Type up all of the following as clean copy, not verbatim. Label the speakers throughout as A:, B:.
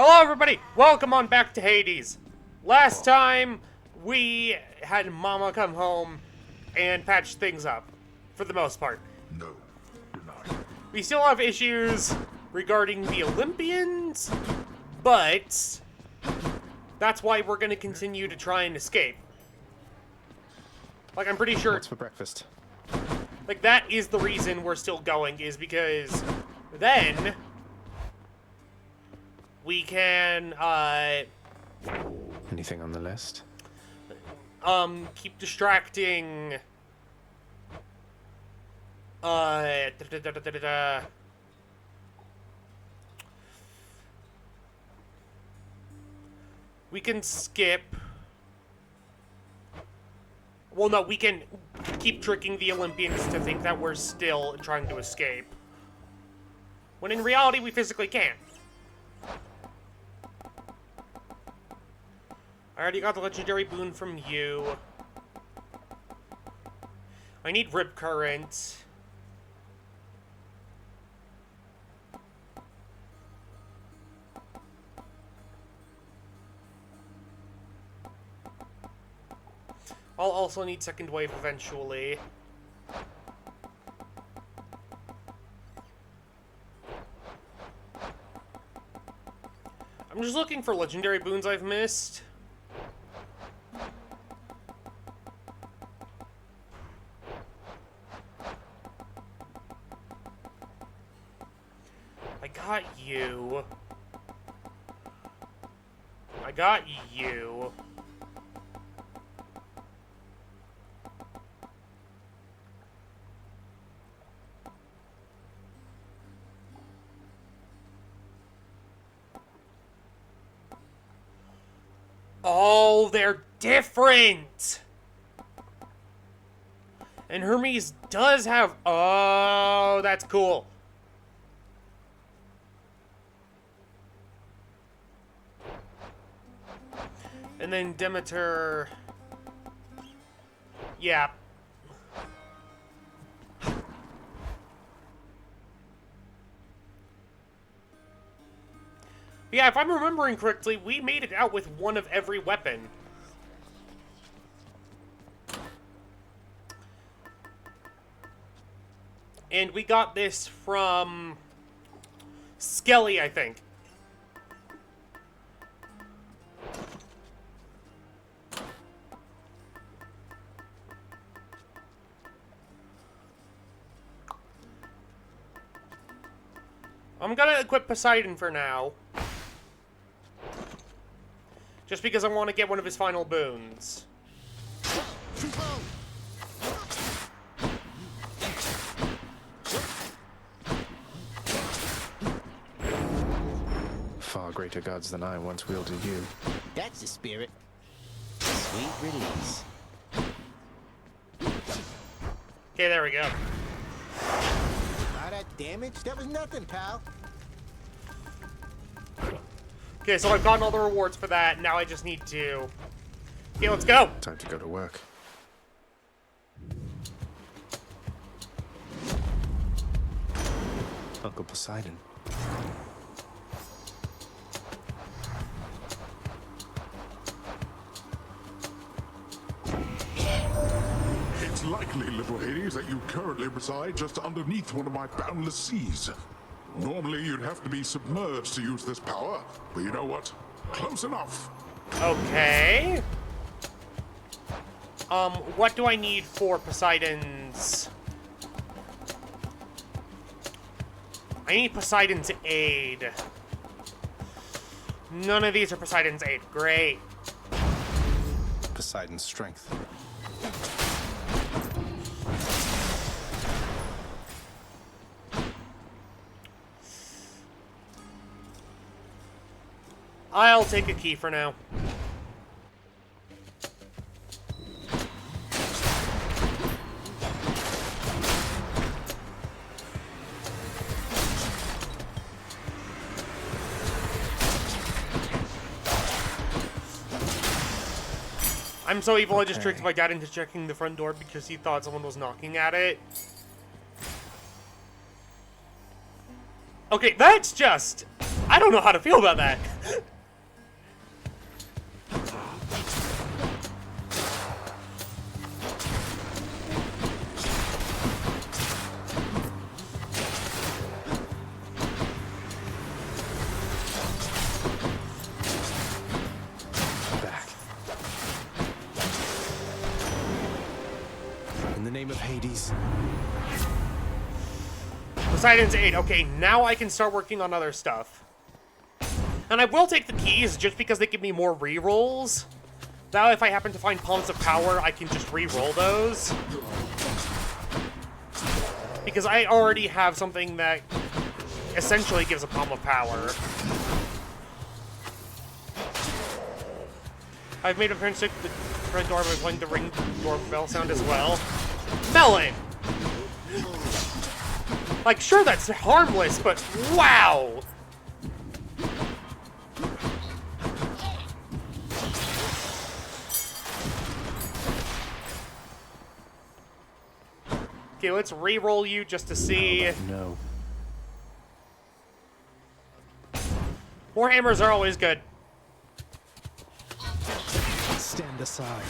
A: Hello everybody! Welcome on back to Hades. Last time, we had Mama come home and patch things up, for the most part.
B: No, do not.
A: We still have issues regarding the Olympians, but that's why we're gonna continue to try and escape. Like, I'm pretty sure...
C: What's for breakfast?
A: Like, that is the reason we're still going, is because then we can,
C: Anything on the list?
A: keep distracting, we can skip. Well, no, we can keep tricking the Olympians to think that we're still trying to escape, when in reality we physically can't. I already got the legendary boon from you. I need Rip Current. I'll also need Second Wave eventually. I'm just looking for legendary boons I've missed. I got you. I got you. Oh, they're different! And Hermes does have... Oh, that's cool. And then Demeter... Yeah. Yeah, if I'm remembering correctly, we made it out with one of every weapon. And we got this from Skelly, I think. I'm gonna equip Poseidon for now. Just because I want to get one of his final boons.
C: Far greater gods than I once wielded you.
D: That's the spirit. Sweet release.
A: Okay, there we go.
D: All that damage? That was nothing, pal.
A: Okay, so I've gotten all the rewards for that. Now I just need to... Okay, let's go!
C: Time to go to work. Uncle Poseidon.
B: It's likely, little Hades, that you currently reside just underneath one of my boundless seas. Normally, you'd have to be submerged to use this power, but you know what? Close enough.
A: Okay. What do I need for Poseidon's... I need Poseidon's aid. None of these are Poseidon's aid. Great.
C: Poseidon's strength.
A: I'll take a key for now. I'm so evil, I just tricked my dad into checking the front door because he thought someone was knocking at it. Okay, that's just... I I don't know how to feel about that.
C: Back. In the name of Hades.
A: Poseidon's 8. Okay, now I can start working on other stuff. And I will take the keys just because they give me more rerolls. Now if I happen to find Palms of Power, I can just reroll those. Because I already have something that essentially gives a Palm of Power. I've made a appearance at the front door by playing the ring doorbell sound as well. Melon! Like, sure, that's harmless, but wow! Okay, let's re-roll you just to see.
C: No.
A: More hammers are always good.
C: Stand aside.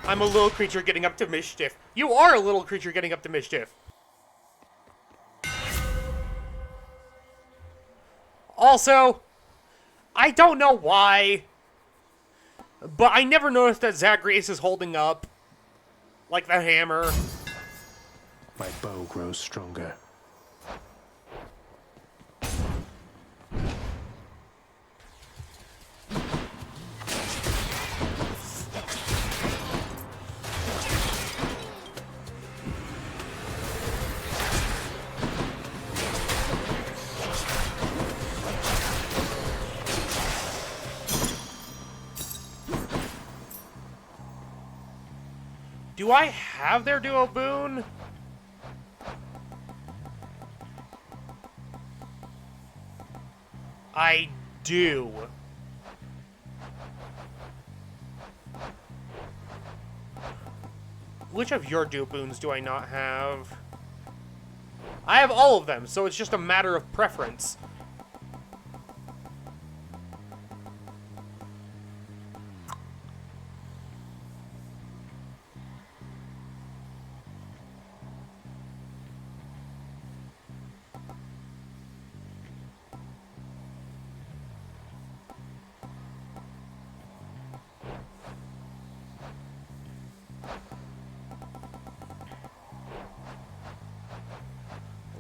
A: I'm a little creature getting up to mischief. You are a little creature getting up to mischief. Also, I don't know why, but I never noticed that Zagreus is holding up, like the hammer.
C: My bow grows stronger.
A: Do I have their duo boon? I do. Which of your duo boons do I not have? I have all of them, so it's just a matter of preference.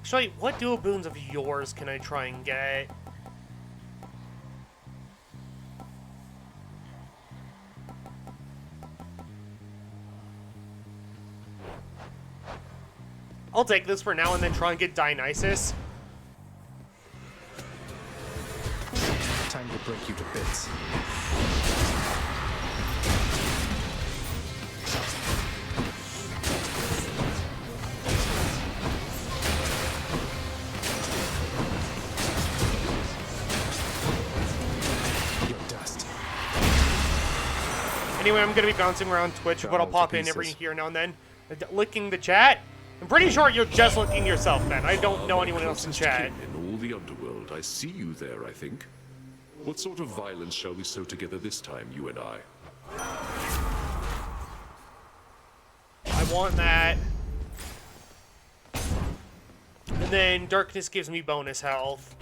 A: Actually, what dual boons of yours can I try and get? I'll take this for now and then try and get Dionysus.
C: Time to break you to bits.
A: Anyway, I'm going to be bouncing around Twitch, but I'll pop in every here now and then. Licking the chat? I'm pretty sure you're just licking yourself, man. I don't know anyone else in chat.
E: In all the underworld, I see you there, I think. What sort of violence shall we sow together this time, you and I?
A: I want that. And then darkness gives me bonus health.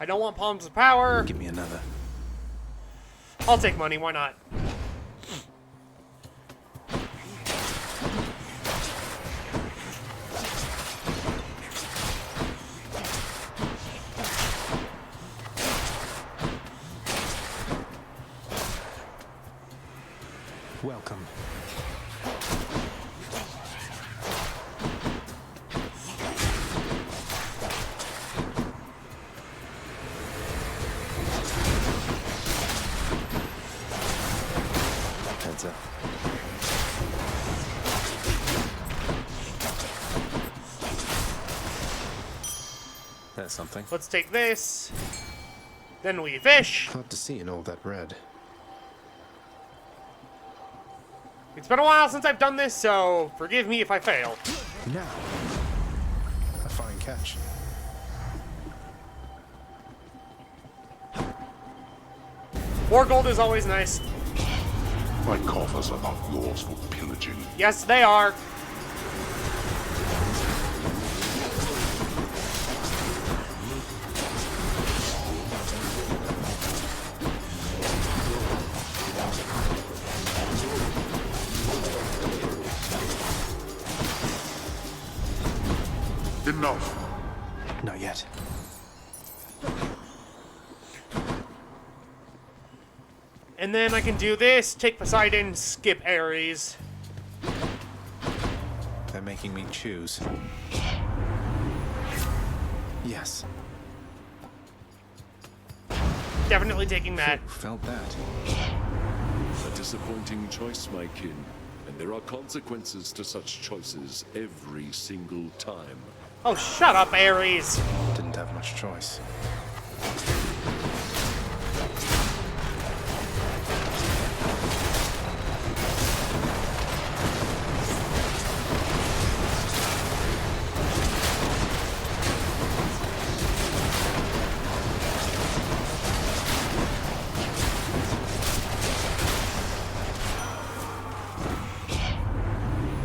A: I don't want Palms of Power.
C: Give me another.
A: I'll take money, why not?
C: Welcome. There's something.
A: Let's take this. Then we fish.
C: Hard to see in all that red.
A: It's been a while since I've done this, so forgive me if I fail.
C: Now, a fine catch.
A: More gold is always nice.
B: My coffers are not yours for pillaging.
A: Yes, they are.
B: Enough.
C: Not yet.
A: And then I can do this, take Poseidon, skip Ares.
C: They're making me choose. Yes.
A: Definitely taking that.
C: Felt that.
E: A disappointing choice, my kin. And there are consequences to such choices every single time.
A: Oh, shut up, Ares.
C: Didn't have much choice.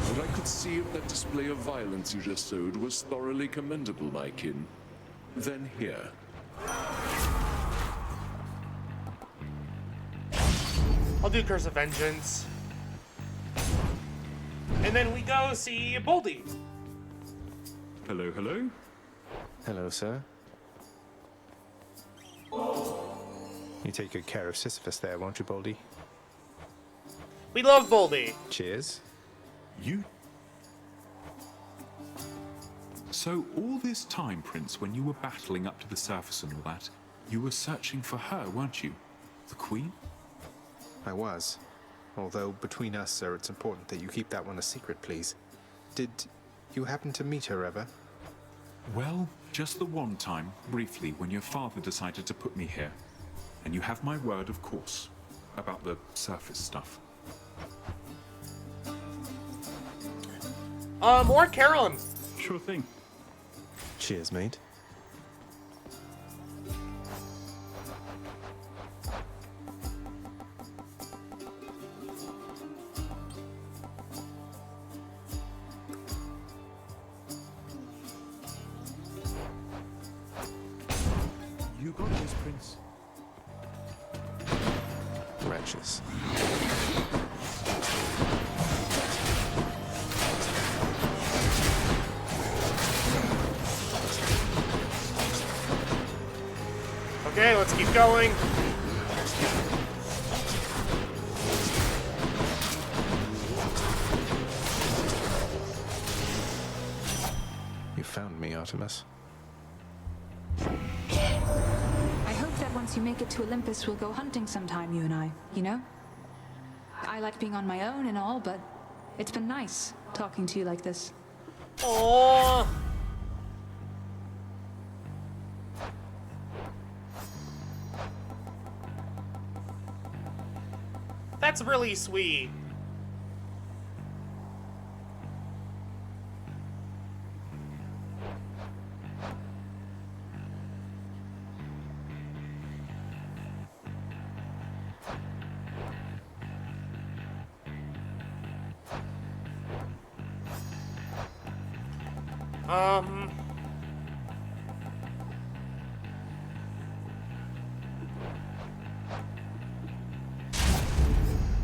E: But I could see if that display of violence you just showed was thoroughly commendable, my kin. Then here.
A: I'll do Curse of Vengeance. And then we go see Boldy.
F: Hello, hello.
C: Hello, sir. You take good care of Sisyphus there, won't you, Baldy?
A: We love Boldy.
C: Cheers.
F: You? So all this time, Prince, when you were battling up to the surface and all that, you were searching for her, weren't you? The Queen?
C: I was. Although, between us, sir, it's important that you keep that one a secret, please. Did you happen to meet her ever?
F: Well, just the one time, briefly, when your father decided to put me here. And you have my word, of course, about the surface stuff.
A: Or Charon.
F: Sure thing.
C: Cheers, mate.
D: You got this, Prince.
C: Wretches.
A: Okay, let's keep going.
C: You found me, Artemis.
G: I hope that once you make it to Olympus, we'll go hunting sometime, you and I, you know? I like being on my own and all, but it's been nice talking to you like this.
A: Oh. That's really sweet.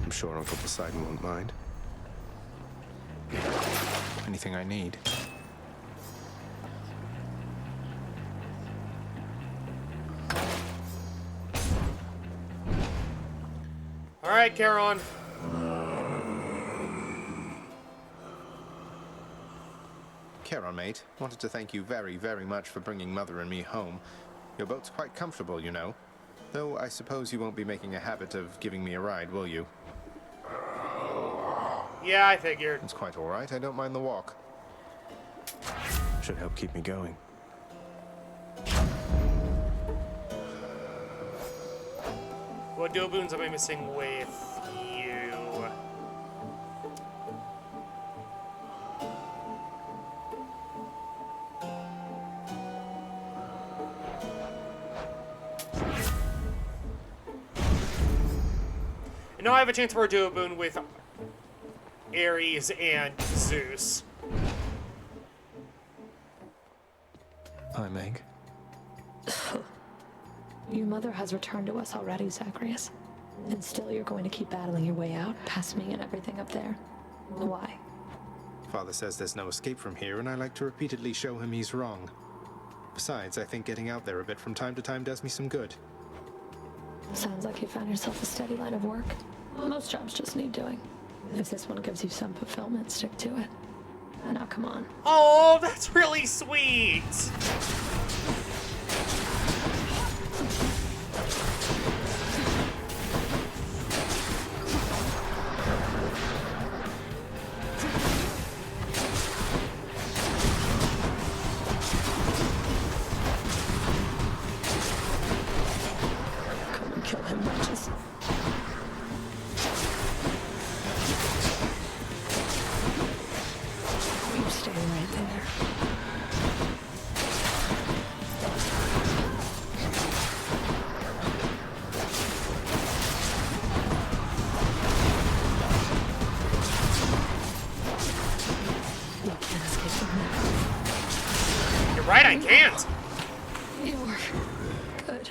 C: I'm sure Uncle Poseidon won't mind. Anything I need.
A: All right, Charon.
C: Charon, mate, wanted to thank you very, very much for bringing Mother and me home. Your boat's quite comfortable, you know. Though I suppose you won't be making a habit of giving me a ride, will you?
A: Yeah, I figured.
C: It's quite all right. I don't mind the walk. Should help keep me going.
A: What dual boons am I missing with you? And now I have a chance for a dual boon with Ares and Zeus.
C: Hi, Meg.
H: Your mother has returned to us already, Zagreus. And still you're going to keep battling your way out, past me and everything up there. Why?
C: Father says there's no escape from here, and I like to repeatedly show him he's wrong. Besides, I think getting out there a bit from time to time does me some good.
H: Sounds like you found yourself a steady line of work. Most jobs just need doing. If this one gives you some fulfillment, stick to it. Now come on.
A: Oh, that's really sweet!
H: Come and kill him, witches. You stay right there. You can't escape from that.
A: You're right, I can't!
H: You're good.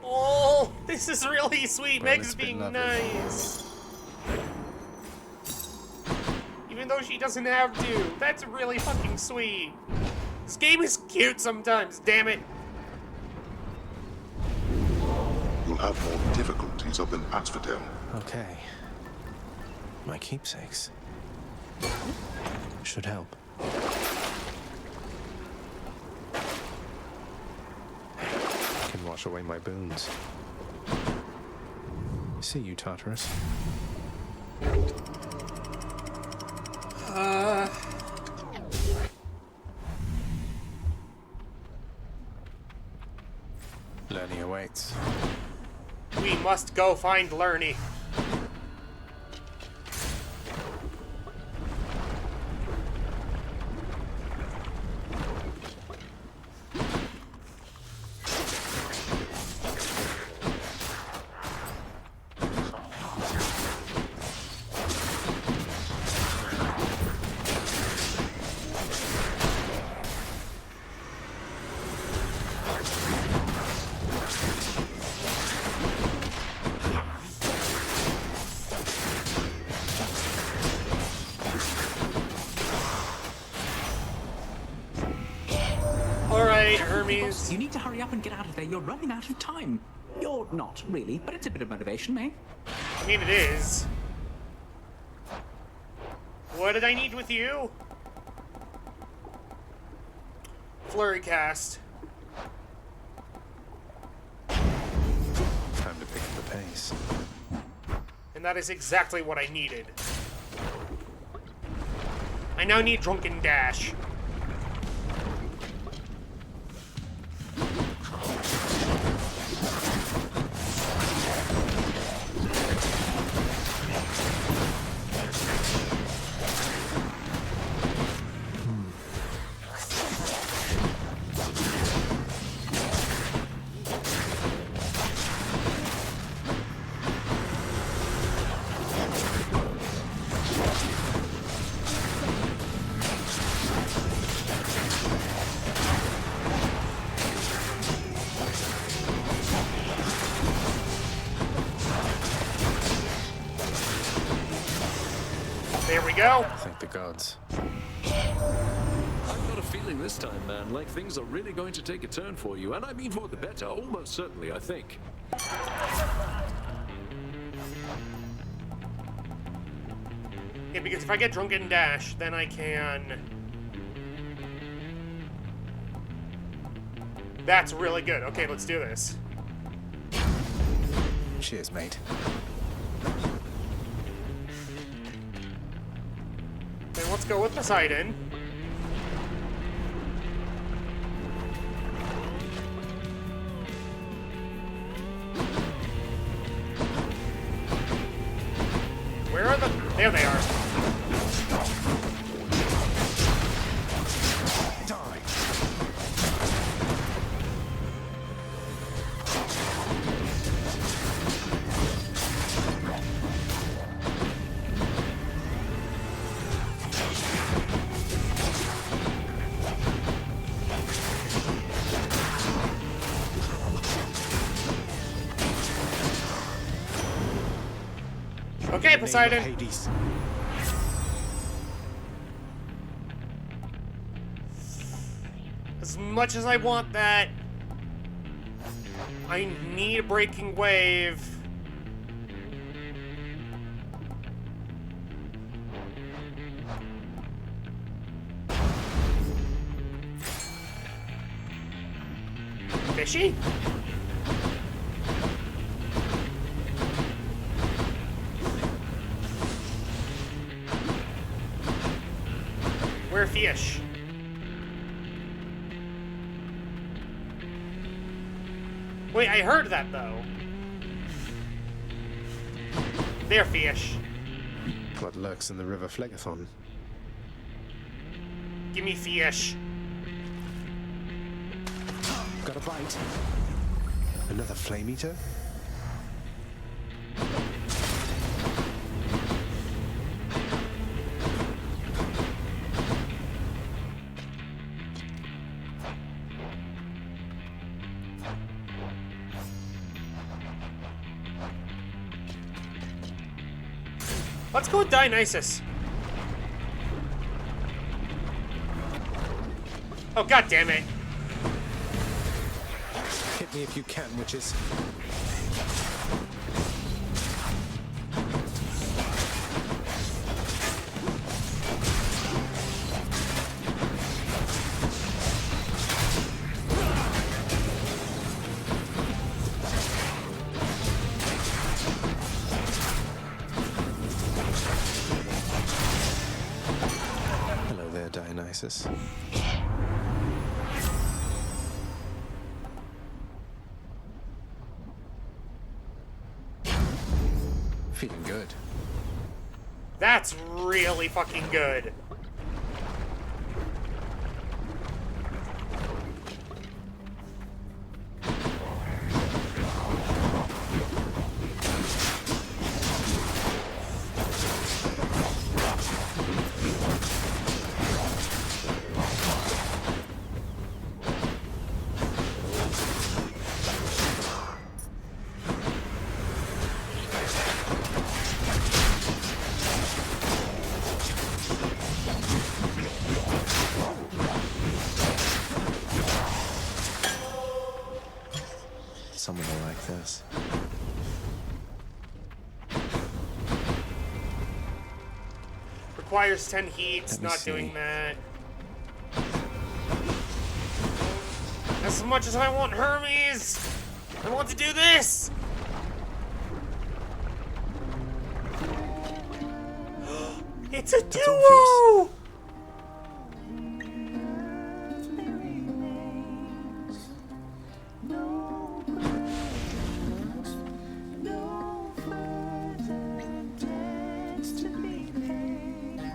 A: Oh, this is really sweet.
C: Well,
A: Meg's
C: it's been
A: being
C: lovely.
A: nice. Even though she doesn't have to. That's really fucking sweet. This game is cute sometimes, damn it.
B: You'll have more difficulties up in Asphodel.
C: Okay. My keepsakes. Should help. Can wash away my boons. See you, Tartarus. Learning awaits.
A: We must go find Lerny. Alright, Hermes.
I: You need to hurry up and get out of there. You're running out of time. You're not, really, but it's a bit of motivation, eh?
A: I mean, it is. What did I need with you? Flurry cast.
C: Time to pick up the pace.
A: And that is exactly what I needed. I now need Drunken Dash. There we go.
C: Thank the gods.
E: I've got a feeling this time, man, like things are really going to take a turn for you, and I mean for the better, almost certainly, I think.
A: Yeah, because if I get Drunken Dash, then I can... That's really good. Okay, let's do this.
C: Cheers, mate.
A: Then let's go with Poseidon. There they are. Okay, Poseidon.
C: Hades.
A: As much as I want that, I need a breaking wave. Fishy? Where fish? Wait, I heard that though. They're fish.
C: What lurks in the river Phlegathon?
A: Give me fish.
C: Got a bite. Another flame eater?
A: Let's go with Dionysus. Oh, god damn it.
C: Hit me if you can, witches. Hello there, Dionysus. Feeling good.
A: That's really fucking good.
C: Someone will like this.
A: Requires 10 heats,
C: Let me
A: not
C: see.
A: doing that. As much as I want Hermes, I want to do this! It's a
C: That's all
A: duo!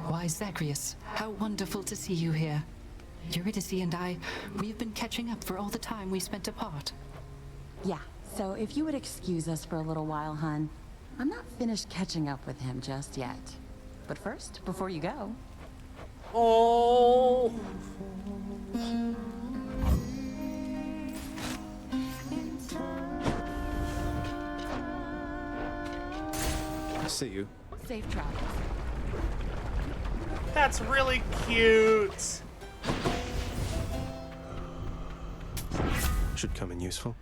J: Why, Zagreus, how wonderful to see you here. Eurydice and I, we've been catching up for all the time we spent apart.
K: Yeah, so if you would excuse us for a little while, hun. I'm not finished catching up with him just yet. But first, before you go...
A: Oh.
C: See you.
K: Safe travels.
A: That's really cute.
C: Should come in useful.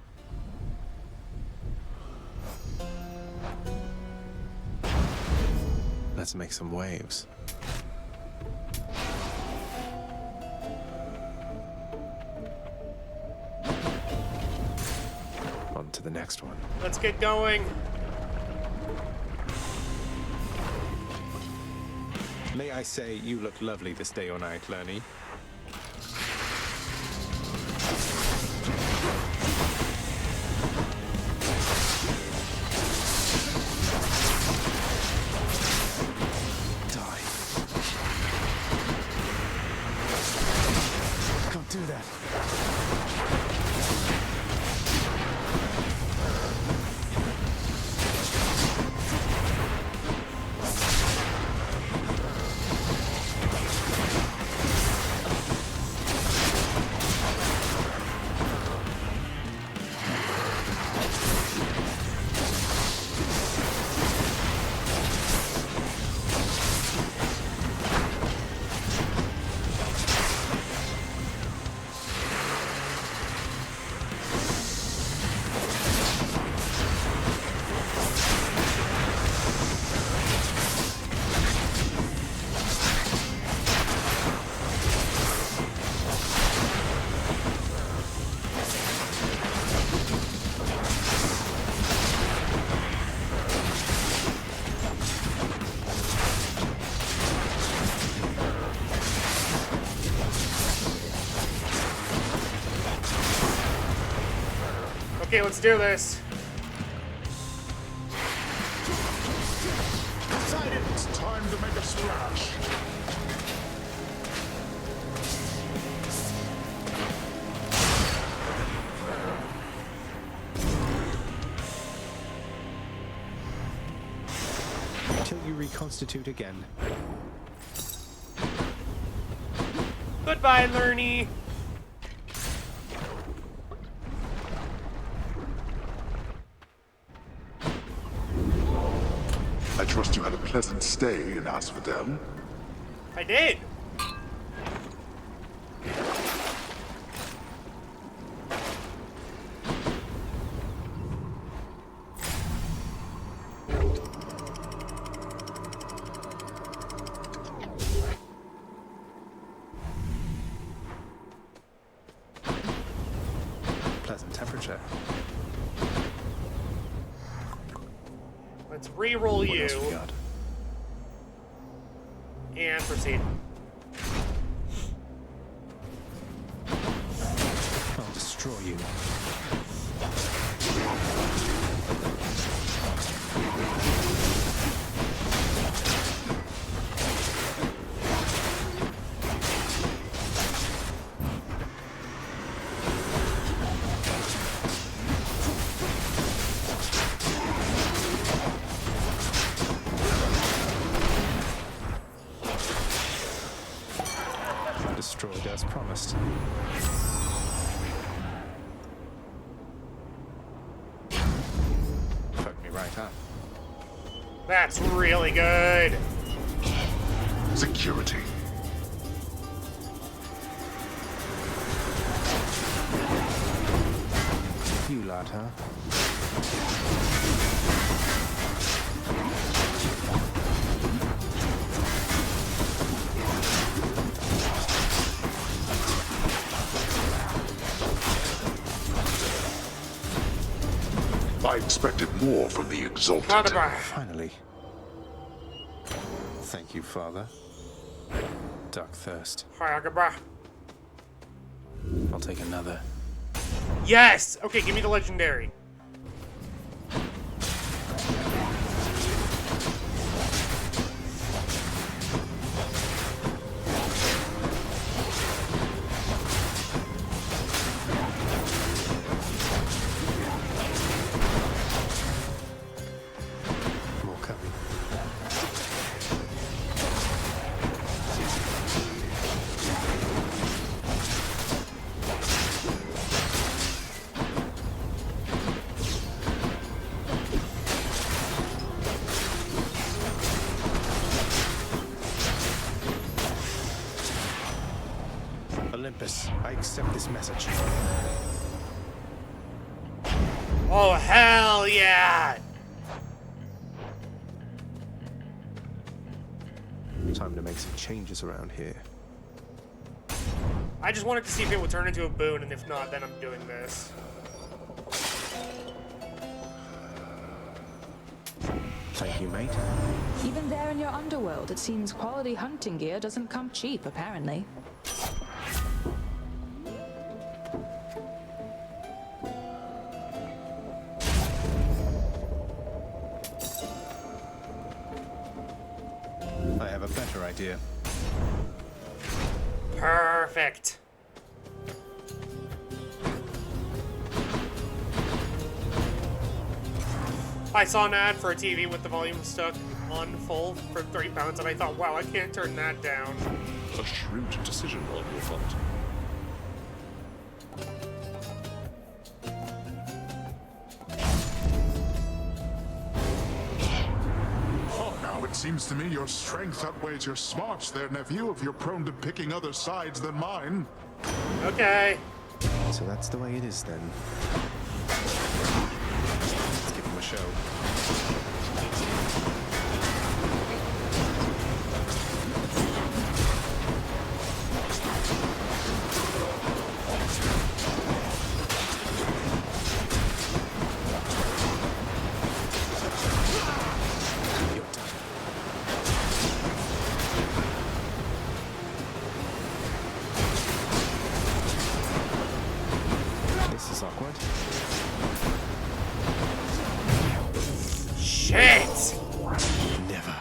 C: Let's make some waves. On to the next one.
A: Let's get going.
C: May I say, you look lovely this day or night, Lenny.
A: Okay, let's do this.
B: Decided it's time to make a splash.
C: Till you reconstitute again.
A: Goodbye, Lerny.
B: I trust you had a pleasant stay in Asphodel.
A: I did.
C: Pleasant temperature.
A: Let's re-roll
C: What
A: you
C: else we got?
A: and proceed.
C: I'll destroy you. Destroyed as promised. Fucked me right up.
A: That's really good.
B: Security.
C: You lad, huh?
B: I expected more from the Exalted.
C: Finally. Thank you, Father. Dark thirst. I'll take another.
A: Yes! Okay, give me the legendary.
C: More coming. Olympus, I accept this message.
A: Oh, hell yeah!
C: Time to make some changes around here.
A: I just wanted to see if it would turn into a boon, and if not, then I'm doing this.
C: Thank you, mate.
G: Even there in your underworld, it seems quality hunting gear doesn't come cheap, apparently.
C: I have a better idea.
A: Perfect. I saw an ad for a TV with the volume stuck on full for £30, and I thought, wow, I can't turn that down.
E: A shrewd decision on your part.
B: Oh, now it seems to me your strength outweighs your smarts there, nephew, if you're prone to picking other sides than mine.
A: Okay.
C: So that's the way it is then. Let's give him a show. You're done. This is awkward.
A: Shit!
C: Never.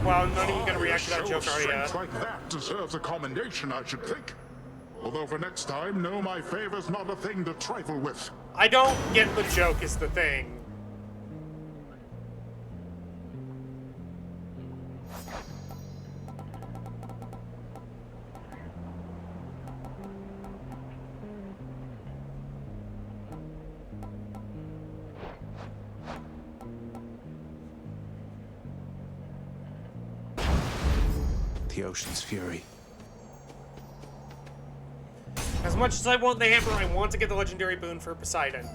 A: Wow, none of you gonna react to that joke, are ya?
B: Strength like that deserves a commendation, I should think. Although for next time, know my favor's not a thing to trifle with.
A: I don't get the joke is the thing.
C: The ocean's fury.
A: As much as I want the hammer, I want to get the legendary boon for Poseidon.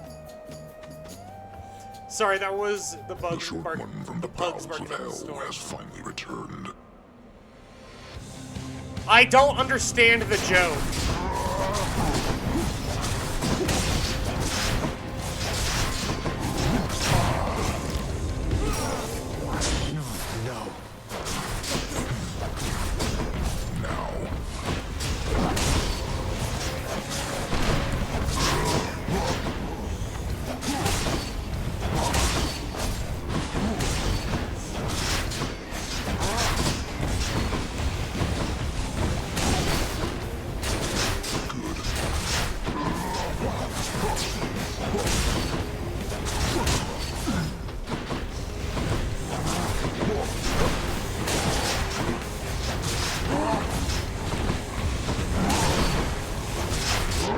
A: Sorry, that was the bug
B: The short
A: bark.
B: one from the
A: bugs
B: bowels of
A: barking up the
B: hell
A: storm.
B: has finally returned.
A: I don't understand the joke.
C: No.
B: Now,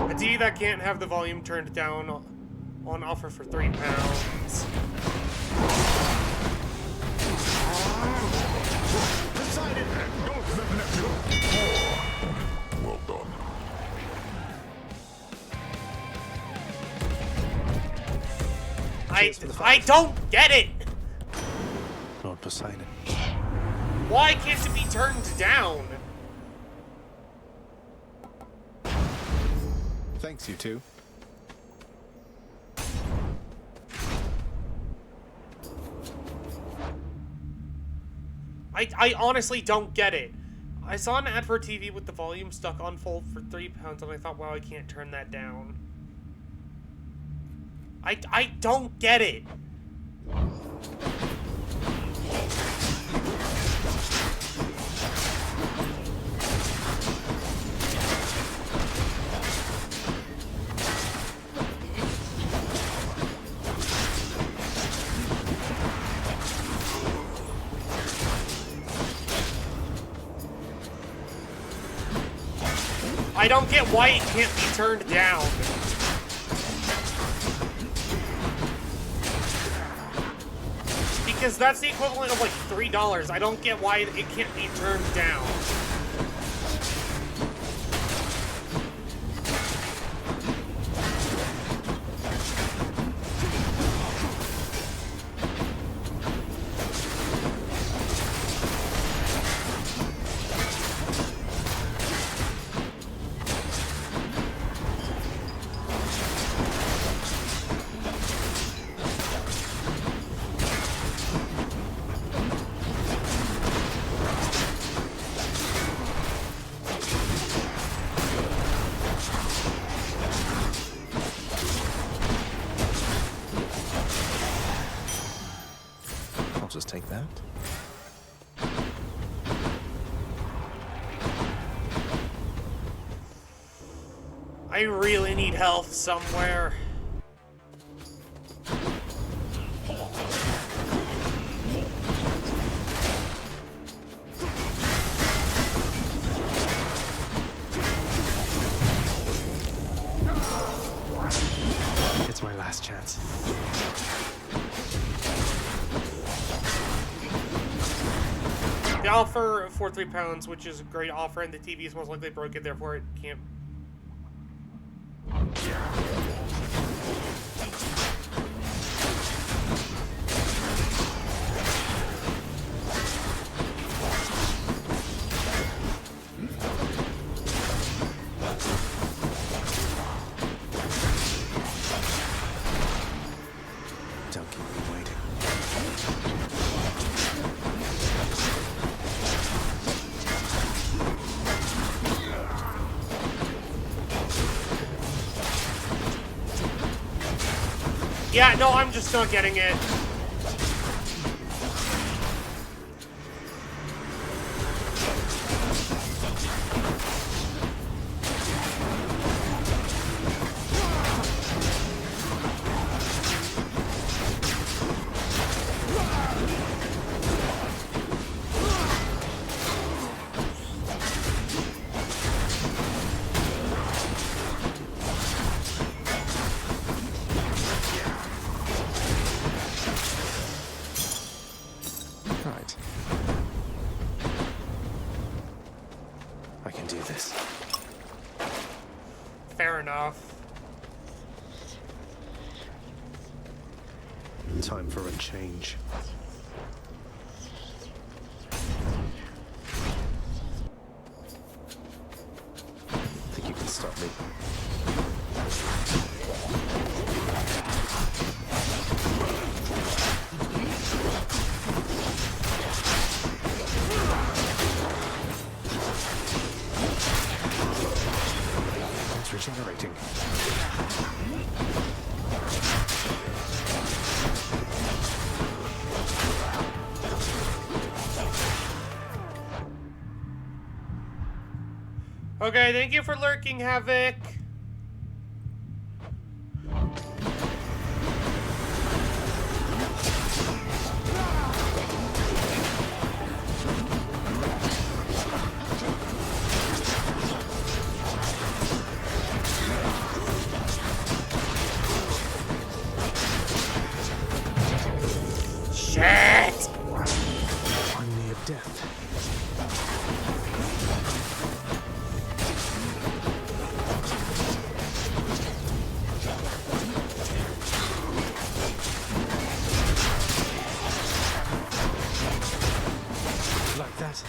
A: A D that can't have the volume turned down on offer for £3.
B: Poseidon and Gulf of Neptune. Well done.
A: I don't get it!
C: Lord Poseidon.
A: Why can't it be turned down?
C: Thanks, you two.
A: I honestly don't get it. I saw an ad for TV with the volume stuck on full for £3 and I thought, wow, I can't turn that down. I don't get it. I don't get why it can't be turned down. Because that's the equivalent of like $3. I don't get why it can't be turned down.
C: I'll just take that.
A: I really need health somewhere.
C: It's my last chance.
A: The offer for £3, which is a great offer, and the TV is most likely broken, therefore it can't.
C: Don't keep me waiting.
A: Yeah, no, I'm just not getting it.
C: Right. I can do this.
A: Fair enough.
C: Time for a change. Think you can stop me? It's regenerating.
A: Okay, thank you for lurking, Havoc. Shit!
C: I'm near death. Like that.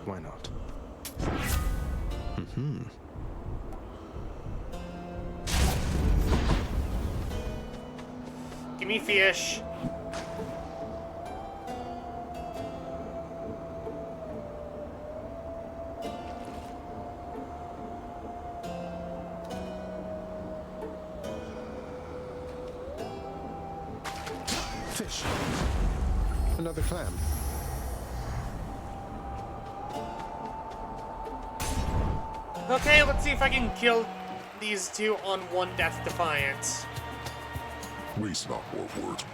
C: Why not?
A: Give me fish.
C: Fish. Another clam.
A: Okay, let's see if I can kill these two on one death defiance.
B: Waste not more words.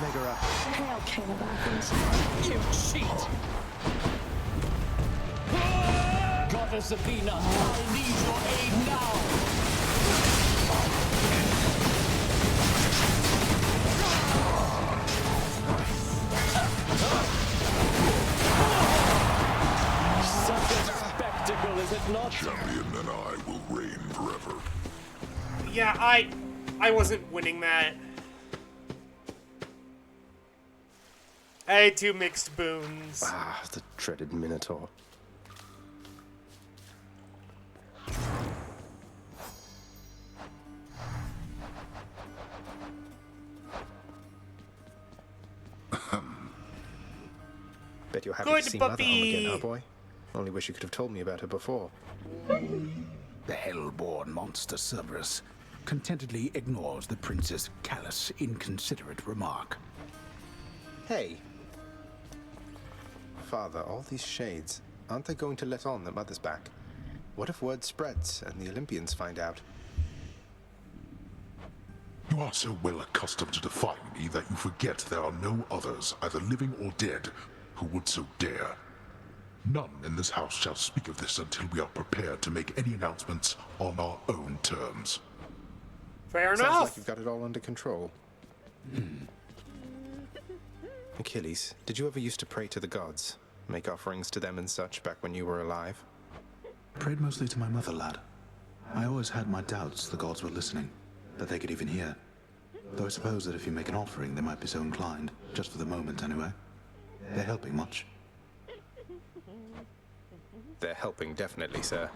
C: Megaera.
H: Hail Canavacans.
I: You cheat! Goddess Athena, I need your aid now! Such a spectacle, is it not?
B: Champion and I will reign forever.
A: Yeah, I wasn't winning that. I had two mixed boons.
C: Ah, the dreaded Minotaur. Bet you're happy
A: Good
C: to see Mother home
A: puppy.
C: again, huh, boy? Only wish you could have told me about her before.
L: The hell-born monster Zagreus contentedly ignores the prince's callous, inconsiderate remark.
C: Hey! Father, all these shades, aren't they going to let on that Mother's back? What if word spreads and the Olympians find out?
B: You are so well accustomed to defying me that you forget there are no others, either living or dead, who would so dare. None in this house shall speak of this until we are prepared to make any announcements on our own terms.
A: Fair
C: Sounds
A: enough.
C: like you've got it all under control. Achilles, did you ever used to pray to the gods? Make offerings to them and such back when you were alive?
L: Prayed mostly to my mother, lad. I always had my doubts the gods were listening, that they could even hear. Though I suppose that if you make an offering, they might be so inclined, just for the moment anyway. They're helping much.
C: They're helping, definitely, sir.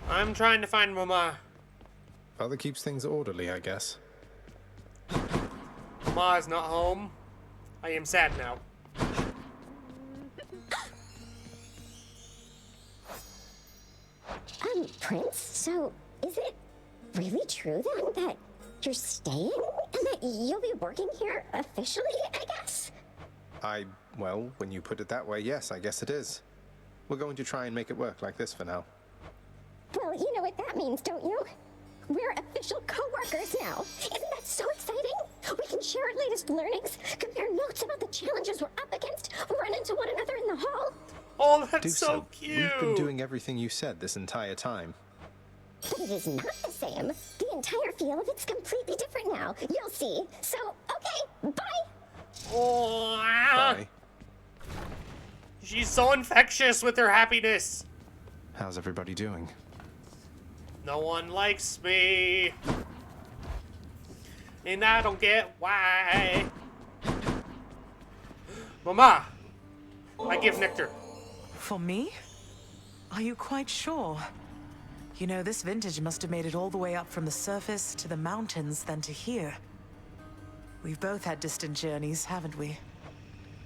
A: I'm trying to find Mama.
C: Father keeps things orderly, I guess.
A: Mama is not home. I am sad now.
M: Prince, so is it really true then that you're staying and that you'll be working here officially, I guess?
C: Well, when you put it that way, yes, I guess it is. We're going to try and make it work like this for now.
M: Well, you know what that means, don't you? We're official co-workers now. Isn't that so exciting? We can share our latest learnings, compare notes about the challenges we're up against, run into one another in the hall.
A: Oh, that's
C: Do
A: so cute.
C: We've been doing everything you said this entire time.
M: But it is not the same. The entire feel of it's completely different now. You'll see. So, okay, bye.
A: Oh,
C: Bye.
A: She's so infectious with her happiness.
C: How's everybody doing?
A: No one likes me. And I don't get why. Mama, I give nectar.
N: For me? Are you quite sure? You know, this vintage must have made it all the way up from the surface to the mountains, then to here. We've both had distant journeys, haven't we?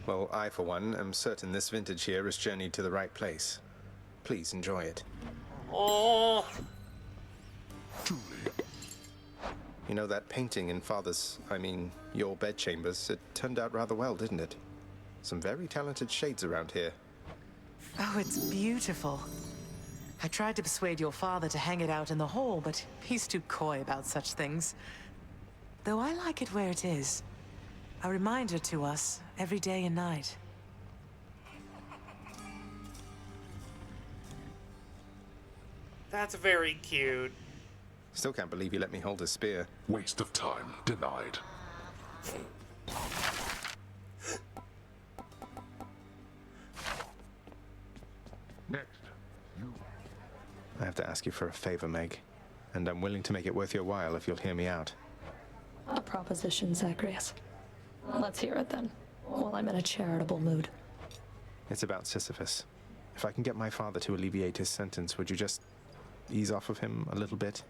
C: Well, I, for one, am certain this vintage here has journeyed to the right place. Please enjoy it.
A: Oh.
C: You know, that painting in your bedchambers, it turned out rather well, didn't it? Some very talented shades around here.
N: Oh, it's beautiful. I tried to persuade your father to hang it out in the hall, but he's too coy about such things. Though I like it where it is. A reminder to us every day and night.
A: That's very cute.
C: Still can't believe you let me hold a spear.
B: Waste of time. Denied. Next.
C: I have to ask you for a favor, Meg. And I'm willing to make it worth your while if you'll hear me out.
H: A proposition, Zagreus. Let's hear it then, while I'm in a charitable mood.
C: It's about Sisyphus. If I can get my father to alleviate his sentence, would you just ease off of him a little bit?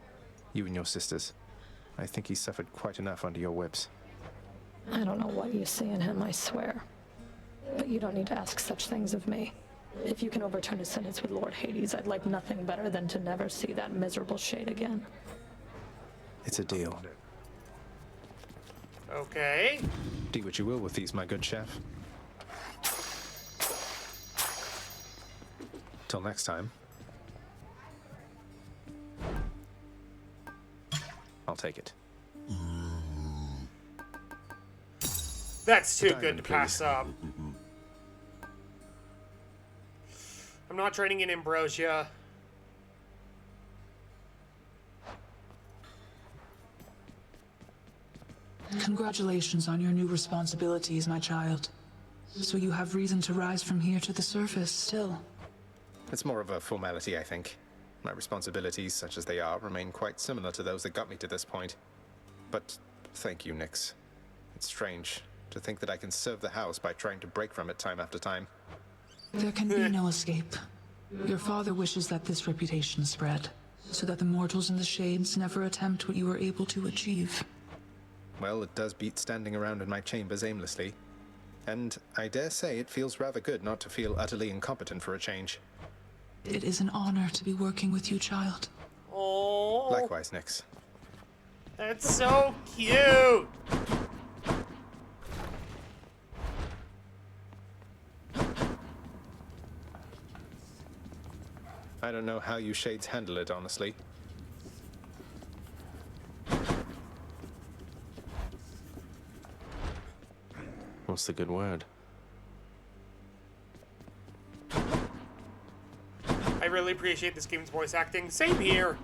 C: You and your sisters. I think he's suffered quite enough under your whips.
H: I don't know what you see in him, I swear. But you don't need to ask such things of me. If you can overturn his sentence with Lord Hades, I'd like nothing better than to never see that miserable shade again.
C: It's a deal.
A: Okay.
C: Do what you will with these, my good chef. Till next time. I'll take it.
A: That's too
C: Diamond,
A: good to pass
C: please.
A: up. I'm not training in Ambrosia.
O: Congratulations on your new responsibilities, my child. So you have reason to rise from here to the surface still.
C: It's more of a formality, I think. My responsibilities, such as they are, remain quite similar to those that got me to this point. But thank you, Nyx. It's strange to think that I can serve the house by trying to break from it time after time.
O: There can be no escape. Your father wishes that this reputation spread, so that the mortals in the Shades never attempt what you were able to achieve.
C: Well, it does beat standing around in my chambers aimlessly. And I dare say it feels rather good not to feel utterly incompetent for a change.
O: It is an honor to be working with you, child.
A: Oh.
C: Likewise, Nyx.
A: That's so cute.
C: I don't know how you shades handle it, honestly. What's the good word?
A: I really appreciate this game's voice acting. Same here.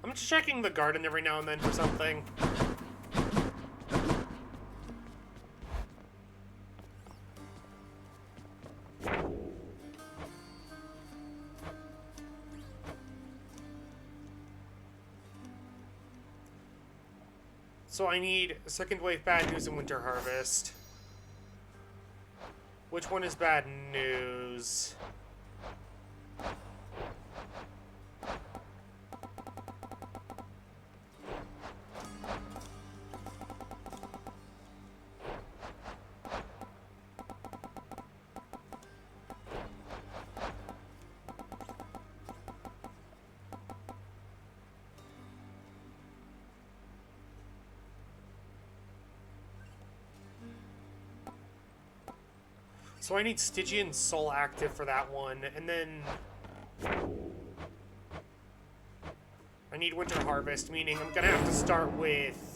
A: I'm just checking the garden every now and then for something. So I need second wave bad news and winter harvest. Which one is bad news? So I need Stygian Soul active for that one, and then I need Winter Harvest, meaning I'm gonna have to start with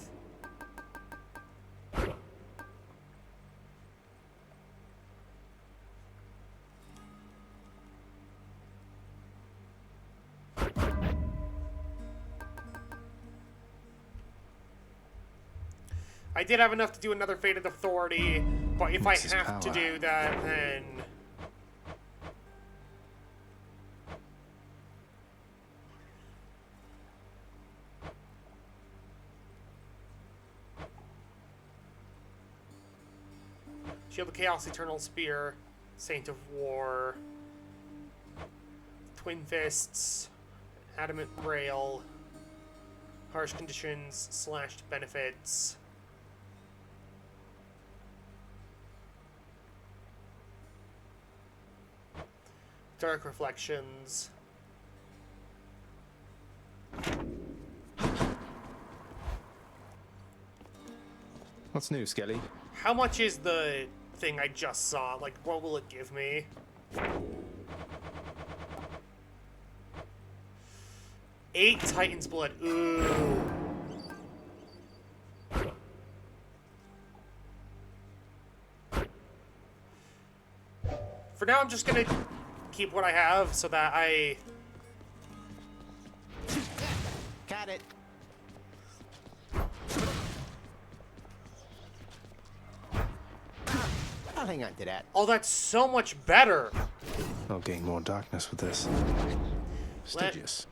A: I did have enough to do another Fated Authority, but if I have to do that, then Shield of Chaos, Eternal Spear, Saint of War, Twin Fists, Adamant Rail, Harsh Conditions, Slashed Benefits. Dark Reflections.
C: What's new, Skelly?
A: How much is the thing I just saw? Like, what will it give me? Eight Titan's Blood. Ooh. For now, I'm just gonna keep what I have so that I...
D: Got it. I'll hang on to that.
A: Oh, that's so much better.
C: I'll gain more darkness with this. Stygius.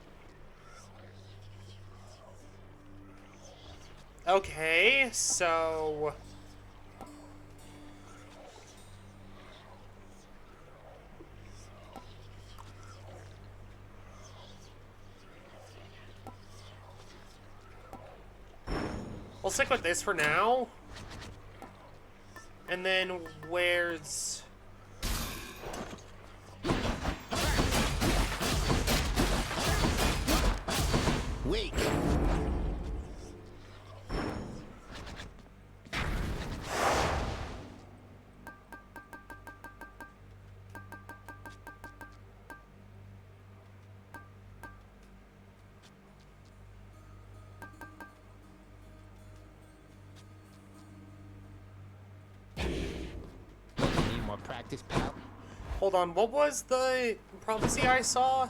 A: Okay, so... We'll stick with this for now. And then where's...
D: Weak. Practice, pal.
A: Hold on, what was the prophecy I saw?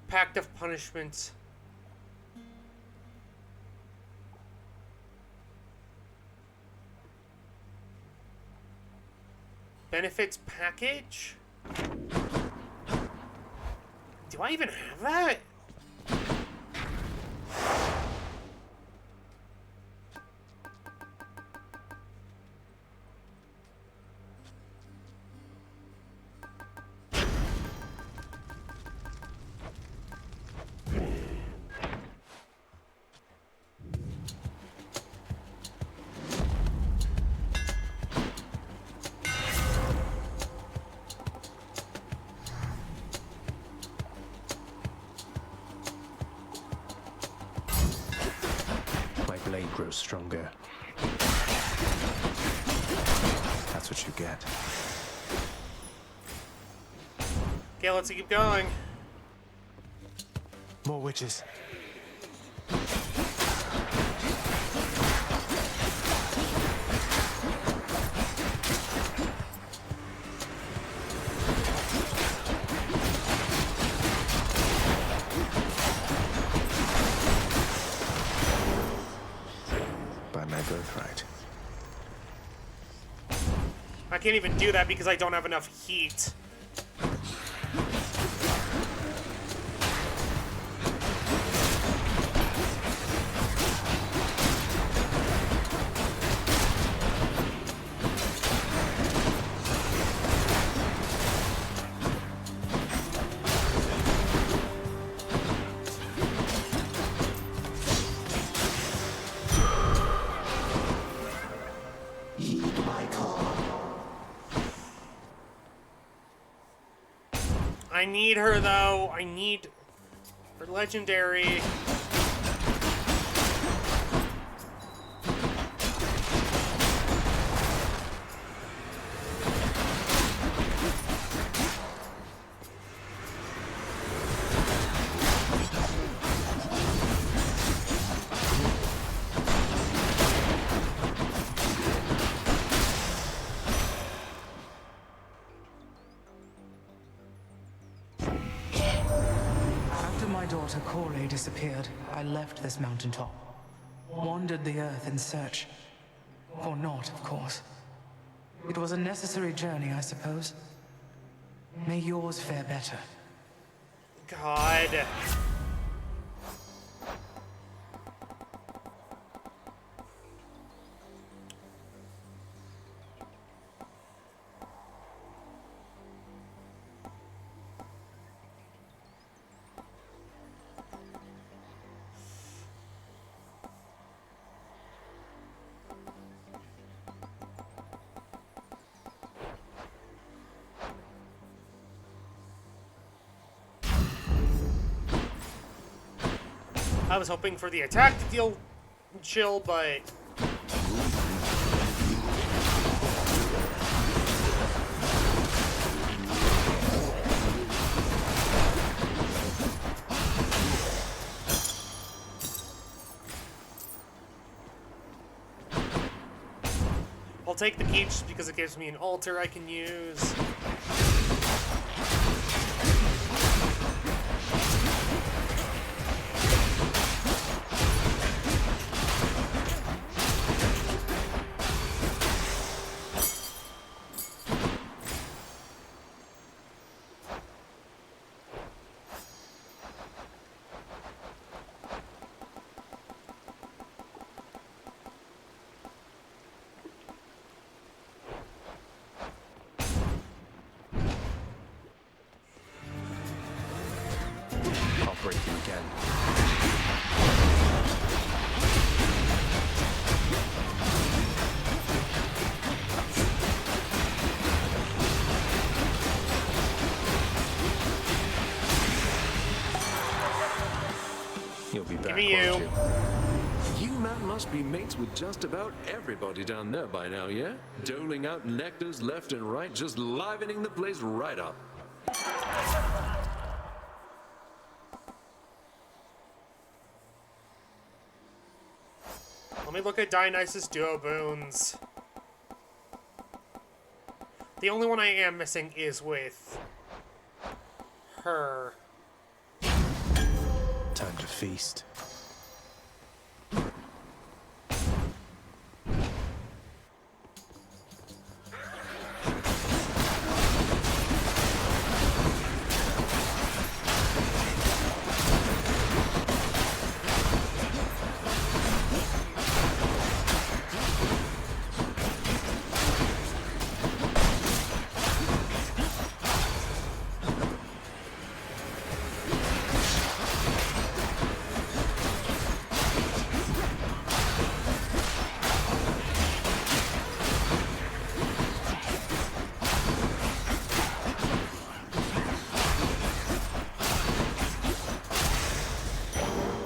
A: Pact of Punishment. Benefits package? Do I even have that?
C: Grows stronger. That's what you get.
A: Okay, let's keep going.
C: More witches.
A: I can't even do that because I don't have enough heat. I need her, though. I need her legendary.
N: After my daughter Corey disappeared, I left this mountaintop. Wandered the earth in search. For naught, of course. It was a necessary journey, I suppose. May yours fare better.
A: God. I was hoping for the attack to deal chill, but... I'll take the key just because it gives me an altar I can use.
C: I'll break you again. You'll be back,
A: Give me you.
C: won't you?
E: You man must be mates with just about everybody down there by now, yeah? Doling out nectars left and right, just livening the place right up.
A: Let me look at Dionysus duo boons. The only one I am missing is with her.
L: Time to feast.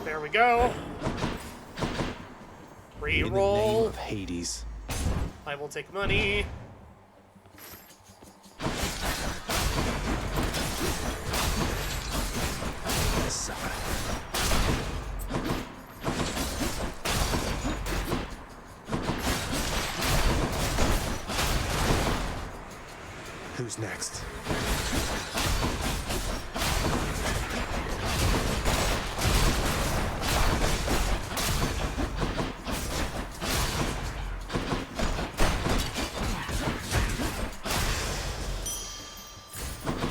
A: There we go.
L: In the name
A: Reroll.
L: of Hades.
A: I will take money.
L: Sucker. Who's next?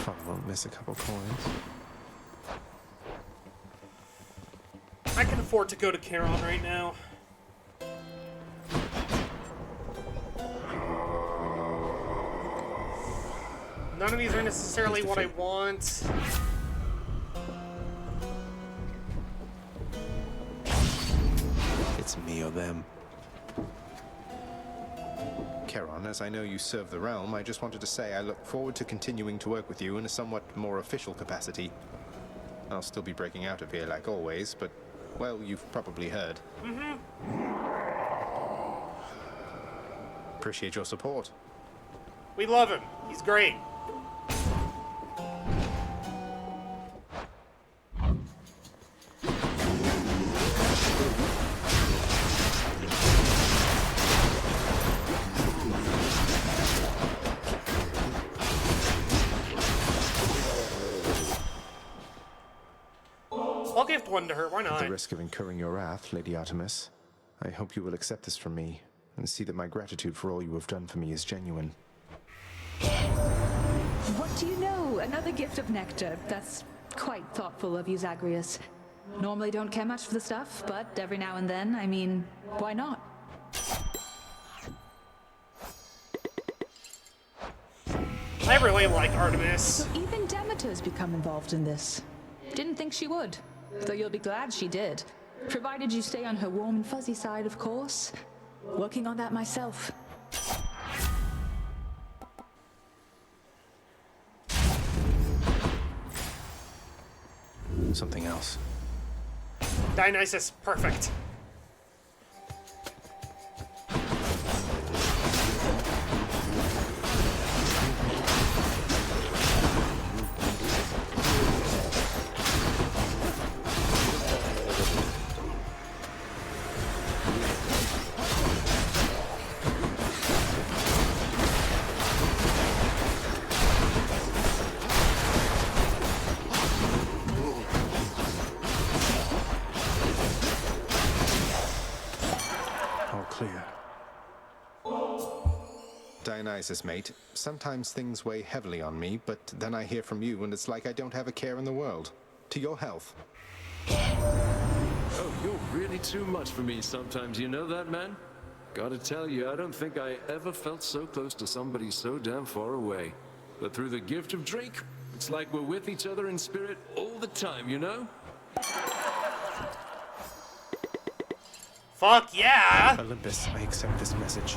L: Probably won't miss a couple coins.
A: I can afford to go to Charon right now. None of these are necessarily what I want.
L: It's me or them.
C: Charon, as I know you serve the realm, I just wanted to say I look forward to continuing to work with you in a somewhat more official capacity. I'll still be breaking out of here like always, but, well, you've probably heard. Appreciate your support.
A: We love him. He's great. I'll gift one to her, why
C: At
A: not?
C: the risk of incurring your wrath, Lady Artemis, I hope you will accept this from me, and see that my gratitude for all you have done for me is genuine.
G: What do you know? Another gift of nectar. That's quite thoughtful of you, Zagreus. Normally don't care much for the stuff, but every now and then, I mean, why not?
A: I really like Artemis.
G: So even Demeter's become involved in this. Didn't think she would, though you'll be glad she did. Provided you stay on her warm and fuzzy side, of course. Working on that myself.
C: Something else.
A: Dionysus, perfect.
C: Clear. Dionysus, mate. Sometimes things weigh heavily on me, but then I hear from you and it's like I don't have a care in the world. To your health.
E: Oh, you're really too much for me sometimes, you know that, man? Gotta tell you, I don't think I ever felt so close to somebody so damn far away. But through the gift of Drake, it's like we're with each other in spirit all the time, you know?
A: Fuck yeah!
C: Olympus, I accept this message.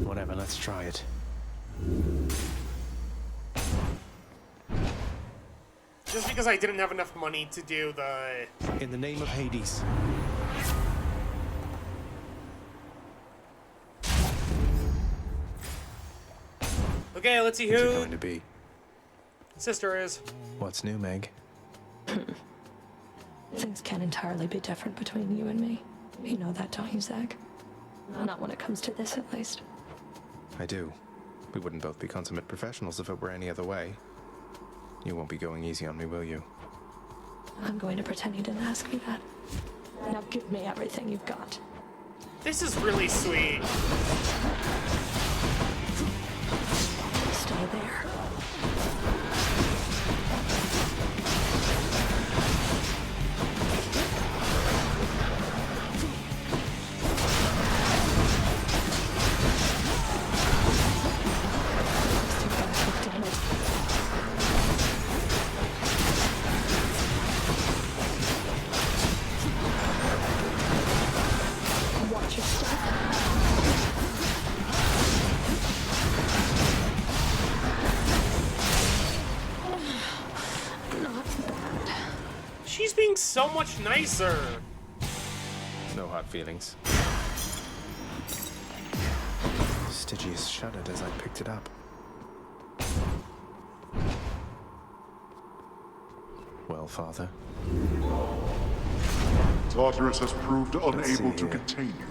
C: Whatever, let's try it.
A: Just because I didn't have enough money to do the...
C: In the name of Hades.
A: Okay, let's see
C: Who's it
A: who
C: going to be?
A: sister is.
C: What's new, Meg?
H: Things can entirely be different between you and me. You know that, don't you, Zag? Not when it comes to this, at least.
C: I do. We wouldn't both be consummate professionals if it were any other way. You won't be going easy on me, will you?
H: I'm going to pretend you didn't ask me that. Now give me everything you've got.
A: This is really sweet.
H: Stay there. Watch your step. Not bad.
A: She's being so much nicer.
C: No hard feelings. Stygius shuddered as I picked it up. Well, Father?
B: Tartarus has proved
C: Let's see
B: unable to
C: here.
B: contain you.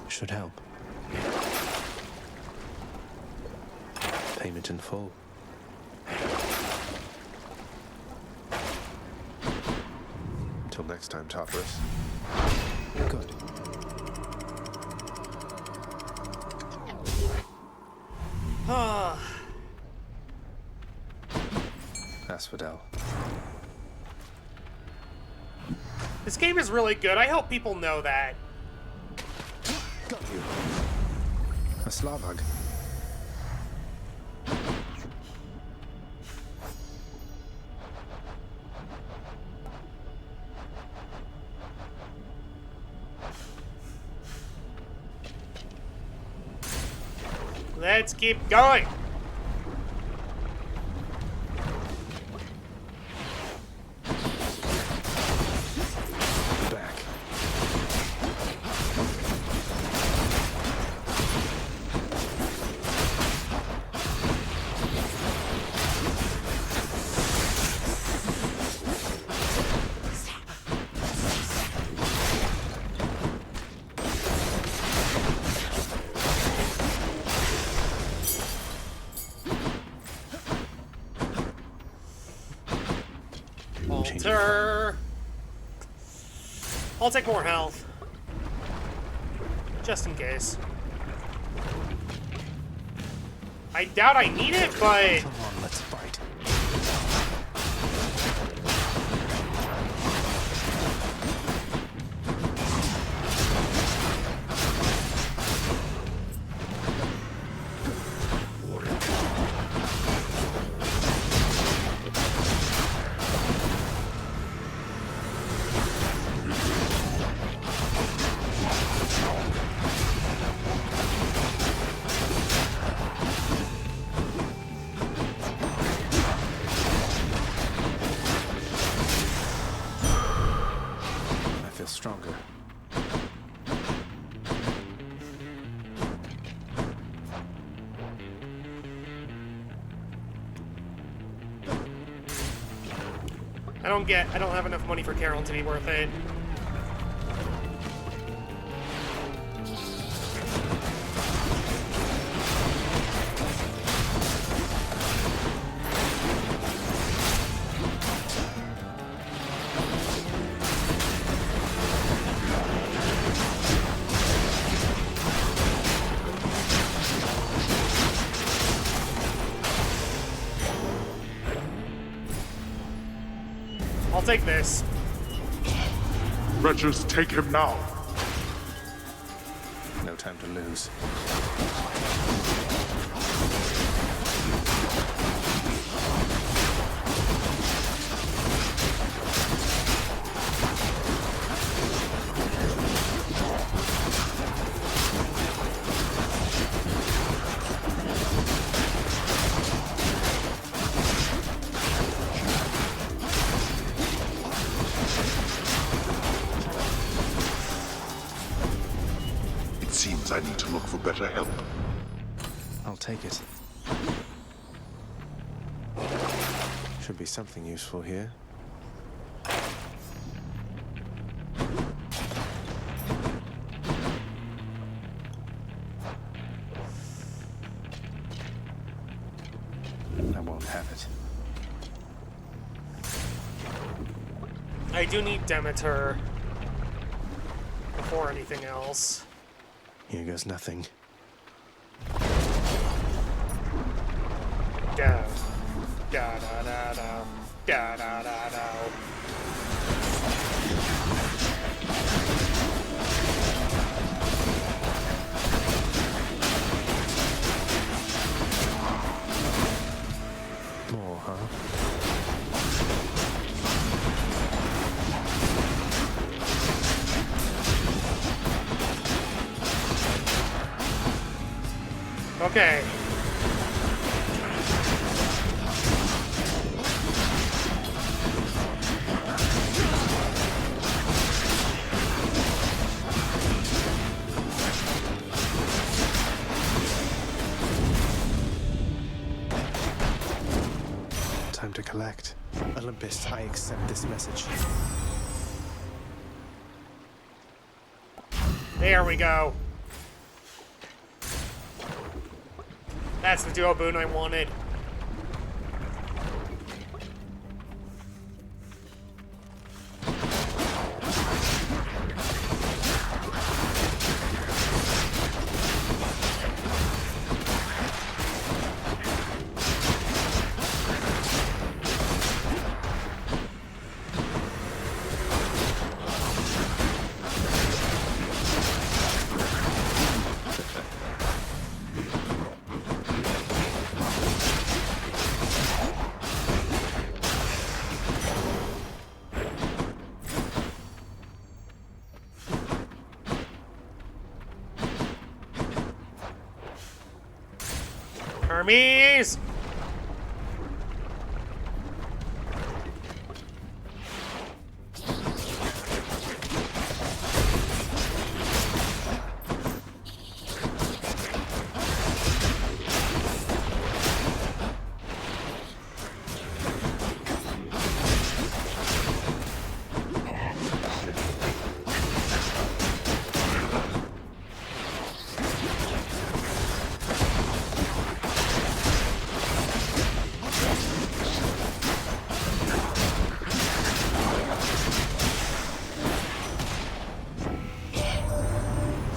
C: Should help. Payment in full. Till next time, Tartarus. Good. Asphodel.
A: This game is really good. I hope people know that.
C: Got you. A Slavog.
A: Let's keep going.
C: Back.
A: Alter. I'll take more health. Just in case. I doubt I need it, but...
C: Come on, let's fight. Stronger.
A: I don't have enough money for Carol to be worth it. I'll take this.
B: Wretches, take him now.
C: No time to lose.
B: I need to look for better help.
C: I'll take it. Should be something useful here. I won't have it.
A: I do need Demeter before anything else.
C: Here goes nothing.
A: Da da da da da da da da da.
C: More, huh?
A: Okay.
C: Time to collect. Olympus, I accept this message.
A: There we go. That's the duo boon I wanted. Hermes!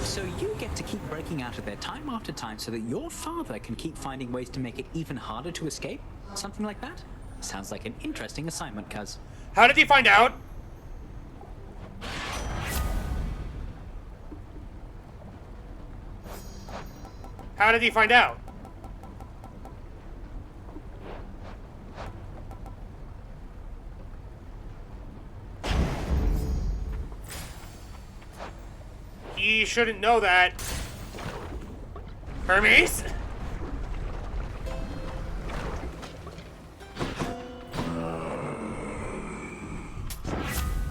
I: So you get to keep breaking out of there time after time so that your father can keep finding ways to make it even harder to escape? Something like that? Sounds like an interesting assignment, cuz.
A: How did he find out? How did he find out? He shouldn't know that. Hermes?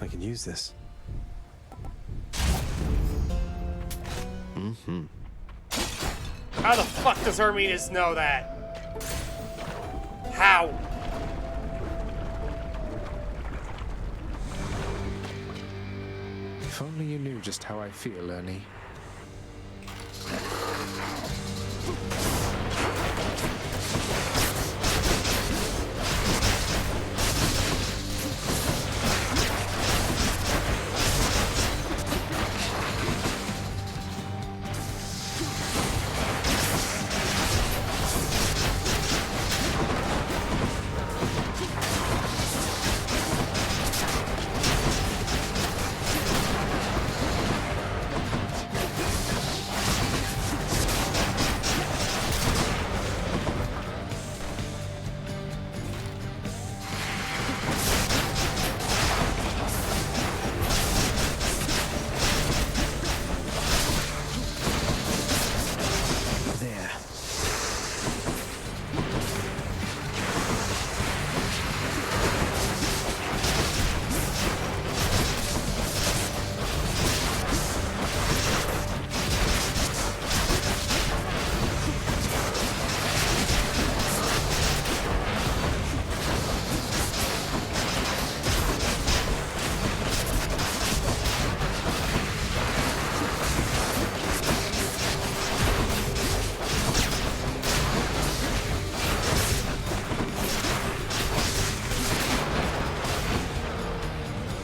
C: I can use this. Mm-hmm.
A: How the fuck does Hermes know that? How?
C: If only you knew just how I feel, Ernie.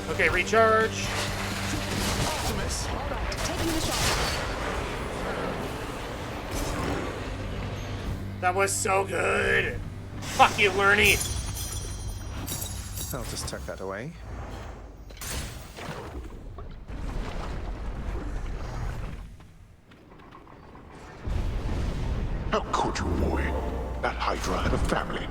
A: Okay, recharge.
G: Optimus. All right, taking the shot.
A: That was so good. Fuck you, Lerny.
C: I'll just tuck that away.
B: How could you, boy? That Hydra had a family.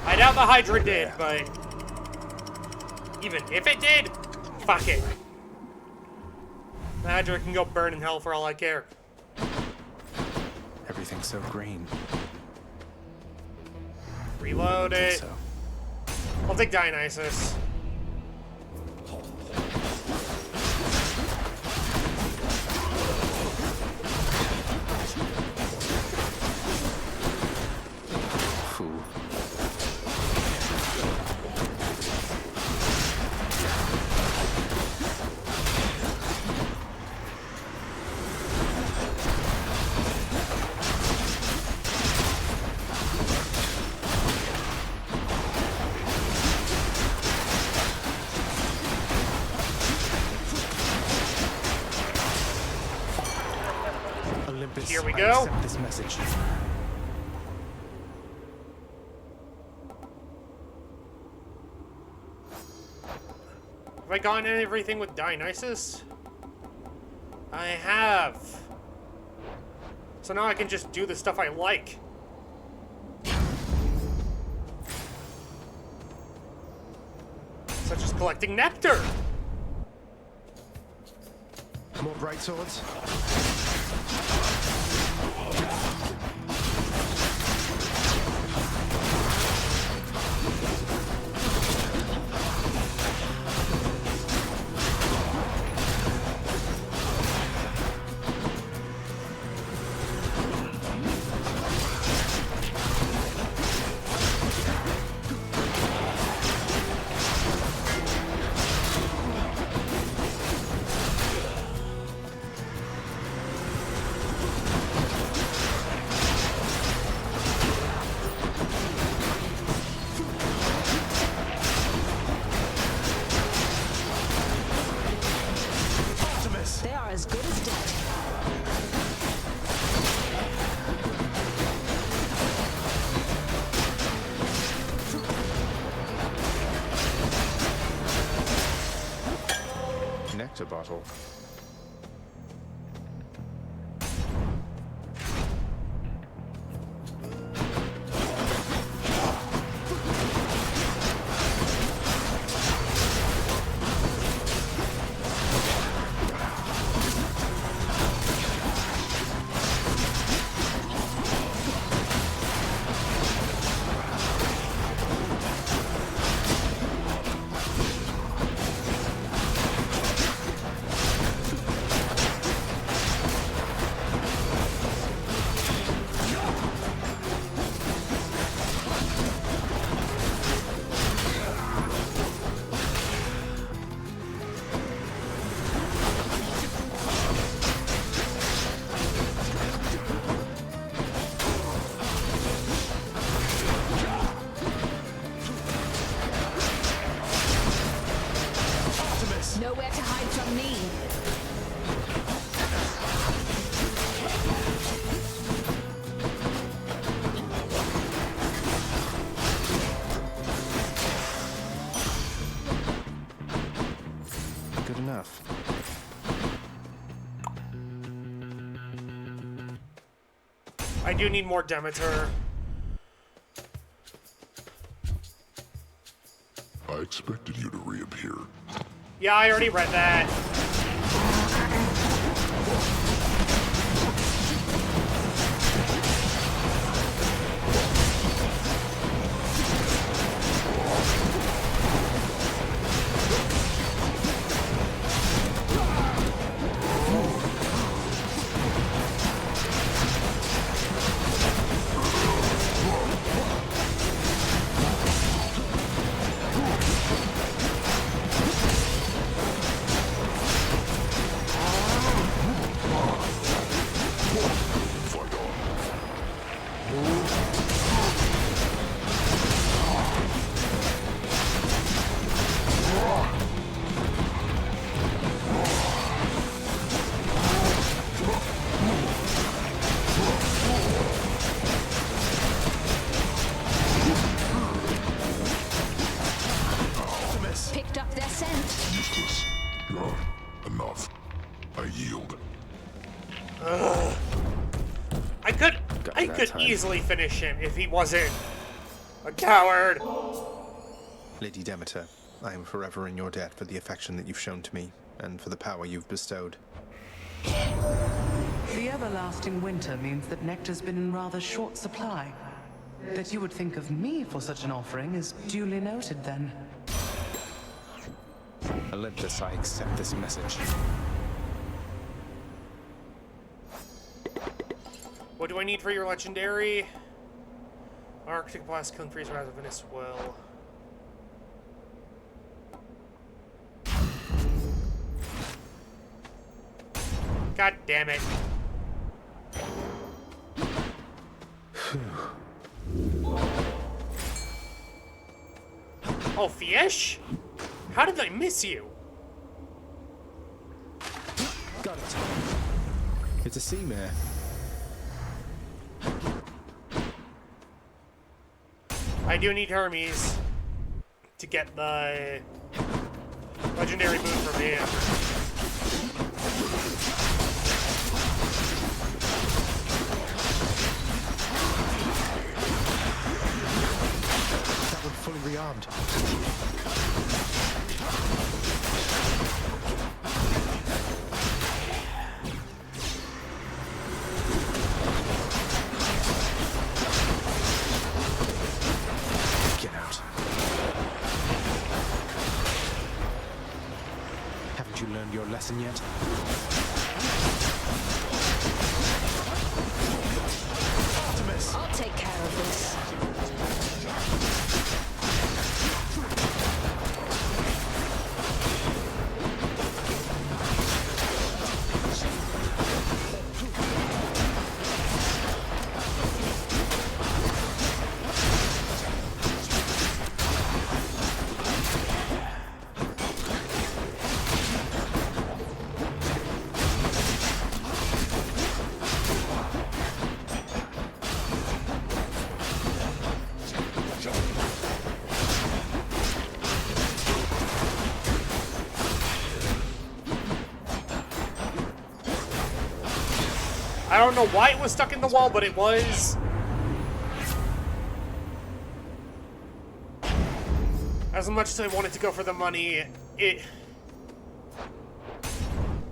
A: I doubt the Hydra did, but even if it did, fuck it. The Hydra can go burn in hell for all I care.
C: Everything's so green.
A: Reload it.
C: So.
A: I'll take Dionysus.
C: Fool. Olympus,
A: Here we
C: I
A: go.
C: accept this message.
A: Have I gotten everything with Dionysus? I have. So now I can just do the stuff I like. collecting nectar.
P: More bright swords?
H: They are as good as dead.
C: Nectar bottle.
G: Nowhere to hide from me.
P: Good enough.
A: I do need more Demeter.
B: I expected you to reappear.
A: Yeah, I already read that.
G: Picked up their scent.
B: Useless. Enough. I yield.
A: Ugh. I could easily finish him if he wasn't a coward.
C: Lady Demeter, I am forever in your debt for the affection that you've shown to me, and for the power you've bestowed.
N: The everlasting winter means that nectar's been in rather short supply. That you would think of me for such an offering is duly noted, then.
C: Olympus, I accept this message.
A: What do I need for your legendary? Arctic blast, killing freeze rather than a swell. God damn it. Oh, fish? How did I miss you?
C: Got it. It's a sea mare.
A: I do need Hermes to get the legendary boon from him.
P: That one fully rearmed. medicine yet? Optimus!
H: I'll take care of this.
A: I don't know why it was stuck in the wall, but it was. As much as I wanted to go for the money,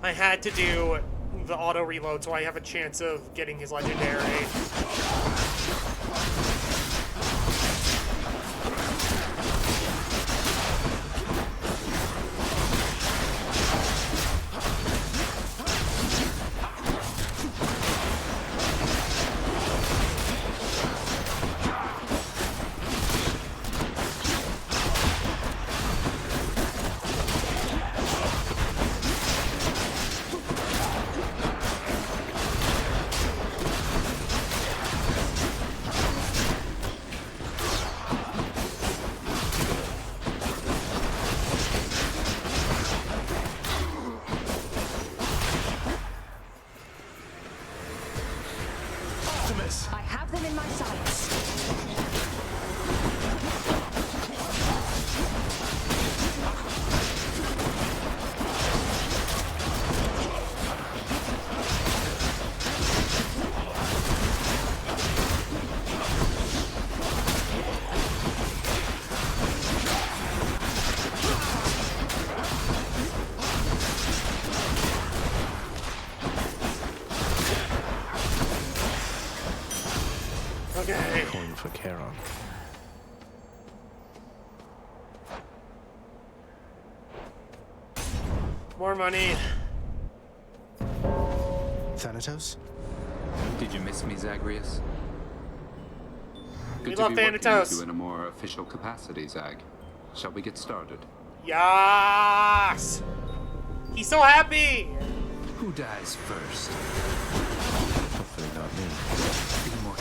A: I had to do the auto reload so I have a chance of getting his legendary.
H: I have them in my sights.
A: Okay.
P: Coin for Charon.
A: More money.
P: Thanatos?
Q: Did you miss me, Zagreus?
A: We
Q: Good
A: love
Q: to be working
A: Thanatos.
Q: with you in a more official capacity, Zag. Shall we get started?
A: Yes! He's so happy!
Q: Who dies first?
P: Hopefully not me.
Q: Be more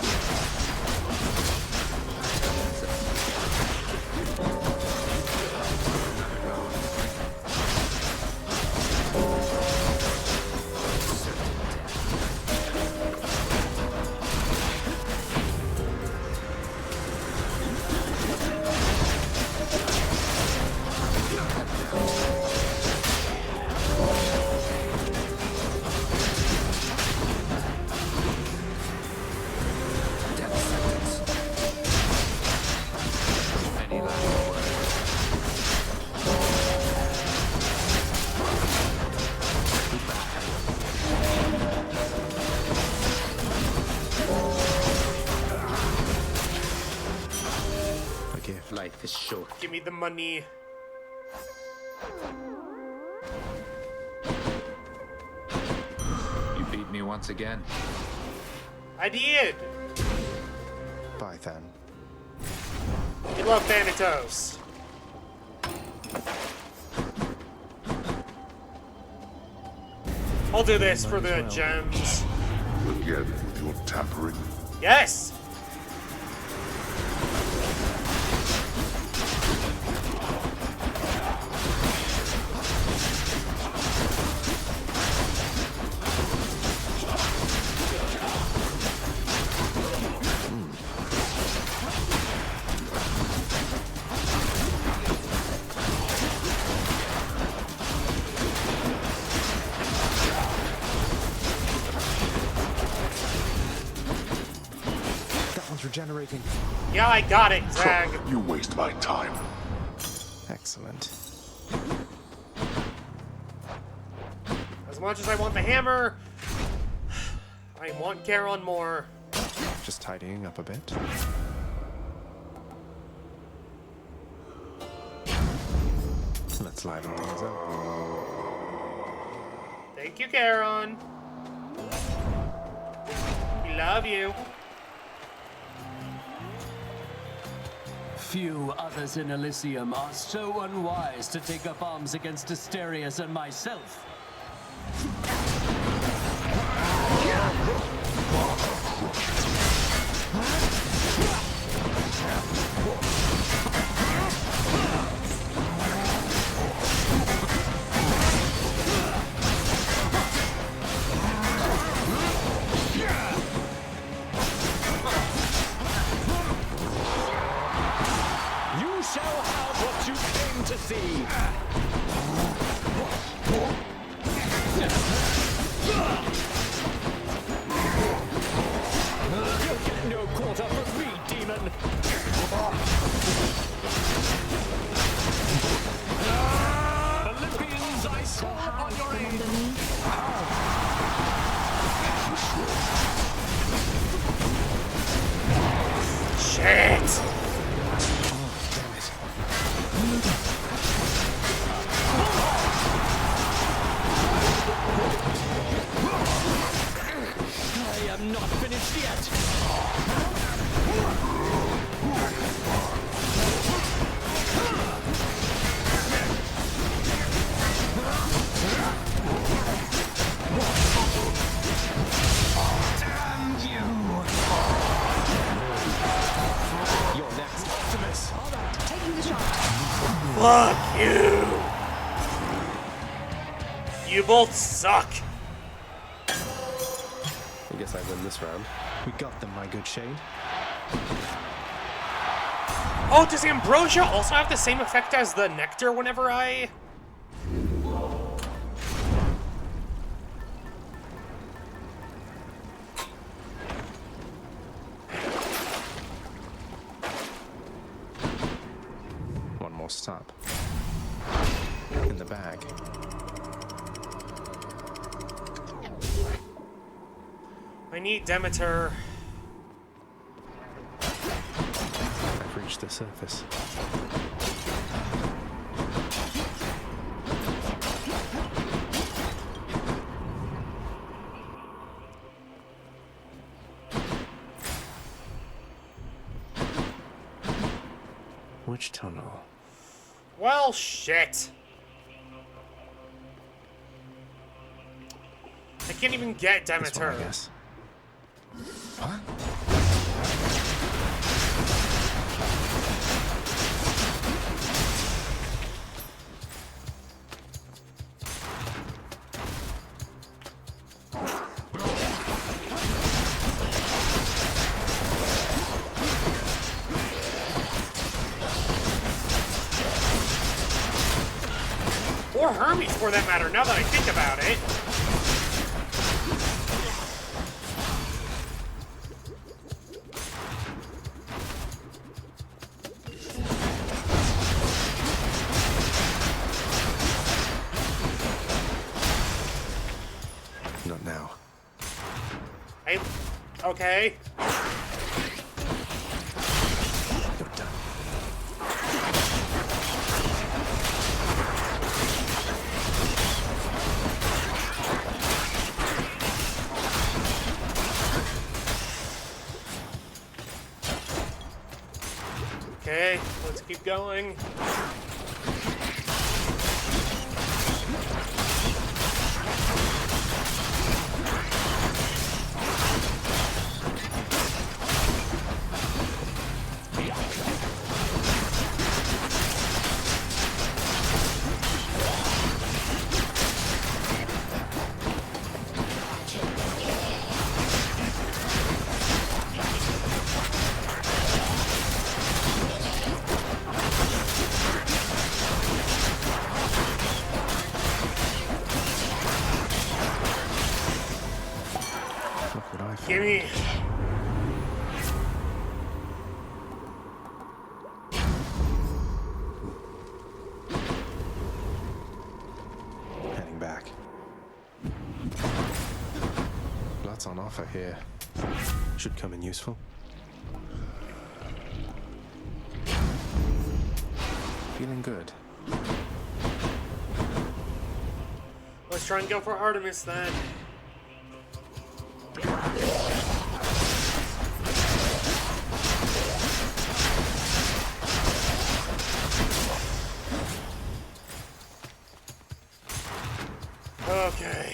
Q: life is short.
A: Give me the money.
Q: You beat me once again.
A: I did!
P: Bye, Than.
A: We love Thanatos. I'll do this for the gems.
B: Again with your tampering.
A: Yes!
P: Regenerating.
A: Yeah, I got it, Zag.
B: You waste my time.
P: Excellent.
A: As much as I want the hammer, I want Charon more.
P: Just tidying up a bit. Let's liven things up.
A: Thank you, Charon. We love you.
R: Few others in Elysium are so unwise to take up arms against Asterius and myself. You shall have what you came to see. You'll get no quarter from me, demon. Olympians, I saw on your aid.
A: Shit!
R: I am not finished yet. Damn you! You're next, Optimus.
J: All right, taking the shot.
A: Fuck you! You both suck.
P: I guess I win this round. We got them, my good Shade.
A: Oh, does Ambrosia also have the same effect as the Nectar whenever I...
P: One more stop. In the bag.
A: I need Demeter.
P: I've reached the surface. Which tunnel?
A: Well, shit. I can't even get
P: This one,
A: Demeter.
P: I guess. What?
A: Or Hermes, for that matter, now that I think about it.
P: Not now.
A: Okay.
P: You're done.
A: Okay, let's keep going.
P: Look what I found.
A: Gimme.
P: Heading back. Lots on offer here. Should come in useful. Feeling good.
A: Let's try and go for Artemis then. Okay.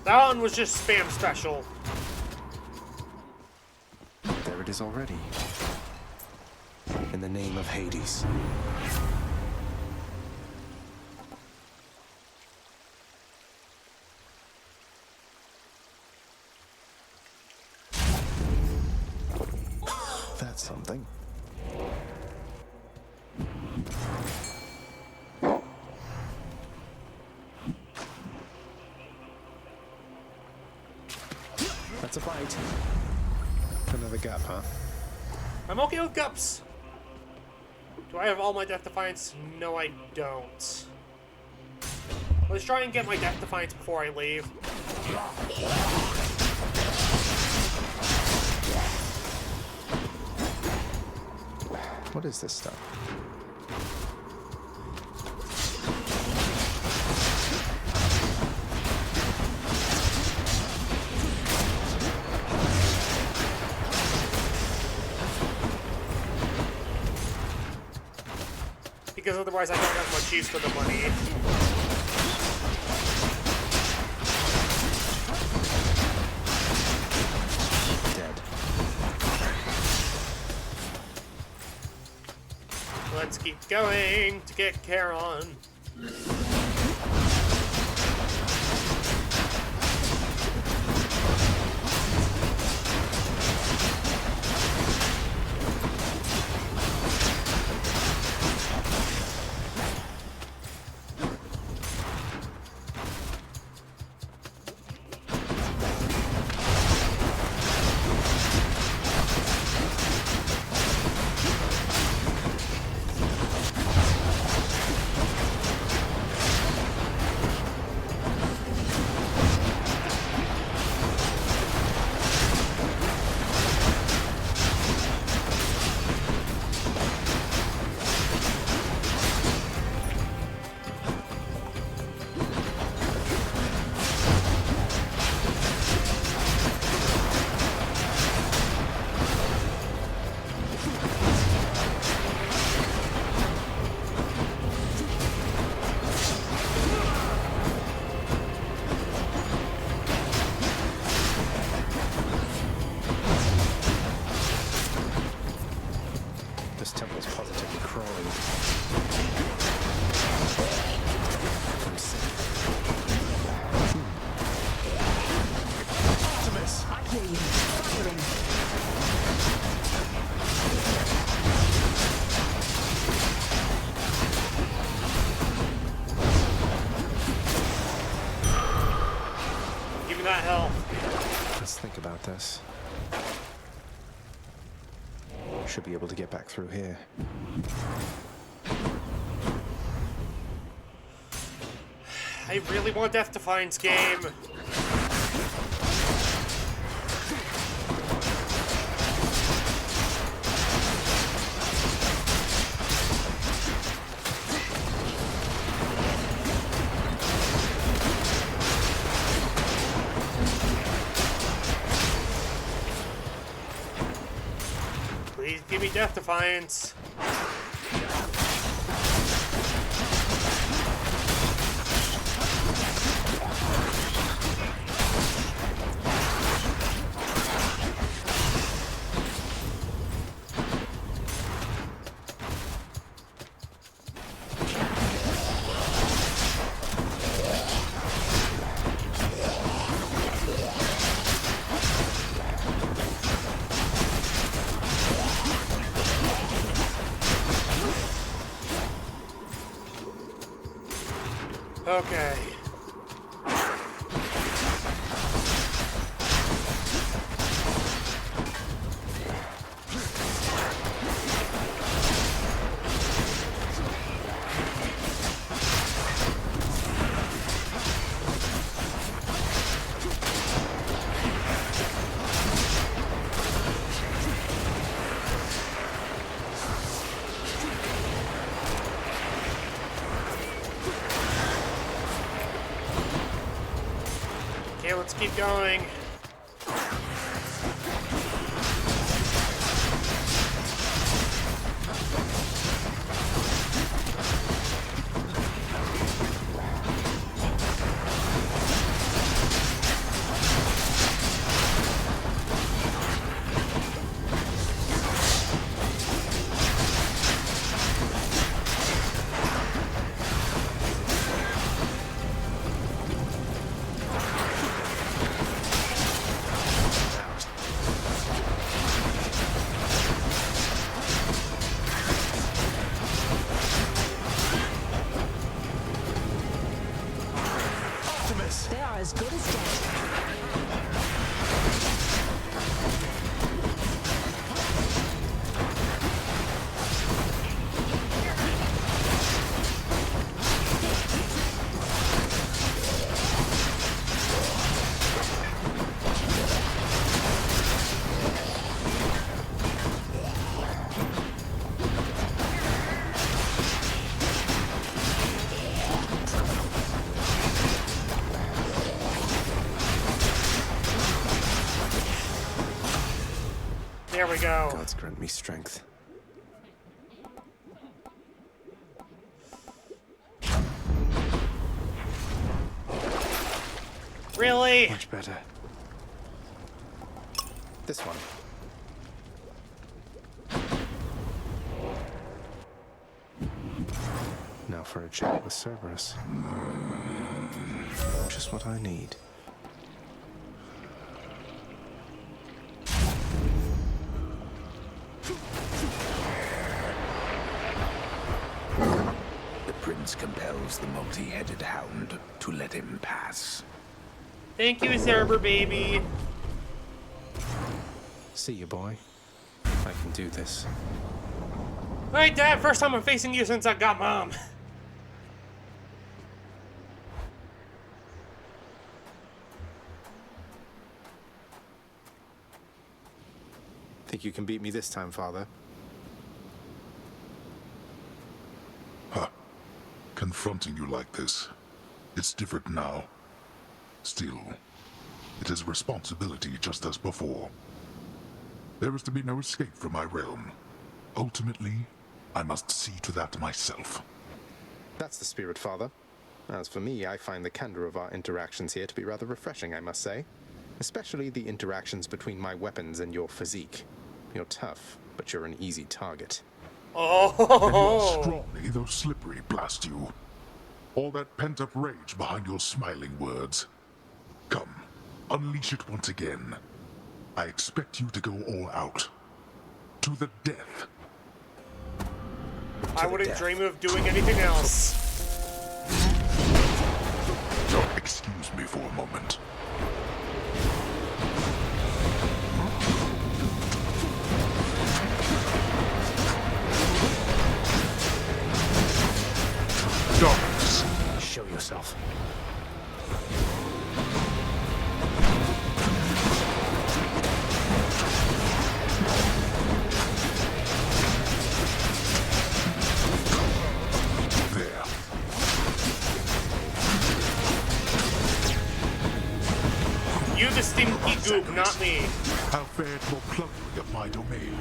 A: That one was just spam special.
P: There it is already. In the name of Hades. That's something. That's a bite. Another gap, huh?
A: I'm okay with gups. Do I have all my Death Defiance? No, I don't. Let's try and get my Death Defiance before I leave.
P: What is this stuff?
A: Because otherwise I don't have much use for the money.
P: Dead.
A: Let's keep going to get Charon.
P: This temple's positively crawling. I'm sick. Artemis!
J: I hear you. Firing.
A: Give me that health.
P: Let's think about this. Should be able to get back through here.
A: I really want Death Defiance game. Please give me Death Defiance. Okay. Okay, let's keep going.
H: They are as good as dead.
A: There we go.
P: Gods grant me strength.
A: Really?
P: Much better. This one. Now for a chat with Cerberus. Just what I need.
S: The prince compels the multi-headed hound to let him pass.
A: Thank you, Cerber baby.
P: See you, boy. I can do this.
A: Alright, Dad, first time I'm facing you since I got Mom.
P: Think you can beat me this time, Father?
B: Huh. Confronting you like this. It's different now. Still, it is responsibility just as before. There is to be no escape from my realm. Ultimately, I must see to that myself.
P: That's the spirit, Father. As for me, I find the candor of our interactions here to be rather refreshing, I must say. Especially the interactions between my weapons and your physique. You're tough, but you're an easy target.
B: And you're strongly, though slippery, blast you. All that pent-up rage behind your smiling words. Come, unleash it once again. I expect you to go all out. To the death.
A: I wouldn't dream of doing anything else.
B: Excuse me for a moment. Darkness.
S: Show yourself.
B: There.
A: You the stinky goop, not me.
B: How fared your plundering of my domain?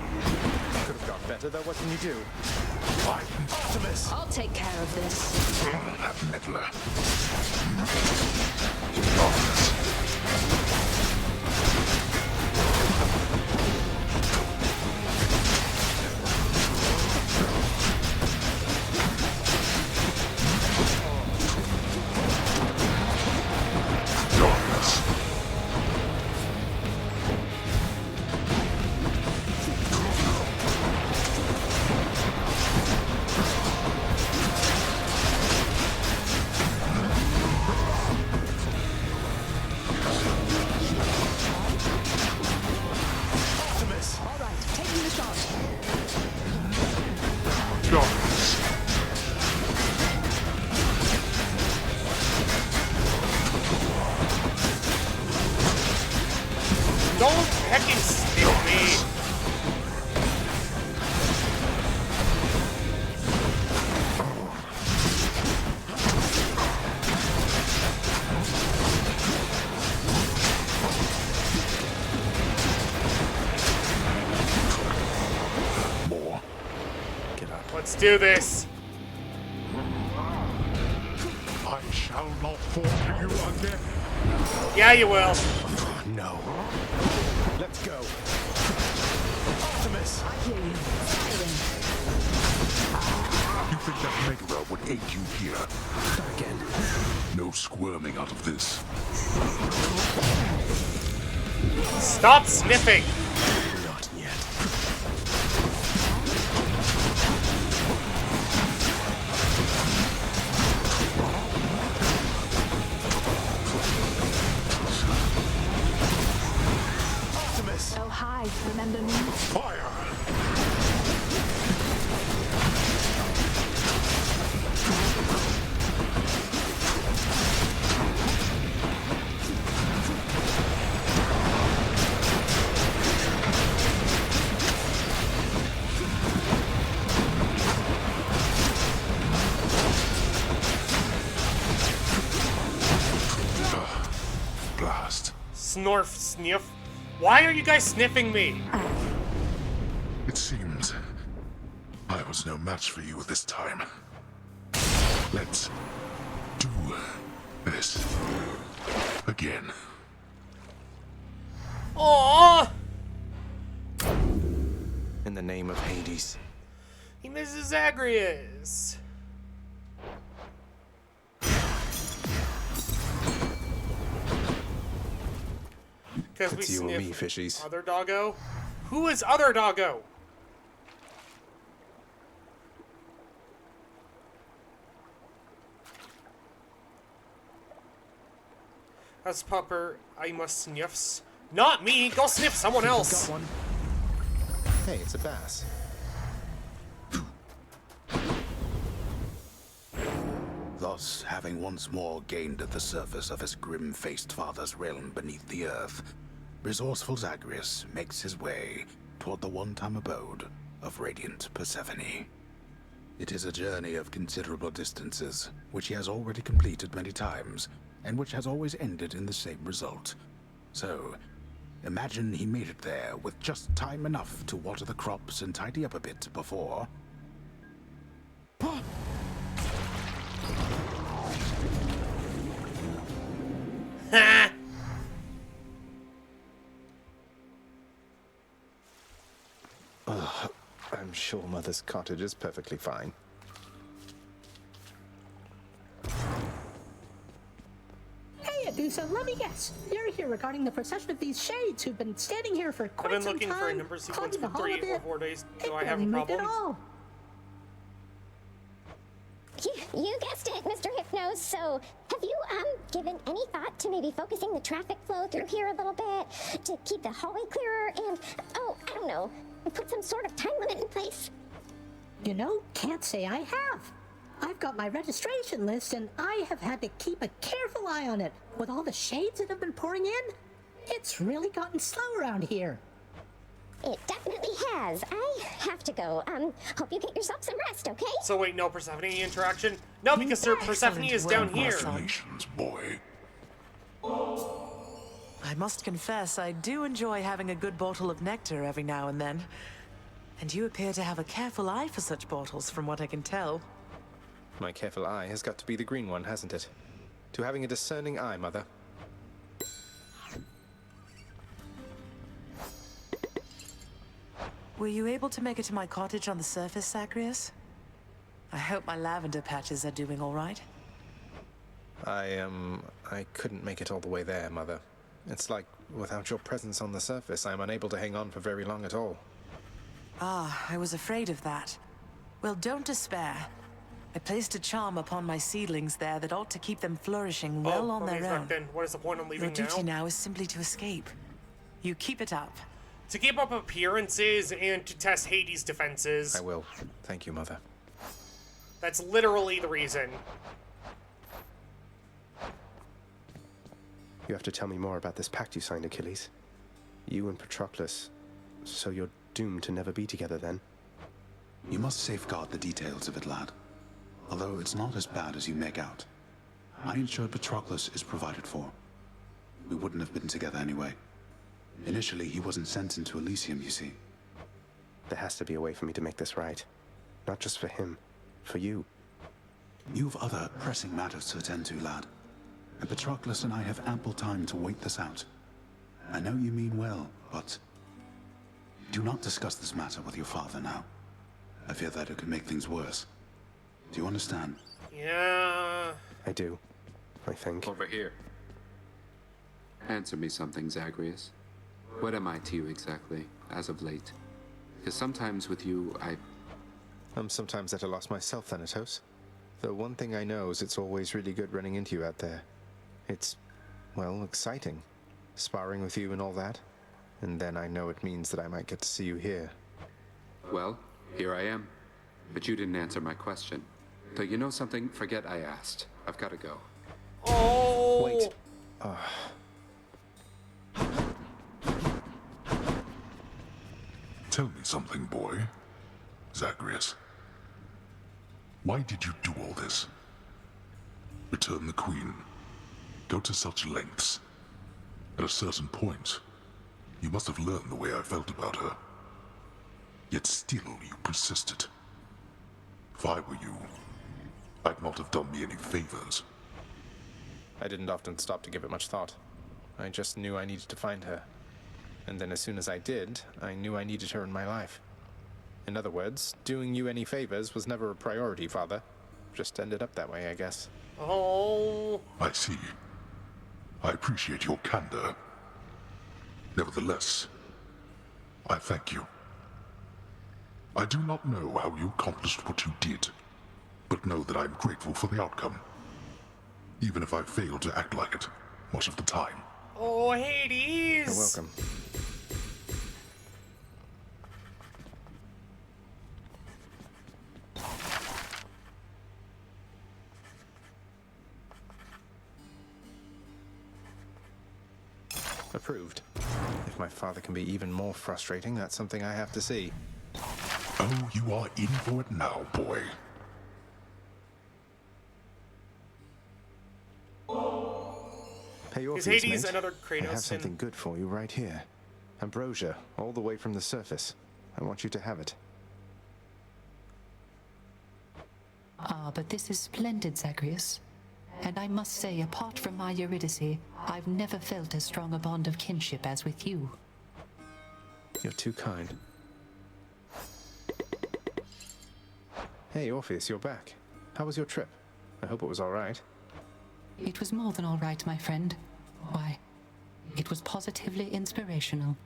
P: Could have got better, though. What can you do?
B: I'm Optimus.
H: I'll take care of this.
B: That meddler.
A: Don't heckin' sniff me.
B: More. Get up.
A: Let's do this.
B: I shall not fall to you again.
A: Yeah, you will.
P: No. Let's go. Optimus!
O: I hear you.
B: You think that Megaera would aid you here?
S: Not again.
B: No squirming out of this.
A: Stop sniffing.
S: Not yet.
H: Oh, hi. Remember me?
B: Fire! Blast.
A: Snorf, sniff. Why are you guys sniffing me?
B: It seems I was no match for you this time. Let's do this again.
A: Aww!
P: In the name of Hades.
A: He misses Zagreus. Because we
P: It's you and me,
A: sniff
P: fishies.
A: other doggo. Who is other doggo? As pupper, I must sniffs. Not me. Go sniff someone else.
P: Got one. Hey, it's a bass.
L: Thus, having once more gained at the surface of his grim-faced father's realm beneath the earth, resourceful Zagreus makes his way toward the one-time abode of radiant Persephone. It is a journey of considerable distances, which he has already completed many times, and which has always ended in the same result. So, imagine he made it there with just time enough to water the crops and tidy up a bit before...
A: Ha!
P: I'm sure Mother's cottage is perfectly fine.
T: Hey, Adusa, let me guess. You're here regarding the procession of these shades who've been standing here for
A: I've
T: quite
A: been
T: some
A: looking
T: time.
A: for a number sequence
T: clogging
A: for
T: the hall
A: 3
T: a
A: or
T: bit.
A: 4 days. Do I
T: It
A: have a
T: barely moved at
A: problem?
T: all.
M: You guessed it, Mr. Hypnos. So, have you given any thought to maybe focusing the traffic flow through here a little bit to keep the hallway clearer and, oh, I don't know, put some sort of time limit in place?
T: You know, can't say I have. I've got my registration list, and I have had to keep a careful eye on it. With all the shades that have been pouring in, it's really gotten slow around here.
M: It definitely has. I have to go. Hope you get yourself some rest, okay?
A: So wait, no Persephone interaction? No, because Persephone is down here.
B: Congratulations, boy.
N: I must confess, I do enjoy having a good bottle of nectar every now and then. And you appear to have a careful eye for such bottles, from what I can tell.
P: My careful eye has got to be the green one, hasn't it? To having a discerning eye, Mother.
N: Were you able to make it to my cottage on the surface, Zagreus? I hope my lavender patches are doing all right.
P: I couldn't make it all the way there, Mother. It's like, without your presence on the surface, I'm unable to hang on for very long at all.
N: Ah, I was afraid of that. Well, don't despair. I placed a charm upon my seedlings there that ought to keep them flourishing well on their own.
A: Then what is the point of leaving
N: Your duty now is simply to escape. You keep it up.
A: To keep up appearances and to test Hades' defenses.
P: I will. Thank you, Mother.
A: That's literally the reason.
P: You have to tell me more about this pact you signed, Achilles. You and Patroclus. So you're doomed to never be together then?
L: You must safeguard the details of it, lad. Although it's not as bad as you make out. I ensured Patroclus is provided for. We wouldn't have been together anyway. Initially, he wasn't sent into Elysium, you see.
P: There has to be a way for me to make this right. Not just for him, for you.
L: You've other pressing matters to attend to, lad. And Patroclus and I have ample time to wait this out. I know you mean well, but do not discuss this matter with your father now. I fear that it could make things worse. Do you understand?
A: Yeah.
P: I do, I think.
Q: Over here. Answer me something, Zagreus. What am I to you exactly, as of late? Because sometimes with you,
P: I'm sometimes at a loss myself, Thanatos. Though one thing I know is it's always really good running into you out there. It's, well, exciting. Sparring with you and all that. And then I know it means that I might get to see you here.
Q: Well, here I am. But you didn't answer my question. So you know something? Forget I asked. I've got to go.
A: Oh!
P: Wait.
B: Tell me something, boy. Zagreus. Why did you do all this? Return the Queen. Go to such lengths. At a certain point, you must have learned the way I felt about her. Yet still you persisted. If I were you, I'd not have done me any favors.
P: I didn't often stop to give it much thought. I just knew I needed to find her. And then as soon as I did, I knew I needed her in my life. In other words, doing you any favors was never a priority, Father. Just ended up that way, I guess.
A: Oh.
B: I see. I appreciate your candor. Nevertheless, I thank you. I do not know how you accomplished what you did, but know that I'm grateful for the outcome. Even if I fail to act like it much of the time.
A: Oh, Hades!
P: You're welcome. Approved. If my father can be even more frustrating, that's something I have to see.
B: Oh, you are in for it now, boy.
P: Hey, Orpheus,
A: Is Hades
P: mate.
A: another
P: I have
A: Kratos?
P: something good for you right here. Ambrosia, all the way from the surface. I want you to have it.
J: Ah, but this is splendid, Zagreus. And I must say, apart from my Eurydice, I've never felt as strong a bond of kinship as with you.
P: You're too kind. Hey, Orpheus, you're back. How was your trip? I hope it was all right.
J: It was more than all right, my friend. Why, it was positively inspirational.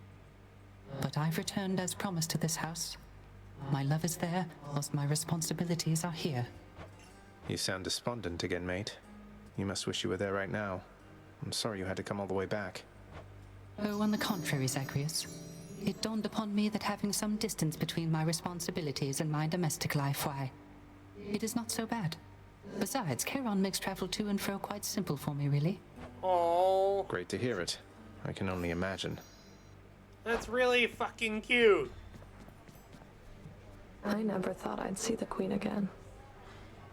J: But I've returned as promised to this house. My love is there, whilst my responsibilities are here.
P: You sound despondent again, mate. You must wish you were there right now. I'm sorry you had to come all the way back.
J: Oh, on the contrary, Zagreus. It dawned upon me that having some distance between my responsibilities and my domestic life, why, it is not so bad. Besides, Charon makes travel to and fro quite simple for me, really.
A: Oh.
P: Great to hear it. I can only imagine.
A: That's really fucking cute.
H: I never thought I'd see the Queen again.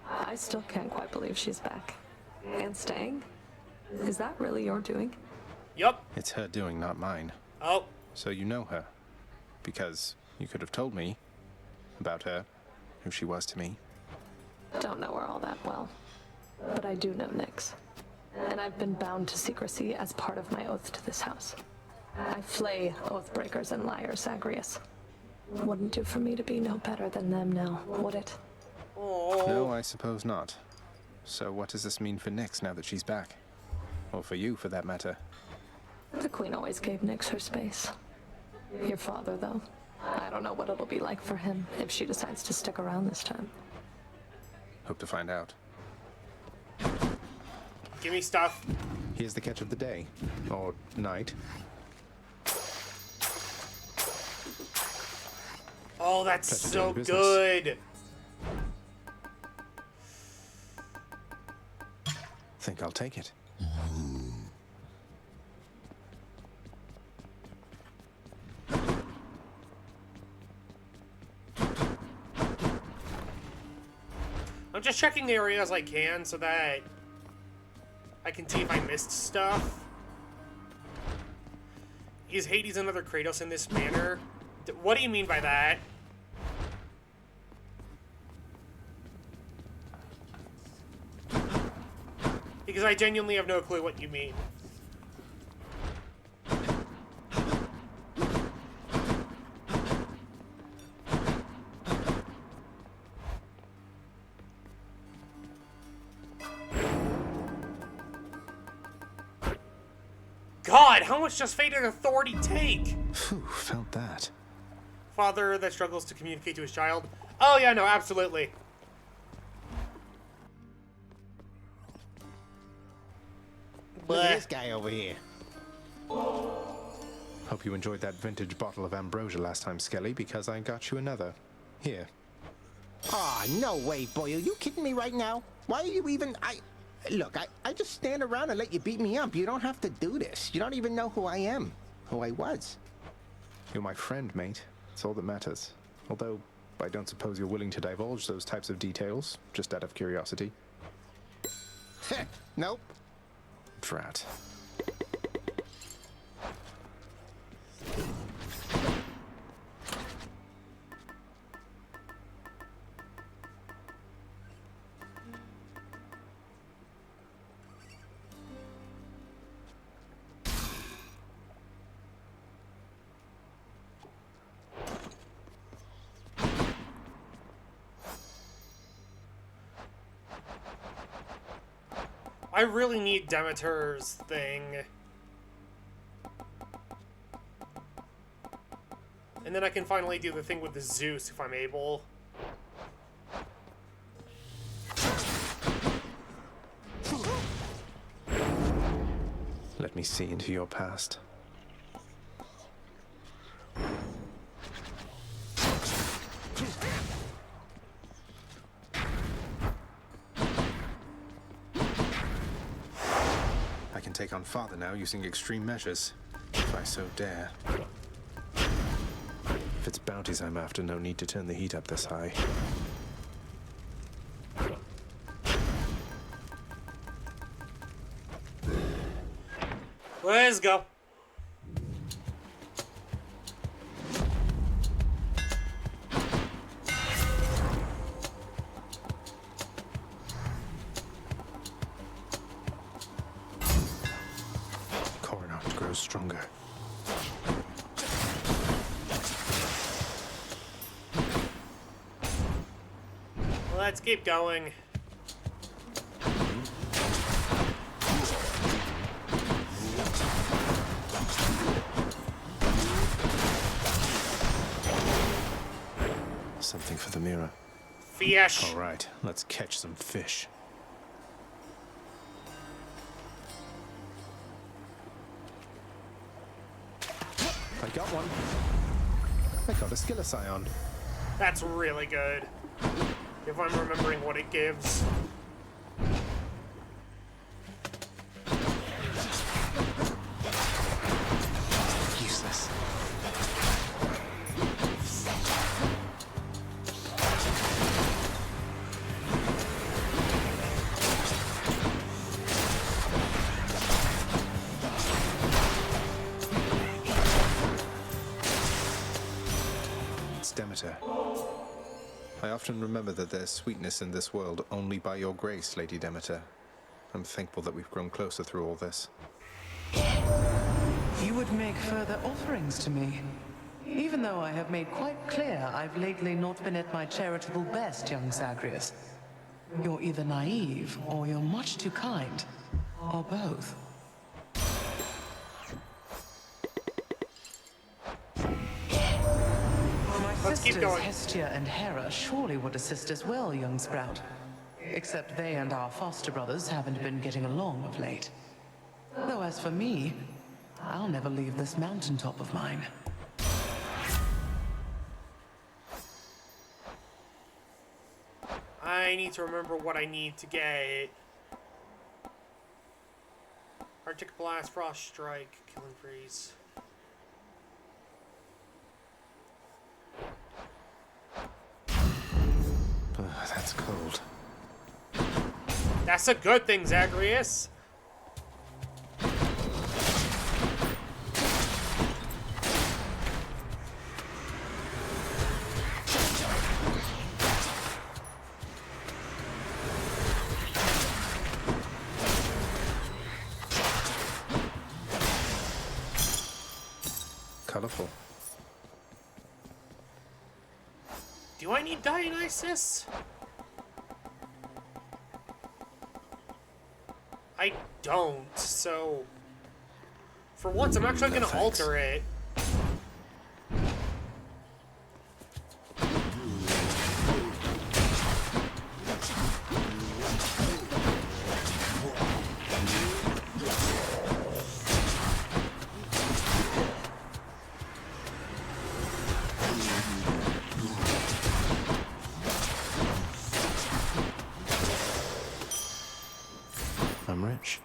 H: I still can't quite believe she's back. And staying? Is that really your doing?
A: Yup.
P: It's her doing, not mine.
A: Oh.
P: So you know her. Because you could have told me about her, who she was to me.
H: Don't know her all that well. But I do know Nyx. And I've been bound to secrecy as part of my oath to this house. I flay oath-breakers and liars, Zagreus. Wouldn't do for me to be no better than them now, would it?
P: No, I suppose not. So what does this mean for Nyx now that she's back? Or for you, for that matter?
H: The Queen always gave Nyx her space. Your father, though. I don't know what it'll be like for him if she decides to stick around this time.
P: Hope to find out.
A: Give me stuff.
P: Here's the catch of the day. Or night.
A: Oh, that's
P: Pleasure
A: so
P: doing business.
A: good.
P: Think I'll take it.
A: just checking the areas I can so that I can see if I missed stuff. Is Hades another Kratos in this manner? What do you mean by that? Because I genuinely have no clue what you mean. God, how much does Fated Authority take?
P: Phew, felt that.
A: Father that struggles to communicate to his child. Oh yeah, no, absolutely.
D: Look at this guy over here.
P: Hope you enjoyed that vintage bottle of ambrosia last time, Skelly, because I got you another. Here.
D: Aw, no way, boy. Are you kidding me right now? Why are you even... Look, I just stand around and let you beat me up. You don't have to do this. You don't even know who I am. Who I was.
P: You're my friend, mate. That's all that matters. Although, I don't suppose you're willing to divulge those types of details, just out of curiosity.
D: Nope.
P: Drat.
A: I really need Demeter's thing. And then I can finally do the thing with the Zeus if I'm able.
P: Let me see into your past. I can take on Father now using extreme measures, if I so dare. If it's bounties I'm after, no need to turn the heat up this high.
A: Let's go.
P: Coronach grows stronger.
A: Let's keep going.
P: Something for the mirror.
A: Fish.
P: All right, let's catch some fish. I got one. I got a Skilliscion.
A: That's really good. If I'm remembering what it gives.
P: Useless. It's Demeter. I often remember that there's sweetness in this world only by your grace, Lady Demeter. I'm thankful that we've grown closer through all this.
N: You would make further offerings to me. Even though I have made quite clear I've lately not been at my charitable best, young Zagreus. You're either naive, or you're much too kind. Or both.
A: Let's keep going.
N: Hestia and Hera surely would assist as well, young Sprout. Except they and our foster brothers haven't been getting along of late. Though as for me, I'll never leave this mountaintop of mine.
A: I need to remember what I need to get. Arctic Blast, Frost Strike, Killing Freeze.
P: That's cold.
A: That's a good thing, Zagreus.
P: Colorful.
A: Do I need Dionysus? I don't, so... For once, I'm actually gonna alter it.
P: I'm rich.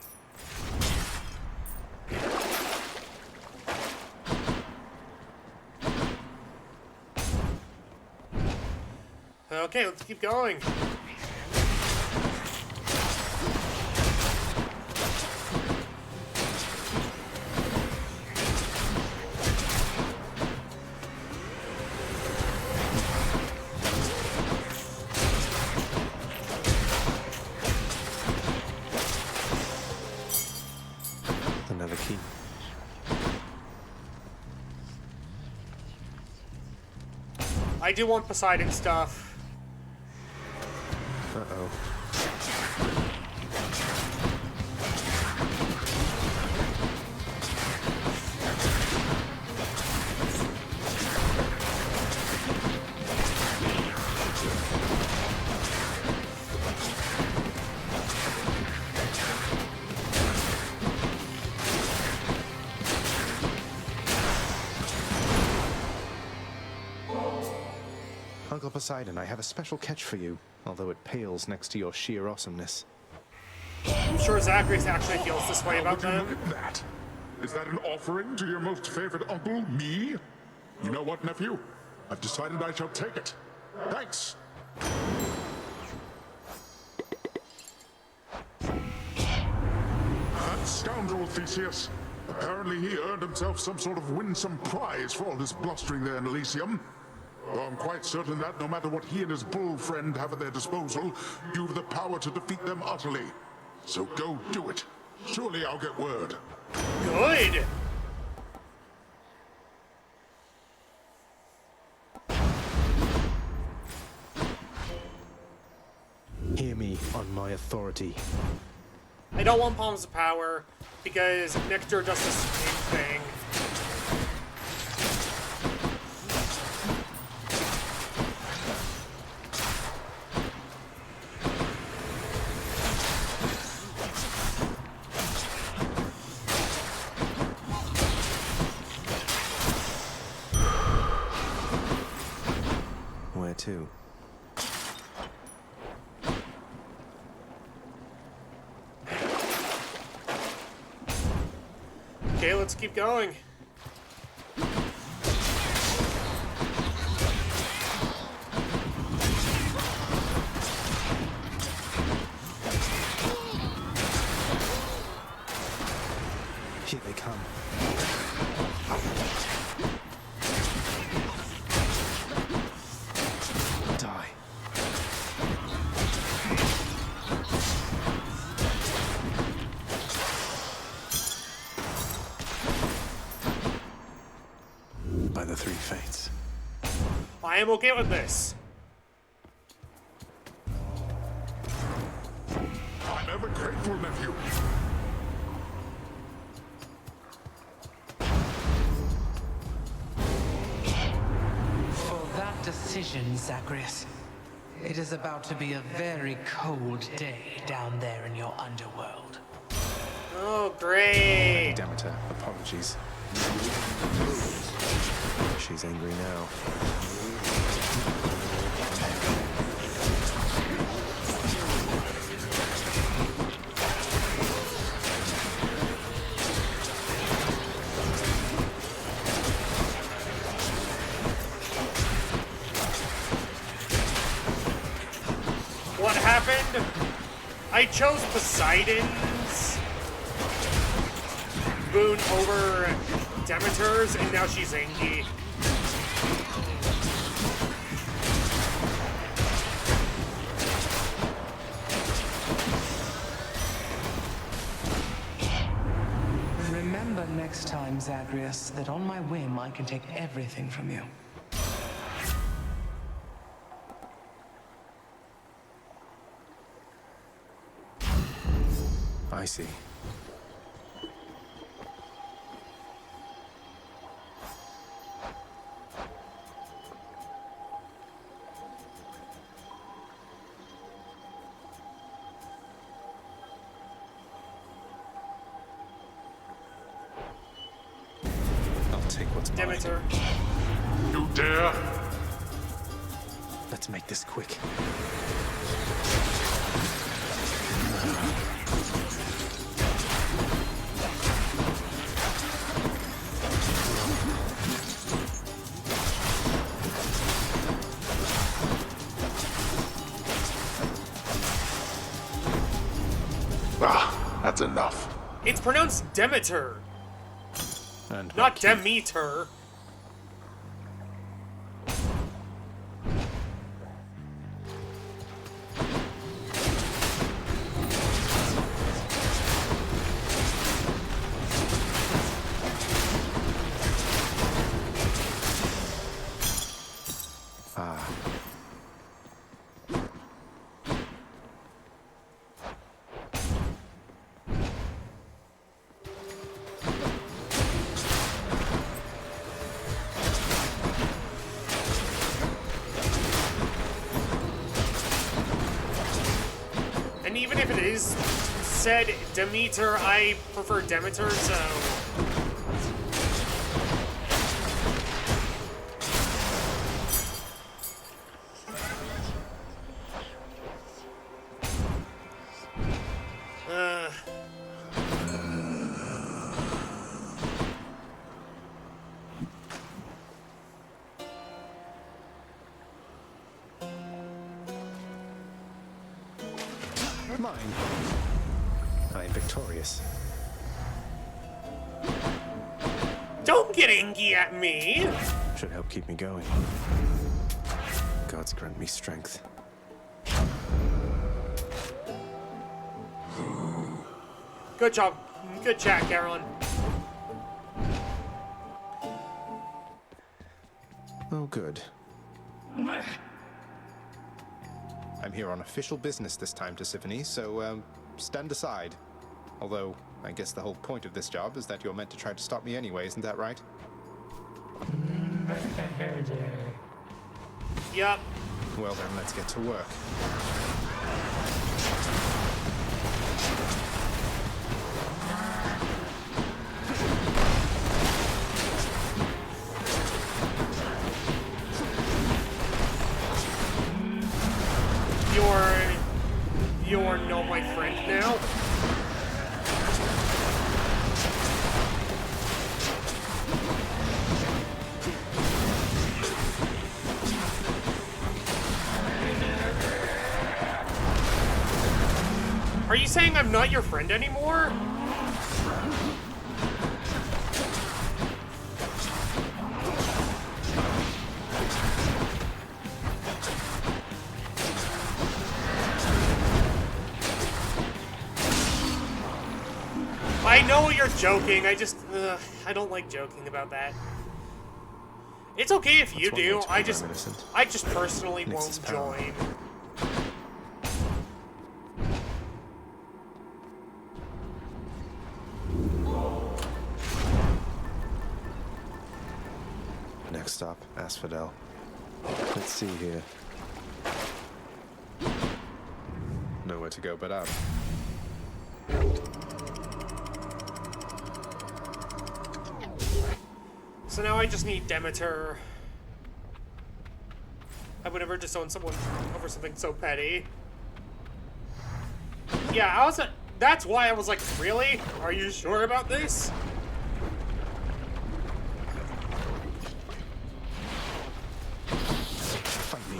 A: Okay, let's keep going.
P: Another key.
A: I do want Poseidon stuff.
P: Uh-oh. Uncle Poseidon, I have a special catch for you, although it pales next to your sheer awesomeness.
A: I'm sure Zagreus actually feels this way about them.
B: Look at that. Is that an offering to your most favorite uncle, me? You know what, nephew? I've decided I shall take it. Thanks. That scoundrel Theseus. Apparently he earned himself some sort of winsome prize for all his blustering there in Elysium. Though I'm quite certain that no matter what he and his bull friend have at their disposal, you've the power to defeat them utterly. So go do it. Surely I'll get word.
A: Good!
P: Hear me on my authority.
A: I don't want Palms of Power, because Nectar does the same thing.
P: Where to?
A: Okay, let's keep going.
P: Here they come. Die. By the three fates.
A: I am okay with this.
B: I'm ever grateful, nephew.
N: For that decision, Zagreus. It is about to be a very cold day down there in your underworld.
A: Oh, great.
P: Demeter, apologies. She's angry now.
A: What happened? I I chose Poseidon's boon over Demeter's, and now she's angry.
N: Remember next time, Zagreus, that on my whim I can take everything from you.
P: I see. I'll take what's mine.
A: Demeter.
B: You dare?
P: Let's make this quick.
B: Ah, that's enough.
A: It's pronounced Demeter,
P: And
A: not Demeter.
P: Ah.
A: And even if it is said Demeter, I prefer Demeter, so...
P: Mine. I am victorious.
A: Don't get angry at me!
P: Should help keep me going. Gods grant me strength.
A: Good job. Good chat, Caroline.
P: Oh, good. I'm here on official business this time, Tisiphone, so, stand aside. Although, I guess the whole point of this job is that you're meant to try to stop me anyway, isn't that right?
A: Yup.
P: Well then, let's get to work.
A: You're not my friend now? Are you saying I'm not your friend anymore? I know you're joking, I don't like joking about that. It's okay if you do, I just personally won't join.
P: Next stop, Asphodel. Let's see here. Nowhere to go but up.
A: So now I just need Demeter. I would never disown someone over something so petty. Yeah, that's why I was like, really? Are you sure about this?
P: Fight me.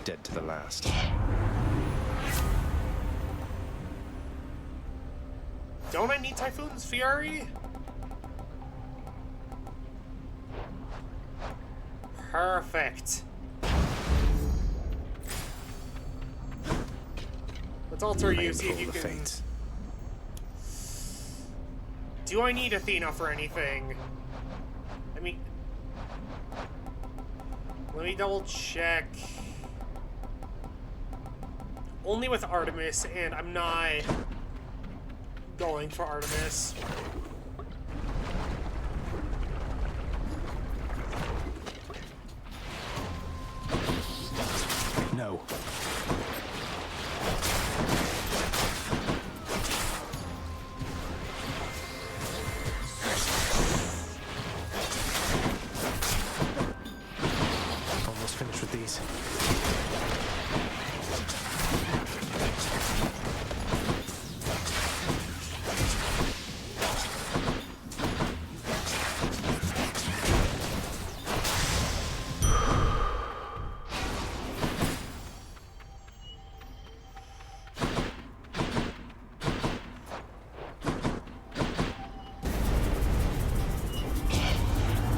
P: dead to the last.
A: Don't I need Typhoon's Fury? Perfect. Let's alter you, see if you can... Do I need Athena for anything? I mean... Let me double check. Only with Artemis, and I'm not going for Artemis.
P: No. Almost finished with these.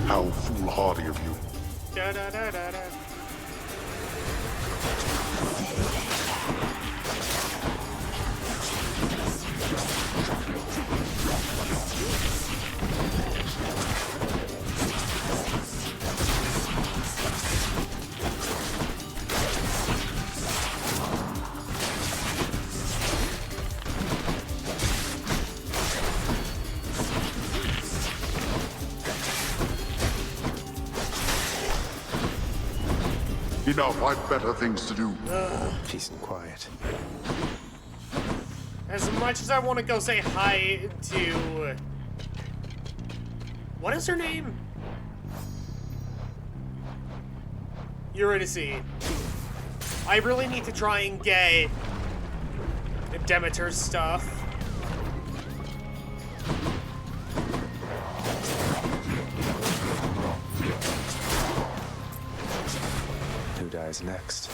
B: How foolhardy of you.
A: Da da da da da.
B: Enough, I've better things to do.
P: Peace and quiet.
A: As much as I want to go say hi to... What is her name? Eurydice. I really need to try and get Demeter's stuff.
P: Who dies next?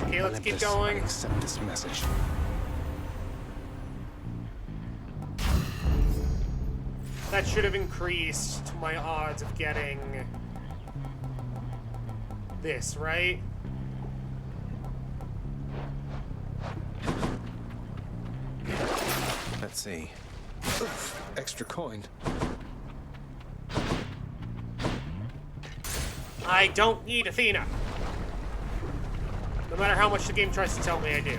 A: Okay, let's keep going.
P: Accept this message.
A: That should have increased my odds of getting this, right?
P: Let's see. Extra coin.
A: I don't need Athena. No matter how much the game tries to tell me I do.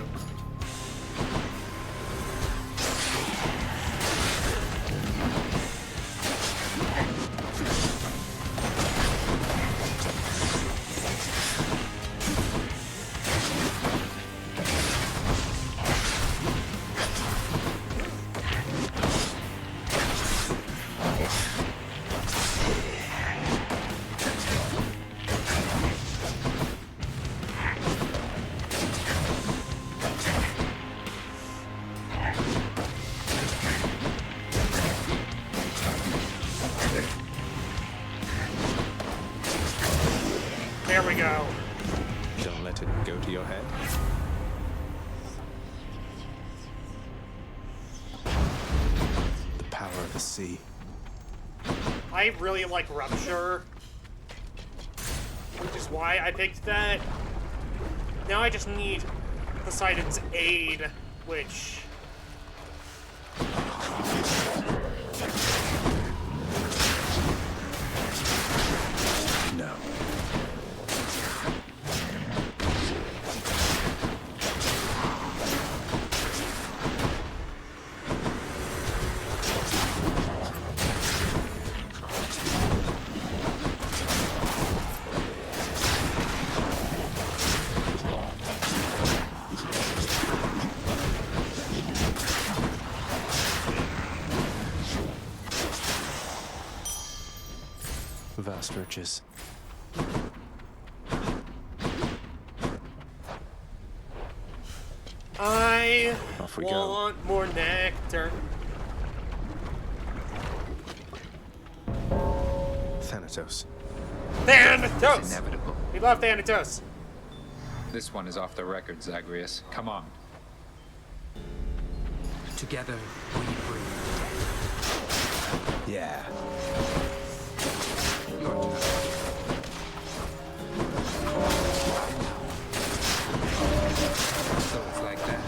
A: There we go.
P: Don't let it go to your head. The power of the sea.
A: I really like Rupture, which is why I picked that. Now I just need Poseidon's Aid, which...
P: No. Vast riches.
A: I
P: Off we
A: want more nectar.
P: Thanatos.
A: Thanatos!
U: It's inevitable.
A: We love Thanatos.
U: This one is off the record, Zagreus. Come on.
S: Together, we breathe.
P: Yeah.
U: Your turn. So it's like that.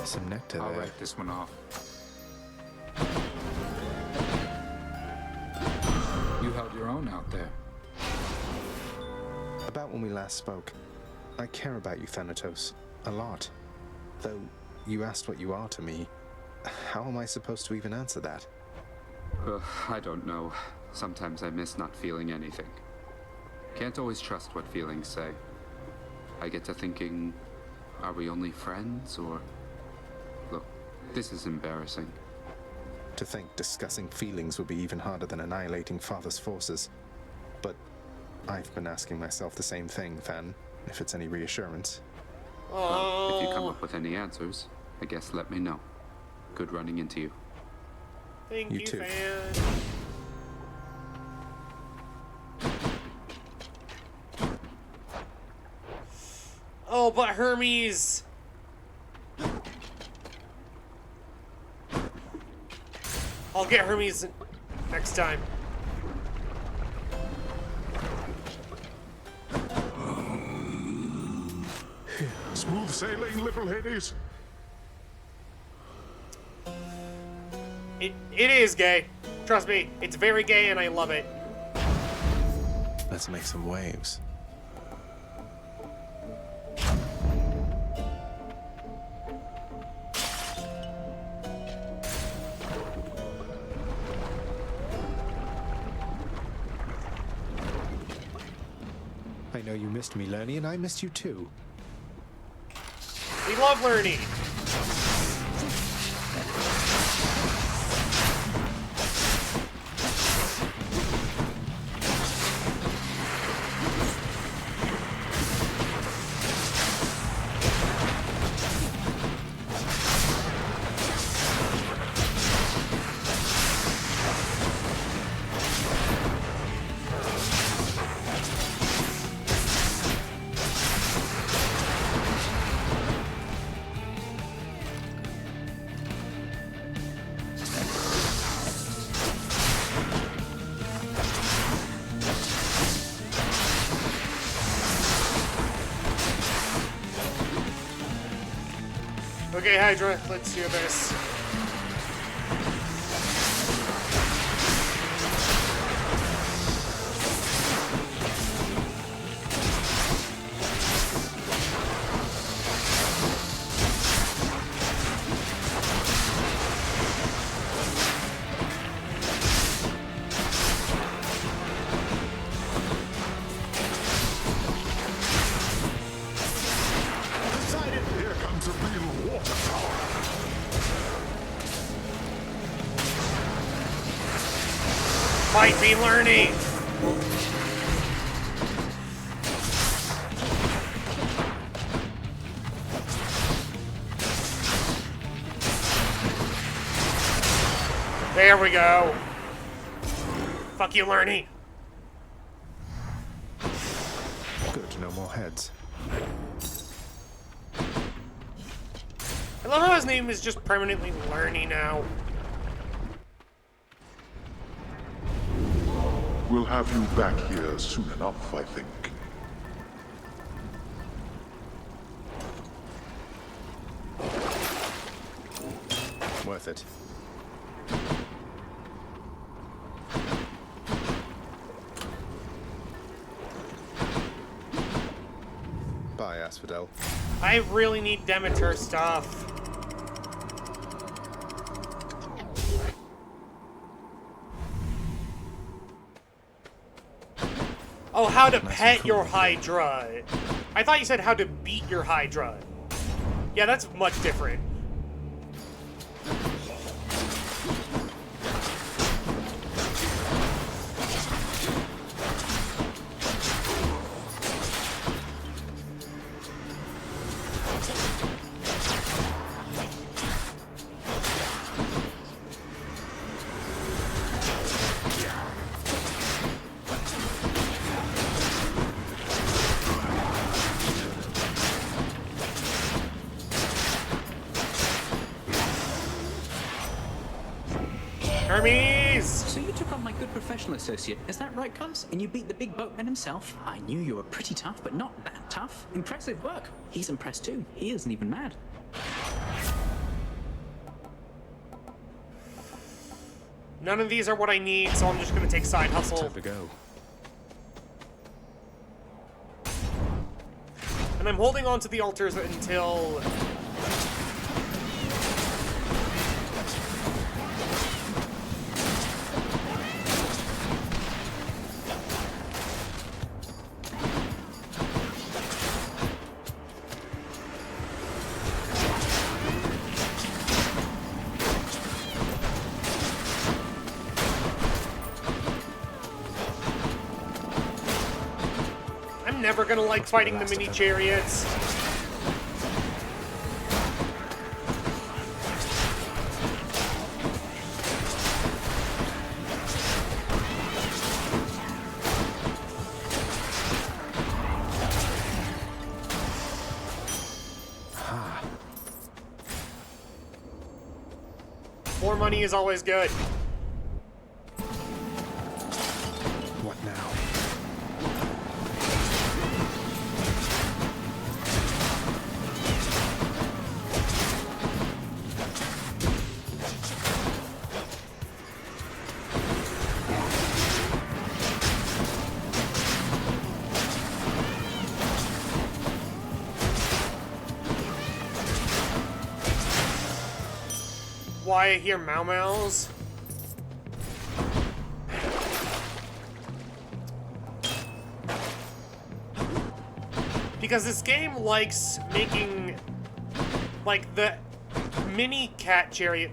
P: Some nectar
U: I'll
P: there.
U: write this one off. You held your own out there.
P: About when we last spoke. I care about you, Thanatos. A lot. Though you asked what you are to me, how am I supposed to even answer that?
Q: I don't know. Sometimes I miss not feeling anything. Can't always trust what feelings say. I get to thinking, are we only friends, or... Look, this is embarrassing.
P: To think discussing feelings would be even harder than annihilating Father's forces. But I've been asking myself the same thing, Than, if it's any reassurance.
Q: Well, if you come up with any answers, I guess let me know. Good running into you.
A: Thank you,
P: too.
A: fan. Oh, but Hermes. I'll get Hermes next time.
B: Smooth sailing, little Hades.
A: It is gay. Trust me, it's very gay and I love it.
P: Let's make some waves. I know you missed me, Lernie, and I missed you too.
A: We love learning. Okay, Hydra, let's do this.
B: Here comes a real water tower.
A: Might be learning. There we go. Fuck you, learning.
P: Good, no more heads.
A: I love how his name is just permanently learning now.
B: We'll have you back here soon enough, I think.
P: Worth it. asphodel.
A: I really need Demeter stuff. Oh, how to pet your Hydra. I thought you said how to beat your Hydra. Yeah, that's much different. Hermes!
I: So you took on my good professional associate, is that right, Cubs? And you beat the big boatman himself? I knew you were pretty tough, but not that tough. Impressive work. He's impressed too. He isn't even mad.
A: None of these are what I need, so I'm just gonna take side hustle.
P: Time to go.
A: And I'm holding on to the altars until... I'm never gonna like fighting the mini chariots. More money is always good.
P: What now?
A: Why I hear Mau Maus? Because this game likes making, like, the mini cat chariot.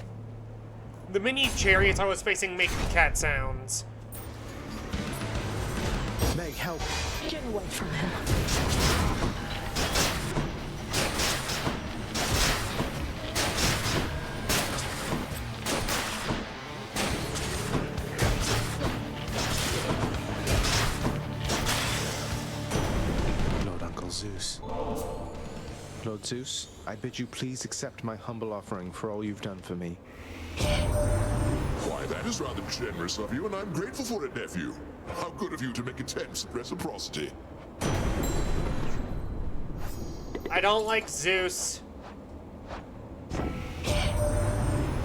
A: The mini chariots I was facing make cat sounds.
P: Meg, help.
H: Get away from him.
P: Zeus. Lord Zeus, I bid you please accept my humble offering for all you've done for me.
B: Why, that is rather generous of you, and I'm grateful for it, nephew. How good of you to make attempts at reciprocity.
A: I don't like Zeus.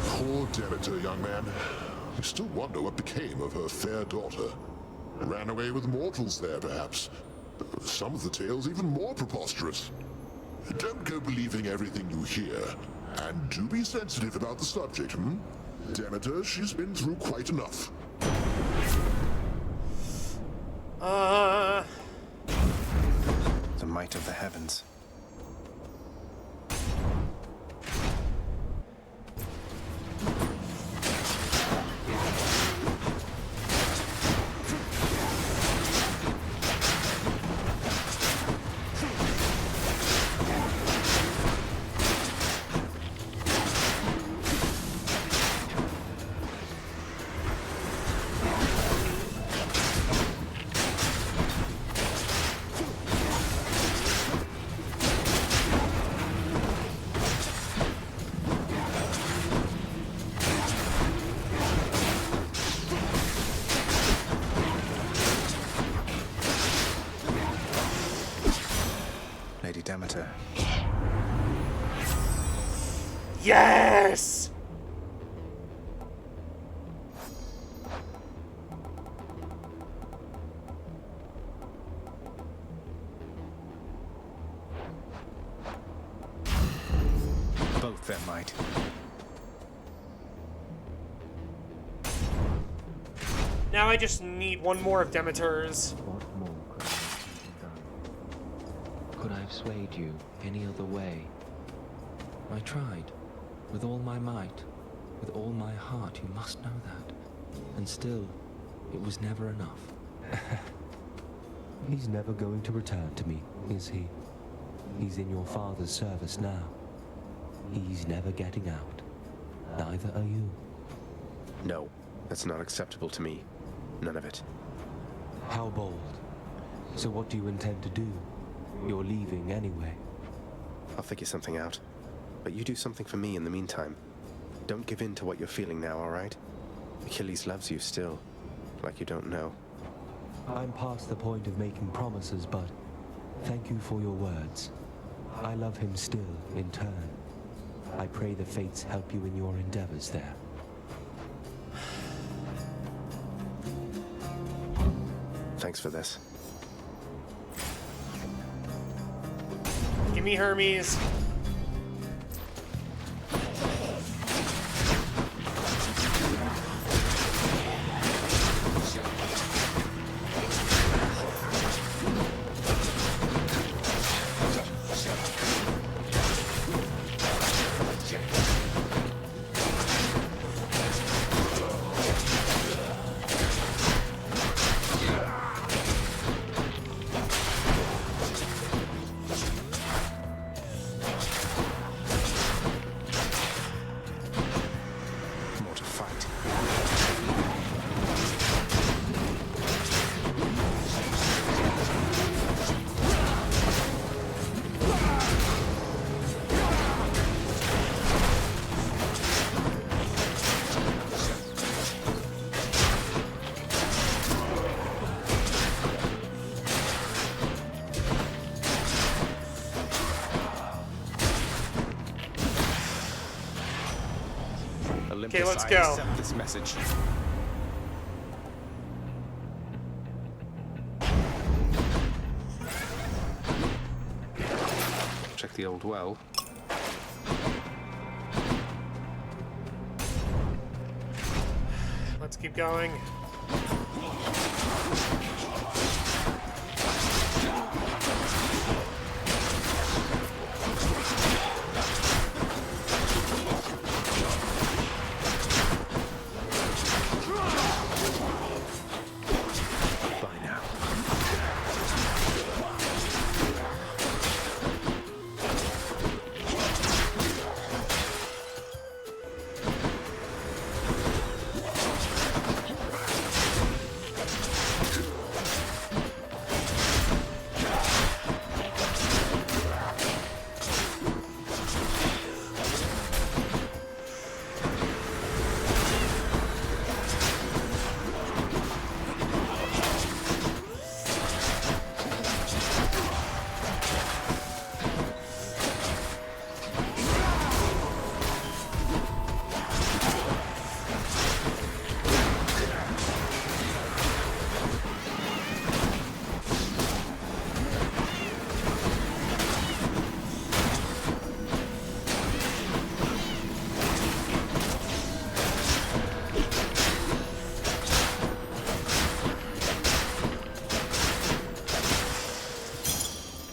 B: Poor Demeter, young man. I still wonder what became of her fair daughter. Ran away with mortals there, perhaps. Some of the tales even more preposterous. Don't go believing everything you hear. And do be sensitive about the subject, hmm? Demeter, she's been through quite enough.
P: The might of the heavens. Lady Demeter.
A: Yes!
C: right.
A: Now I just need one more of Demeter's.
F: What more could I have done? Could I have swayed you any other way? I tried, with all my might, with all my heart, you must know that. And still, it was never enough.
V: He's never going to return to me, is he? He's in your father's service now. He's never getting out. Neither are you.
P: No, that's not acceptable to me. None of it.
V: How bold. So what do you intend to do? You're leaving anyway.
P: I'll figure something out. But you do something for me in the meantime. Don't give in to what you're feeling now, all right? Achilles loves you still, like you don't know.
V: I'm past the point of making promises, but thank you for your words. I love him still, in turn. I pray the fates help you in your endeavors there.
P: Thanks for this.
A: Give me Hermes. Okay, let's go.
P: I accept this message. Check the old well.
A: Let's keep going.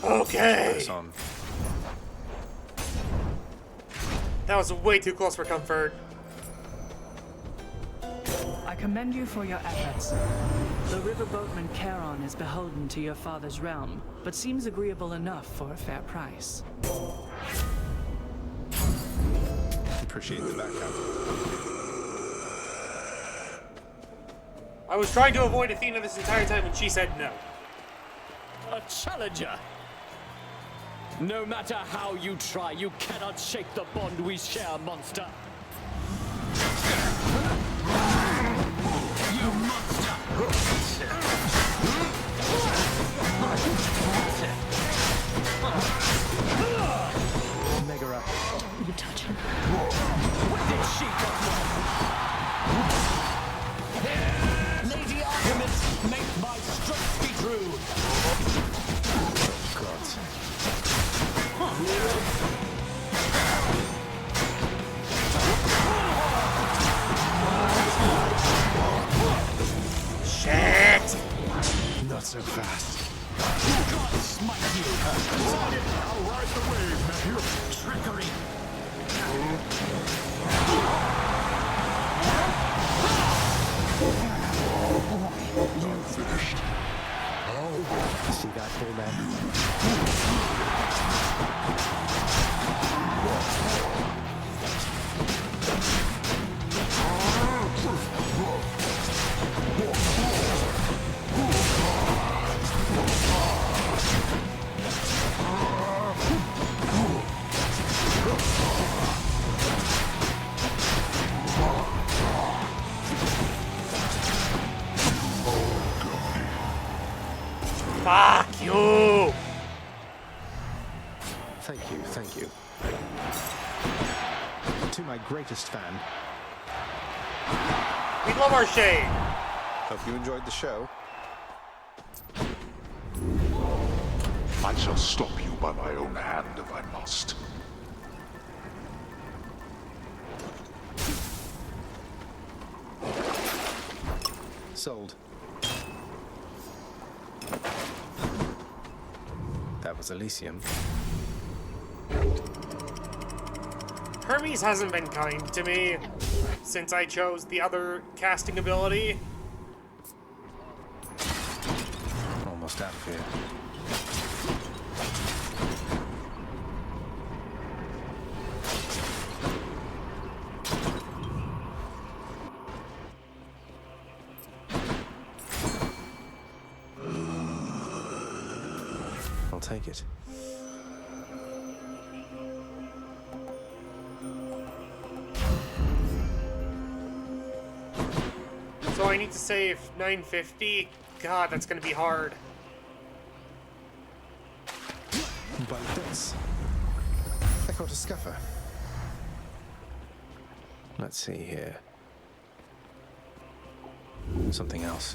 A: Okay. That was way too close for comfort.
W: I commend you for your efforts. The riverboatman Charon is beholden to your father's realm, but seems agreeable enough for a fair price.
P: Appreciate the backup.
A: I was trying to avoid Athena this entire time and she said no.
R: A challenger! No matter how you try, you cannot shake the bond we share, monster! You monster!
W: Megaera.
H: You touch him.
R: Where did she come from? Lady Artemis, make my strength be true!
P: God.
R: smite you.
B: I'll ride the wave, nephew.
R: Trickery.
B: Not finished.
V: See that, full man?
A: Fuck you!
P: Thank you. To my greatest fan.
A: We love our shade.
P: Hope you enjoyed the show.
B: I shall stop you by my own hand if I must.
P: Sold. That was Elysium.
A: Hermes hasn't been kind to me since I chose the other casting ability.
P: Almost out of here. I'll take it.
A: So I need to save 950. God, that's gonna be hard.
P: But this, I caught a scuffer. Let's see here. Something else.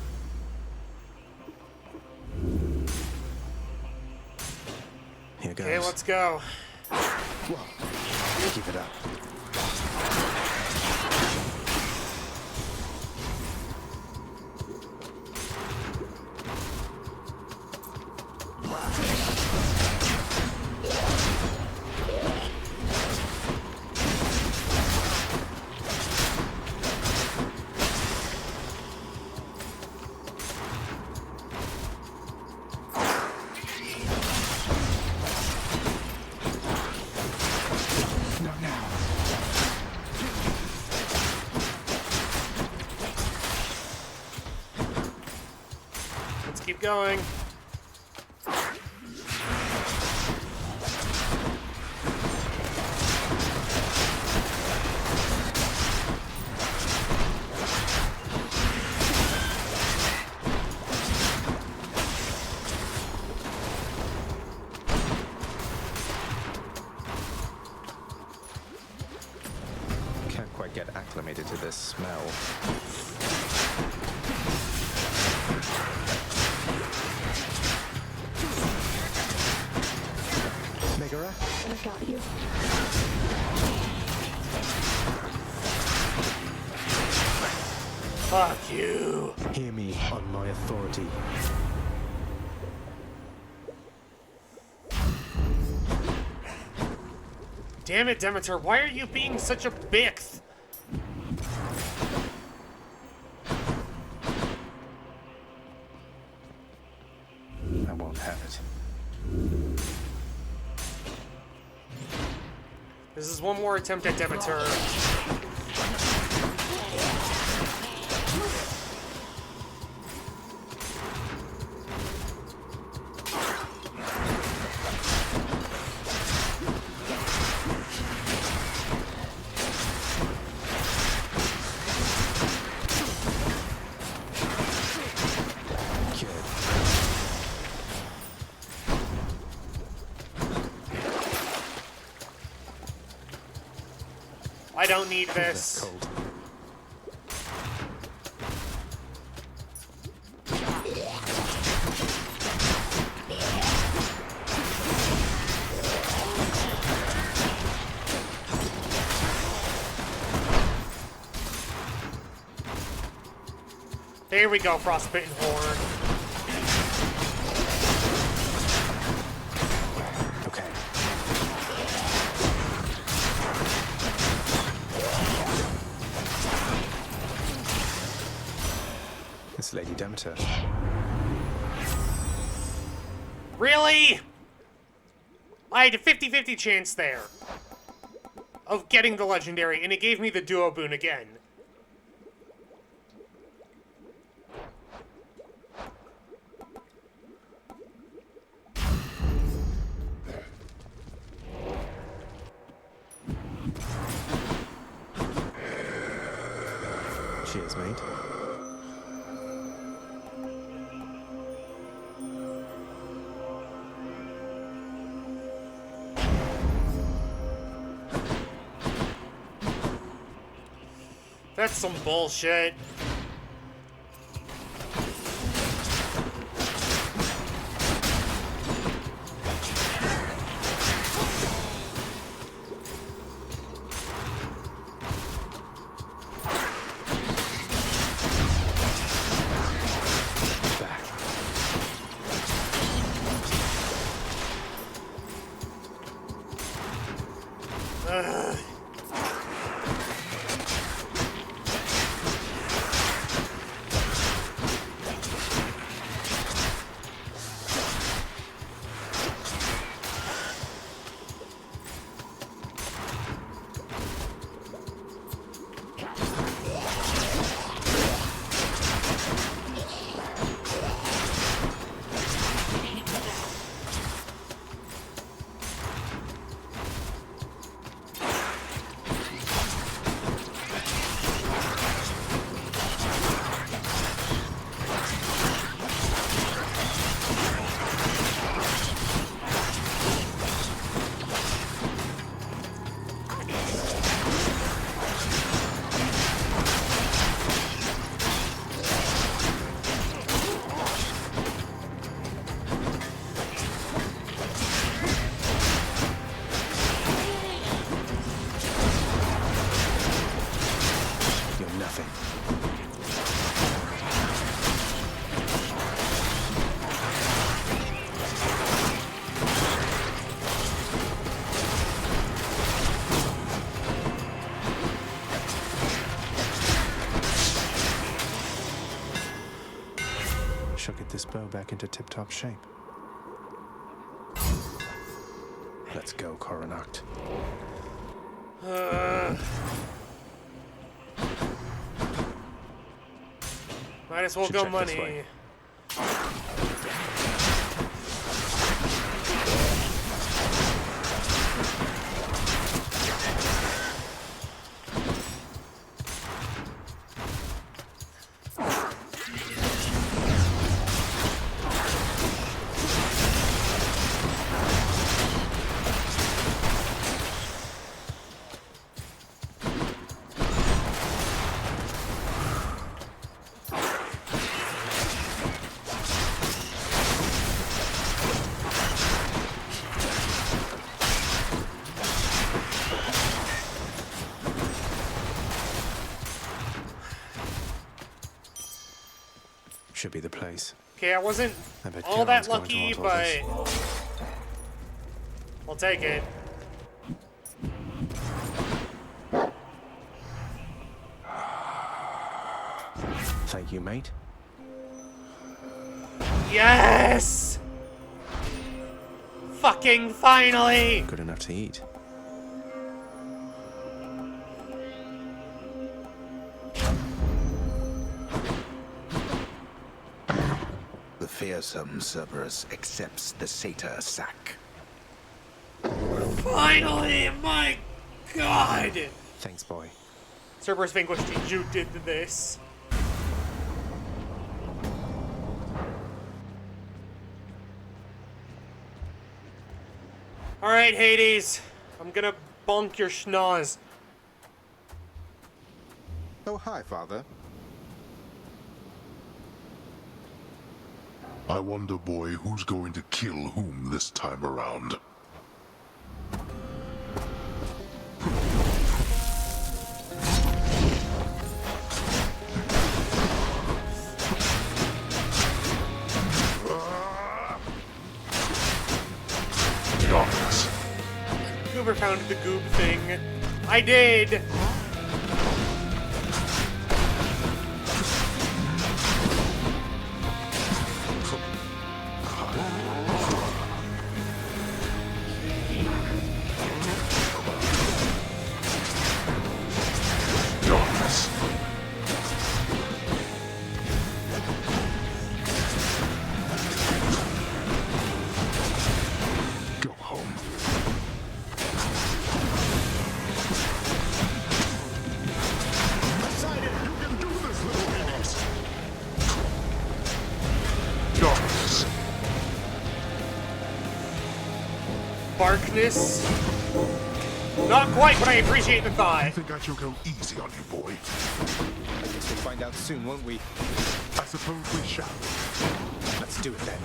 P: Here goes.
A: Okay, let's go.
P: Whoa. Keep it up.
A: Keep going.
P: Can't quite get acclimated to this smell. Megaera?
H: I got you.
A: Fuck you.
V: Hear me on my authority.
A: Damn it, Demeter, why are you being such a bix?
P: I won't have it.
A: This is one more attempt at Demeter. I don't need this. There we go, Frostbitten Horn.
C: Thanks, Lady Demeter.
A: Really? I had a 50-50 chance there of getting the legendary, and it gave me the duo boon again.
C: Cheers, mate.
A: That's some bullshit.
C: Shall get this bow back into tip-top shape. Let's go, Coronacht.
A: Might as well
C: Should
A: go
C: check this
A: money.
C: way. Should be the place.
A: Okay, I wasn't
C: I bet
A: all that
C: Charon's going
A: lucky,
C: to want all
A: but
C: this.
A: I'll take it.
C: Thank you, mate.
A: Yes! Fucking finally!
C: Good enough to eat.
L: The fearsome Cerberus accepts the satyr sack.
A: Finally! My god!
C: Thanks, boy.
A: Cerberus Vanquished, you did this. Alright, Hades. I'm gonna bonk your schnoz.
C: Oh, hi, Father.
B: I wonder, boy, who's going to kill whom this time around. Darkness.
A: Goober founded the goob thing. I did! Barkness. Not quite, but I appreciate the thought.
B: I think I shall go easy on you, boy.
C: I guess we'll find out soon, won't we?
B: I suppose we shall.
C: Let's do it then.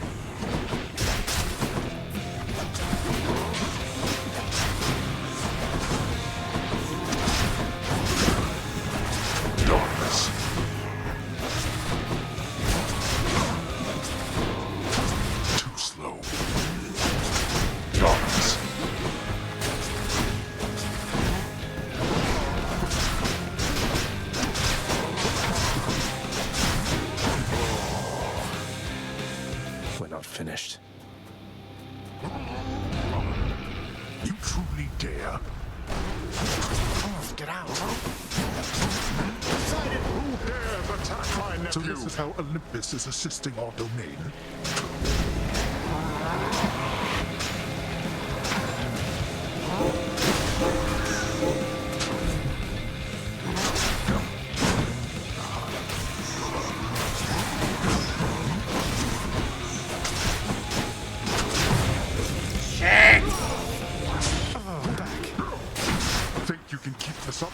B: Darkness. Too slow. Darkness.
C: We're not finished.
B: You truly dare?
D: Get out.
B: Decided who dares attack my nephew? So this is how Olympus is assisting our domain?
A: Shit!
B: Think you can keep this up?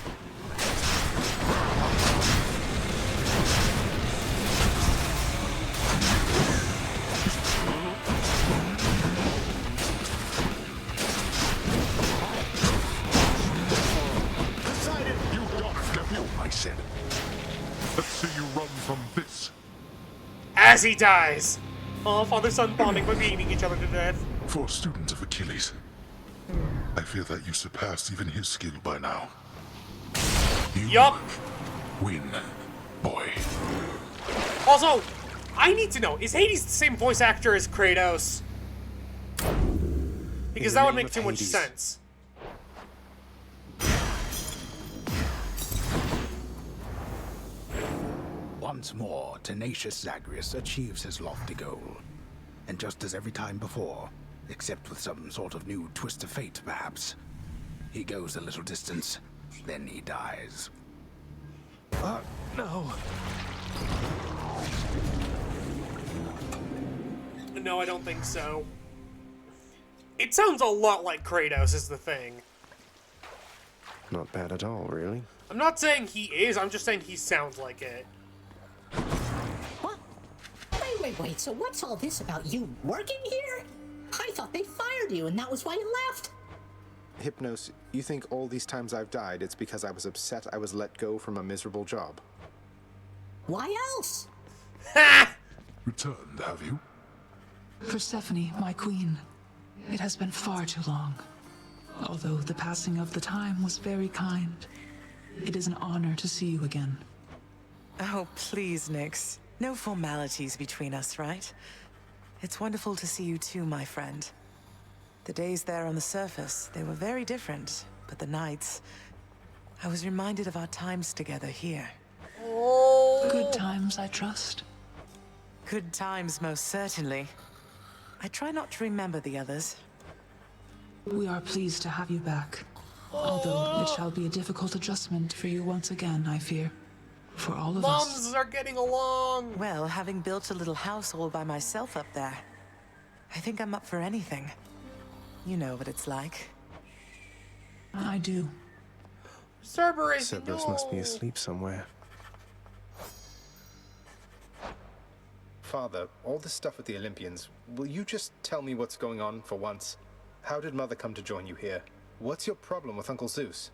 B: Decided you got it, nephew, I said. Let's see you run from this.
A: As he dies. Oh, father-son bonding by beating each other to death.
B: For a student of Achilles, I fear that you surpassed even his skill by now.
A: Yup.
B: Win, boy.
A: Also, I need to know, is Hades the same voice actor as Kratos? Because that would make too much sense.
L: Once more, tenacious Zagreus achieves his lofty goal. And just as every time before, except with some sort of new twist of fate, perhaps, he goes a little distance, then he dies.
C: No.
A: No, I don't think so. It sounds a lot like Kratos is the thing.
P: Not bad at all, really.
A: I'm not saying he is, I'm just saying he sounds like it.
T: What? Wait, so what's all this about you working here? I thought they fired you and that was why you left.
P: Hypnos, you think all these times I've died, it's because I was upset I was let go from a miserable job?
T: Why else?
B: Returned, have you?
O: Persephone, my queen, it has been far too long. Although the passing of the time was very kind, it is an honor to see you again.
N: Oh, please, Nyx. No formalities between us, right? It's wonderful to see you too, my friend. The days there on the surface, they were very different, but the nights, I was reminded of our times together here.
O: Good times, I trust.
N: Good times, most certainly. I try not to remember the others.
O: We are pleased to have you back. Although it shall be a difficult adjustment for you once again, I fear. For all of us.
A: Moms are getting along!
N: Well, having built a little house all by myself up there, I think I'm up for anything. You know what it's like.
O: I do.
A: Cerberus,
P: Cerberus must be asleep somewhere. Father, all this stuff with the Olympians, will you just tell me what's going on for once? How did Mother come to join you here? What's your problem with Uncle Zeus?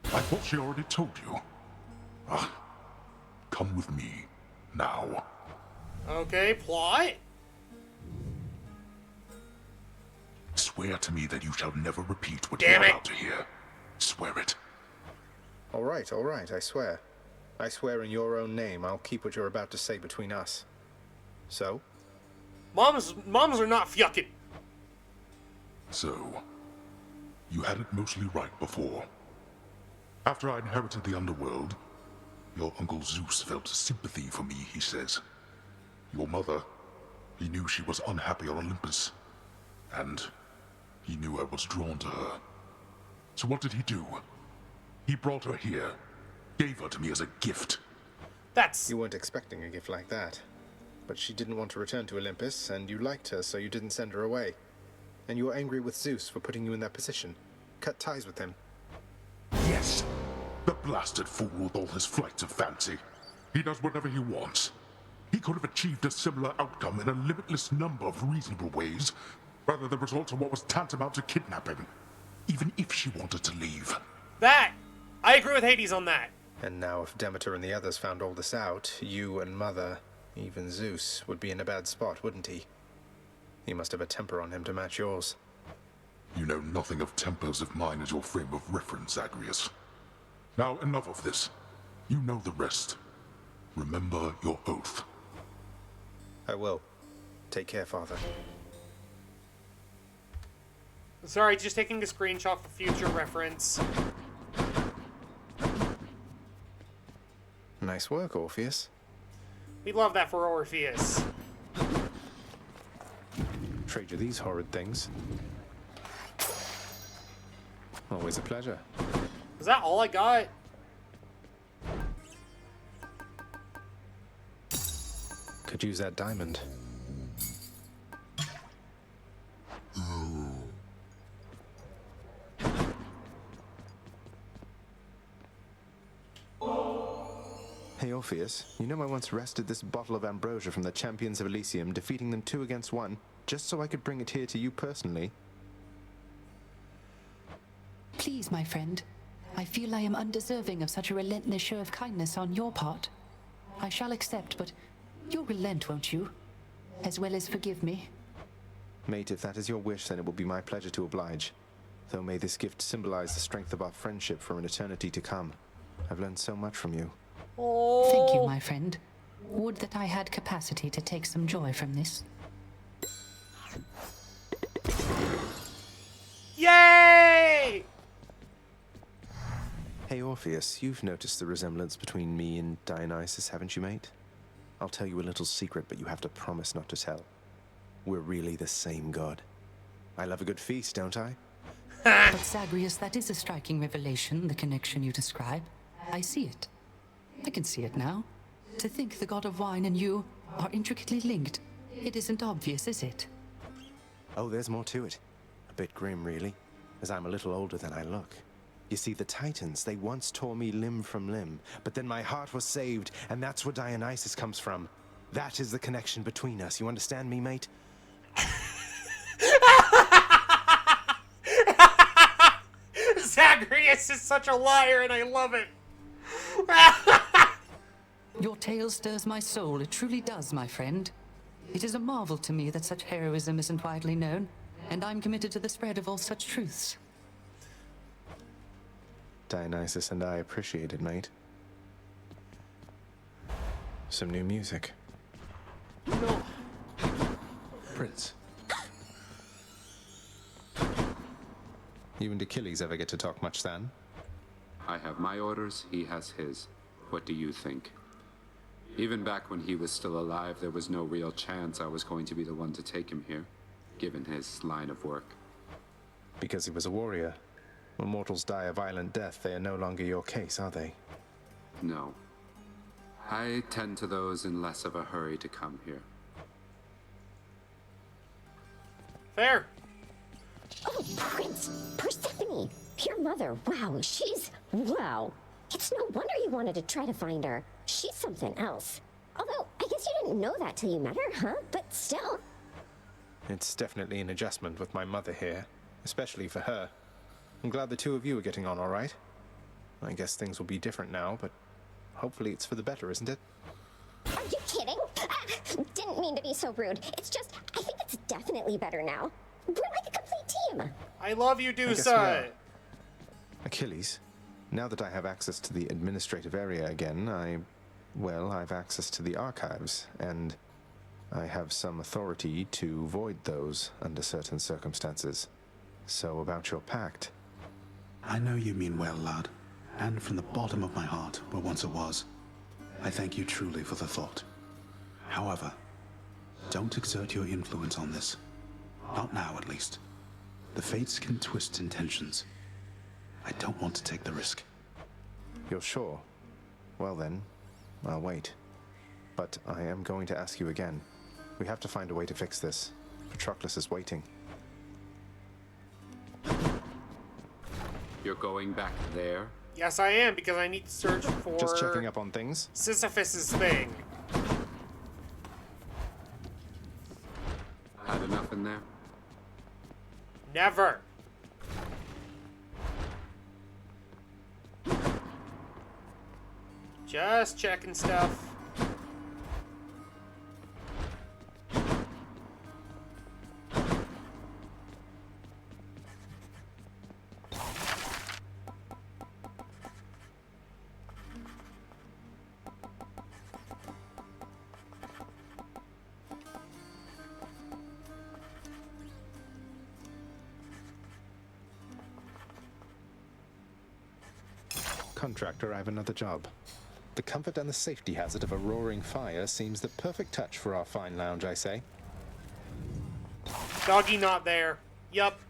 B: I thought she already told you. Come with me, now.
A: Okay, plot?
B: Swear to me that you shall never repeat what
A: Damn
B: you're
A: it.
B: about to hear. Swear it.
P: All right, I swear. I swear in your own name I'll keep what you're about to say between us. So?
A: Moms are not fucking.
B: So, you had it mostly right before. After I inherited the underworld, your Uncle Zeus felt sympathy for me, he says. Your mother, he knew she was unhappy on Olympus. And he knew I was drawn to her. So what did he do? He brought her here, gave her to me as a gift.
P: You weren't expecting a gift like that. But she didn't want to return to Olympus, and you liked her, so you didn't send her away.
C: And you're angry with Zeus for putting you in that position. Cut ties with him.
B: Yes. The blasted fool with all his flights of fancy. He does whatever he wants. He could have achieved a similar outcome in a limitless number of reasonable ways, rather than result in what was tantamount to kidnapping, even if she wanted to leave.
A: That! I agree with Hades on that.
C: And now if Demeter and the others found all this out, you and Mother, even Zeus, would be in a bad spot, wouldn't he? He must have a temper on him to match yours.
B: You know nothing of tempers of mine as your frame of reference, Zagreus. Now enough of this. You know the rest. Remember your oath.
C: I will. Take care, Father.
A: Sorry, just taking a screenshot for future reference.
C: Nice work, Orpheus.
A: We love that for Orpheus.
C: Trade you these horrid things. Always a pleasure.
A: Is that all I got?
C: Could use that diamond. Hey Orpheus, you know I once wrested this bottle of ambrosia from the champions of Elysium, defeating them 2 against 1, just so I could bring it here to you personally.
J: Please, my friend. I feel I am undeserving of such a relentless show of kindness on your part. I shall accept, but you'll relent, won't you? As well as forgive me.
C: Mate, if that is your wish, then it will be my pleasure to oblige. Though may this gift symbolize the strength of our friendship for an eternity to come. I've learned so much from you.
A: Oh.
J: Thank you, my friend. Would that I had capacity to take some joy from this.
A: Yay!
C: Hey Orpheus, you've noticed the resemblance between me and Dionysus, haven't you, mate? I'll tell you a little secret, but you have to promise not to tell. We're really the same god. I love a good feast, don't I?
J: But Zagreus, that is a striking revelation, the connection you describe. I see it. I can see it now. To think the god of wine and you are intricately linked. It isn't obvious, is it?
C: Oh, there's more to it. A bit grim, really, as I'm a little older than I look. You see, the Titans, they once tore me limb from limb, but then my heart was saved, and that's where Dionysus comes from. That is the connection between us. You understand me, mate?
A: Zagreus is such a liar, and I love it.
J: Your tale stirs my soul. It truly does, my friend. It is a marvel to me that such heroism isn't widely known, and I'm committed to the spread of all such truths.
C: Dionysus and I appreciate it, mate. Some new music.
A: No.
C: Prince. You and Achilles ever get to talk much then?
Q: I have my orders, he has his. What do you think? Even back when he was still alive, there was no real chance I was going to be the one to take him here, given his line of work.
C: Because he was a warrior. When mortals die a violent death, they are no longer your case, are they?
Q: No. I tend to those in less of a hurry to come here.
A: Fair.
M: Oh, Prince! Persephone! Your mother, wow, she's... wow. It's no wonder you wanted to try to find her. She's something else. Although, I guess you didn't know that till you met her, huh? But still.
C: It's definitely an adjustment with my mother here, especially for her. I'm glad the two of you are getting on all right. I guess things will be different now, but hopefully it's for the better, isn't it?
M: Are you kidding? Didn't mean to be so rude. It's just, I think it's definitely better now. We're like a complete team.
A: I love you,
C: I guess we
A: Dusa.
C: are. Achilles, now that I have access to the administrative area again, I've access to the archives, and I have some authority to void those under certain circumstances. So about your pact.
L: I know you mean well, lad, and from the bottom of my heart, where once it was, I thank you truly for the thought. However, don't exert your influence on this. Not now, at least. The fates can twist intentions. I don't want to take the risk.
C: You're sure? Well then, I'll wait. But I am going to ask you again. We have to find a way to fix this. Patroclus is waiting.
Q: You're going back there?
A: Yes, I am, because I need to search for...
P: Just checking up on things.
A: Sisyphus's thing.
Q: Had enough in there?
A: Never. Just checking stuff.
P: Contractor, I have another job. The comfort and the safety hazard of a roaring fire seems the perfect touch for our fine lounge, I say.
A: Doggy not there. Yup.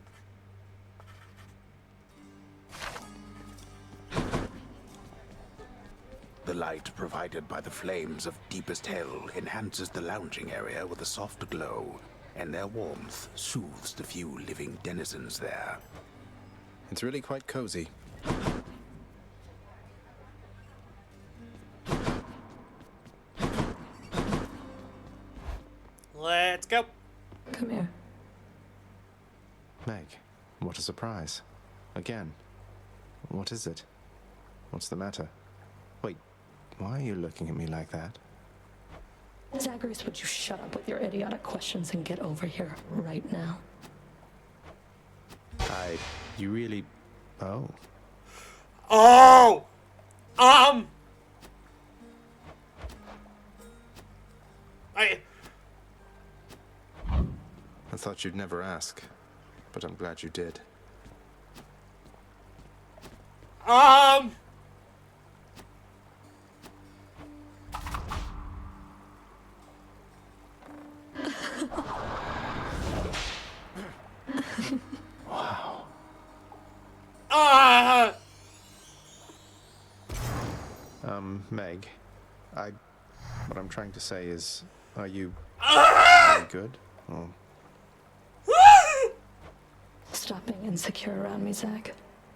L: The light provided by the flames of deepest hell enhances the lounging area with a soft glow, and their warmth soothes the few living denizens there.
P: It's really quite cozy.
A: Let's go.
H: Come here.
P: Meg, what a surprise. Again. What is it? What's the matter? Wait, why are you looking at me like that?
H: Zagreus, would you shut up with your idiotic questions and get over here right now?
P: You really... Oh.
A: Oh!
P: I thought you'd never ask, but I'm glad you did.
A: Wow.
P: Meg, what I'm trying to say is, are you good? Oh.
H: Stop being insecure around me, Zach.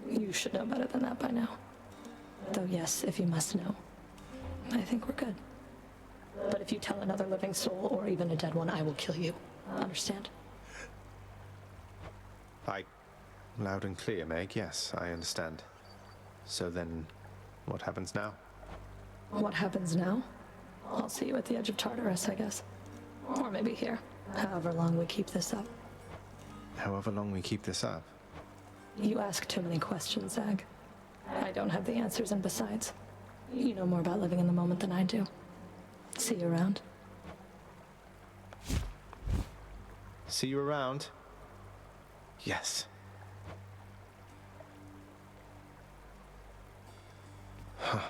H: You should know better than that by now. Though yes, if you must know, I think we're good. But if you tell another living soul, or even a dead one, I will kill you. Understand?
P: Loud and clear, Meg, yes, I understand. So then, what happens now?
H: What happens now? I'll see you at the edge of Tartarus, I guess. Or maybe here, however long we keep this up.
P: However long we keep this up?
H: You ask too many questions, Zag. I don't have the answers, and besides, you know more about living in the moment than I do. See you around.
P: See you around? Yes. Huh.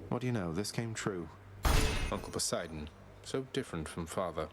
P: What do you know? This came true. Uncle Poseidon, so different from father.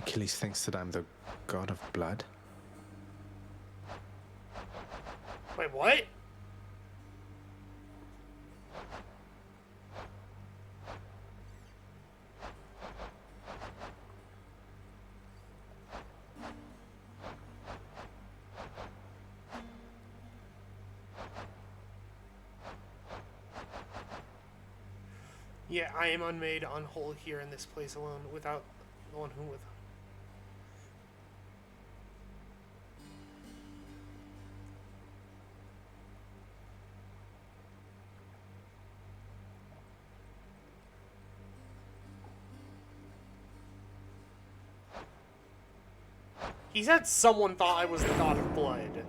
P: Achilles thinks that I'm the god of blood?
A: Wait, what? Yeah, I am unmade, unwhole here in this place alone, without the one who with. He said someone thought I was the god of blood.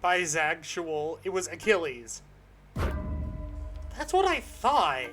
A: by Zagreus. It was Achilles. That's what I thought.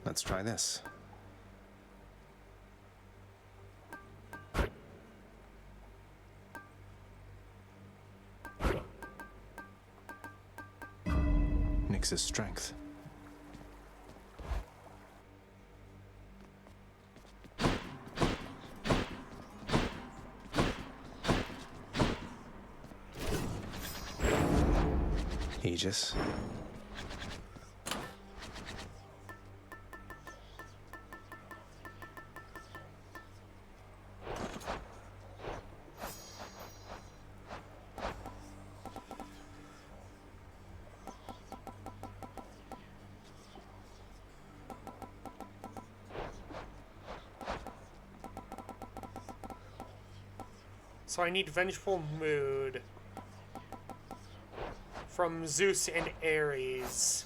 C: Let's try this. Nyx's strength. Aegis.
A: So I need Vengeful Mood from Zeus and Ares.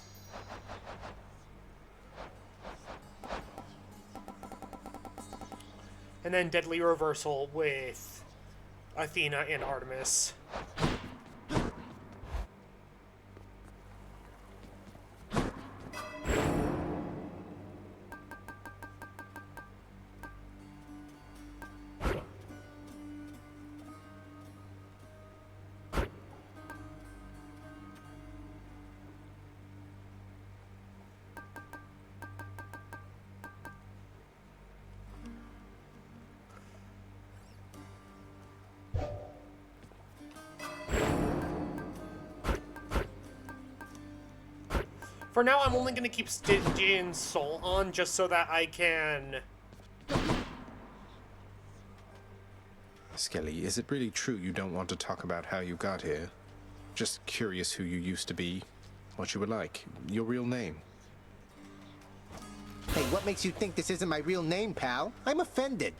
A: And then Deadly Reversal with Athena and Artemis. For now, I'm only going to keep Stygian Soul on just so that I can...
C: Skelly, is it really true you don't want to talk about how you got here? Just curious who you used to be, what you were like, your real name.
D: Hey, what makes you think this isn't my real name, pal? I'm offended.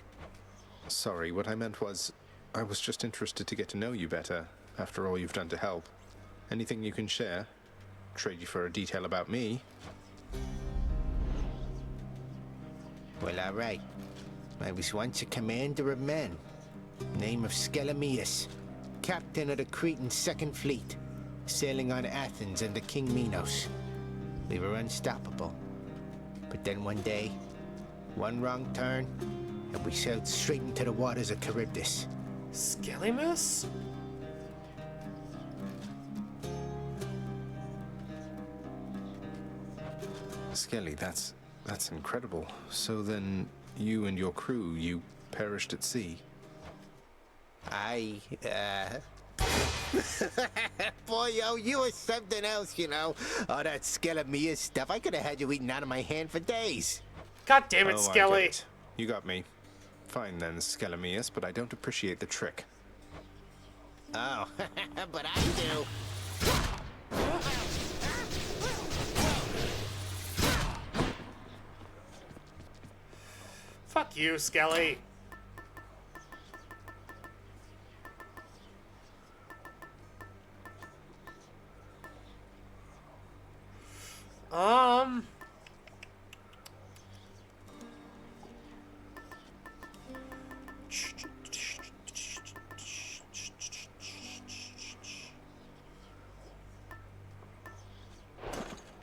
C: Sorry, what I meant was, I was just interested to get to know you better, after all you've done to help. Anything you can share? Trade you for a detail about me.
D: Well, all right. I was once a commander of men. Name of Skelemius, captain of the Cretan Second Fleet, sailing on Athens under King Minos. We were unstoppable. But then one day, one wrong turn, and we sailed straight into the waters of Charybdis.
A: Skelemius?
C: Skelly, that's incredible. So then, you and your crew, you perished at sea?
D: Boy, yo, you were something else, you know. All that Skelemius stuff, I could have had you eating out of my hand for days.
A: God damn it,
C: Oh,
A: Skelly.
C: I get it. You got me. Fine then, Skelemius, but I don't appreciate the trick.
D: Oh, but I do.
A: Fuck you, Skelly.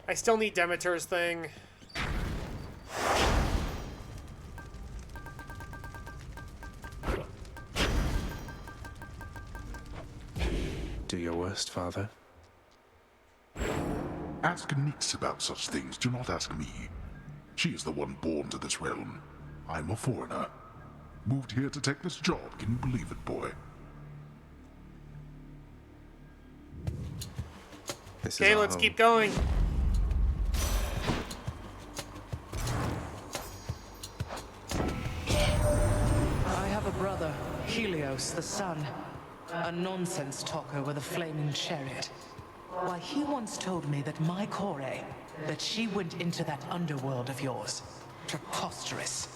A: I still need Demeter's thing.
C: Do your worst, father.
B: Ask Nyx about such things, do not ask me. She is the one born to this realm. I'm a foreigner. Moved here to take this job, can you believe it, boy?
A: Okay, let's keep going.
N: I have a brother, Helios the Sun. A nonsense talker with a flaming chariot. Why, he once told me that my Kore That she went into that underworld of yours. Preposterous.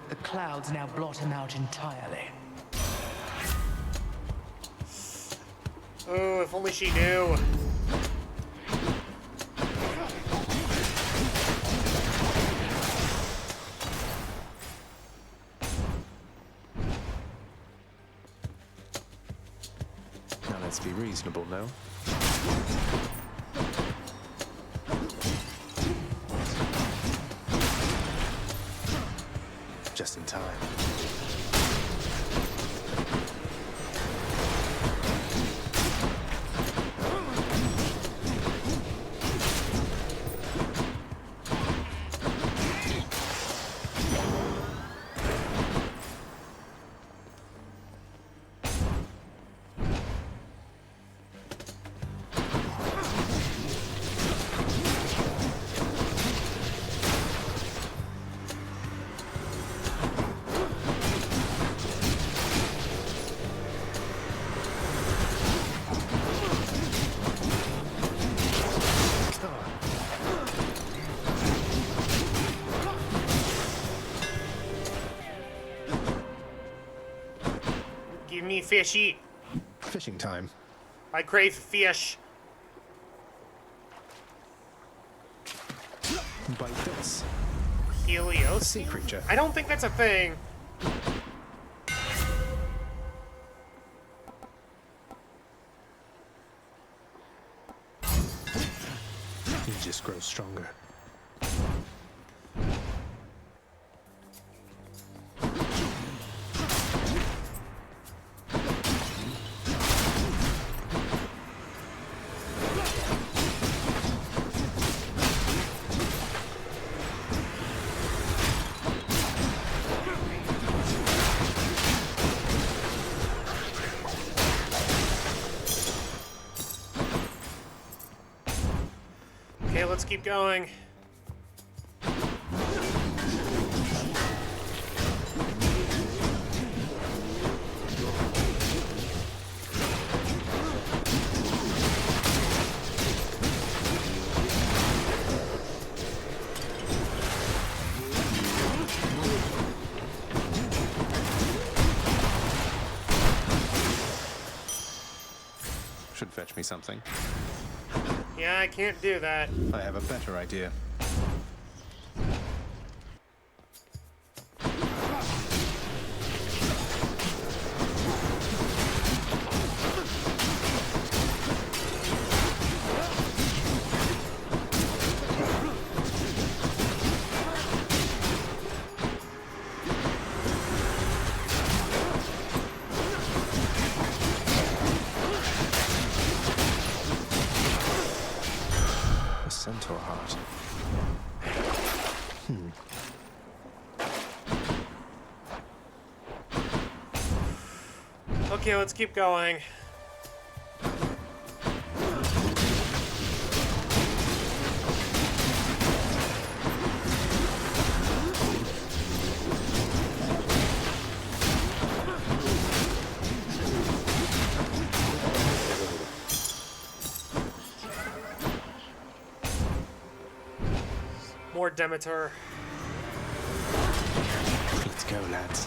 N: The clouds now blot him out entirely.
A: Oh, if only she knew.
P: Now let's be reasonable, no? Just in time.
A: Give me fishy.
P: Fishing time.
A: I crave fish.
P: Bite this.
A: Helios?
P: A sea creature.
A: I don't think that's a thing.
P: He just grows stronger.
A: Okay, let's keep going.
P: Should fetch me something.
A: Yeah, I can't do that.
P: I have a better idea. A centaur heart.
A: Okay, let's keep going. More Demeter.
P: Let's go, lads.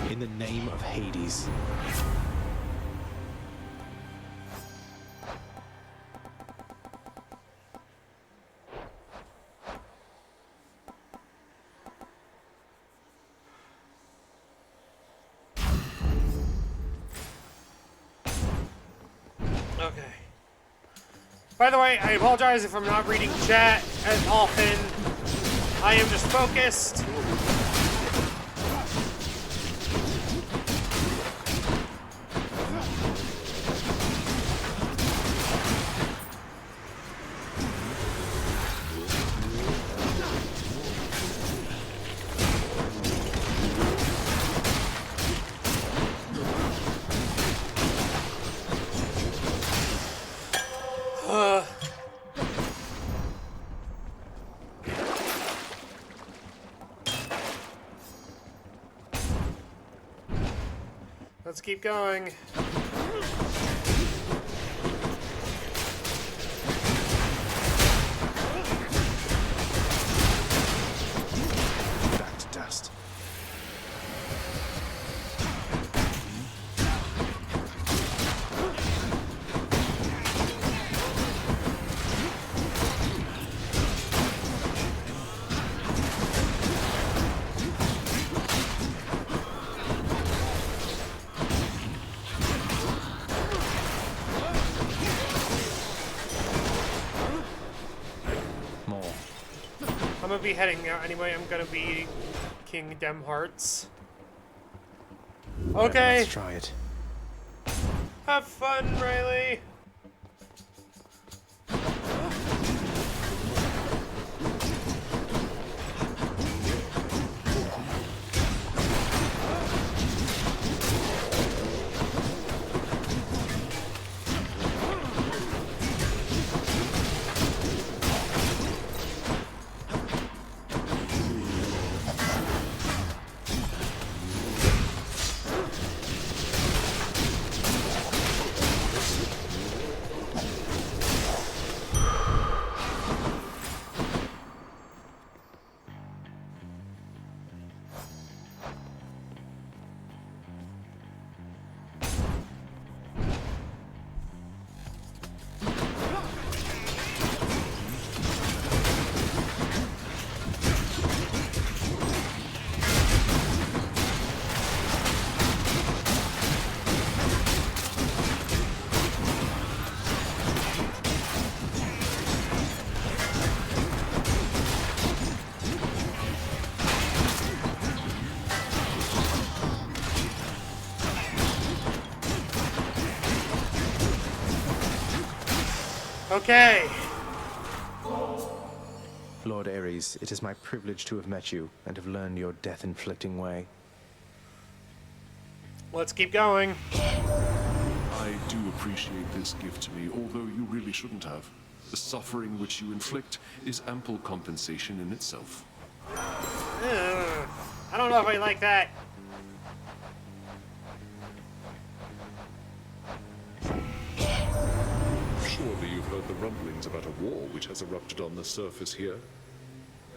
P: In the name of Hades.
A: Okay. By the way, I apologize if I'm not reading chat as often. I am just focused. Let's keep going.
C: Back to dust.
A: I'm gonna be heading out anyway. I'm gonna be Kingdom Hearts. Okay.
C: Let's try it.
A: Have fun, Riley. Okay.
C: Lord Ares, it is my privilege to have met you and have learned your death-inflicting way.
A: Let's keep going.
E: I do appreciate this gift to me, although you really shouldn't have. The suffering which you inflict is ample compensation in itself.
A: I don't know if I like that.
E: Surely you've heard the rumblings about a war which has erupted on the surface here.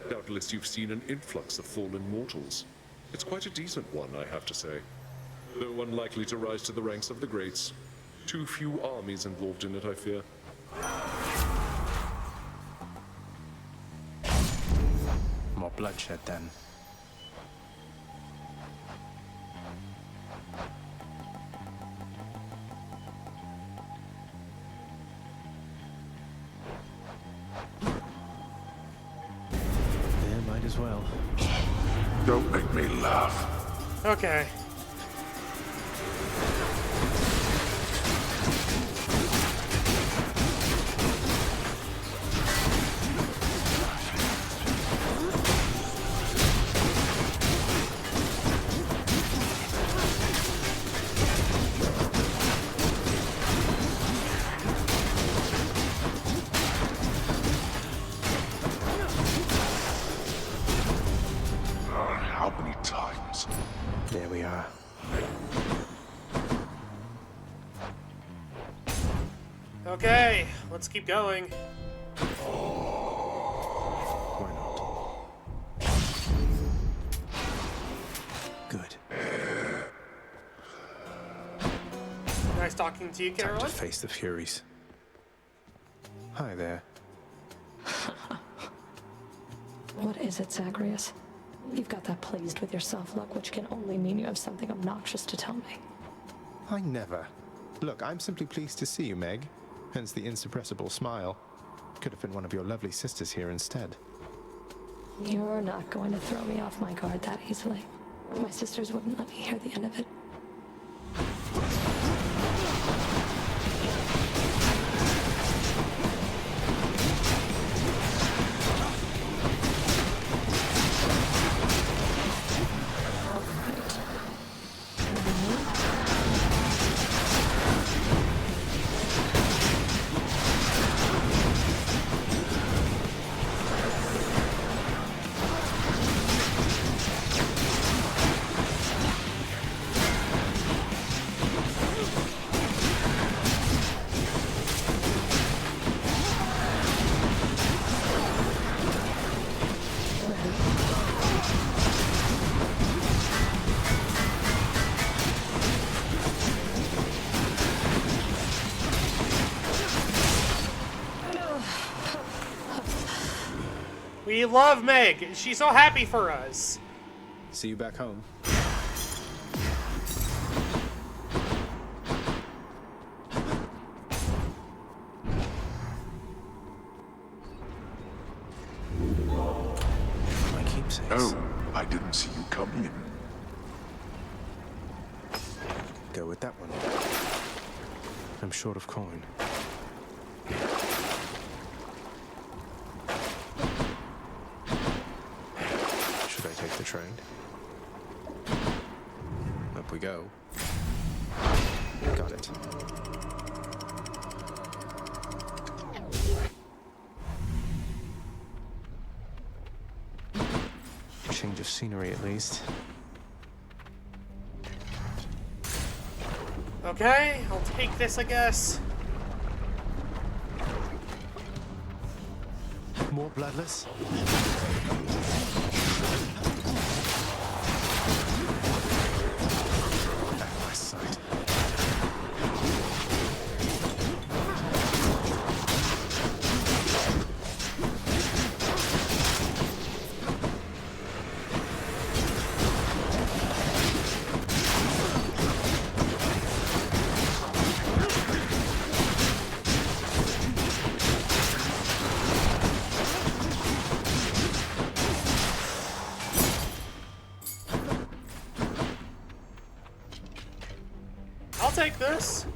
E: Doubtless you've seen an influx of fallen mortals. It's quite a decent one, I have to say. Though unlikely to rise to the ranks of the greats. Too few armies involved in it, I fear.
C: More bloodshed, then. Yeah, might as well.
B: Don't make me laugh.
A: Okay.
B: How many times?
C: There we are.
A: Okay, let's keep going.
C: Why not? Good.
A: Nice talking to you,
C: Time to
A: Caroline.
C: face the Furies. Hi there.
H: What is it, Zagreus? You've got that pleased with yourself look, which can only mean you have something obnoxious to tell me.
C: I never. Look, I'm simply pleased to see you, Meg. Hence the insuppressible smile. Could have been one of your lovely sisters here instead.
H: You're not going to throw me off my guard that easily. My sisters wouldn't let me hear the end of it.
A: We love Meg. She's so happy for us.
C: See you back home.
B: My keepsakes. Oh, I didn't see you come in.
P: Go with that one. I'm short of coin. Should I take the train? Up we go. Got it. Change of scenery at least.
A: Okay, I'll take this, I guess.
P: More bloodless? At my sight.
A: I'll take this.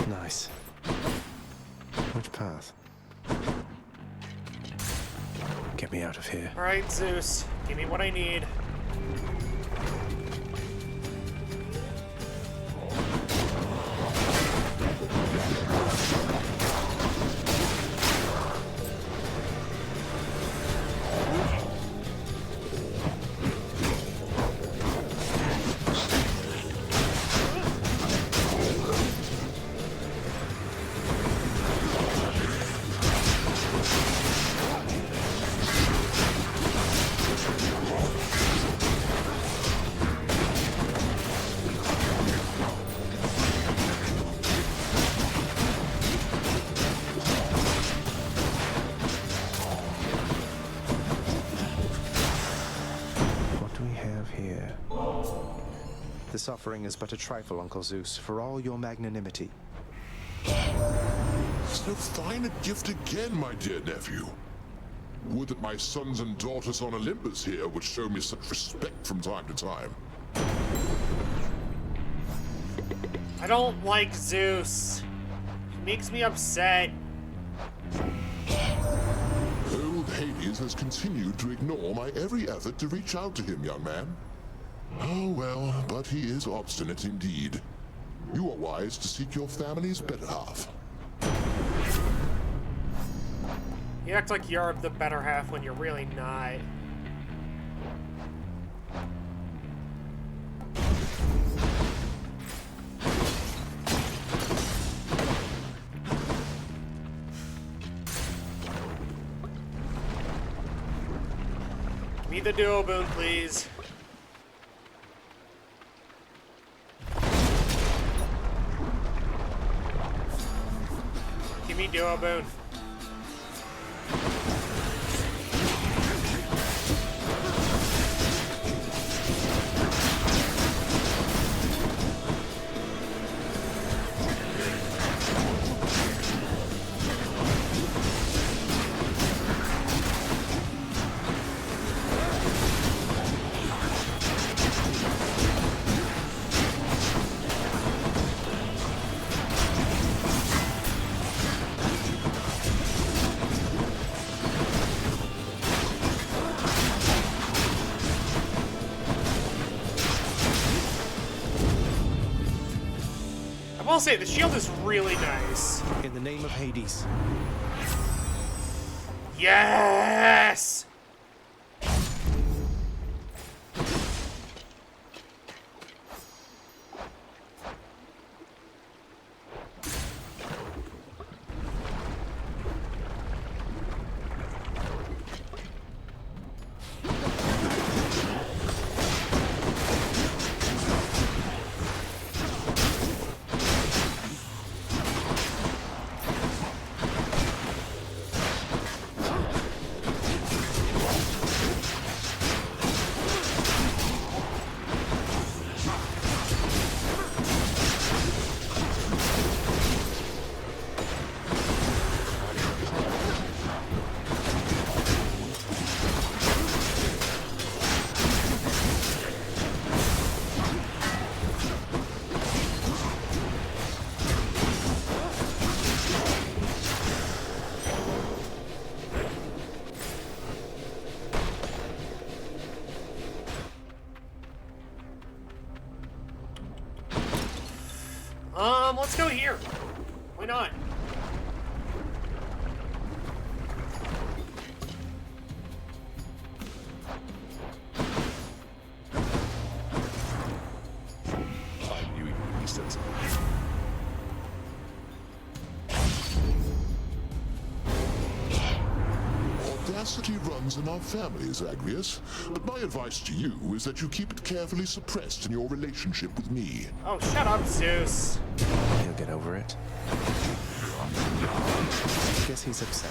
P: Nice. Which path? Get me out of here.
A: All right, Zeus, give me what I need.
P: This offering is but a trifle, Uncle Zeus, for all your magnanimity.
B: So fine a gift again, my dear nephew. Would that my sons and daughters on Olympus here would show me such respect from time to time.
A: I don't like Zeus. He makes me upset.
B: Old Hades has continued to ignore my every effort to reach out to him, young man. Oh well, but he is obstinate indeed. You are wise to seek your family's better half.
A: You act like you're the better half when you're really not. Give me the duo boon, please. Give me duo boon. I will say, the shield is really nice.
P: In the name of Hades.
A: Yes! Let's go here. Why not?
E: I knew he would be sensible.
B: Audacity runs in our family, Zagreus. But my advice to you is that you keep it carefully suppressed in your relationship with me.
A: Oh, shut up, Zeus.
P: He'll get over it. Guess he's upset.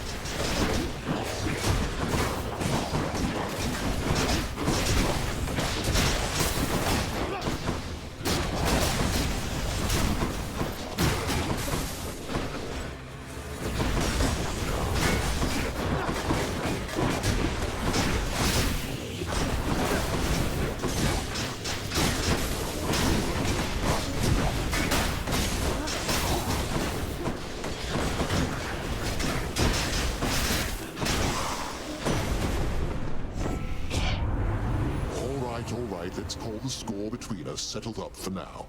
B: All right, let's call the score between us settled up for now.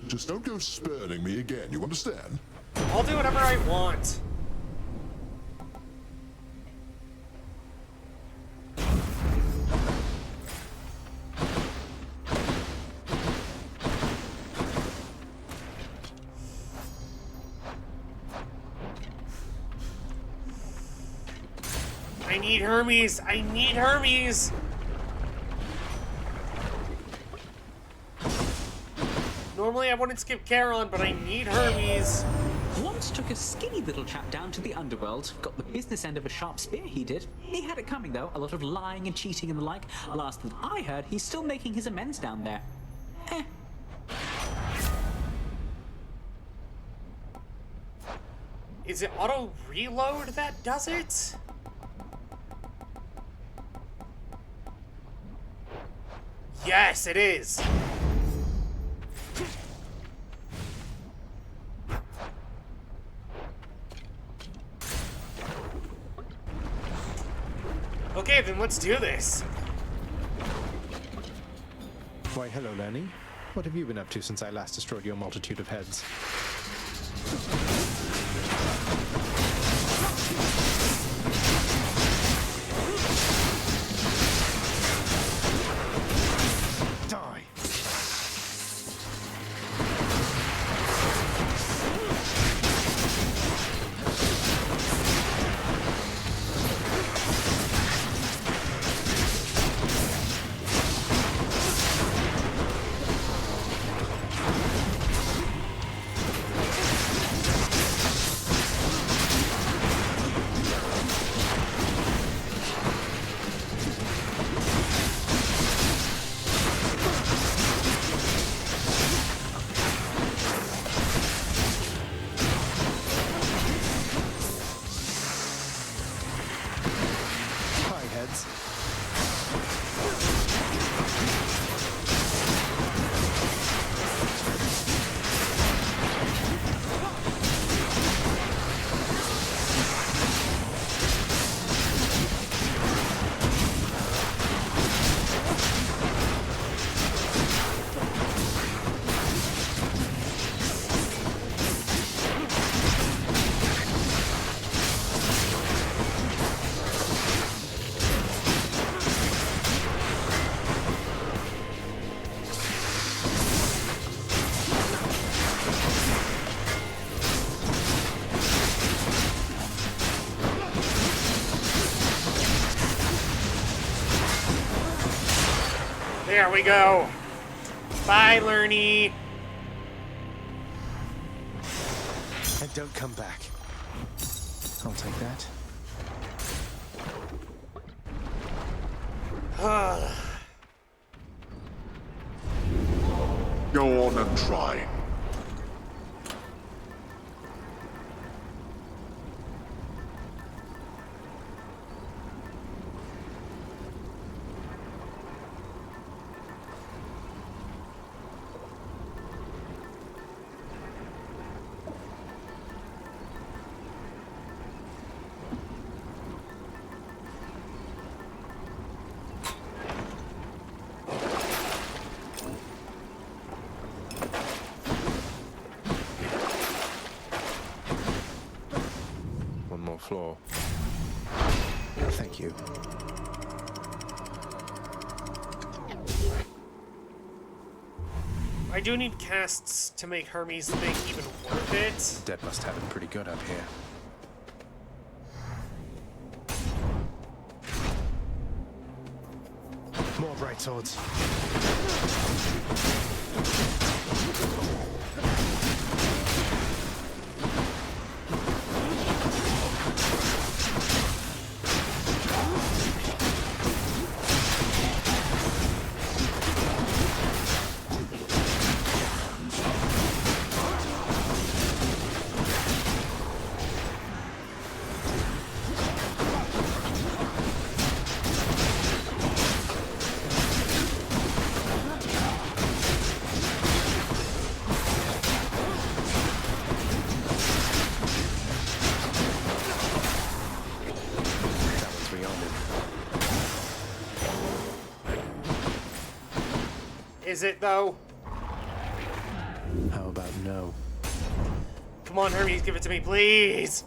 B: Just don't go spurning me again, you understand?
A: I'll do whatever I want. I need Hermes! I need Hermes! Normally I wouldn't skip Charon, but I need Hermes.
I: Once took a skinny little chap down to the underworld, got the business end of a sharp spear, he did. He had it coming though, a lot of lying and cheating and the like. Last that I heard, he's still making his amends down there.
A: Is it auto reload that does it? Yes, it is. Okay, then let's do this.
P: Why, hello, Lenny. What have you been up to since I last destroyed your multitude of heads? Die!
A: There we go. Bye, Lerny.
P: And don't come back. I'll take that.
B: Go on and try.
P: One more floor. Thank you.
A: I do need casts to make Hermes' thing even worth it.
P: Dead must have it pretty good up here. More bright swords.
A: Is it, though?
P: How about no?
A: Come on, Hermes, give it to me, please!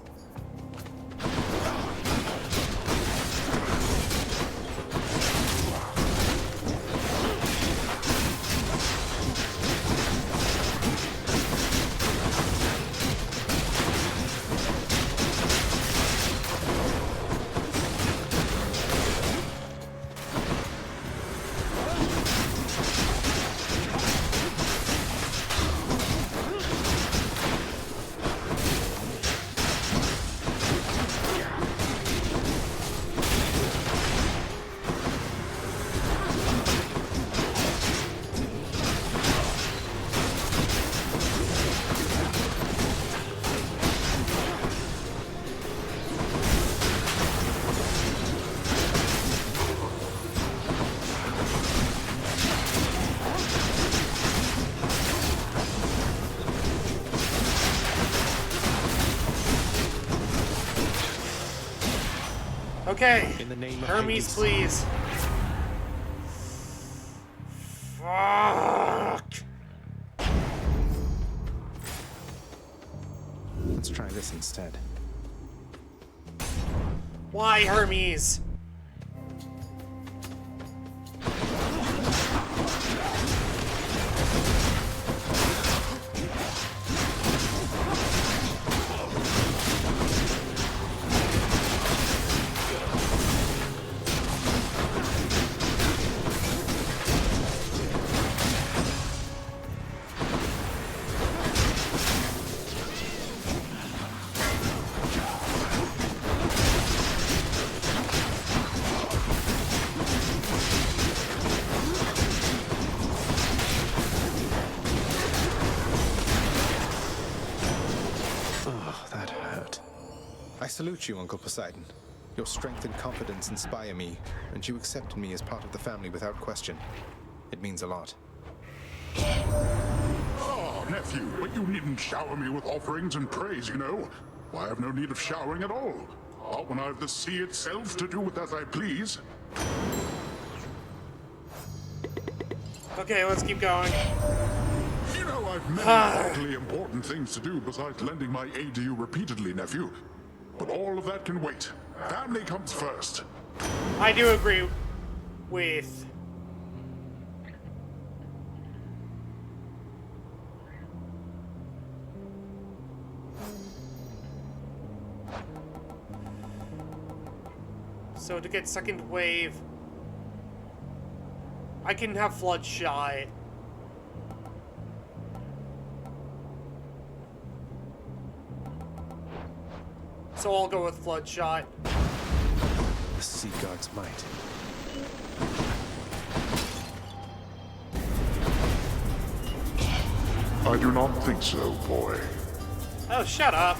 A: Okay.
P: In the name of
A: Hermes,
P: Hades.
A: please. Fuck.
P: Let's try this instead.
A: Why, Hermes?
P: That hurt. I salute you, Uncle Poseidon. Your strength and confidence inspire me, and you accepted me as part of the family without question. It means a lot.
B: Oh, nephew, but you needn't shower me with offerings and praise, you know. Why, I have no need of showering at all. Not when I have the sea itself to do with as I please.
A: Okay, let's keep going.
B: You know, I've many vitally important things to do besides lending my aid to you repeatedly, nephew. But all of that can wait. Family comes first.
A: I do agree with... So to get second wave, I can have Flood Shot. So I'll go with Flood Shot.
P: The Sea Guard's might.
B: I do not think so, boy.
A: Oh, shut up.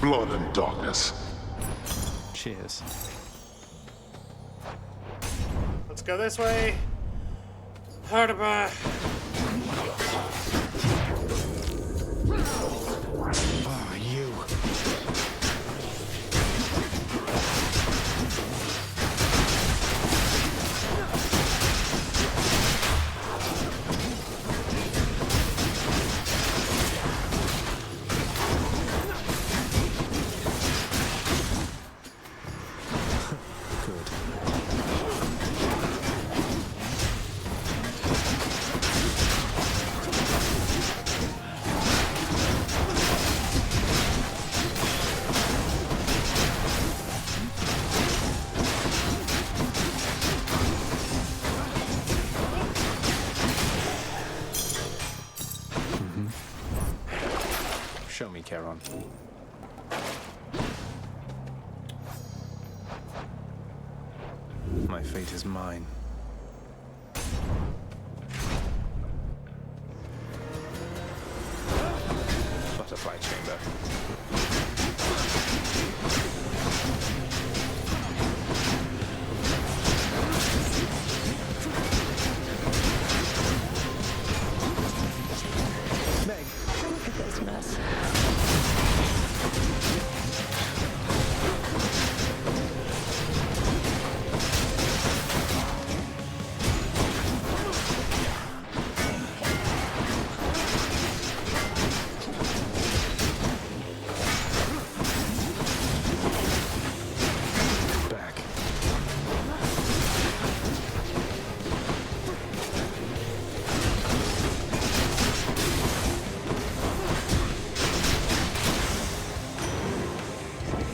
B: Blood and darkness.
P: Cheers.
A: Let's go this way. Hardaba.
P: Ah, you. Show me, Charon. My fate is mine. Butterfly chamber.
H: Meg, look at this mess.
P: Back.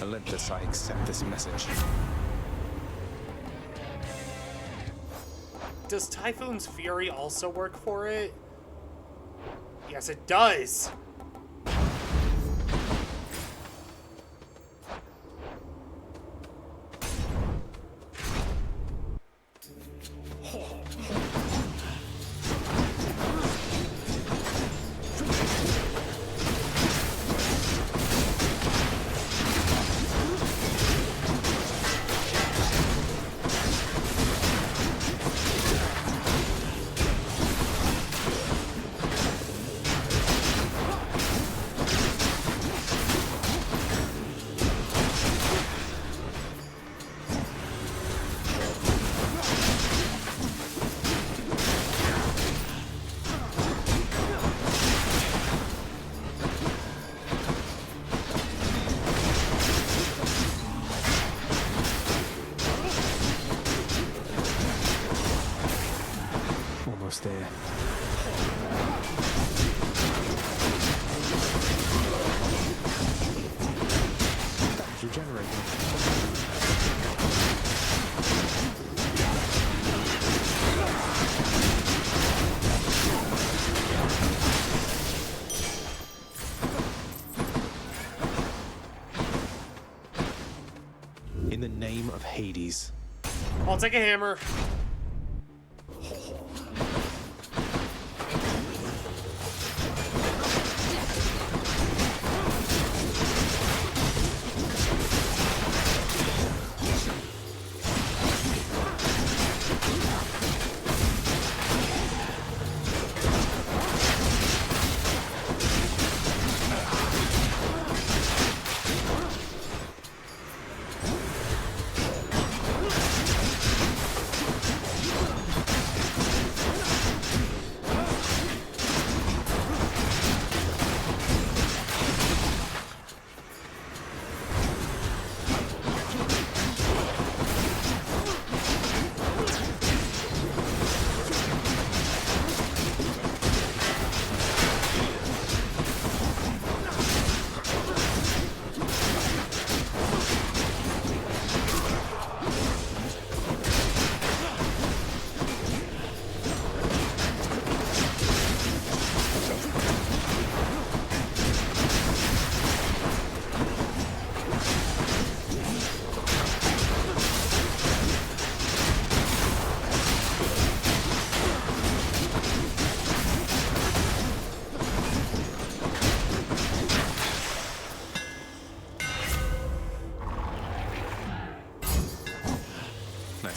P: Olympus, I accept this message.
A: Does Typhoon's Fury also work for it? Yes, it does.
P: Almost there. That's regenerating. In the name of Hades.
A: I'll take a hammer.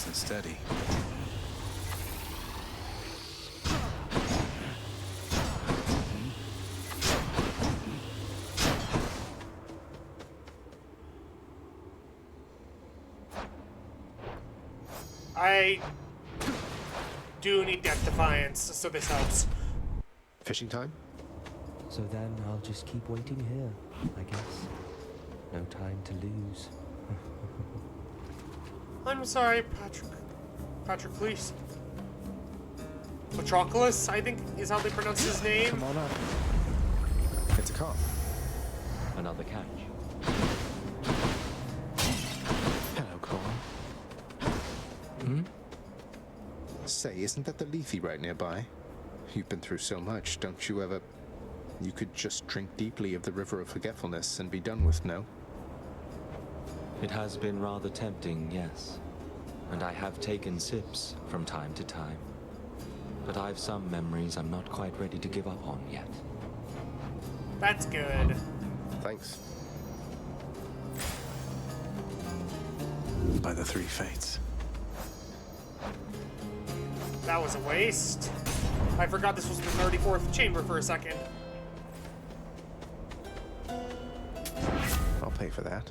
C: Nice and steady.
A: I do need Death Defiance, so this helps.
C: Fishing time?
V: So then I'll just keep waiting here, I guess. No time to lose.
A: I'm sorry, Patroclus. Patroclus, I think, is how they pronounce his name.
C: Come on up. It's a car.
F: Another catch.
C: Hello, Cole. Say, isn't that the Lethe right nearby? You've been through so much, don't you ever... You could just drink deeply of the River of Forgetfulness and be done with, no?
F: It has been rather tempting, yes. And I have taken sips from time to time. But I've some memories I'm not quite ready to give up on yet.
A: That's good.
C: Thanks. By the three fates.
A: That was a waste. I forgot this was the 34th chamber for a second.
C: I'll pay for that.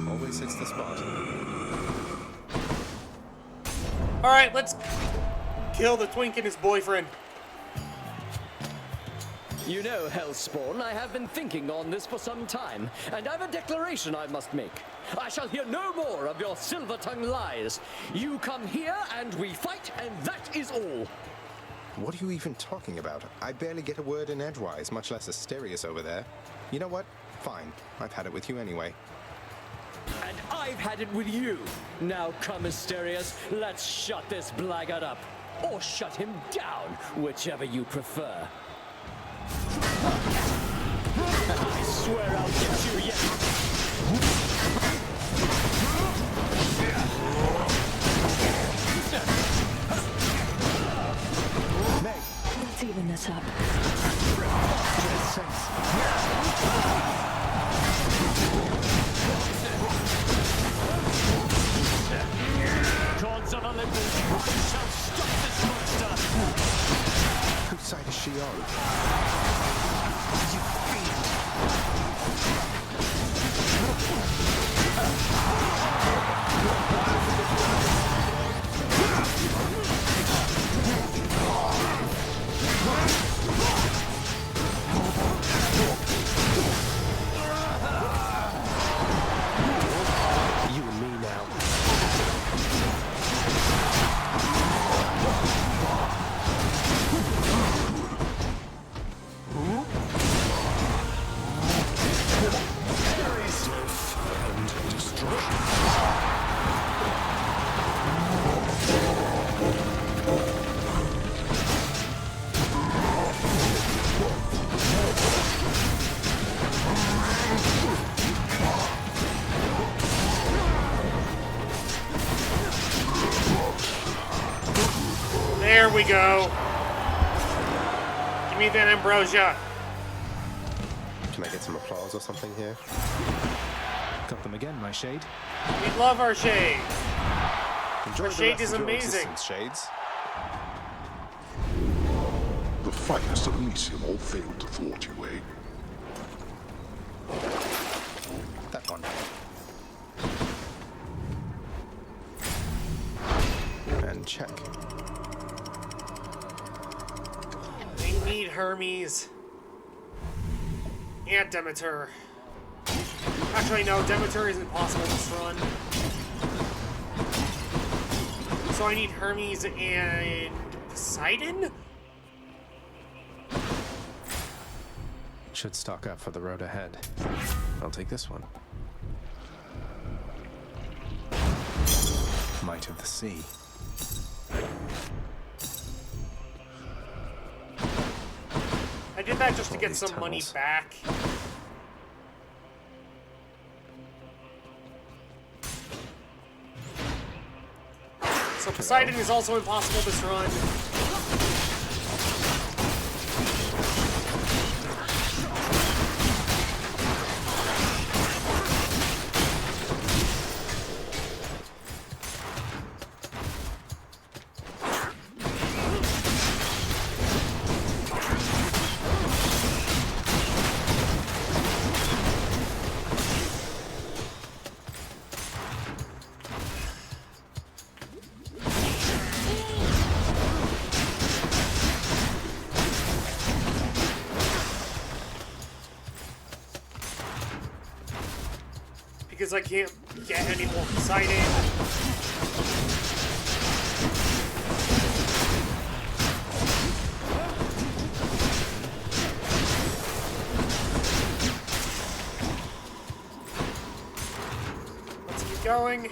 C: Always hits the spot.
A: Alright, let's kill the twink and his boyfriend.
R: You know, Hellspawn, I have been thinking on this for some time, and I've a declaration I must make. I shall hear no more of your silver-tongued lies. You come here and we fight, and that is all.
C: What are you even talking about? I barely get a word in edgewise, much less Asterius over there. You know what? Fine. I've had it with you anyway.
R: And I've had it with you. Now come, Asterius, let's shut this blackguard up. Or shut him down, whichever you prefer. I swear I'll get you yet.
H: Meg, let's even this up.
R: Gods of Olympus, who shall stop this monster?
C: Whose side is she on?
R: You fiend!
C: You and me now.
A: There we go. Give me that ambrosia.
C: Can I get some applause or something here?
P: Got them again, my shade.
A: We love our shade.
C: Enjoy
A: Our
C: the
A: shade
C: rest
A: is
C: of your
A: amazing.
C: existence, Shades.
B: The finest of Elysium all failed to thwart you, eh?
C: That one. And check.
A: We need Hermes. And Demeter. Actually, no, Demeter isn't possible this run. So I need Hermes and Poseidon?
C: Should stock up for the road ahead. I'll take this one. Might of the Sea.
A: I did that just to
C: All
A: get
C: these
A: some money
C: tunnels.
A: back. So Poseidon is also impossible this run. Because I can't get any more Poseidon. Let's keep going.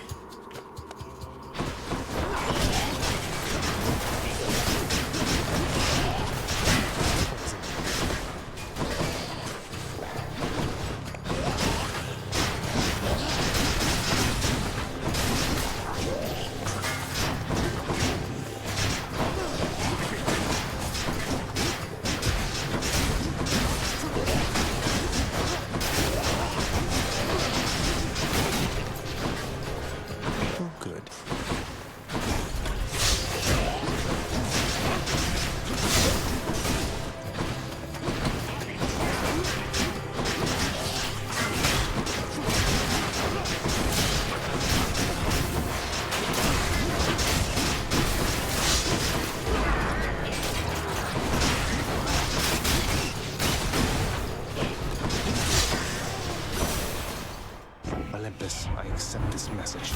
P: I accept this message.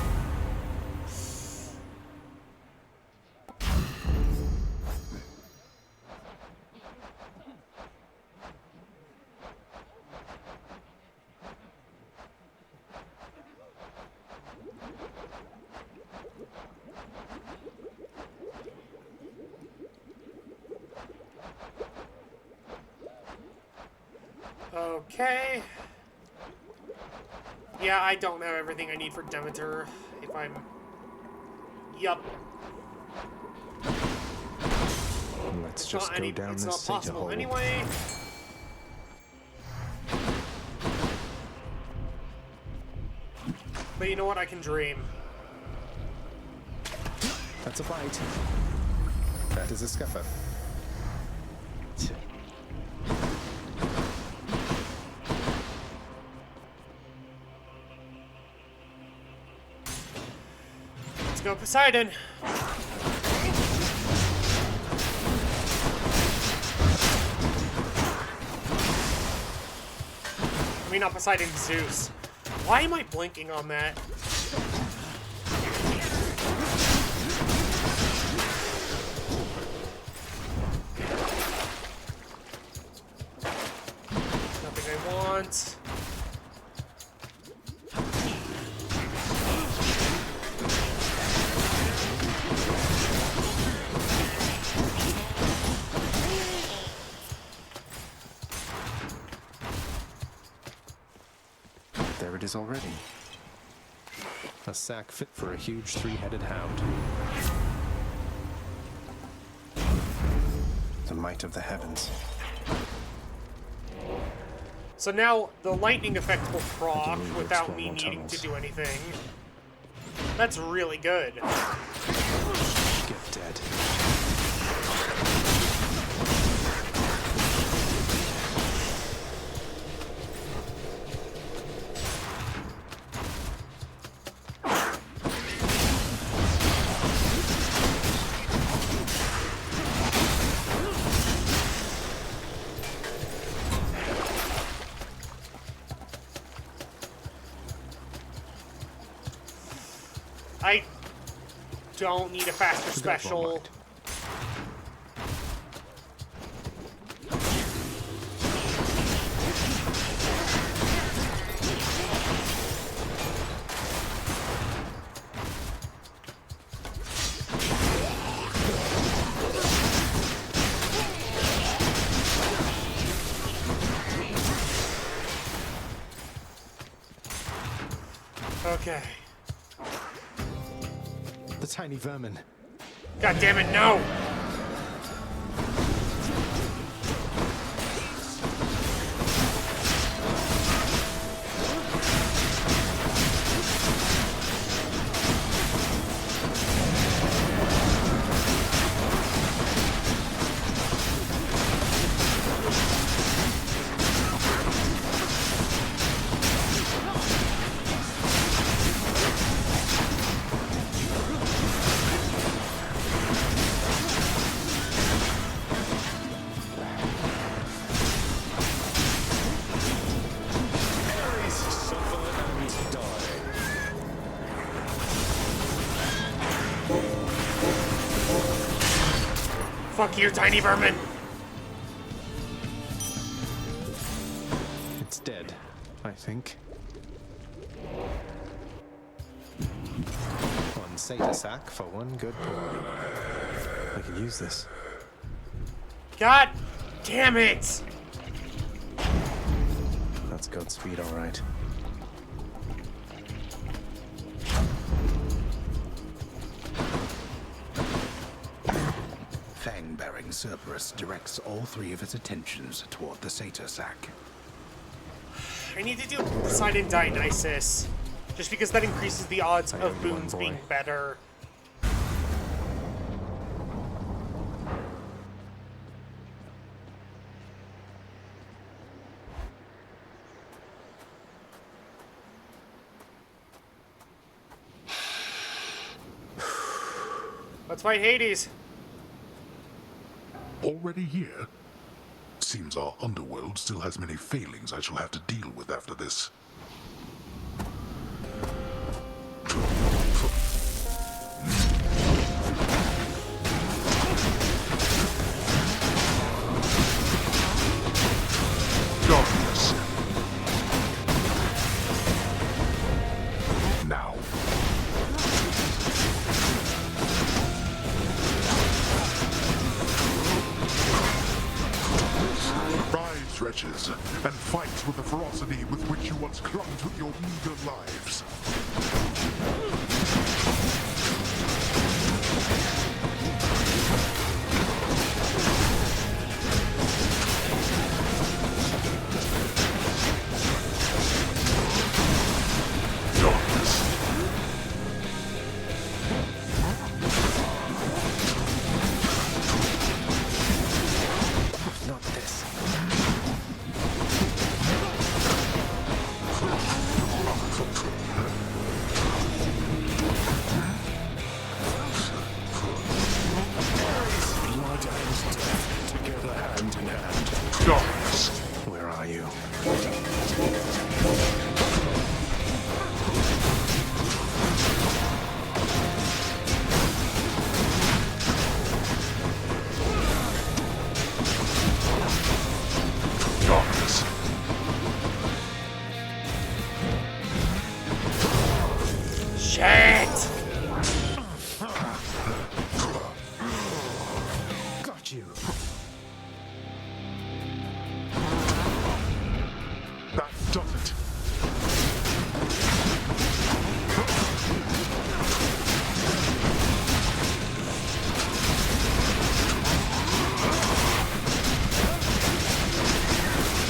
A: Okay. Yeah, I don't have everything I need for Demeter. If I'm... Yup.
P: Let's just go down this
A: It's not possible
P: hole.
A: anyway. But you know what? I can dream.
P: That's a bite. That is a scuffer.
A: Let's go, Poseidon. I mean, not Poseidon, Zeus. Why am I blinking on that? Nothing I want.
P: There it is already. A sack fit for a huge three-headed hound. The might of the heavens.
A: So now the lightning effect will proc without me needing
P: tunnels.
A: to do anything. That's really good.
P: Get dead.
A: I don't need a faster special. Okay.
P: The tiny vermin.
A: God damn it, no! Fuck you, tiny vermin.
P: It's dead, I think. One satyr sack for one good pour. I can use this.
A: God damn it!
P: That's Godspeed, all right.
L: Fang-bearing Cerberus directs all three of its attentions toward the satyr sack.
A: I need to do Poseidon Dionysus, just because that increases the odds of boons being better. Let's fight Hades.
B: Already here? Seems our underworld still has many failings I shall have to deal with after this. Darkness. Now. Rise, wretches, and fight with the ferocity with which you once clung to your meager lives.
P: Not this.
B: Blood and death together hand in hand. Darkness.
P: Where are you?
B: Darkness.
A: Shit!
P: Got you.
B: That does it.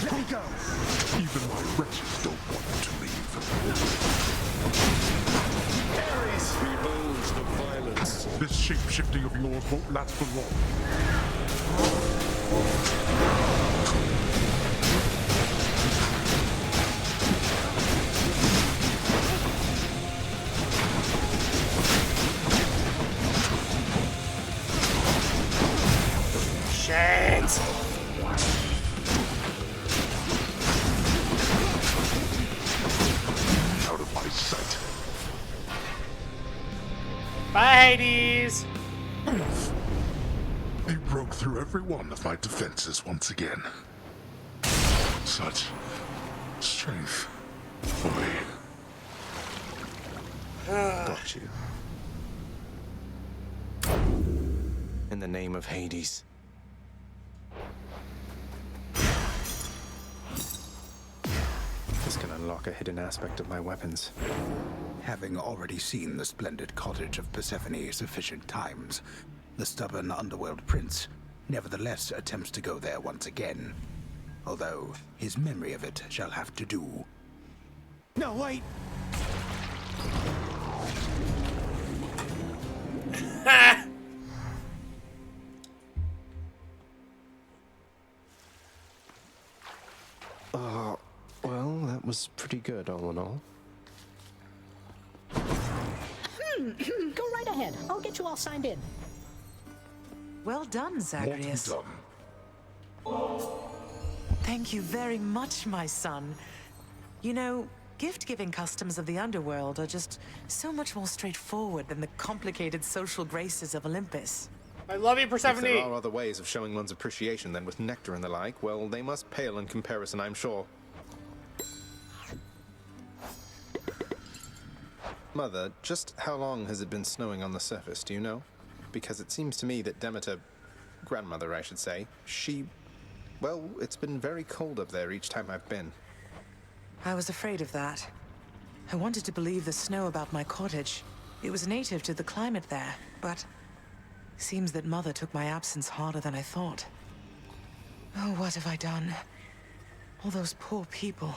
P: Let me go.
B: Even my wretches don't want you to leave.
E: Ares beholds the violence.
B: This shape-shifting of yours won't last for long.
A: Shit!
B: Out of my sight.
A: Bye, Hades!
B: They broke through every one of my defenses once again. Such strength. Boy.
P: Got you. In the name of Hades. This can unlock a hidden aspect of my weapons.
L: Having already seen the splendid cottage of Persephone sufficient times, the stubborn underworld prince nevertheless attempts to go there once again. Although his memory of it shall have to do.
P: No, wait! Well, that was pretty good, all in all.
T: Go right ahead. I'll get you all signed in.
N: Well done, Zagreus. Thank you very much, my son. You know, gift-giving customs of the underworld are just so much more straightforward than the complicated social graces of Olympus.
A: I love you,
P: If
A: Persephone.
P: there are other ways of showing one's appreciation than with nectar and the like, well, they must pale in comparison, I'm sure. Mother, just how long has it been snowing on the surface, do you know? Because it seems to me that Demeter, grandmother I should say, well, it's been very cold up there each time I've been.
N: I was afraid of that. I wanted to believe the snow about my cottage. It was native to the climate there, but seems that Mother took my absence harder than I thought. Oh, what have I done? All those poor people.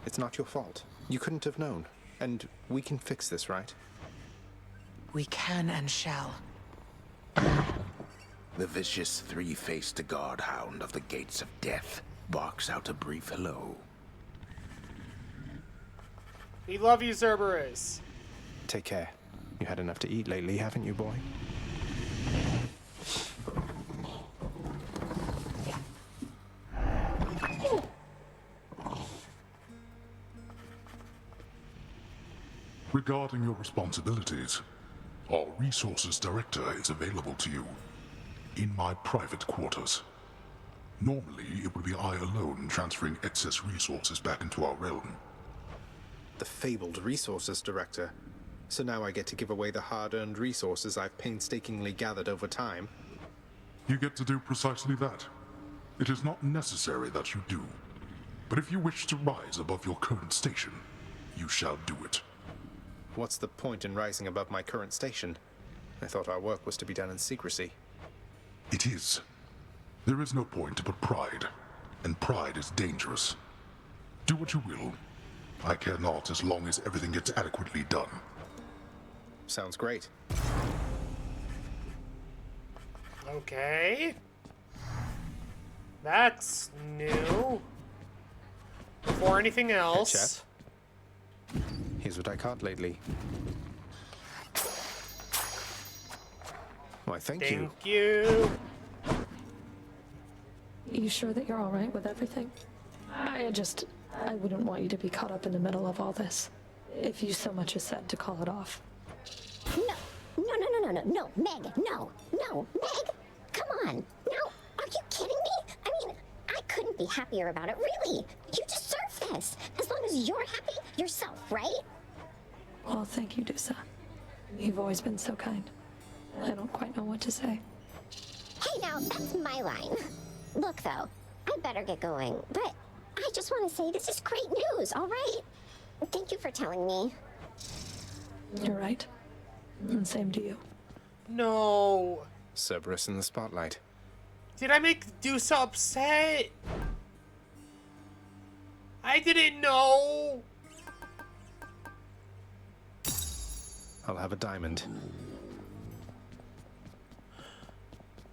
P: It's not your fault. You couldn't have known. And we can fix this, right?
N: We can and shall.
L: The vicious three-faced guard hound of the gates of death barks out a brief hello.
A: We love you, Zagreus.
P: Take care. You had enough to eat lately, haven't you, boy?
B: Regarding your responsibilities, our resources director is available to you in my private quarters. Normally, it would be I alone transferring excess resources back into our realm.
P: The fabled resources director. So now I get to give away the hard-earned resources I've painstakingly gathered over time.
B: You get to do precisely that. It is not necessary that you do. But if you wish to rise above your current station, you shall do it.
P: What's the point in rising above my current station? I thought our work was to be done in secrecy.
B: It is. There is no point but pride, and pride is dangerous. Do what you will. I care not as long as everything gets adequately done.
P: Sounds great.
A: Okay. That's new. Before anything else.
P: Hey, Chef. Here's what I caught lately. Why, thank you.
A: Thank you.
H: You sure that you're all right with everything? I wouldn't want you to be caught up in the middle of all this. If you so much as said to call it off.
M: No, Meg, no, Meg, come on. No, are you kidding me? I mean, I couldn't be happier about it, really. You deserve this, as long as you're happy yourself, right?
H: Well, thank you, Dusa. You've always been so kind. I don't quite know what to say.
M: Hey, now, that's my line. Look, though, I better get going, but I just want to say this is great news, all right? Thank you for telling me.
H: You're right. And same to you.
A: No.
P: Cerberus in the spotlight.
A: Did I make Dusa upset? I didn't know.
P: I'll have a diamond.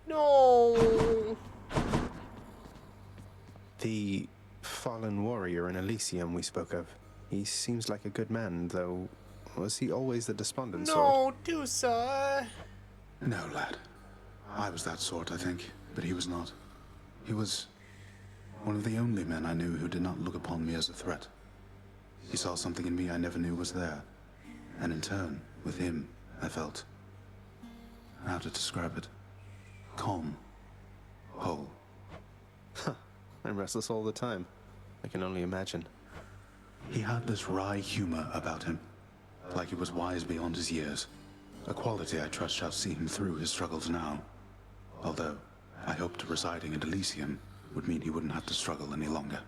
A: No.
P: The fallen warrior in Elysium we spoke of. He seems like a good man, though. Was he always the despondent sort?
A: No, Dusa.
L: No, lad. I was that sort, I think, but he was not. He was one of the only men I knew who did not look upon me as a threat. He saw something in me I never knew was there. And in turn, with him, I felt... how to describe it? Calm. Whole.
P: I'm restless all the time. I can only imagine.
L: He had this wry humor about him, like he was wise beyond his years. A quality I trust shall see him through his struggles now. Although, I hoped residing at Elysium would mean he wouldn't have to struggle any longer.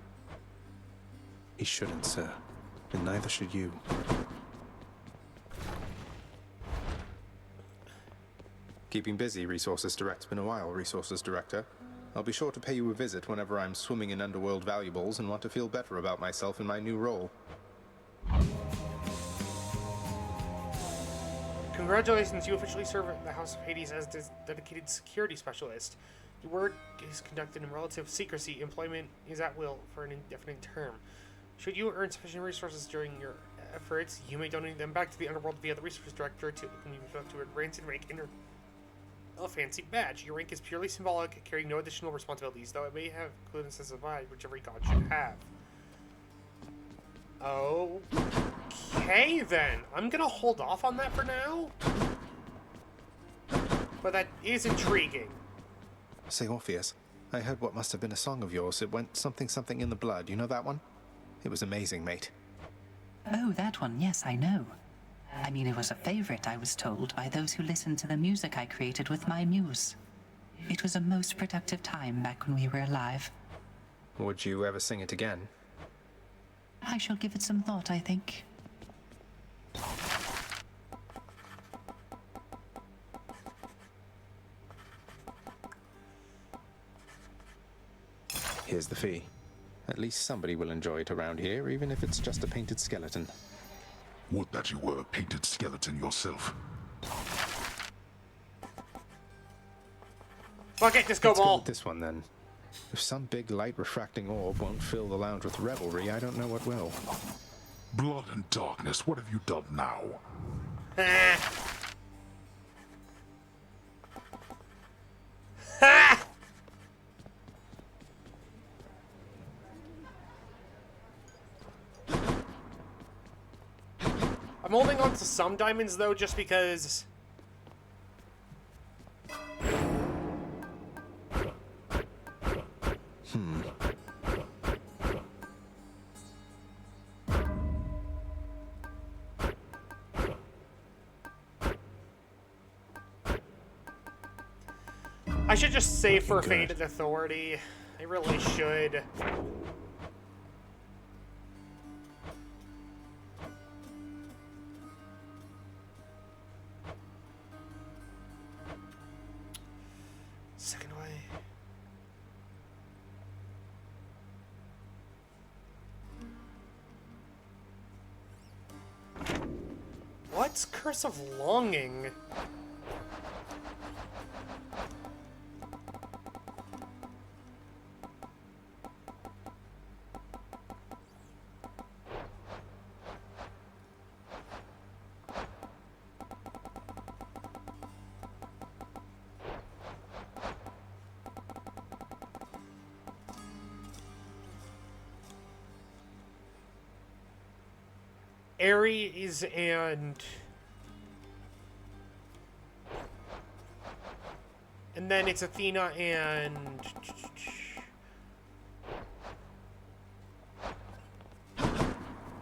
P: He shouldn't, sir. And neither should you. Keeping busy, Resources Direct's been a while, Resources Director. I'll be sure to pay you a visit whenever I'm swimming in underworld valuables and want to feel better about myself in my new role.
A: Congratulations, you officially serve at the House of Hades as dedicated security specialist. Your work is conducted in relative secrecy. Employment is at will for an indefinite term. Should you earn sufficient resources during your efforts, you may donate them back to the underworld via the resource director to advance in rank in a fancy badge. Your rank is purely symbolic, carrying no additional responsibilities, though it may have inclusions as a badge, which every god should have. Okay, then. I'm gonna hold off on that for now. But that is intriguing.
P: Say, Orpheus, I heard what must have been a song of yours. It went something something in the blood. You know that one? It was amazing, mate.
J: Oh, that one, yes, I know. I mean, it was a favorite, I was told, by those who listened to the music I created with my muse. It was a most productive time back when we were alive.
P: Would you ever sing it again?
J: I shall give it some thought, I think.
P: Here's the fee. At least somebody will enjoy it around here, even if it's just a painted skeleton.
B: Would that you were a painted skeleton yourself.
A: Fuck it, disco
P: Let's go
A: ball.
P: with this one then. If some big light refracting orb won't fill the lounge with revelry, I don't know what will.
B: Blood and darkness, what have you done now?
A: I'm holding on to some diamonds though, just because. I should just save for Fated Authority. I really should. Second way. What's Curse of Longing? Ares and then it's Athena and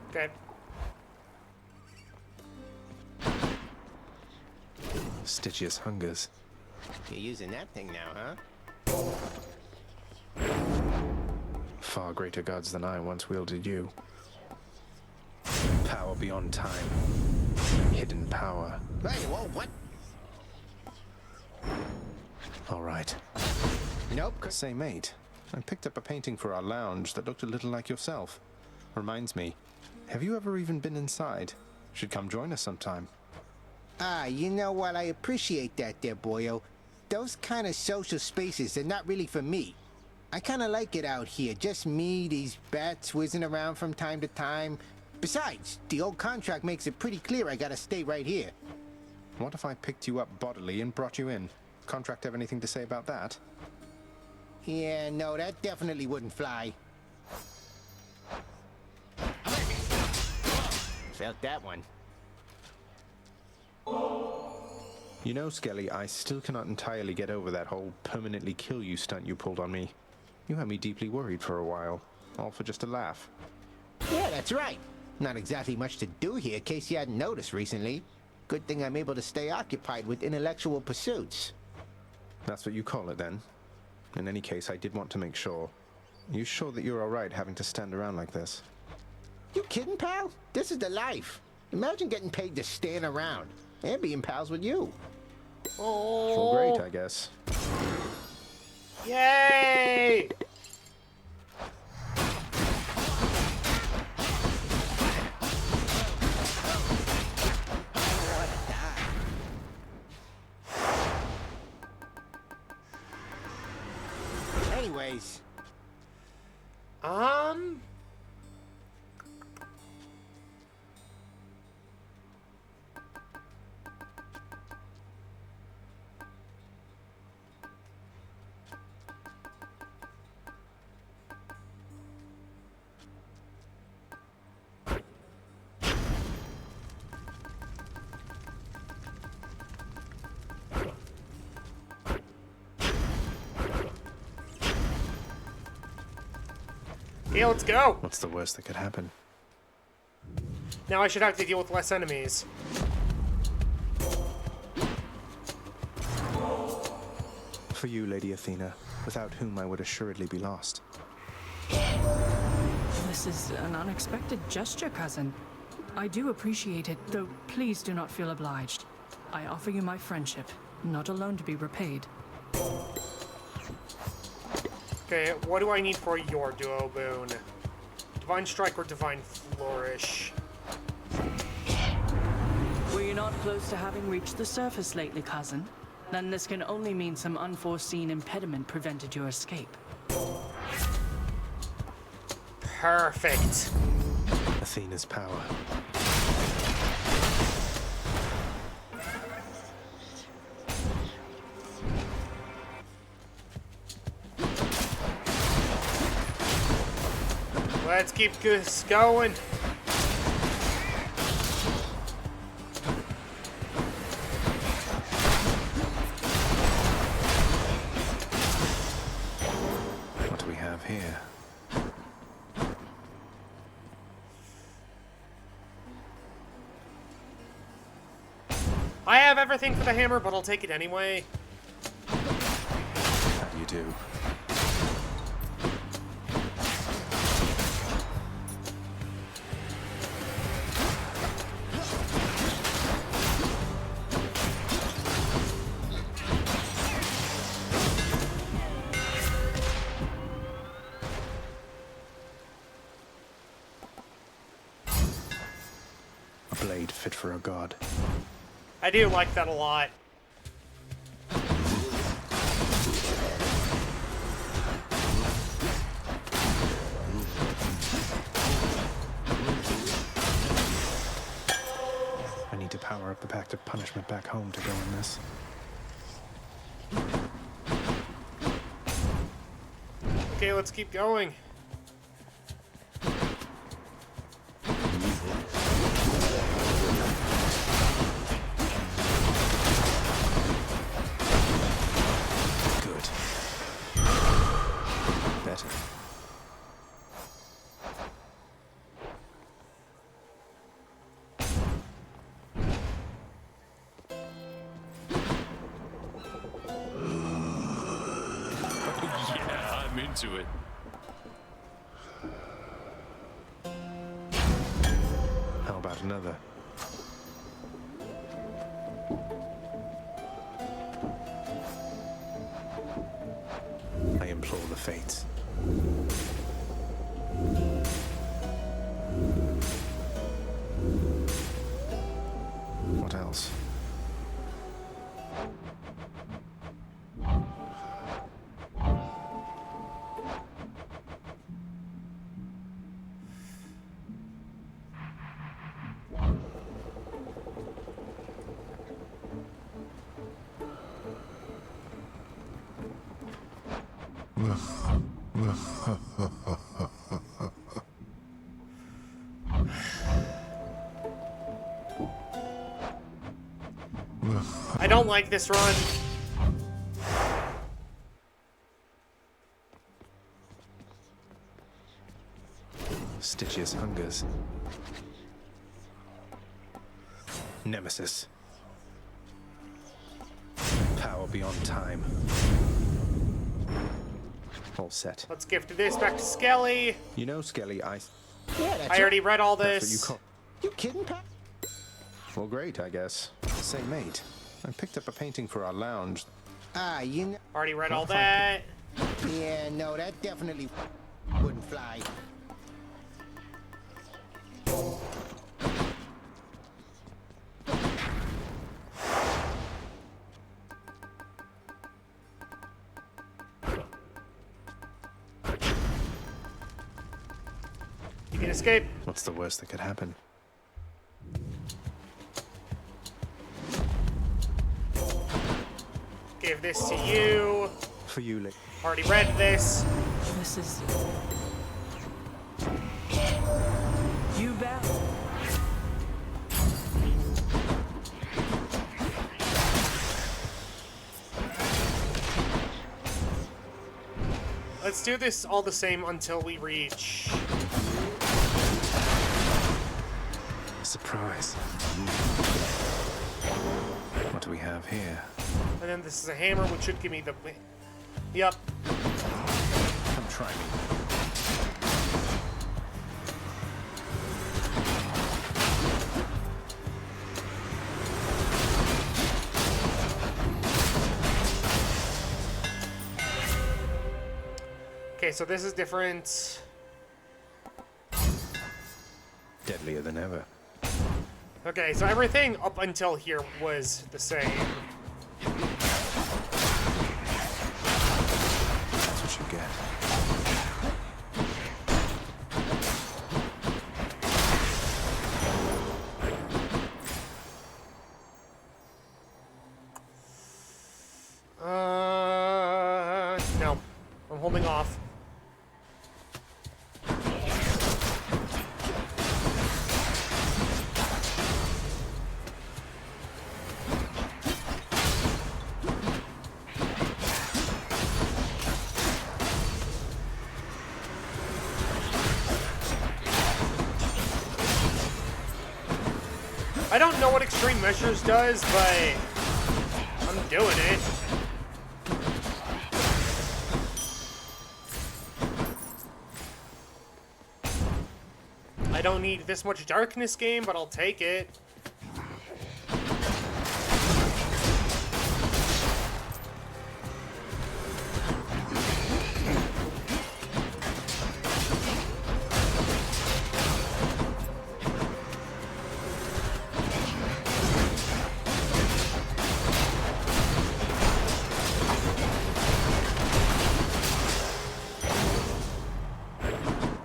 A: okay.
P: Stygius hungers.
D: You're using that thing now, huh?
P: Far greater gods than I once wielded you. Power beyond time. Hidden power.
D: Hey, whoa, what?
P: All right.
D: Nope.
P: Say, mate, I picked up a painting for our lounge that looked a little like yourself. Reminds me, have you ever even been inside? Should come join us sometime.
D: You know what? I appreciate that there, boyo. Those kind of social spaces are not really for me. I kind of like it out here. Just me, these bats whizzing around from time to time. Besides, the old contract makes it pretty clear I gotta stay right here.
P: What if I picked you up bodily and brought you in? Contract have anything to say about that?
D: Yeah, no, that definitely wouldn't fly. Felt that one.
P: You know, Skelly, I still cannot entirely get over that whole permanently kill you stunt you pulled on me. You had me deeply worried for a while, all for just a laugh.
D: Yeah, that's right. Not exactly much to do here, in case you hadn't noticed recently. Good thing I'm able to stay occupied with intellectual pursuits.
P: That's what you call it, then? In any case, I did want to make sure. You sure that you're alright having to stand around like this?
D: You kidding, pal? This is the life. Imagine getting paid to stand around and being pals with you.
A: Oh.
P: Well, great, I guess.
A: Yay!
D: Anyways.
A: Okay, let's go.
C: What's the worst that could happen?
A: Now I should have to deal with less enemies.
P: For you, Lady Athena, without whom I would assuredly be lost.
W: This is an unexpected gesture, cousin. I do appreciate it, though please do not feel obliged. I offer you my friendship, not alone to be repaid.
A: Okay, what do I need for your duo boon? Divine Strike or Divine Flourish?
W: Were you not close to having reached the surface lately, cousin? Then this can only mean some unforeseen impediment prevented your escape.
A: Perfect.
P: Athena's power.
A: Let's keep this going.
C: What do we have here?
A: I have everything for the hammer, but I'll take it anyway.
C: How do you do?
P: A blade fit for a god.
A: I do like that a lot.
P: I need to power up the Pact of Punishment back home to go in this.
A: Okay, let's keep going.
C: Good. Better.
E: Yeah, I'm into it.
P: How about another? I implore the fates. What else?
A: I don't like this run.
P: Stygius hungers. Nemesis. Power beyond time. All set.
A: Let's gift this back to Skelly.
P: You know, Skelly,
D: Yeah, that's
A: I already
D: right.
A: read all
P: That's what you
A: this.
P: call.
D: You kidding, Pat?
P: Well, great, I guess. Say, mate, I picked up a painting for our lounge.
D: Ah, you know.
A: Already read all that.
D: Yeah, no, that definitely wouldn't fly.
A: You can escape.
P: What's the worst that could happen?
A: Give this to you.
P: For you, Lick.
A: Already read this.
W: This is... You bet.
A: Let's do this all the same until we reach...
C: Surprise. What do we have here?
A: And then this is a hammer, which should give me the... Yep.
C: Come try me.
A: Okay, so this is different.
C: Deadlier than ever.
A: Okay, so everything up until here was the same.
C: That's what you get.
A: No. I'm holding off. I don't know what Extreme Measures does, but I'm doing it. I don't need this much darkness game, but I'll take it.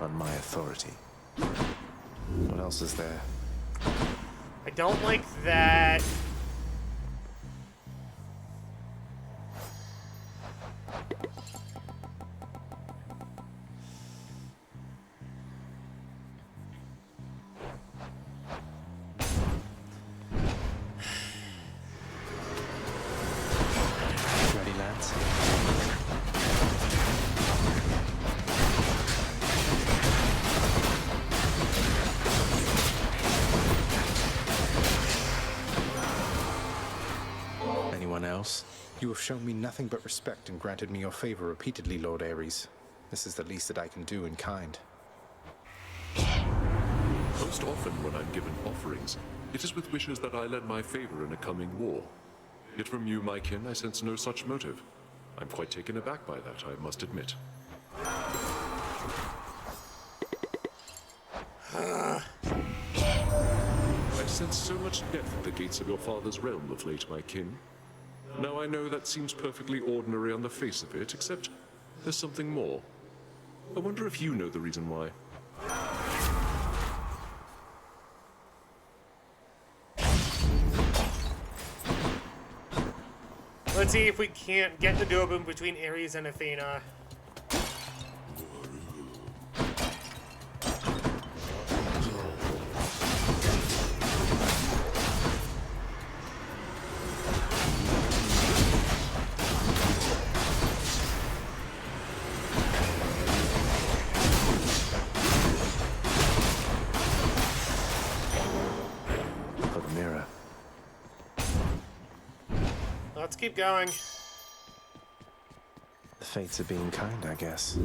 C: On my authority. What else is there?
A: I don't like that.
C: Ready, lads? Anyone else? You have shown me nothing but respect and granted me your favor repeatedly, Lord Ares. This is the least that I can do in kind.
E: Most often when I'm given offerings, it is with wishes that I lend my favor in a coming war. Yet from you, my kin, I sense no such motive. I'm quite taken aback by that, I must admit. I've sensed so much death at the gates of your father's realm of late, my kin. Now I know that seems perfectly ordinary on the face of it, except there's something more. I wonder if you know the reason why.
A: Let's see if we can't get the duoboom between Ares and Athena.
C: For the mirror.
A: Let's keep going.
C: The fates are being kind, I guess.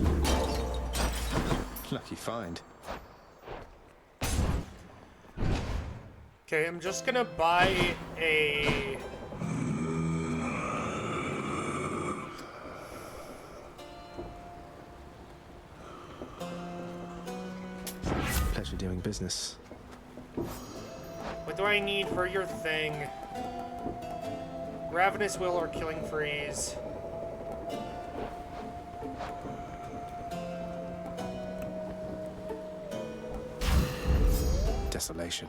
C: Lucky find.
A: Okay, I'm just gonna buy a...
C: Pleasure doing business.
A: What do I need for your thing? Ravenous Will or Killing Freeze?
C: Desolation.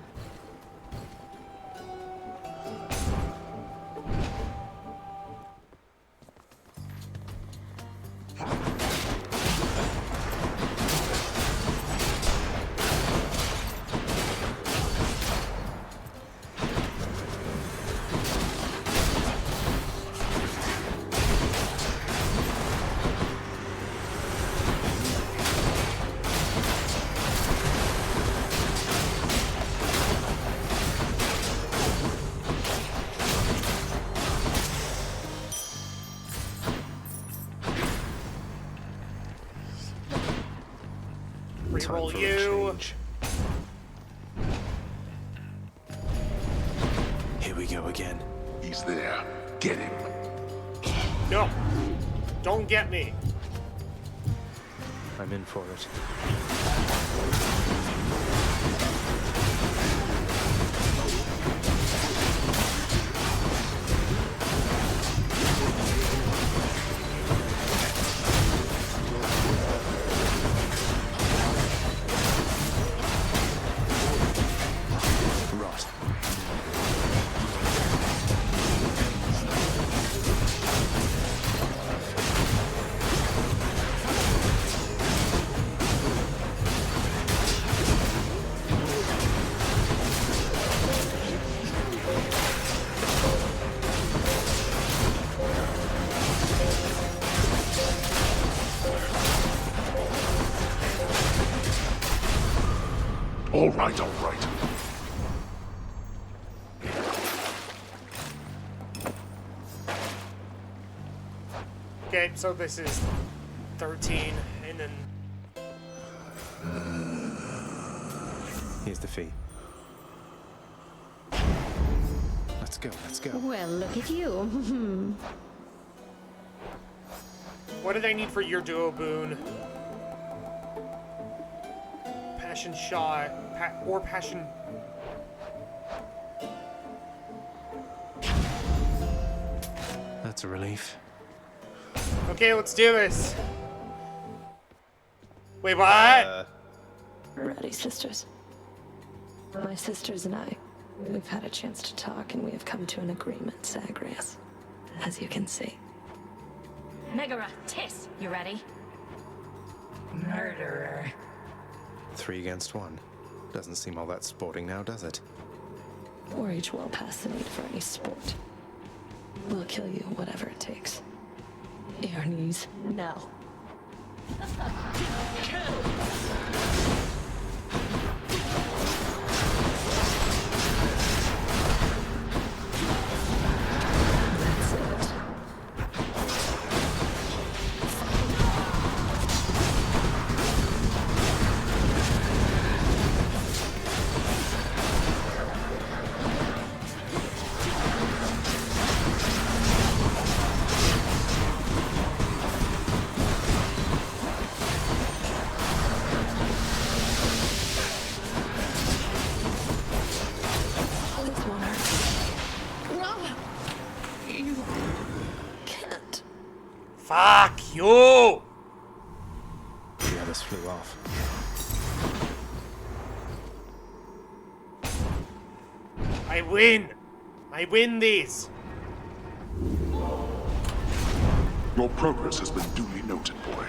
A: Reroll
P: for a
A: you.
P: change. Here we go again.
B: He's there. Get him.
A: No. Don't get me.
P: I'm in for it. Rot.
B: All right, all right.
A: Okay, so this is 13, and then
P: Here's the fee. Let's go, let's go.
M: Well, look at you.
A: what did I need for your duo boon? Passion shot, or passion.
P: That's a relief.
A: Okay, let's do this. Wait, what?
H: Ready, sisters. My sisters and I, we've had a chance to talk, and we have come to an agreement, Zagreus. As you can see.
G: Megaera, Tiss, you ready? Murderer.
P: 3 against 1. Doesn't seem all that sporting now, does it?
H: We're each well past the need for any sport. We'll kill you, whatever it takes. Your knees, now.
A: Fuck you!
P: The others flew off.
A: I win! I win these!
B: Your progress has been duly noted, boy.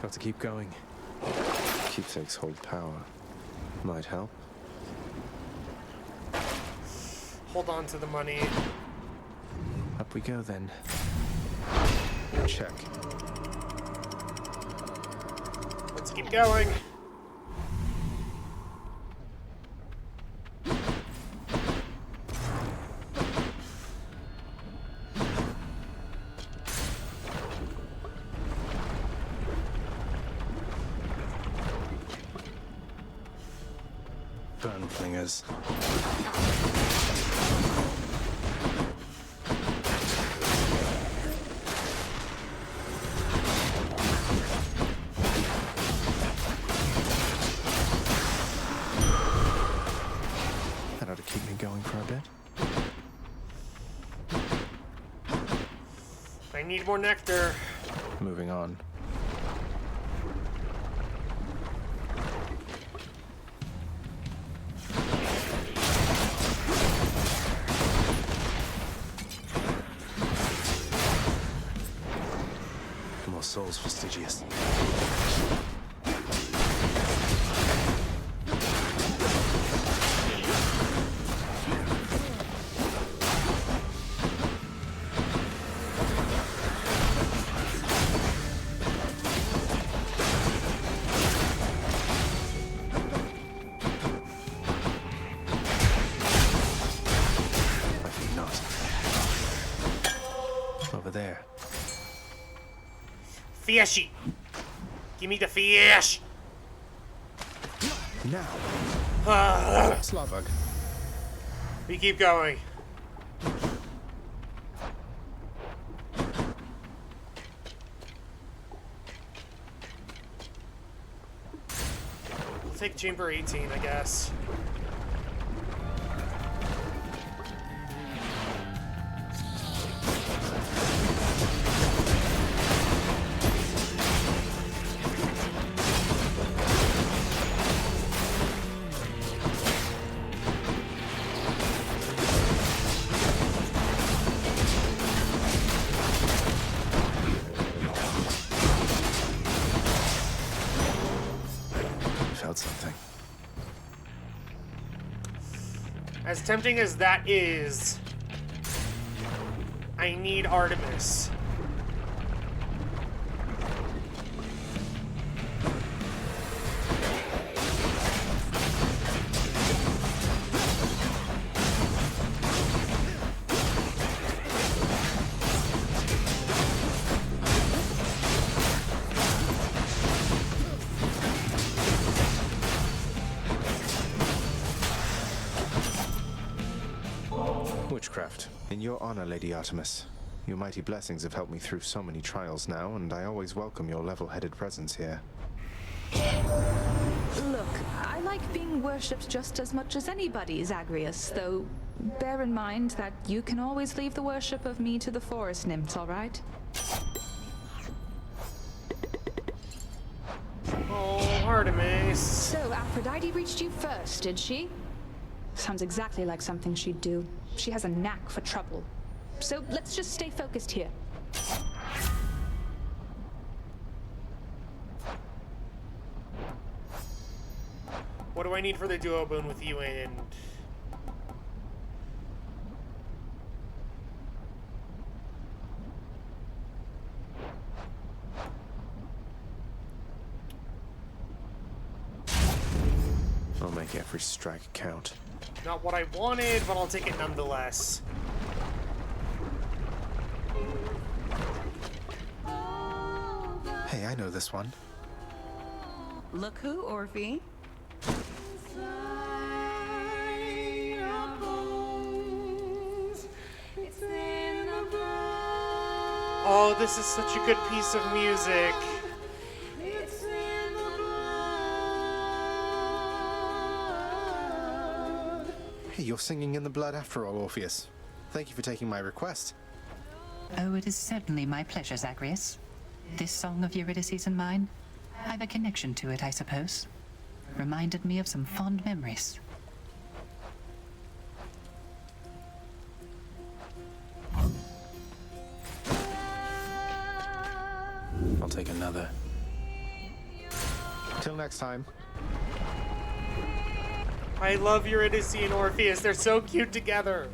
P: Got to keep going. Keepsakes hold power. Might help.
A: Hold on to the money.
P: Up we go then. Check.
A: Let's keep going.
P: Burn flingers. That ought to keep me going for a bit.
A: I need more nectar.
P: Moving on. More souls, fastidious. I think not. Over there.
A: Fishy! Give me the fish!
P: Now. Slobug.
A: We keep going. We'll take chamber 18, I guess.
P: Something.
A: As tempting as that is, I need Artemis.
P: Witchcraft. In your honor, Lady Artemis. Your mighty blessings have helped me through so many trials now, and I always welcome your level-headed presence here.
K: Look, I like being worshipped just as much as anybody, Zagreus, though bear in mind that you can always leave the worship of me to the forest nymphs, all right?
A: Oh, Artemis.
K: So, Aphrodite reached you first, did she? Sounds exactly like something she'd do. She has a knack for trouble. So, let's just stay focused here.
A: What do I need for the duo boon with you and...
P: I'll make every strike count.
A: Not what I wanted, but I'll take it nonetheless.
P: Hey, I know this one.
S: Look who, Orphe.
A: Oh, this is such a good piece of music.
P: Hey, you're singing in the blood after all, Orpheus. Thank you for taking my request.
J: Oh, it is certainly my pleasure, Zagreus. This song of Eurydice's and mine, I've a connection to it, I suppose. Reminded me of some fond memories.
P: I'll take another. Till next time.
A: I love Eurydice and Orpheus. They're so cute together.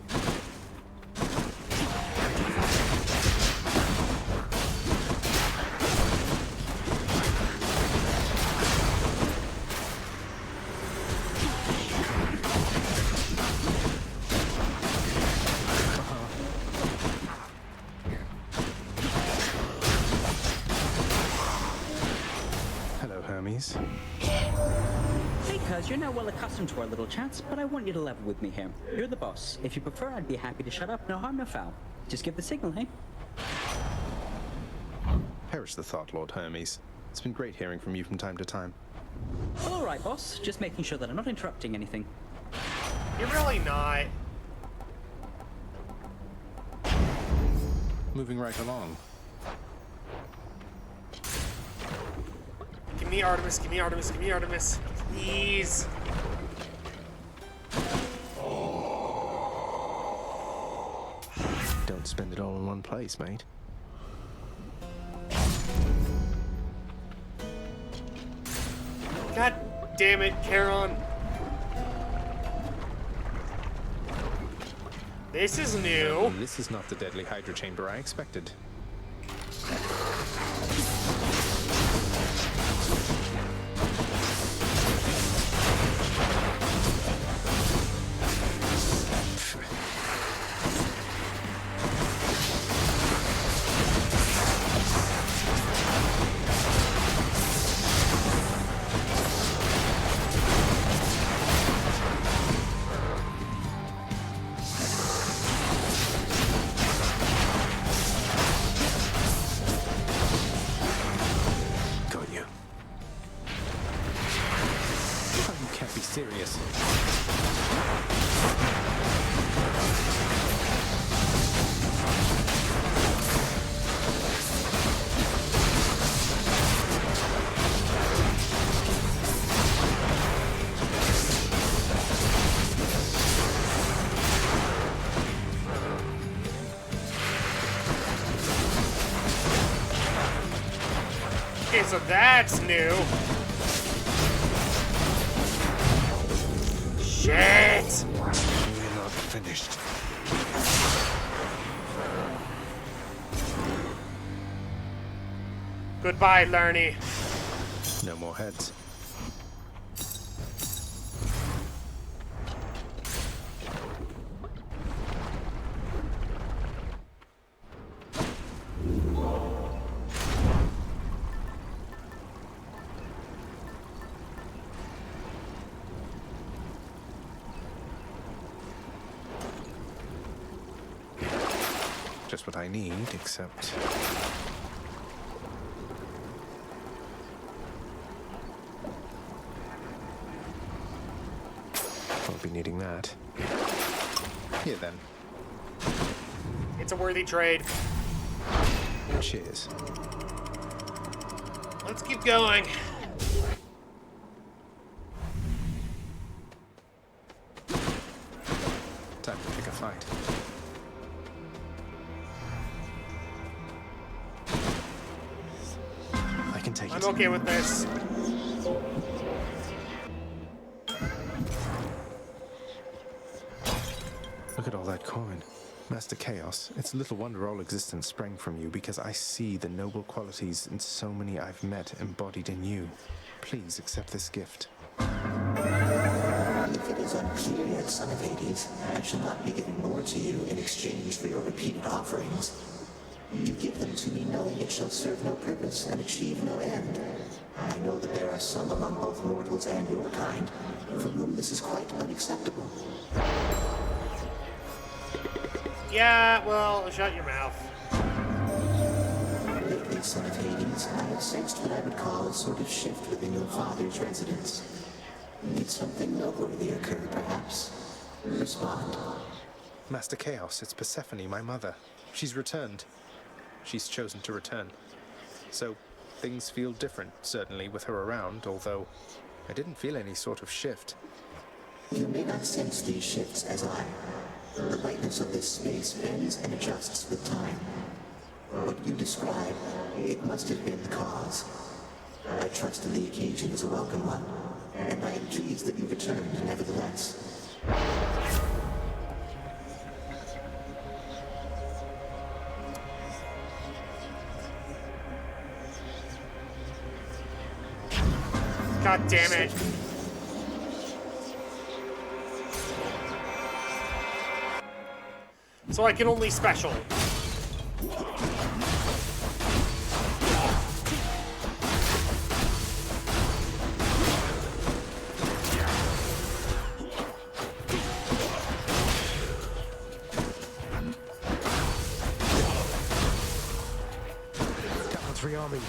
P: Hello, Hermes.
I: Hey, cuz, you're now well accustomed to our little chats, but I want you to level with me here. You're the boss. If you prefer, I'd be happy to shut up. No harm, no foul. Just give the signal, hey?
P: Perish the thought, Lord Hermes. It's been great hearing from you from time to time.
I: All right, boss. Just making sure that I'm not interrupting anything.
A: You're really not.
P: Moving right along.
A: Give me Artemis, give me Artemis, give me Artemis. Please.
P: Don't spend it all in one place, mate.
A: God damn it, Charon. This is new.
P: This is not the deadly Hydra chamber I expected.
C: serious.
A: Okay, so that's new. Shit!
L: We're not finished.
A: Goodbye, Lerny.
C: No more heads. Just what I need, except... Won't be needing that. Here then.
A: It's a worthy trade.
C: Cheers.
A: Let's keep going.
C: Time to pick a fight. I can take it.
A: I'm okay with this.
C: Look at all that coin. Master Chaos, it's little wonder all existence sprang from you, because I see the noble qualities in so many I've met embodied in you. Please accept this gift.
O: If it is unclear yet, son of Hades, I shall not be giving more to you in exchange for your repeated offerings. You give them to me knowing it shall serve no purpose and achieve no end. I know that there are some among both mortals and your kind for whom this is quite unacceptable.
A: Yeah, well, shut your mouth.
O: Lately, son of Hades, I have sensed what I would call a sort of shift within your father's residence. Did something noteworthy occur, perhaps? Respond.
C: Master Chaos, it's Persephone, my mother. She's returned. She's chosen to return. So, things feel different, certainly, with her around, although I didn't feel any sort of shift.
O: You may not sense these shifts as I. The lightness of this space bends and adjusts with time. What you describe, it must have been the cause. I trust that the occasion is a welcome one, and I am pleased that you returned nevertheless.
A: God damn it. So I can only special.
C: Cavalry army.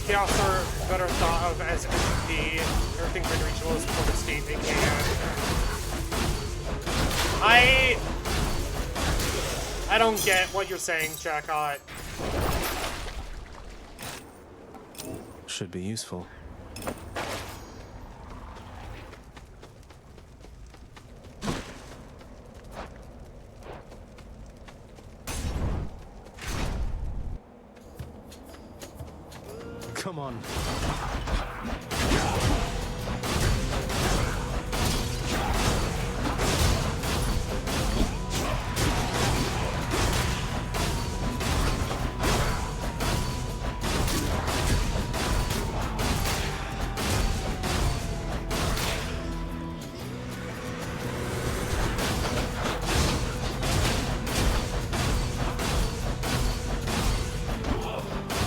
A: Chaos are better thought of as MVP. Everything can reach the lowest supported state they can. I don't get what you're saying, Chakot.
C: Should be useful. Come on.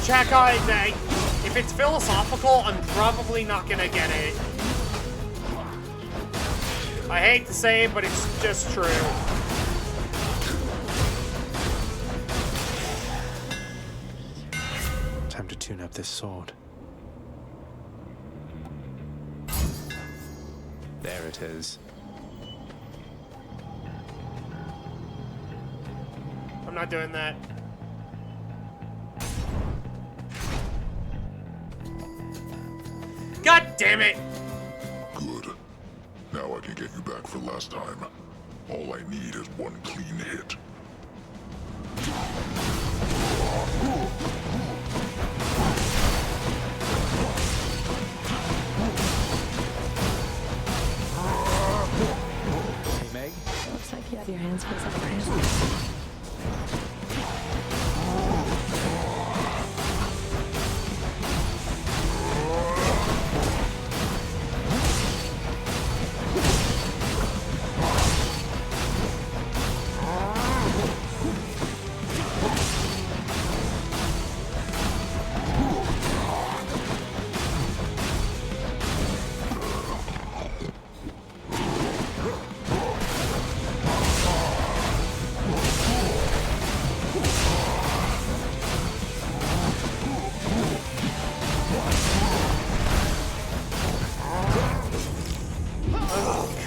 A: Chakot, if it's philosophical, I'm probably not gonna get it. I hate to say it, but it's just true.
P: Time to tune up this sword. There it is.
A: I'm not doing that. God damn it!
B: Good. Now I can get you back for last time. All I need is one clean hit.
P: Hey, Meg?
H: Looks like you have your hands full, Zagreus.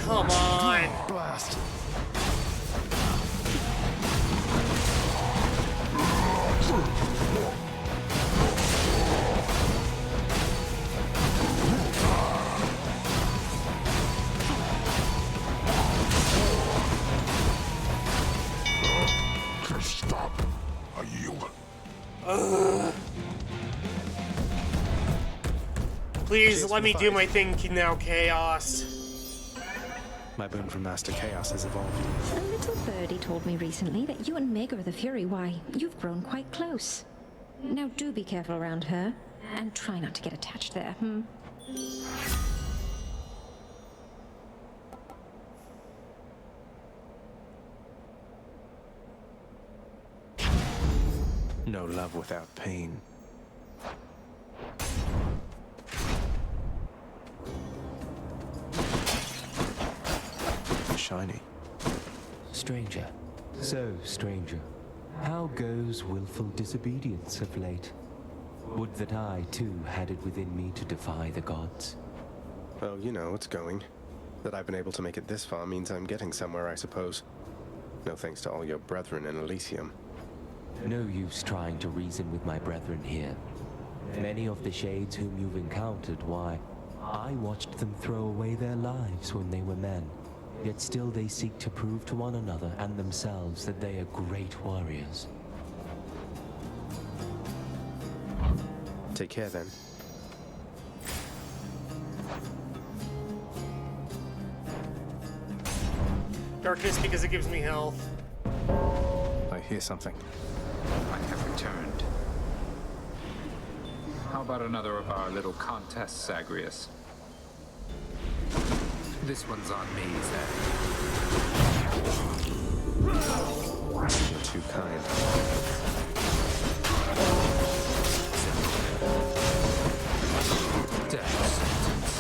A: Come on.
P: Blast.
B: Stop. I yield.
A: Please
P: Cheers
A: let
P: for
A: me
P: the
A: do
P: fight.
A: my thing now, Chaos.
P: My boon from Master Chaos has evolved.
M: A little birdie told me recently that you and Megaera the Fury, why, you've grown quite close. Now do be careful around her, and try not to get attached there,
P: No love without pain. Shiny.
F: Stranger. So, stranger. How goes willful disobedience of late? Would that I, too, had it within me to defy the gods.
P: Well, you know, it's going. That I've been able to make it this far means I'm getting somewhere, I suppose. No thanks to all your brethren in Elysium.
F: No use trying to reason with my brethren here. Many of the shades whom you've encountered, why, I watched them throw away their lives when they were men. Yet still they seek to prove to one another and themselves that they are great warriors.
P: Take care then.
A: Darkness because it gives me health.
P: I hear something.
Q: I have returned. How about another of our little contests, Zagreus? This one's on me, Zag.
P: You're too kind.
Q: Death sentence.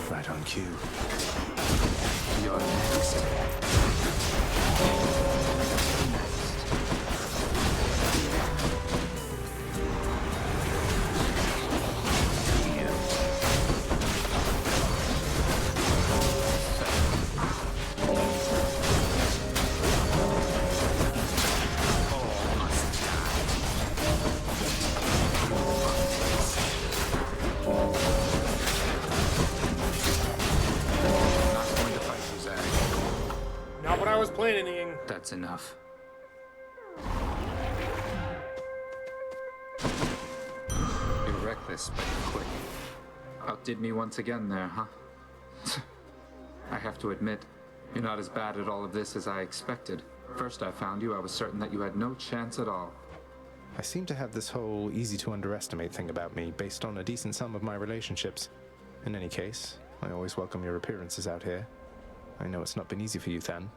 P: Right on cue.
Q: You're next.
A: Planning.
Q: That's enough. You're reckless, but you're quick. Outdid me once again there, huh? I have to admit, you're not as bad at all of this as I expected. First I found you, I was certain that you had no chance at all.
P: I seem to have this whole easy to underestimate thing about me based on a decent sum of my relationships. In any case, I always welcome your appearances out here. I know it's not been easy for you, Than.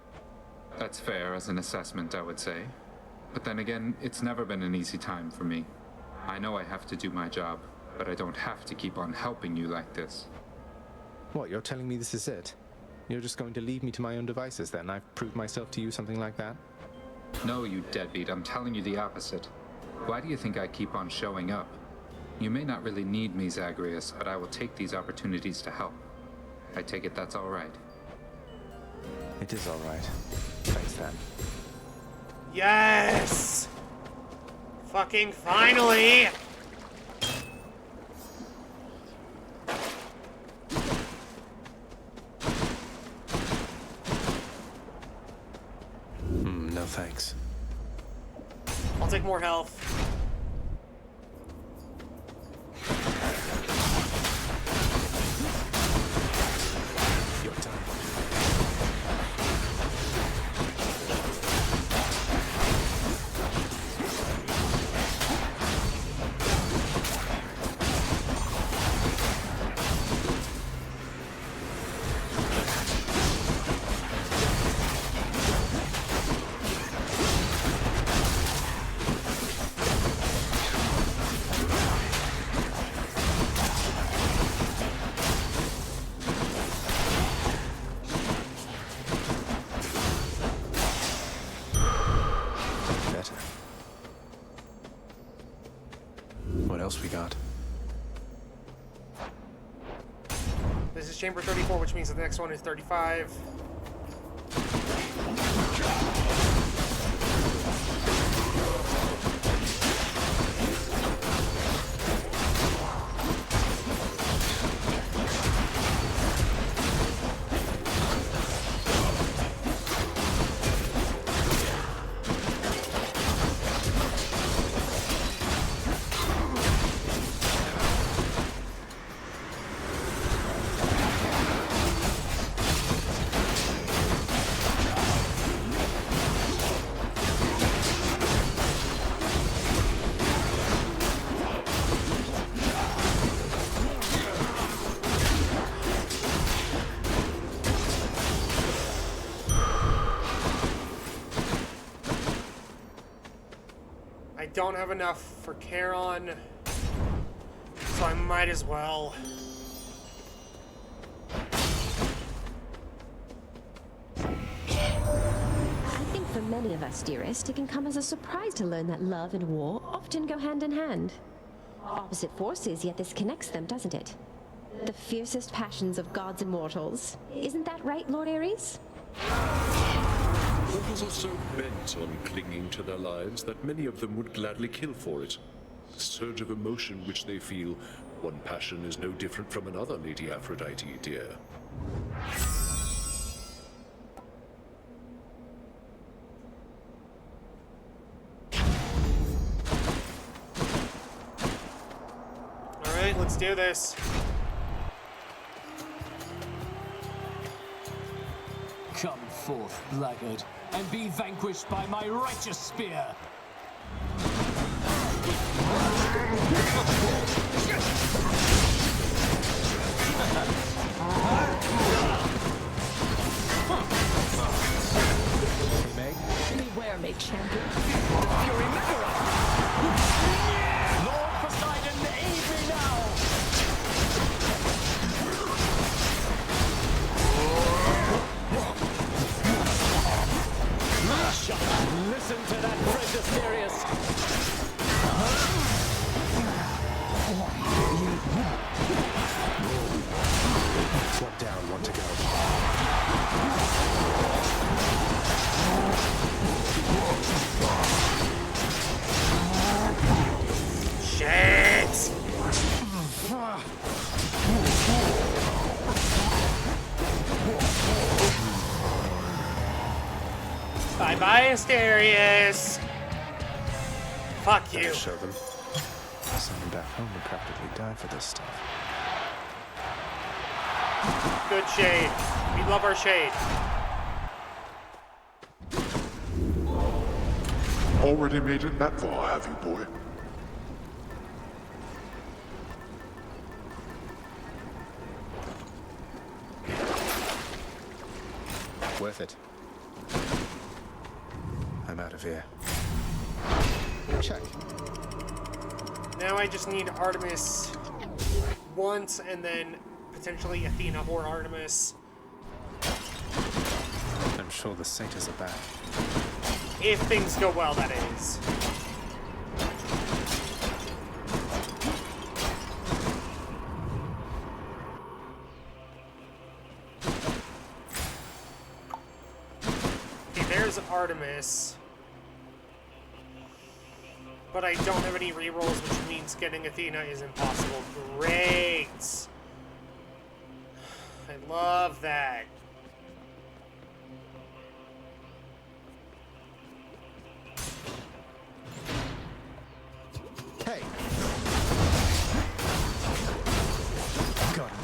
Q: That's fair as an assessment, I would say. But then again, it's never been an easy time for me. I know I have to do my job, but I don't have to keep on helping you like this.
P: What, you're telling me this is it? You're just going to leave me to my own devices then? I've proved myself to you, something like that?
Q: No, you deadbeat, I'm telling you the opposite. Why do you think I keep on showing up? You may not really need me, Zagreus, but I will take these opportunities to help. I take it that's all right.
P: It is all right. Thanks, then.
A: Yes! Fucking finally!
P: No thanks.
A: I'll take more health.
P: Your time. What else we got?
A: This is chamber 34, which means the next one is 35. I don't have enough for Charon, so I might as well.
R: I think for many of us, dearest, it can come as a surprise to learn that love and war often go hand in hand. Opposite forces, yet this connects them, doesn't it? The fiercest passions of gods and mortals. Isn't that right, Lord Ares?
E: Mortals are so bent on clinging to their lives that many of them would gladly kill for it. The surge of emotion which they feel, one passion is no different from another, Lady Aphrodite, dear.
A: Alright, let's do this.
U: Come forth, blackguard, and be vanquished by my righteous spear!
P: Meg?
H: Beware me, champion.
U: Fury Megaera! Lord Poseidon, aid me now! Listen to that precious Zagreus!
P: One down, one to go.
A: Shit! Bye-bye, Asterius! Fuck you.
P: That'll show them. Someone back home would practically die for this stuff.
A: Good shade. We love our shade.
B: Already made it that far, have you, boy?
P: Worth it. I'm out of here. Check.
A: Now I just need Artemis once, and then potentially Athena or Artemis.
P: I'm sure the satyrs are back.
A: If things go well, that is. Okay, there's Artemis. But I don't have any rerolls, which means getting Athena is impossible. Great! I love that.
P: Hey! Got him.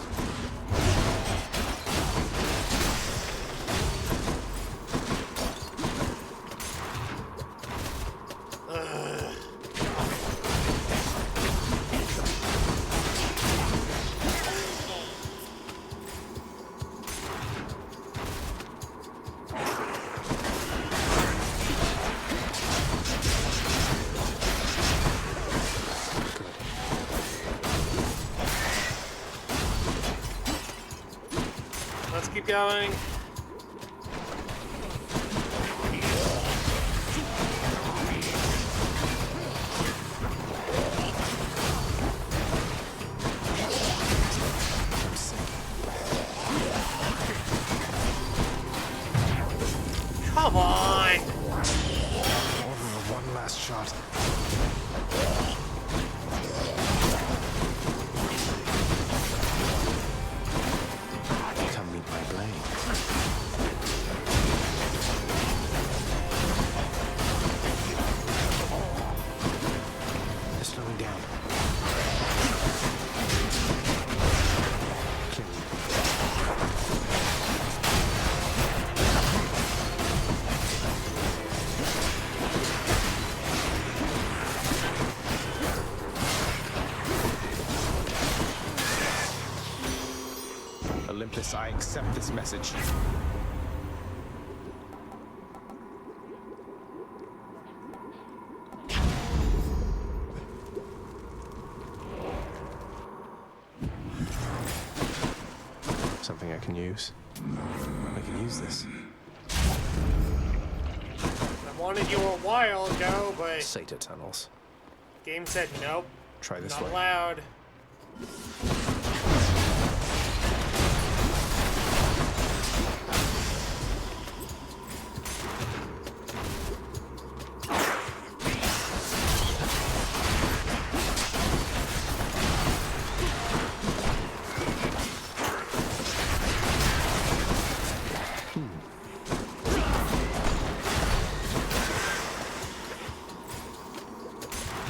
A: Let's keep going. Come on!
P: One last shot. Come meet my blade. They're slowing down. Olympus, I accept this message. Something I can use. I can use this.
A: I wanted you a while ago, but
P: Satyr tunnels.
A: game said nope.
P: Try this
A: Not
P: way.
A: allowed.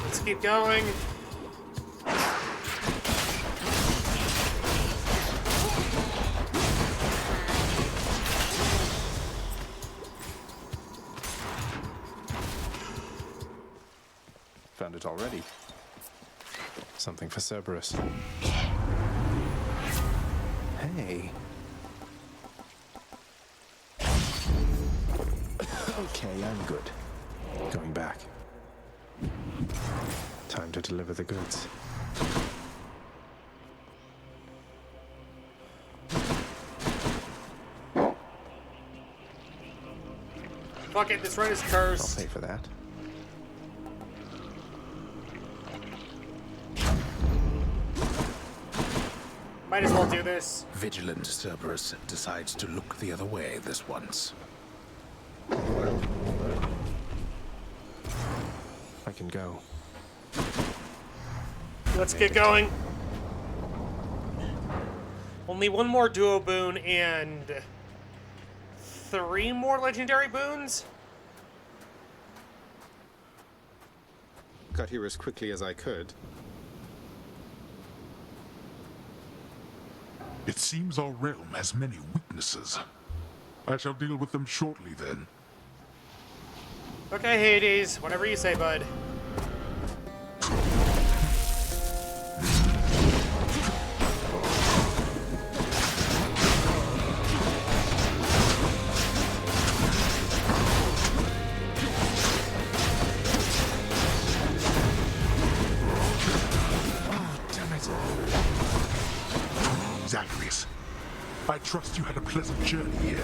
A: Let's keep going.
P: Found it already. Something for Cerberus. Hey. Okay, I'm good. Going back. Time to deliver the goods.
A: Fuck it, this run is
P: I'll
A: cursed.
P: pay for that.
A: Might as well do this.
L: Vigilant Cerberus decides to look the other way this once.
P: I can go.
A: Let's get going. Only one more duo boon and 3 more legendary boons?
P: Got here as quickly as I could.
B: It seems our realm has many weaknesses. I shall deal with them shortly then.
A: Okay, Hades, whatever you say, bud.
B: trust you had a pleasant journey here.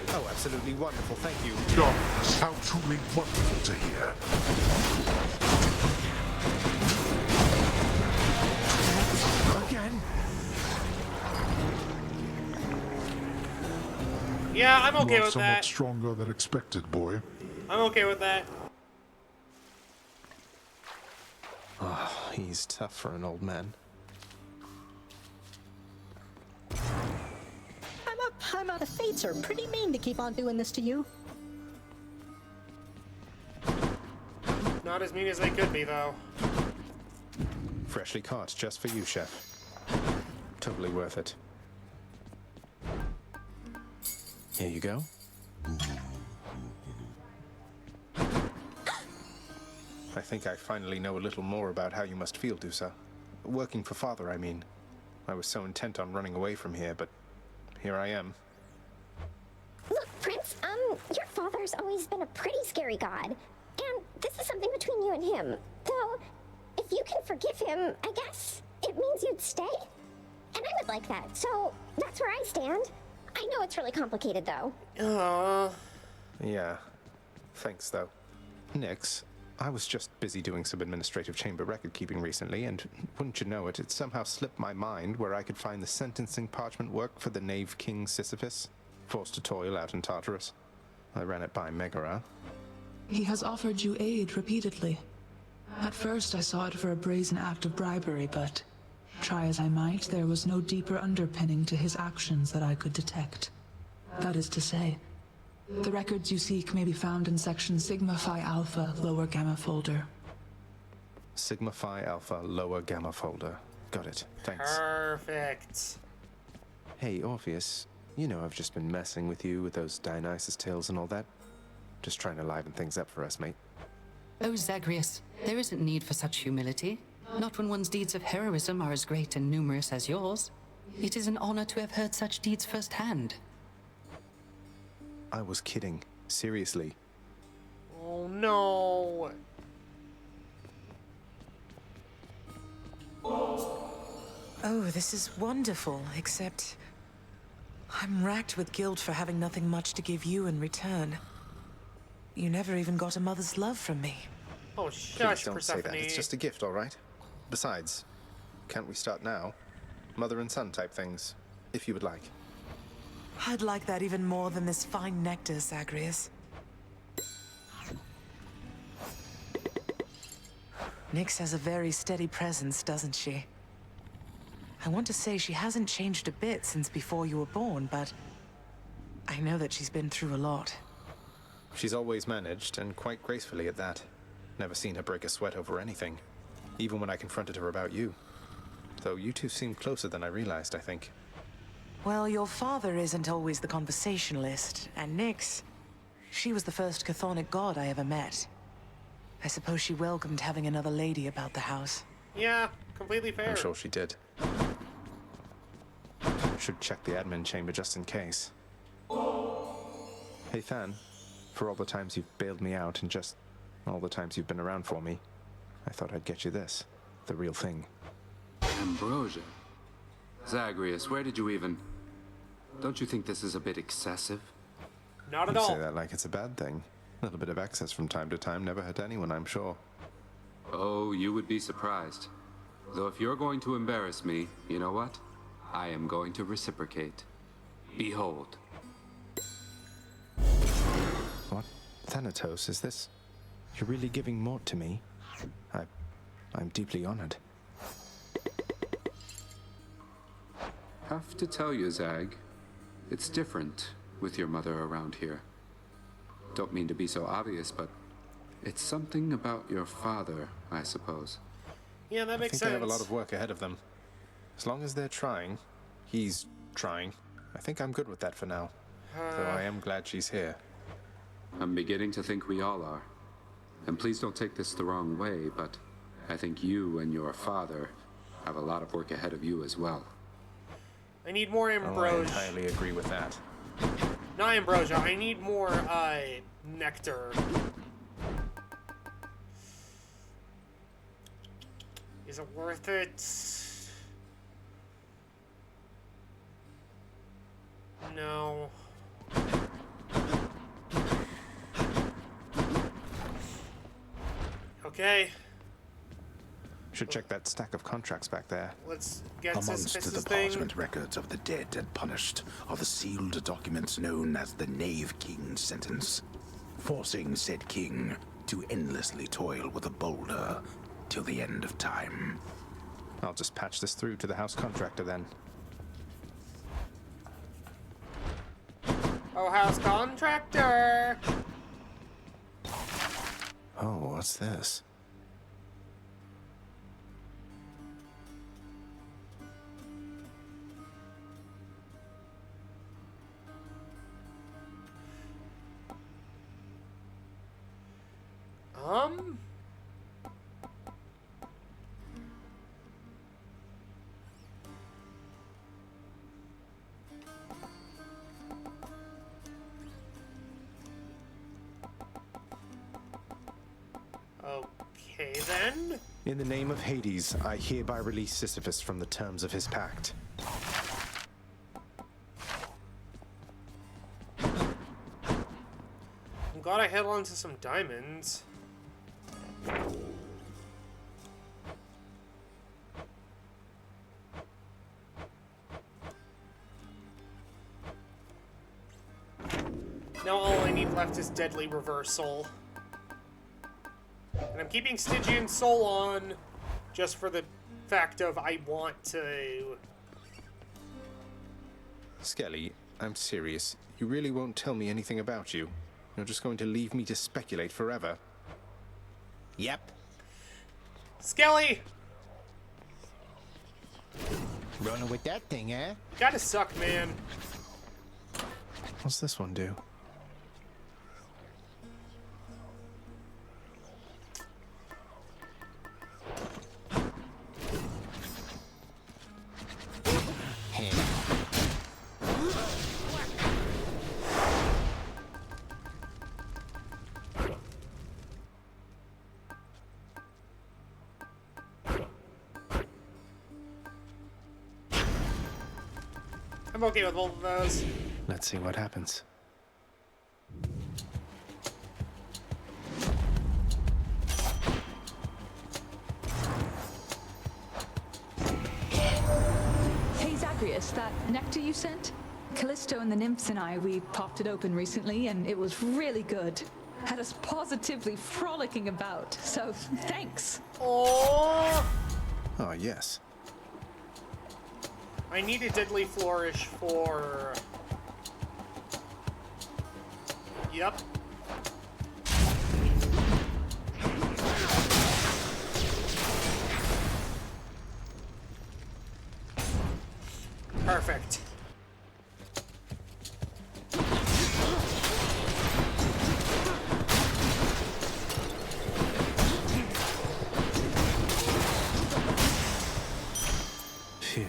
P: Oh, absolutely wonderful, thank you.
B: Gods, how truly wonderful to hear.
P: Again?
A: Yeah, I'm okay
B: You are
A: with
B: somewhat
A: that.
B: stronger than expected, boy.
A: I'm okay with that.
P: Oh, he's tough for an old man.
N: I'm out of fates are pretty mean to keep on doing this to you.
A: Not as mean as they could be, though.
P: Freshly caught, just for you, chef. Totally worth it. Here you go. I think I finally know a little more about how you must feel, Dusa. Working for Father, I mean. I was so intent on running away from here, but here I am.
M: Look, Prince, your father's always been a pretty scary god. And this is something between you and him. Though, if you can forgive him, I guess it means you'd stay. And I would like that, so that's where I stand. I know it's really complicated, though.
P: Yeah. Thanks, though. Nix, I was just busy doing some administrative chamber record keeping recently, and wouldn't you know it, it somehow slipped my mind where I could find the sentencing parchment work for the Knave King Sisyphus, forced to toil out in Tartarus. I ran it by Megaera.
T: He has offered you aid repeatedly. At first I saw it for a brazen act of bribery, but try as I might, there was no deeper underpinning to his actions that I could detect. That is to say, the records you seek may be found in section Sigma Phi Alpha, lower gamma folder.
P: Sigma Phi Alpha, lower gamma folder. Got it. Thanks.
A: Perfect.
P: Hey, Orpheus, you know I've just been messing with you with those Dionysus tales and all that. Just trying to liven things up for us, mate.
J: Oh, Zagreus, there isn't need for such humility. Not when one's deeds of heroism are as great and numerous as yours. It is an honor to have heard such deeds firsthand.
P: I was kidding. Seriously.
A: Oh, no.
V: Oh, this is wonderful, except I'm racked with guilt for having nothing much to give you in return. You never even got a mother's love from me.
A: Oh,
P: Please
A: shush,
P: don't say that.
A: Persephone.
P: It's just a gift, all right? Besides, can't we start now? Mother and son type things, if you would like.
V: I'd like that even more than this fine nectar, Zagreus. Nyx has a very steady presence, doesn't she? I want to say she hasn't changed a bit since before you were born, but I know that she's been through a lot.
P: She's always managed, and quite gracefully at that. Never seen her break a sweat over anything, even when I confronted her about you. Though you two seem closer than I realized, I think.
V: Well, your father isn't always the conversationalist, and Nyx, she was the first chthonic god I ever met. I suppose she welcomed having another lady about the house.
A: Yeah, completely fair.
P: I'm sure she did. Should check the admin chamber just in case. Hey, Than. For all the times you've bailed me out and just all the times you've been around for me, I thought I'd get you this. The real thing.
Q: Ambrosia. Zagreus, where did you even... Don't you think this is a bit excessive?
A: Not at
P: You
A: all.
P: say that like it's a bad thing. A little bit of excess from time to time never hurt anyone, I'm sure.
Q: Oh, you would be surprised. Though if you're going to embarrass me, you know what? I am going to reciprocate. Behold.
P: What? Thanatos, is this? You're really giving more to me? I'm deeply honored.
Q: Have to tell you, Zag, it's different with your mother around here. Don't mean to be so obvious, but it's something about your father, I suppose.
A: Yeah, that makes
P: I think
A: sense.
P: they have a lot of work ahead of them. As long as they're trying, he's trying, I think I'm good with that for now. Though I am glad she's here.
Q: I'm beginning to think we all are. And please don't take this the wrong way, but I think you and your father have a lot of work ahead of you as well.
A: I need more
P: Oh, I
A: ambrosia.
P: entirely agree with that.
A: Not ambrosia. I need more, nectar. Is it worth it? No. Okay.
P: Should check that stack of contracts back there.
A: Let's get
L: Amongst the
A: Sisyphus's thing.
L: parchment records of the dead and punished are the sealed documents known as the Knave King's sentence, forcing said king to endlessly toil with a boulder till the end of time.
P: I'll just patch this through to the house contractor then.
A: Oh, house contractor!
P: Oh, what's this?
A: Okay, then.
P: In the name of Hades, I hereby release Sisyphus from the terms of his pact.
A: I'm glad I held on to some diamonds. Now all I need left is Deadly Reversal. And I'm keeping Stygian Soul on just for the fact of I want to...
P: Skelly, I'm serious. You really won't tell me anything about you. You're just going to leave me to speculate forever.
D: Yep.
A: Skelly!
D: Rolling with that thing, eh?
A: Gotta suck, man.
P: What's this one do?
A: I'm okay with both of those.
P: Let's see what happens.
K: Hey Zagreus, that nectar you sent? Callisto and the nymphs and we popped it open recently and it was really good. Had us positively frolicking about, so thanks.
A: Oh,
P: Oh, yes.
A: I need a Deadly Flourish for... Yep. Perfect.
P: Phew.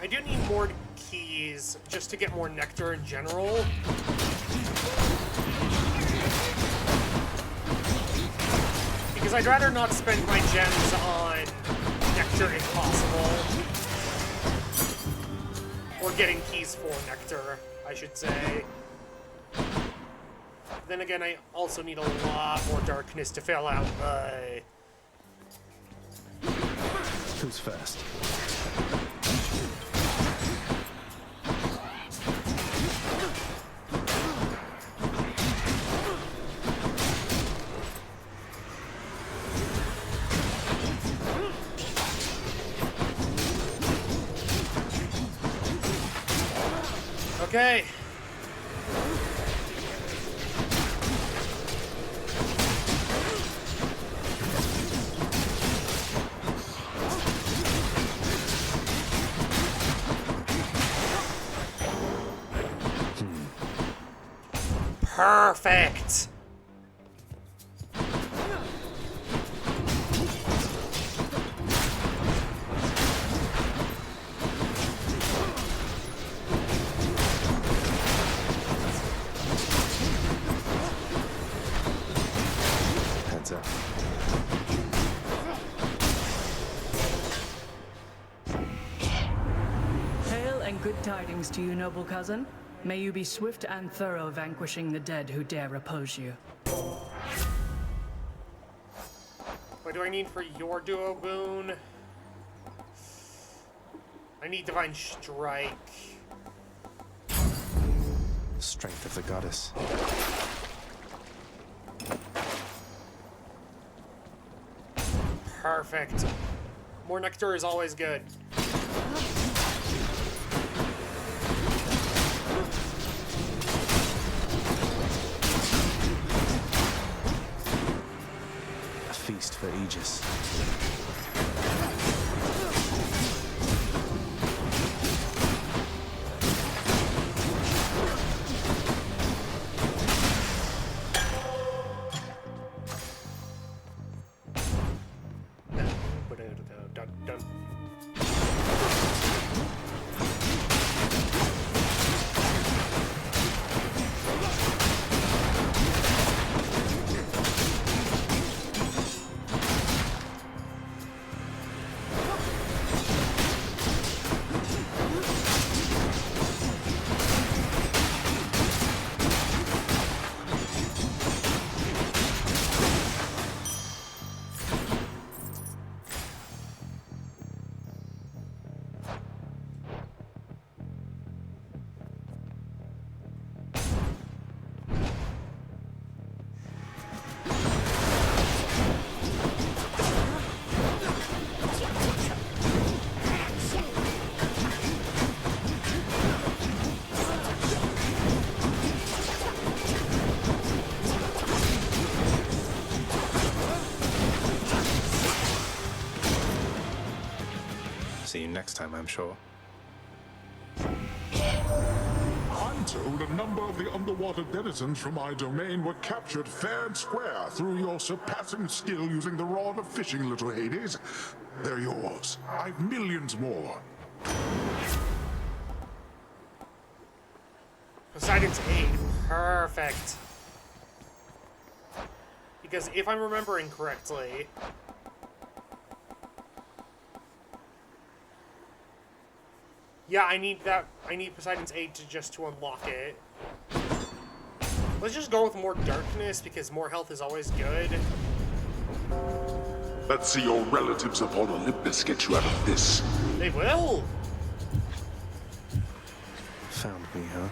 A: I do need more keys just to get more nectar in general. Because I'd rather not spend my gems on nectar if possible. Or getting keys for nectar, I should say. Then again, I also need a lot more darkness to fill out my...
P: Who's first?
A: Okay. Perfect.
P: Heads up.
G: tidings to you, noble cousin. May you be swift and thorough, vanquishing the dead who dare oppose you.
A: What do I need for your duo boon? I need Divine Strike.
P: Strength of the goddess.
A: Perfect. More nectar is always good.
P: A feast for Aegis. See you next time, I'm sure.
B: I'm told a number of the underwater denizens from my domain were captured fair and square through your surpassing skill using the rod of fishing, little Hades. They're yours. I've millions more.
A: Poseidon's aid. Perfect. Because if I'm remembering correctly... Yeah, I need that. I need Poseidon's aid to unlock it. Let's just go with more darkness because more health is always good.
B: Let's see your relatives upon Olympus get you out of this.
A: They will.
P: Found me, huh?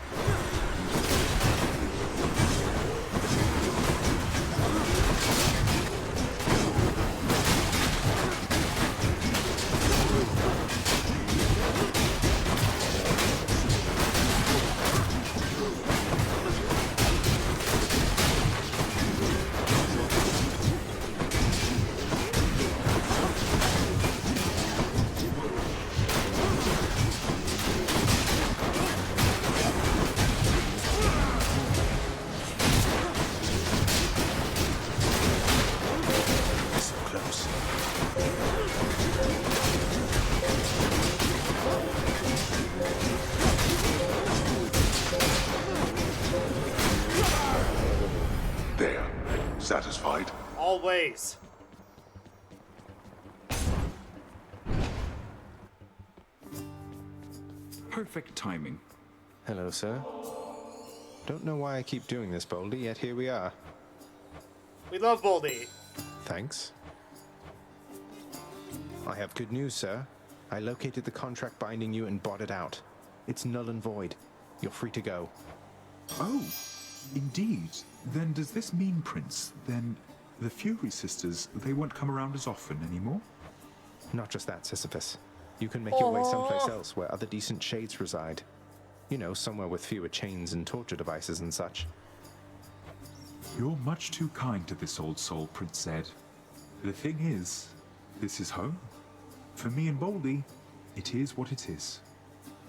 B: Satisfied?
A: Always.
S: Perfect timing.
P: Hello, sir. Don't know why I keep doing this, Boldy, yet here we are.
A: We love Boldy.
P: Thanks. I have good news, sir. I located the contract binding you and bought it out. It's null and void. You're free to go.
S: Oh, indeed. Then does this mean, Prince, then the Fury Sisters, they won't come around as often anymore?
P: Not just that, Sisyphus. You can make your way someplace else where other decent shades reside. You know, somewhere with fewer chains and torture devices and such.
S: You're much too kind to this old soul, Prince Zed. The thing is, this is home. For me and Boldy, it is what it is.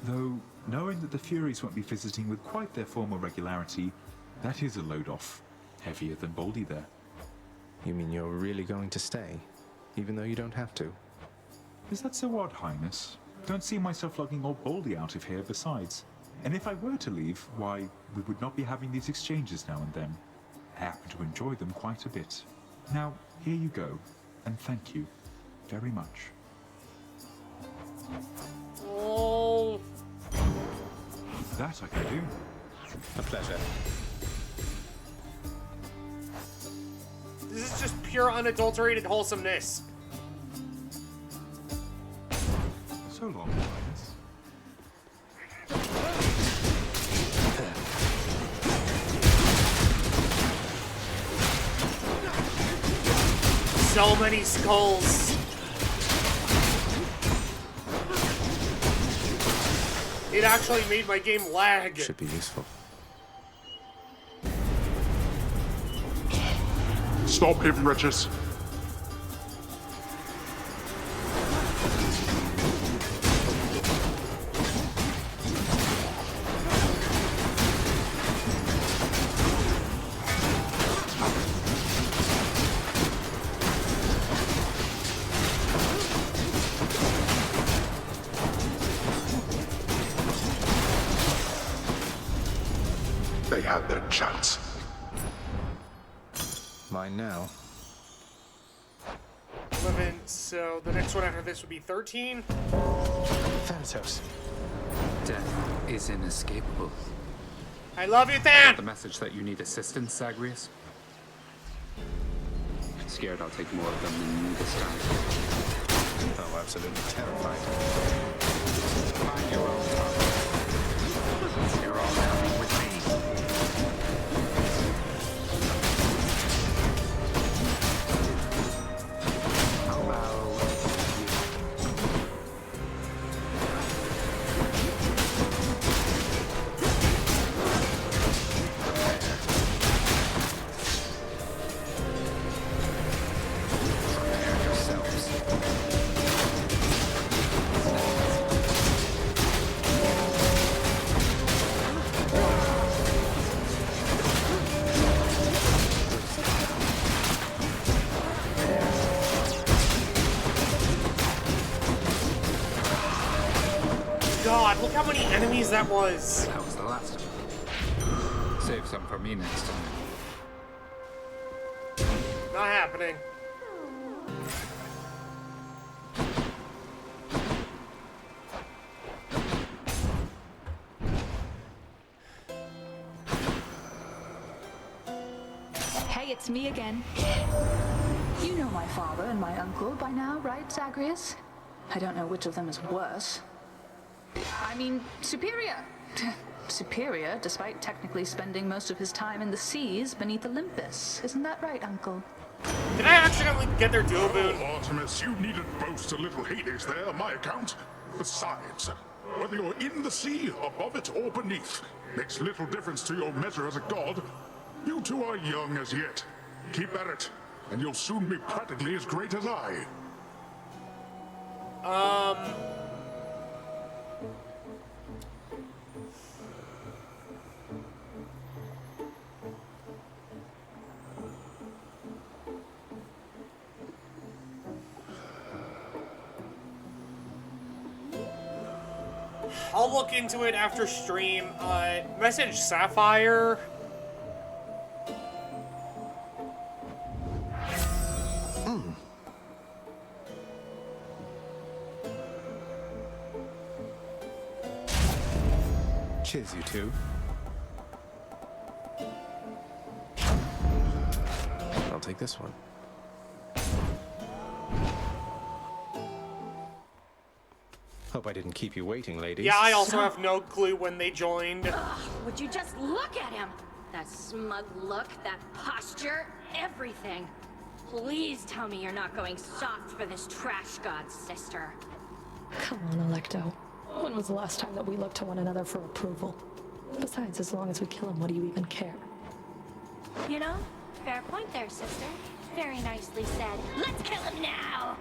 S: Though, knowing that the Furies won't be visiting with quite their former regularity, that is a load off. Heavier than Boldy there.
P: You mean you're really going to stay, even though you don't have to?
S: Is that so odd, Highness? Don't see myself lugging old Boldy out of here besides. And if I were to leave, why, we would not be having these exchanges now and then. I happen to enjoy them quite a bit. Now, here you go, and thank you very much.
A: Oh.
S: That I can do.
P: A pleasure.
A: This is just pure unadulterated wholesomeness.
S: So long, Highness.
A: So many skulls. It actually made my game lag.
C: Should be useful.
B: Stop him, wretches. They had their chance.
C: Mine now.
A: 11, so the next one after this would be 13.
C: Thanatos.
Q: Death is inescapable.
A: I love you, Than!
Q: The message that you need assistance, Zagreus? Scared I'll take more of them than you this time.
C: Oh, absolutely terrified.
Q: Mind your own tongue. You're all coming with me.
A: God, look how many enemies that was.
Q: That was the last one. Save some for me next time.
A: Not happening.
K: Hey, it's me again. You know my father and my uncle by now, right, Zagreus? I don't know which of them is worse. I mean, superior. Superior, despite technically spending most of his time in the seas beneath Olympus. Isn't that right, Uncle?
A: Did I accidentally get their dual boon?
B: Oh, Artemis, you needn't boast a little Hades there on my account. Besides, whether you're in the sea, above it, or beneath, makes little difference to your measure as a god. You two are young as yet. Keep at it, and you'll soon be practically as great as I.
A: I'll look into it after stream. Message Sapphire.
C: Cheers, you two. I'll take this one. Hope I didn't keep you waiting, ladies.
A: Yeah, I also have no clue when they joined.
I: Ugh, would you just look at him? That smug look, that posture, everything. Please tell me you're not going soft for this trash god's sister.
H: Come on, Electo. When was the last time that we looked to one another for approval? Besides, as long as we kill him, what do you even care?
I: You know, fair point there, sister. Very nicely said. Let's kill him now!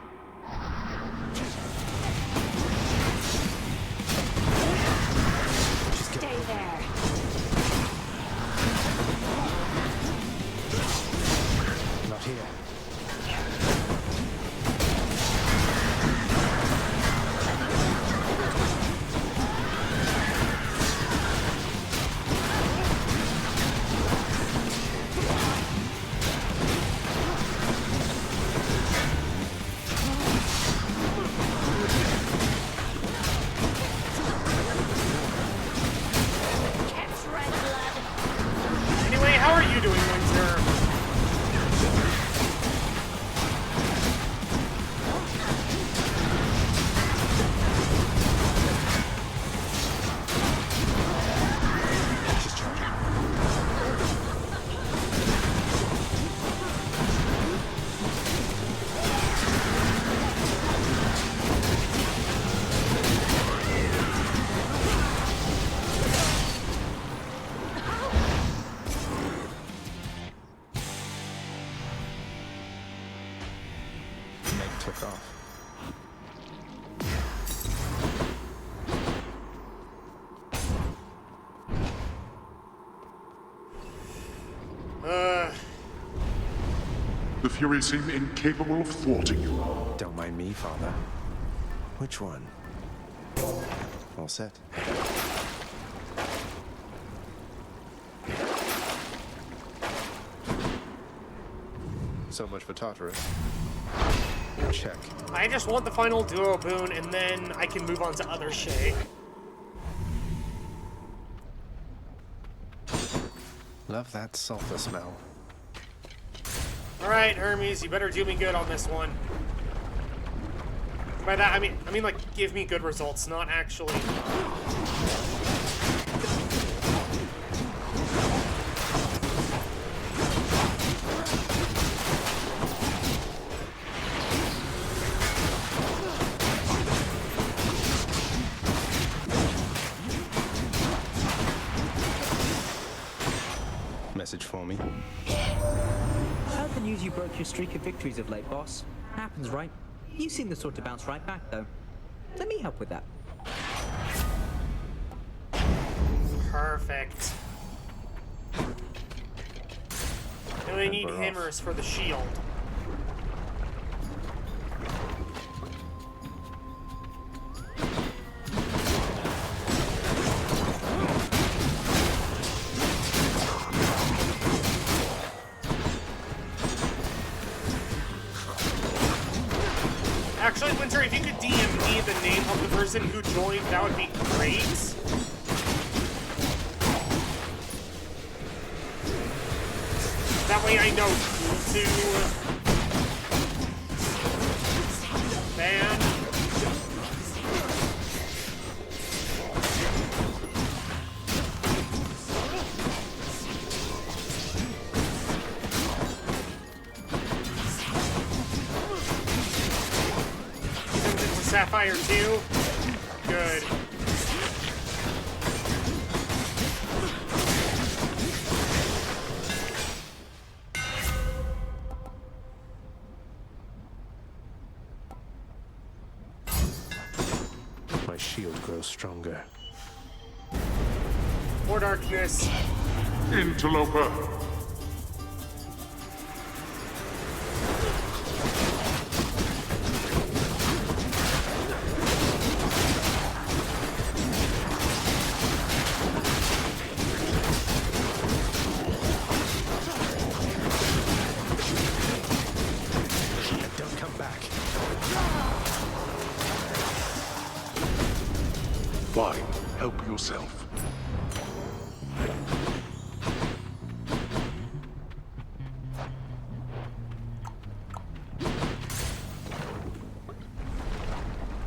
I: Stay there.
C: Not here.
P: took off.
B: The Furies seem incapable of thwarting you.
P: Don't mind me, Father. Which one? All set. So much for Tartarus. Check.
A: I just want the final duo boon, and then I can move on to other shit.
P: Love that sulfur smell.
A: Alright, Hermes, you better do me good on this one. By that, I mean like, give me good results, not actually...
P: Message for me.
F: Heard the news you broke your streak of victories of late, boss. Happens, right? You seem the sort to bounce right back, though. Let me help with that.
A: Perfect. And I need hammers for the shield. Actually, Winter, if you could DM me the name of the person who joined, that would be great. That way I know who to ban. Sapphire 2? Good.
P: My shield grows stronger.
A: More darkness.
B: Interloper. Fine. Help yourself.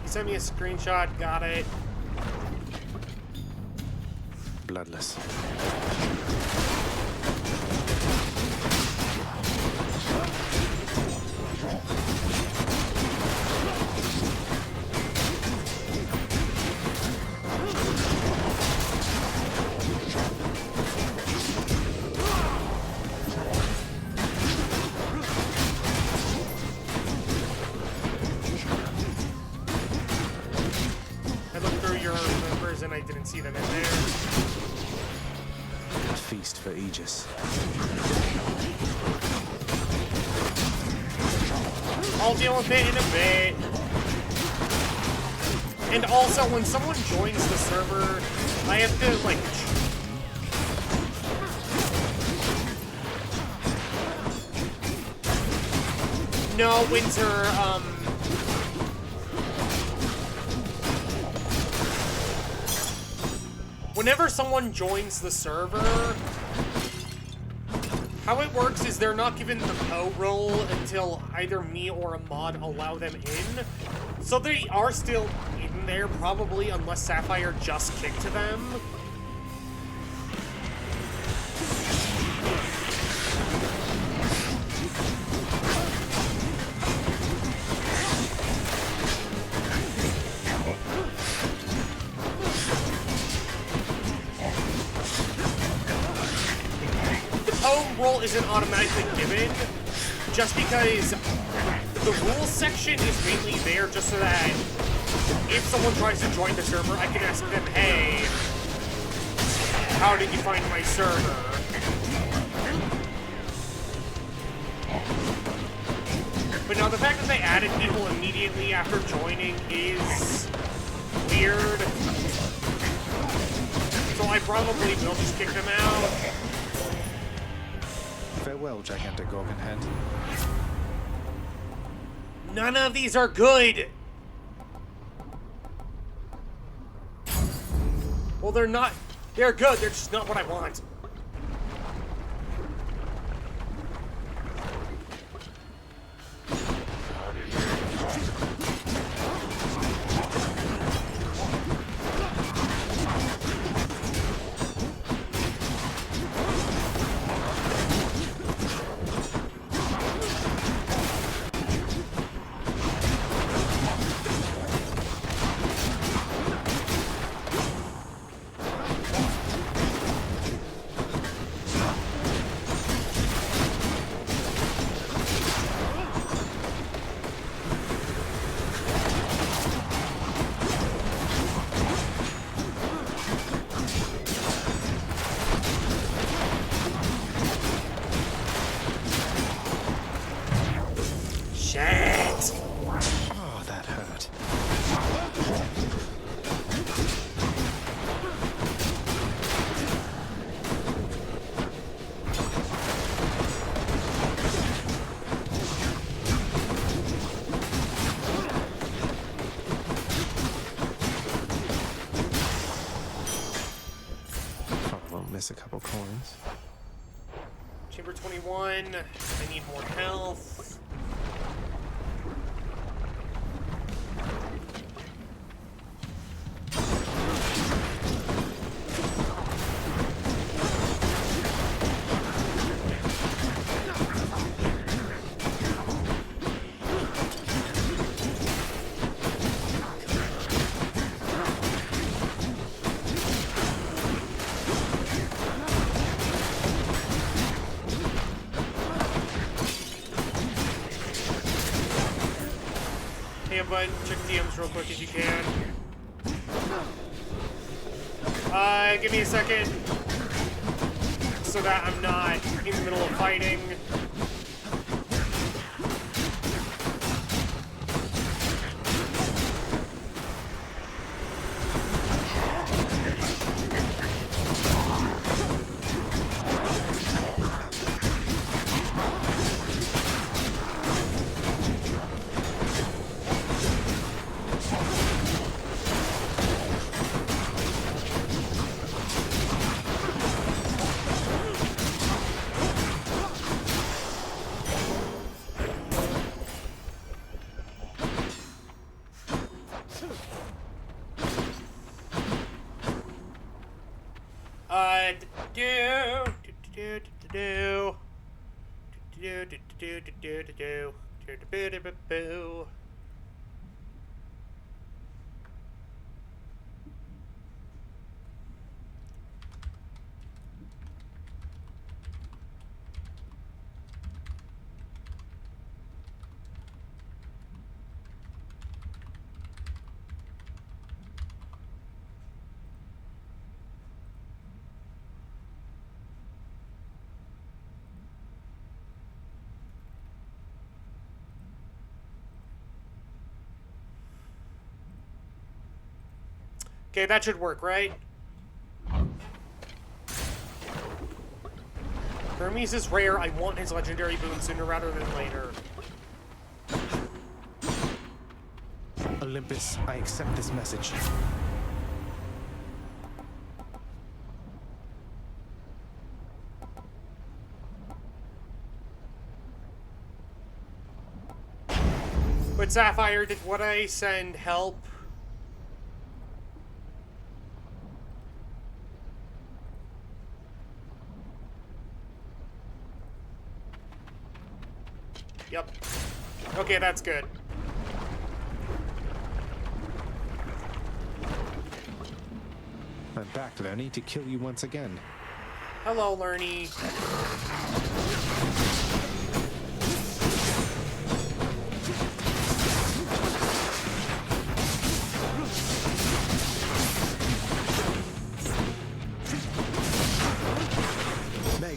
A: You sent me a screenshot, got it.
P: Bloodless.
A: And I didn't see them in there.
P: A feast for Aegis.
A: I'll deal with it in a bit. And also, when someone joins the server, I have to, like... No, Winter, whenever someone joins the server, how it works is they're not given the PO role until either me or a mod allow them in. So they are still in there, probably, unless Sapphire just kicked to them. Role isn't automatically given, just because the rules section is mainly there just so that if someone tries to join the server, I can ask them, hey, how did you find my server? But now the fact that they added people immediately after joining is weird. So I probably will just kick them out.
P: Farewell, gigantic Gorgon head.
A: None of these are good! Well, they're not. They're good, they're just not what I want.
P: Oh, that hurt. Probably won't miss a couple coins.
A: Chamber 21. I need more health. Hey, bud, check DMs real quick if you can. Give me a second. So that I'm not in the middle of fighting. Okay, that should work, right? Hermes is rare. I want his legendary boon sooner rather than later.
P: Olympus, I accept this message.
A: But Sapphire, did what I send help? Yep. Okay, that's good.
P: I'm back, Lerny, to kill you once again.
A: Hello, Lerny.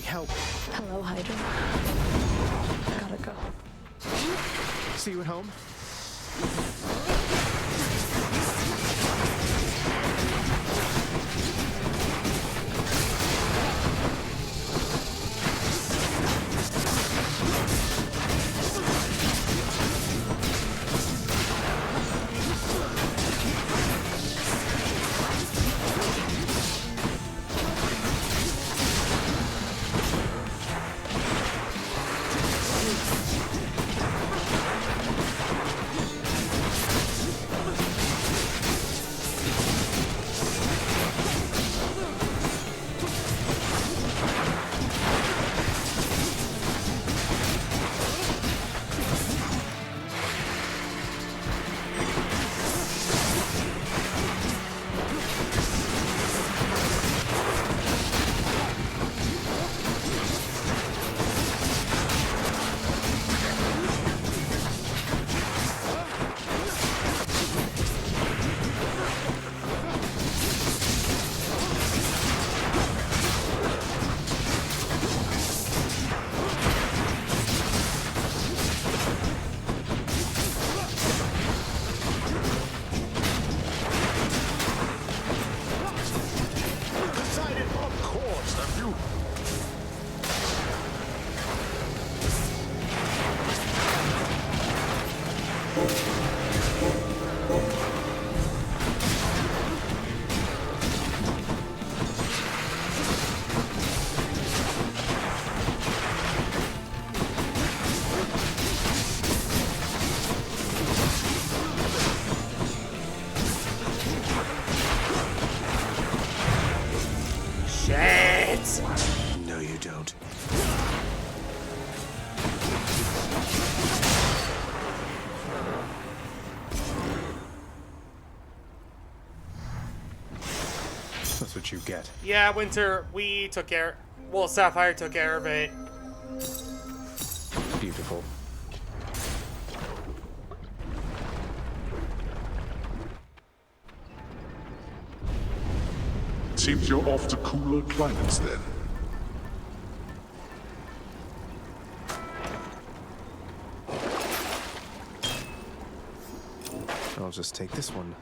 P: help.
H: Hello, Hydra. I gotta go.
P: See you at home?
D: No, you don't.
P: That's what you get.
A: Yeah, Winter, we took care. Well, Sapphire took care of it.
P: Beautiful.
B: Seems you're off to cooler climates then.
P: I'll just take this one.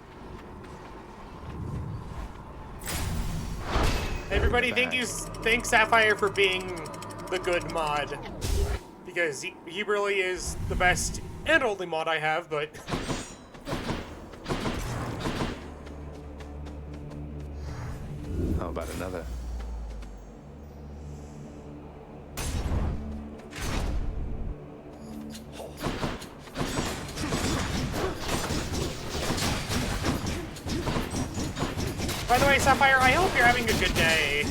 A: Everybody, thanks Sapphire for being the good mod. Because he really is the best and only mod I have, but...
P: How about another?
A: By the way, Sapphire, I hope you're having a good day.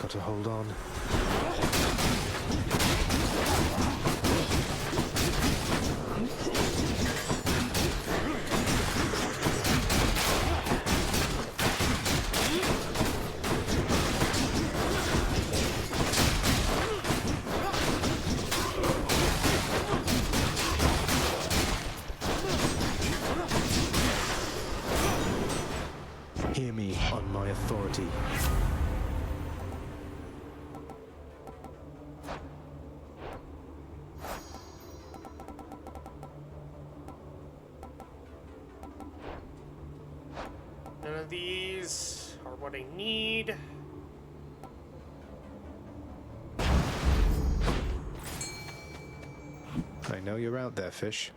P: Got to hold on. Hear me on my authority.
A: None of these are what I need.
P: I know you're out there, fish.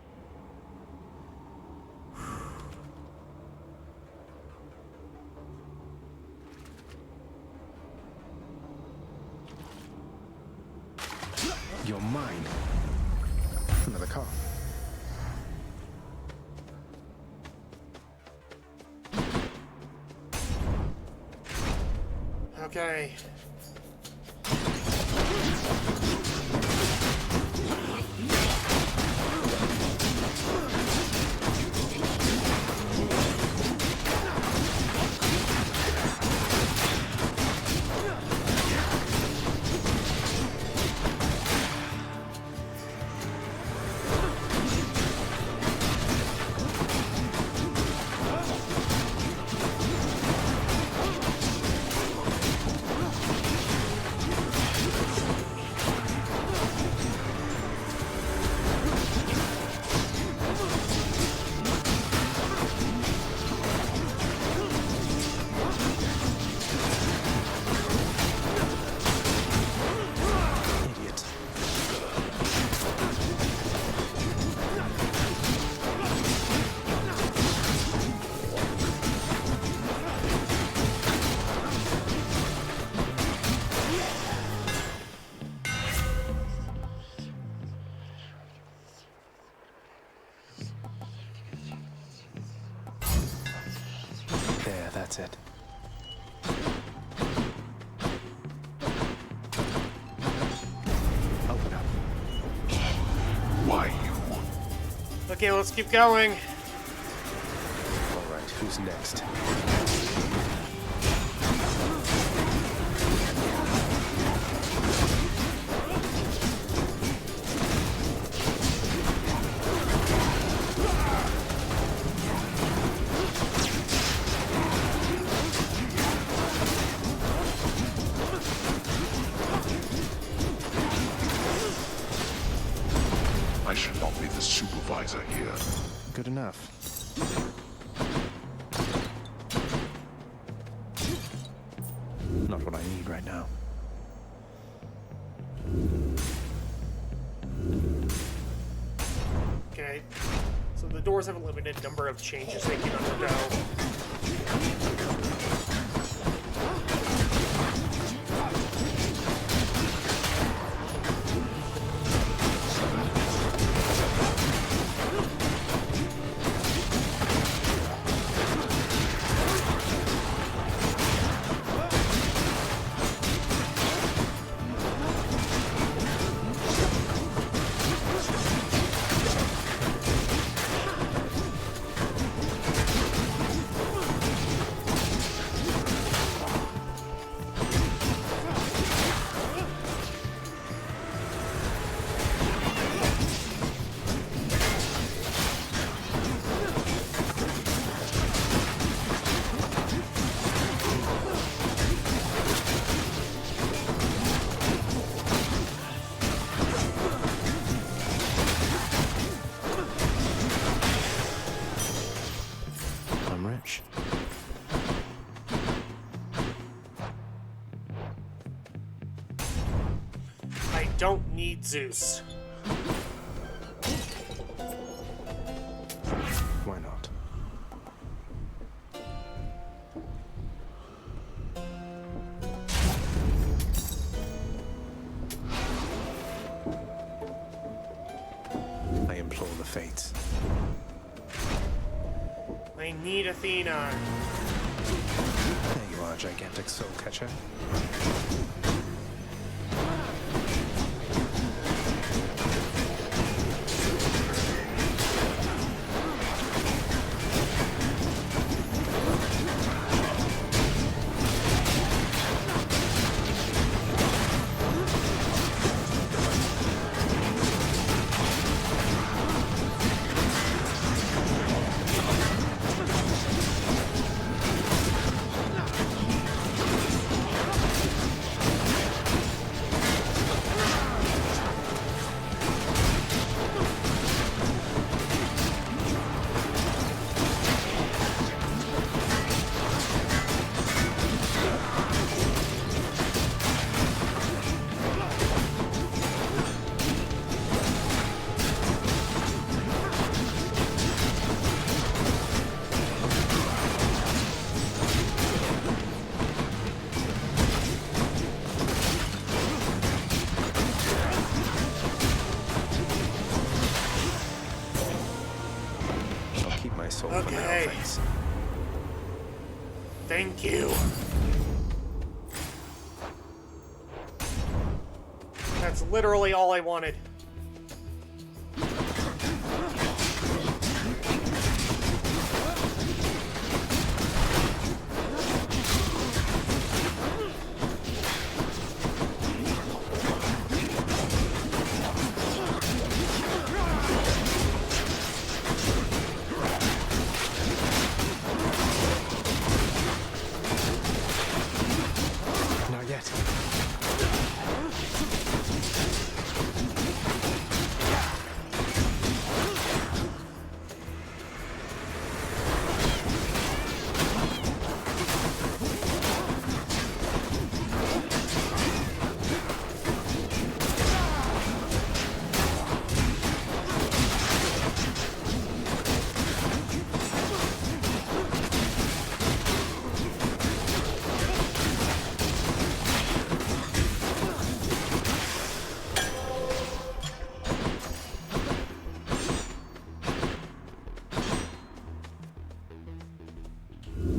P: You're mine. Another car.
A: Okay. Okay, let's keep going.
P: Alright, who's next?
B: I should not be the supervisor here.
P: Good enough. Not what I need right now.
A: Okay. So the doors have a limited number of changes they can undergo.
P: I'm rich.
A: I don't need Zeus.
P: Why not? I implore the fates.
A: I need Athena.
P: There you are, gigantic soul catcher.
A: Okay. Thank you. That's literally all I wanted.
P: Not yet.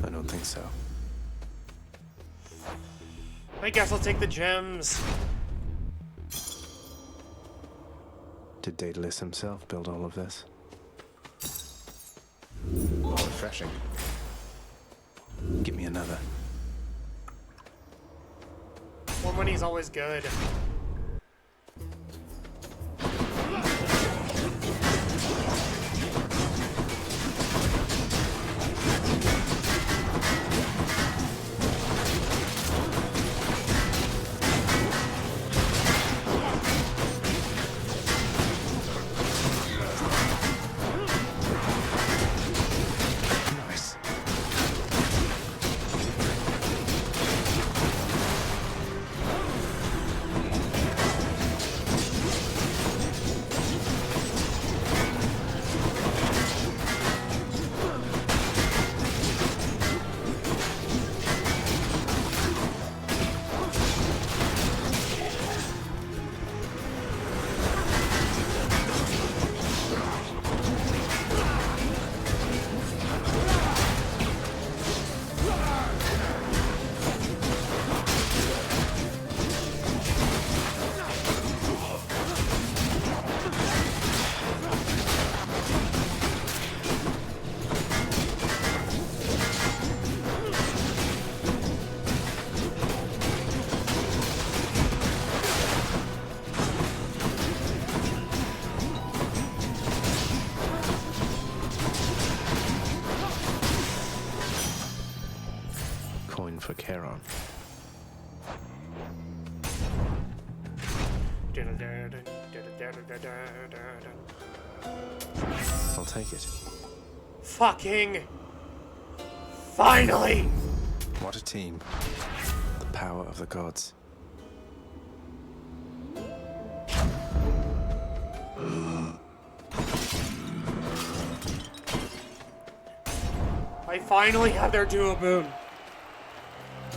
P: I don't think so.
A: I guess I'll take the gems.
P: Did Daedalus himself build all of this?
C: refreshing. Give me another.
A: More money is always good.
P: Coin for Charon. I'll take it.
A: Fucking finally!
P: What a team. The power of the gods.
A: I finally have their duo boon.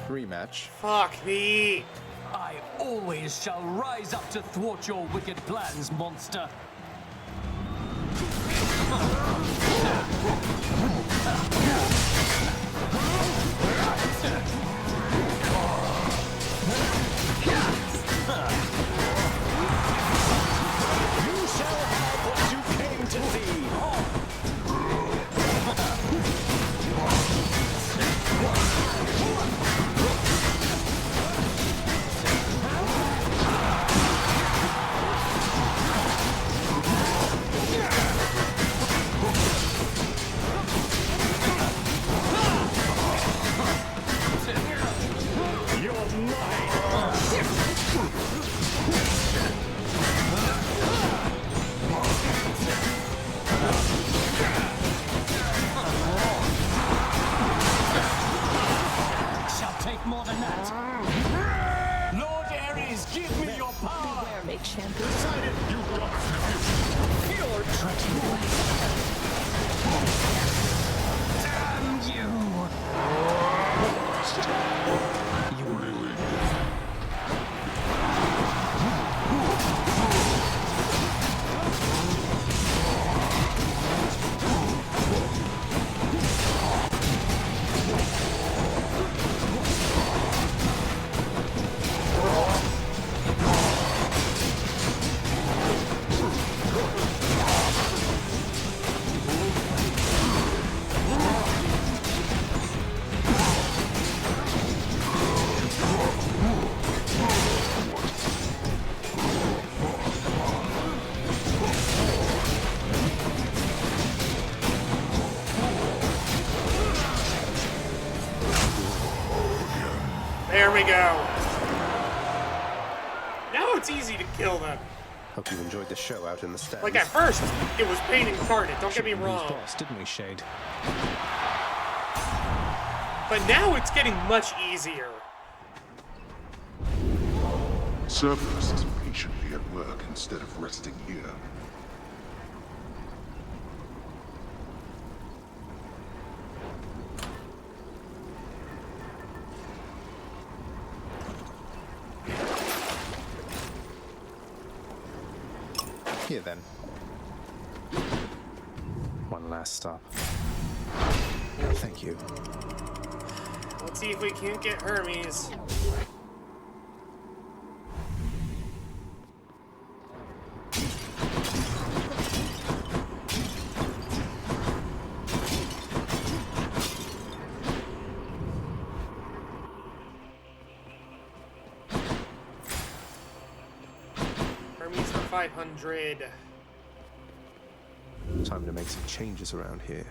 P: Rematch.
A: Fuck me.
U: I always shall rise up to thwart your wicked plans, monster.
O: You shall have what you came to see.
U: Shall take more than that. Lord Ares, give me your power.
H: Beware me, champion.
B: Decided you got
U: You're treading Damn you!
A: There we go. Now it's easy to kill them.
P: Hope you enjoyed the show out in the stands.
A: Like at first, it was pain incarnate, don't get me wrong.
P: Boss, didn't we, Shade?
A: But now it's getting much easier.
B: Cerberus is patiently at work instead of resting here.
P: Here then. One last stop. Thank you.
A: Let's see if we can't get Hermes. 500.
P: Time to make some changes around here.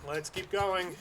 A: Let's keep going.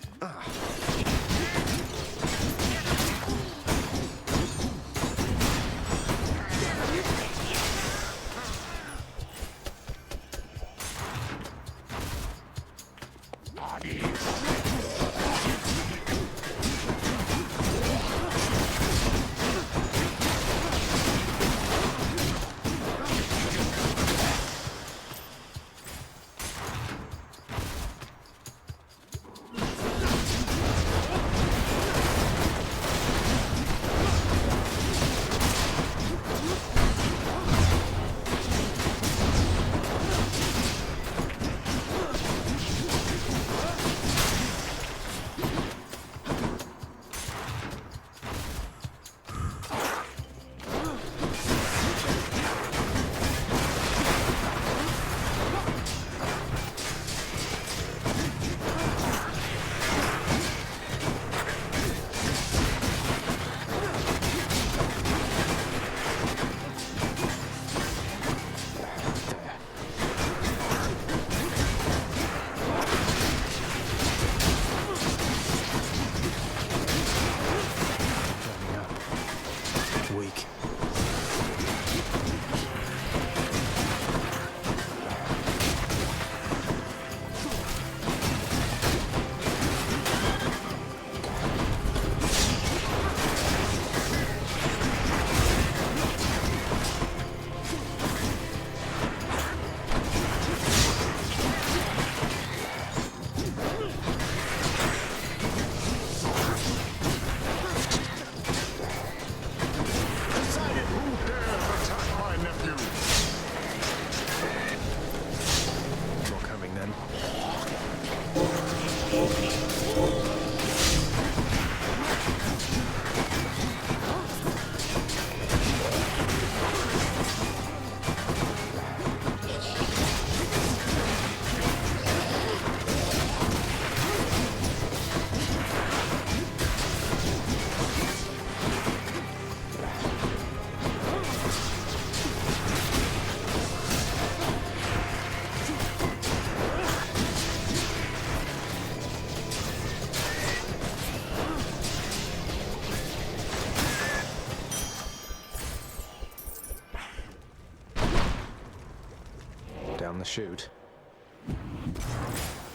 P: Down the chute.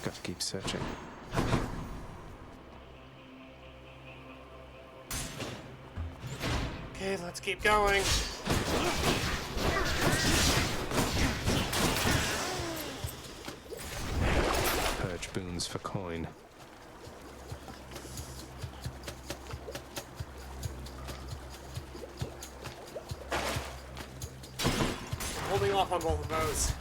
P: Got to keep searching.
A: Okay, let's keep going.
P: Purge boons for coin.
A: Holding off on both of those.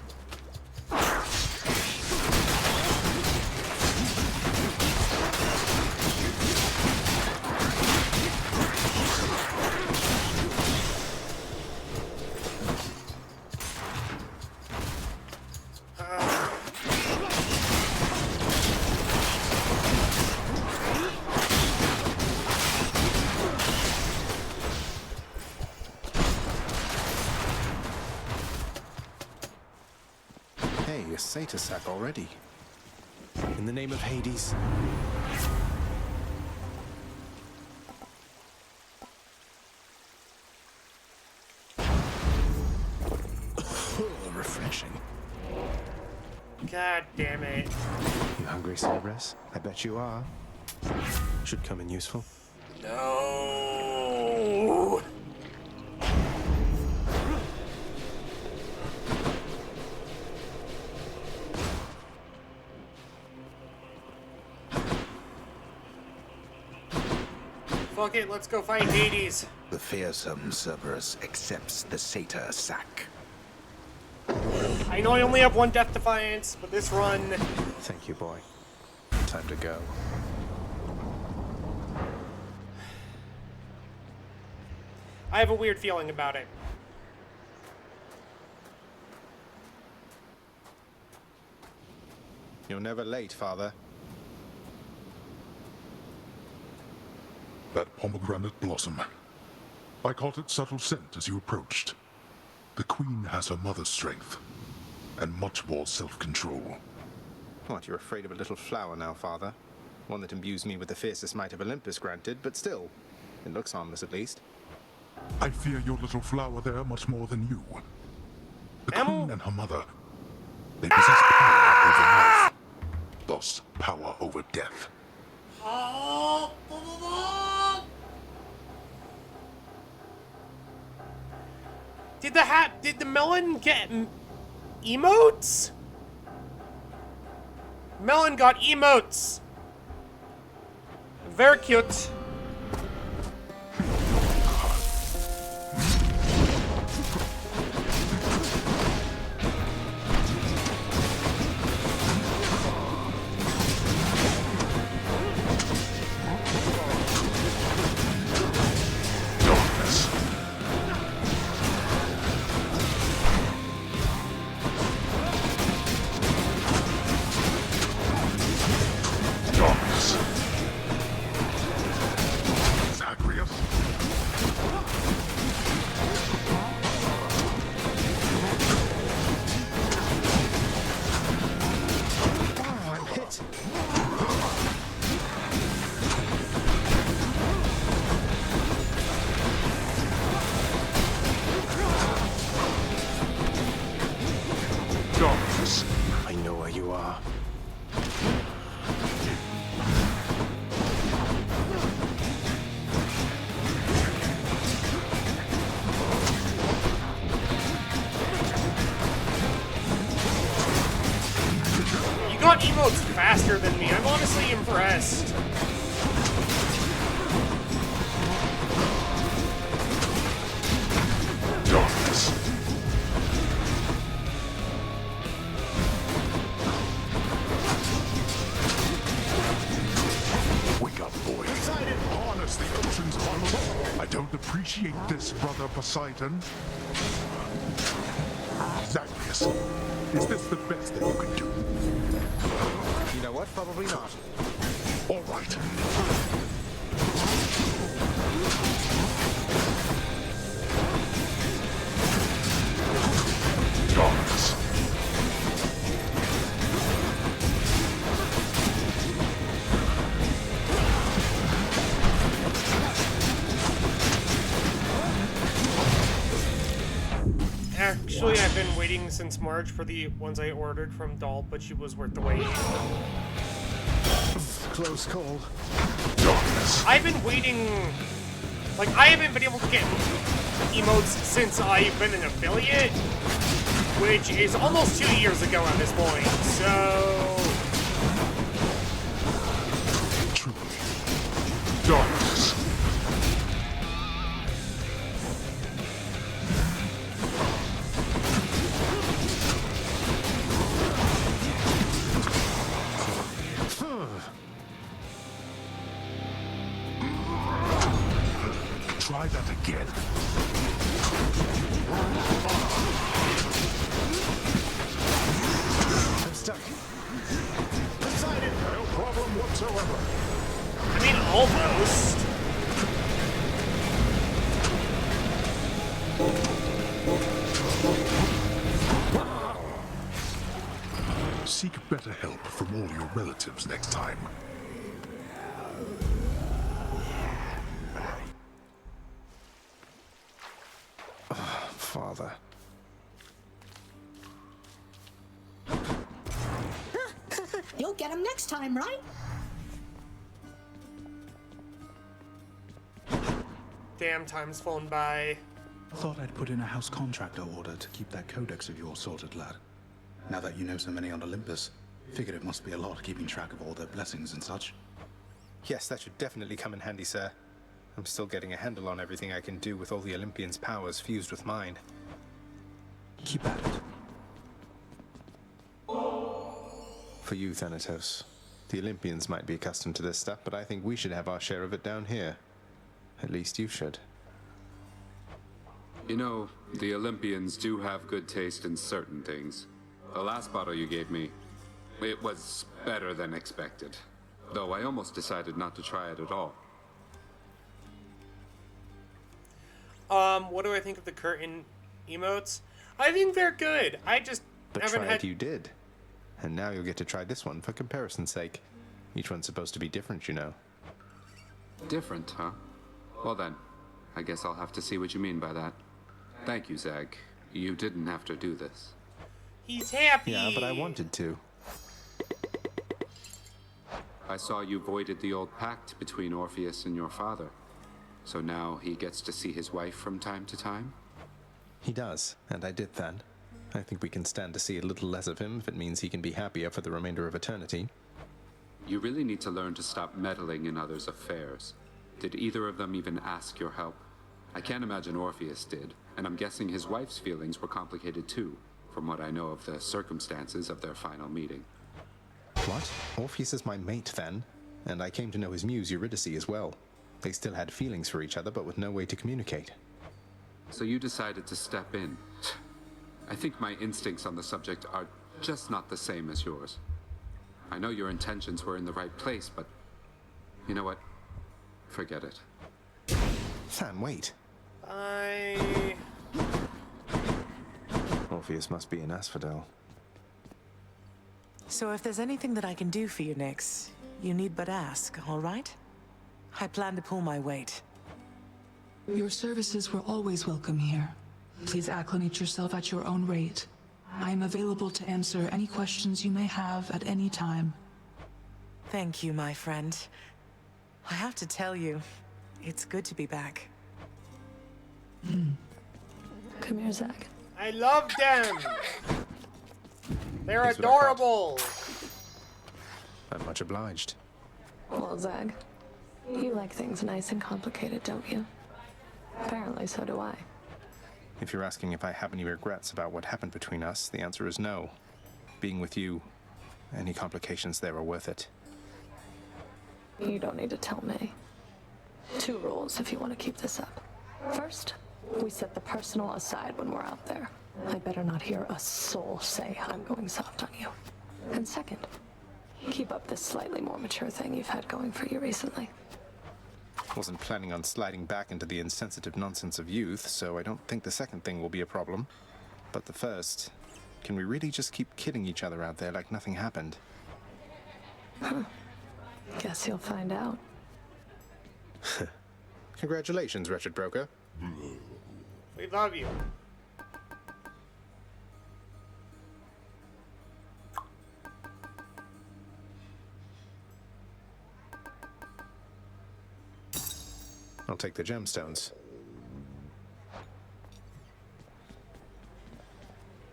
P: Hey, a satyr sack already. In the name of Hades. Refreshing.
A: God damn it.
P: You hungry, Zagreus? I bet you are. Should come in useful.
A: No. Fuck it, let's go fight Hades.
L: The fearsome Cerberus accepts the satyr sack.
A: I know I only have one Death Defiance, but this run...
C: Thank you, boy. Time to go.
A: I have a weird feeling about it.
C: You're never late, Father.
B: That pomegranate blossom. I caught its subtle scent as you approached. The Queen has her mother's strength, and much more self-control.
C: What, you're afraid of a little flower now, Father? One that imbues me with the fiercest might of Olympus, granted, but still. It looks harmless, at least.
B: I fear your little flower there much more than you. The Queen and her mother, they possess power over life, thus power over death.
A: Did the melon get emotes? Melon got emotes. Very cute.
B: Zagreus.
C: Oh, I'm hit.
B: Darkness.
C: I know where you are.
A: You got emotes faster than me. I'm honestly impressed.
B: Darkness. Wake up, boy. Harness the ocean's bottle. I don't appreciate this, brother Poseidon. Zagreus, is this the best that you can do?
C: You know what? Probably not.
B: All right. Darkness.
A: Actually, I've been waiting since March for the ones I ordered from Doll, but she was worth the wait.
D: Close call.
A: I've been waiting... Like, I haven't been able to get emotes since I've been an affiliate, which is almost 2 years ago at this point, so...
B: Darkness. Try that again.
D: I'm stuck.
B: Poseidon, no problem whatsoever.
A: I mean, almost.
B: Seek better help from all your relatives next time.
C: Father.
N: You'll get him next time, right?
A: Damn, time's flown by.
E: Thought I'd put in a house contractor order to keep that codex of yours sorted, lad. Now that you know so many on Olympus, figured it must be a lot keeping track of all their blessings and such.
C: Yes, that should definitely come in handy, sir. I'm still getting a handle on everything I can do with all the Olympians' powers fused with mine.
E: Keep at it.
C: For you, Thanatos. The Olympians might be accustomed to this stuff, but I think we should have our share of it down here. At least you should.
Q: You know, the Olympians do have good taste in certain things. The last bottle you gave me, it was better than expected. Though I almost decided not to try it at all.
A: What do I think of the curtain emotes? I think they're good. I just
C: But
A: haven't
C: try
A: had...
C: it you did. And now you'll get to try this one for comparison's sake. Each one's supposed to be different, you know.
Q: Different, huh? Well then, I guess I'll have to see what you mean by that. Thank you, Zag. You didn't have to do this.
A: He's happy!
C: Yeah, but I wanted to.
Q: I saw you voided the old pact between Orpheus and your father. So now he gets to see his wife from time to time?
C: He does, and I did that. I think we can stand to see a little less of him if it means he can be happier for the remainder of eternity.
Q: You really need to learn to stop meddling in others' affairs. Did either of them even ask your help? I can't imagine Orpheus did, and I'm guessing his wife's feelings were complicated too, from what I know of the circumstances of their final meeting.
C: What? Orpheus is my mate, then? And I came to know his muse Eurydice as well. They still had feelings for each other, but with no way to communicate.
Q: So you decided to step in. I think my instincts on the subject are just not the same as yours. I know your intentions were in the right place, but you know what? Forget it.
C: Sam, wait. Orpheus must be an asphodel.
V: So if there's anything that I can do for you, Nyx, you need but ask, all right? I plan to pull my weight.
T: Your services were always welcome here. Please acclimate yourself at your own rate. I am available to answer any questions you may have at any time.
V: Thank you, my friend. I have to tell you, it's good to be back.
H: Come here, Zag.
A: I love them! They're
C: Here's what I thought.
A: adorable!
C: I'm much obliged.
H: Well, Zag, you like things nice and complicated, don't you? Apparently, so do I.
C: If you're asking if I have any regrets about what happened between us, the answer is no. Being with you, any complications there are worth it.
H: You don't need to tell me. 2 rules if you want to keep this up. First, we set the personal aside when we're out there. I better not hear a soul say I'm going soft on you. And second, keep up this slightly more mature thing you've had going for you recently.
C: Wasn't planning on sliding back into the insensitive nonsense of youth, so I don't think the second thing will be a problem. But the first, can we really just keep kidding each other out there like nothing happened?
H: Huh. Guess you'll find out.
C: Congratulations, wretched broker.
A: We love you.
C: I'll take the gemstones.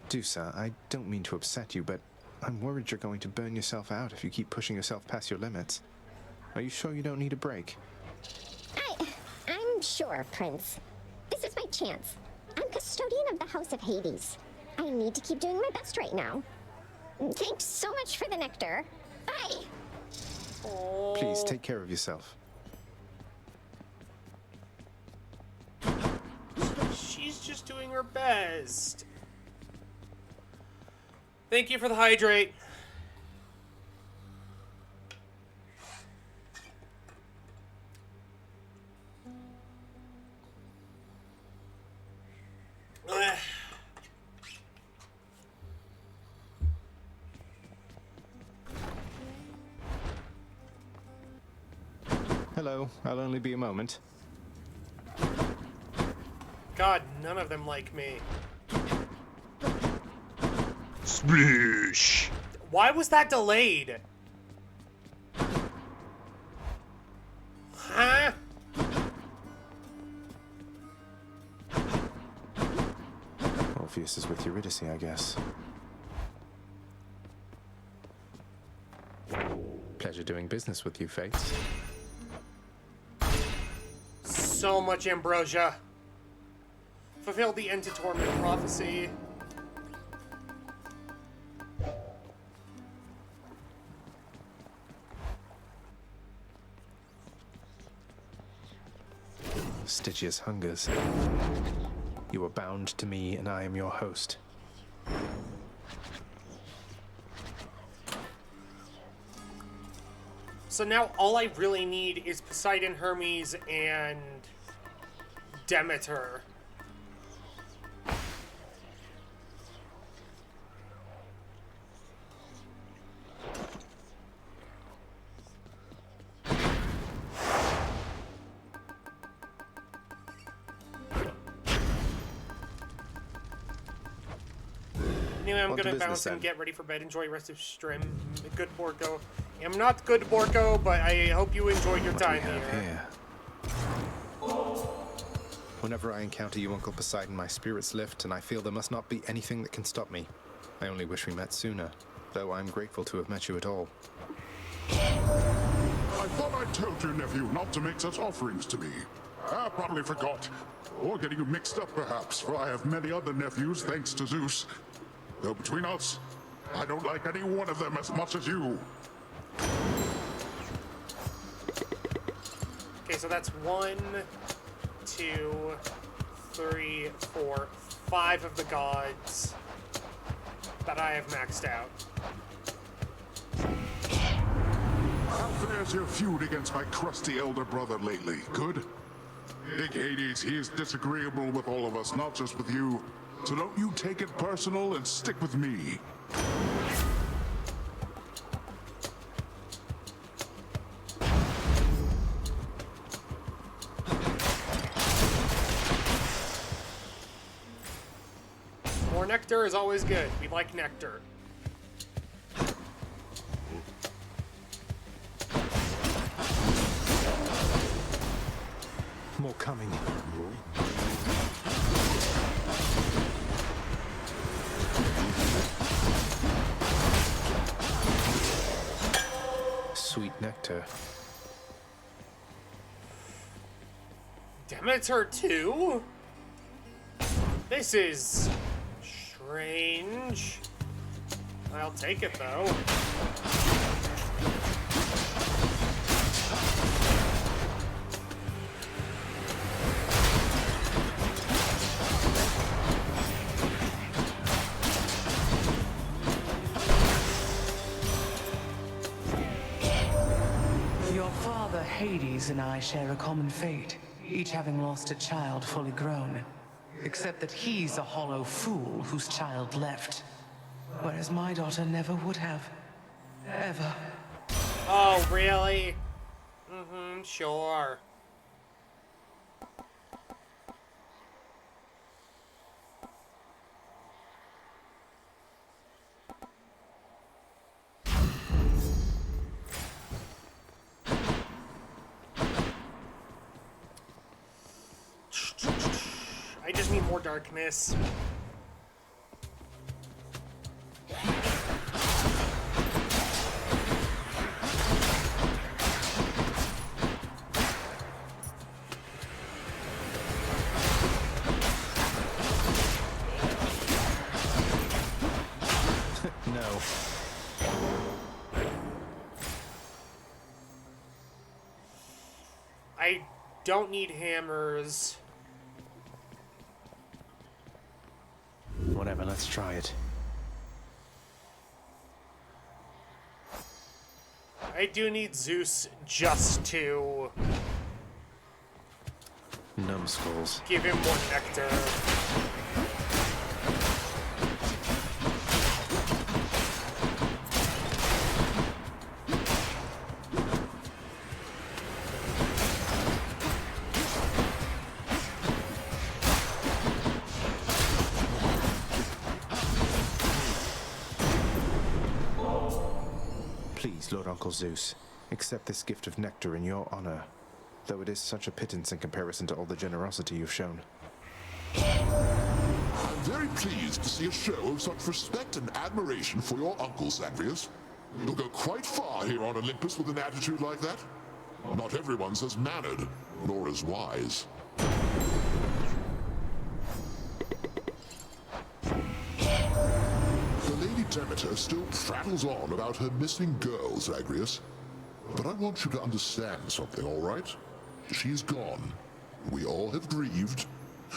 C: Dusa, I don't mean to upset you, but I'm worried you're going to burn yourself out if you keep pushing yourself past your limits. Are you sure you don't need a break?
M: I'm sure, Prince. This is my chance. I'm custodian of the House of Hades. I need to keep doing my best right now. Thanks so much for the nectar. Bye!
C: Please, take care of yourself.
A: She's just doing her best. Thank you for the hydrate.
C: Hello, I'll only be a moment.
A: God, none of them like me.
R: Splish!
A: Why was that delayed? Huh?
C: Orpheus is with Eurydice, I guess. Pleasure doing business with you, Fates.
A: so much ambrosia. Fulfill the end to torment prophecy.
C: Stygius hungers. You are bound to me, and I am your host.
A: So now all I really need is Poseidon, Hermes, and Demeter. Anyway, I'm gonna bounce and get ready for bed. Enjoy the rest of stream. Good Borko. I'm not good Borko, but I hope you enjoyed your time here.
C: Whenever I encounter you, Uncle Poseidon, my spirits lift, and I feel there must not be anything that can stop me. I only wish we met sooner, though I'm grateful to have met you at all.
B: I thought I told your nephew not to make such offerings to me. I probably forgot. Or getting you mixed up, perhaps, for I have many other nephews, thanks to Zeus. Though between us, I don't like any one of them as much as you.
A: Okay, so that's 1, 2, 3, 4, 5 of the gods that I have maxed out.
B: How fares your feud against my crusty elder brother lately? Good? Big Hades, he is disagreeable with all of us, not just with you. So don't you take it personal and stick with me.
A: More nectar is always good. We like nectar.
C: More coming. Sweet nectar.
A: Demeter 2? This is strange. I'll take it though.
V: Your father, Hades, and I share a common fate, each having lost a child fully grown. Except that he's a hollow fool whose child left. Whereas my daughter never would have. Ever.
A: Oh, really? Mm-hmm, sure. I just need more darkness.
C: No.
A: I don't need hammers.
C: Whatever, let's try it.
A: I do need Zeus just to
C: Numbskulls.
A: give him more nectar.
C: Please, Lord Uncle Zeus, accept this gift of nectar in your honor, though it is such a pittance in comparison to all the generosity you've shown.
B: I'm very pleased to see a show of such respect and admiration for your uncle, Zagreus. You'll go quite far here on Olympus with an attitude like that. Not everyone's as mannered. nor as wise. The Lady Demeter still prattles on about her missing girl, Zagreus. But I want you to understand something, all right? She's gone. We all have grieved.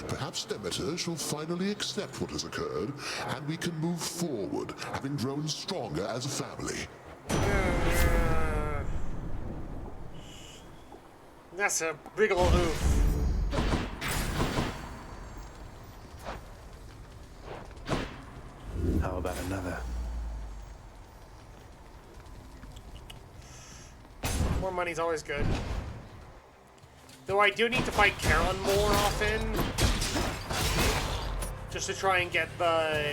B: Perhaps Demeter shall finally accept what has occurred, and we can move forward, having grown stronger as a family.
A: That's a big ol' oof.
C: How about another?
A: More money's always good. Though I do need to fight Karen more often. Just to try and get the...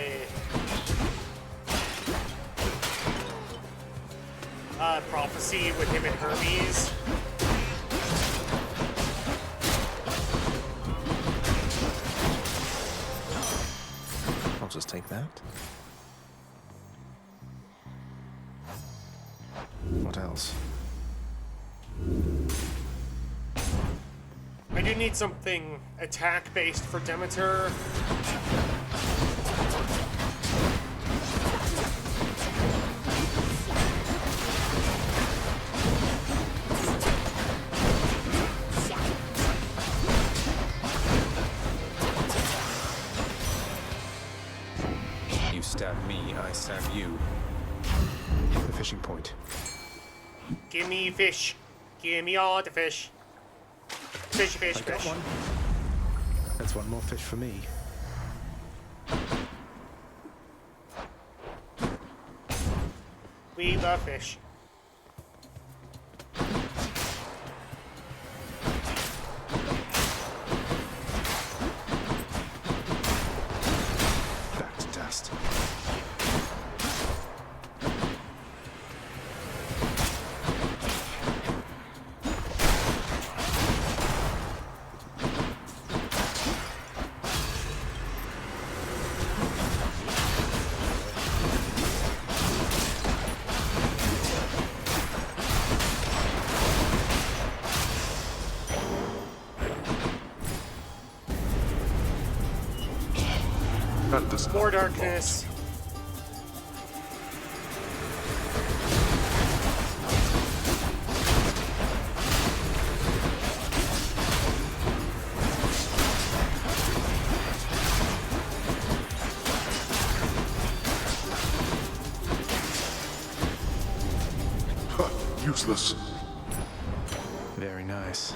A: prophecy with him and Hermes.
C: I'll just take that. What else?
A: I do need something attack-based for Demeter.
C: You stab me, I stab you. The fishing point.
A: Give me fish. Give me all the fish. Fishy fish,
C: I got
A: fish.
C: one. That's one more fish for me.
A: We love fish.
C: Back to dust.
A: More darkness.
B: Useless.
C: Very nice.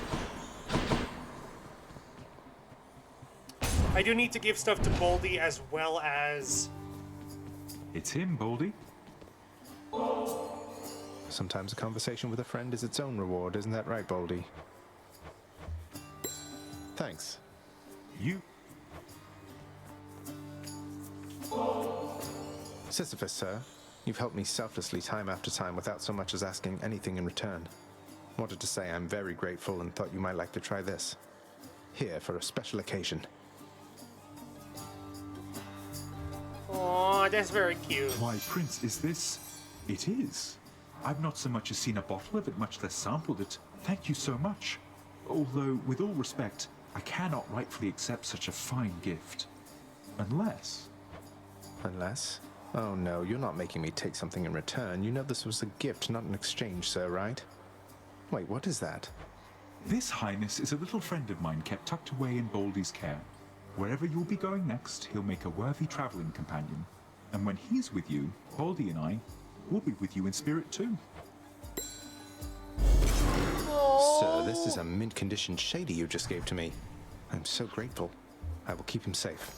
A: I do need to give stuff to Boldy as well as...
S: It's him, Boldy.
C: Sometimes a conversation with a friend is its own reward, isn't that right, Boldy? Thanks.
S: You...
C: Sisyphus, sir. You've helped me selflessly time after time without so much as asking anything in return. Wanted to say I'm very grateful and thought you might like to try this. Here for a special occasion.
A: Aw, that's very cute.
S: Why, Prince, is this... It is. I've not so much as seen a bottle of it, much less sampled it. Thank you so much. Although, with all respect, I cannot rightfully accept such a fine gift. Unless...
C: Unless? Oh no, you're not making me take something in return. You know this was a gift, not an exchange, sir, right? Wait, what is that?
S: This, Highness, is a little friend of mine kept tucked away in Boldy's care. Wherever you'll be going next, he'll make a worthy traveling companion. And when he's with you, Boldy and I will be with you in spirit too.
C: Sir, this is a mint-condition shady you just gave to me. I'm so grateful. I will keep him safe.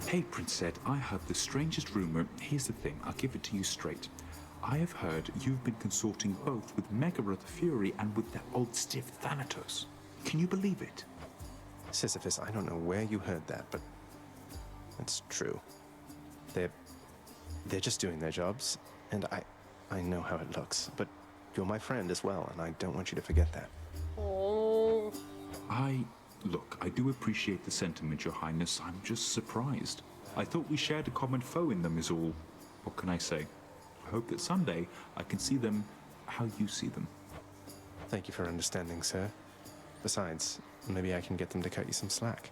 S: Hey, Prince said, I heard the strangest rumor. Here's the thing, I'll give it to you straight. I have heard you've been consorting both with Megaera the Fury and with that old stiff Thanatos. Can you believe it?
C: Sisyphus, I don't know where you heard that, but it's true. They're just doing their jobs, and I know how it looks, but you're my friend as well, and I don't want you to forget that.
A: Oh.
S: Look, I do appreciate the sentiment, Your Highness. I'm just surprised. I thought we shared a common foe in them is all. What can I say? I hope that someday I can see them how you see them.
C: Thank you for understanding, sir. Besides, maybe I can get them to cut you some slack.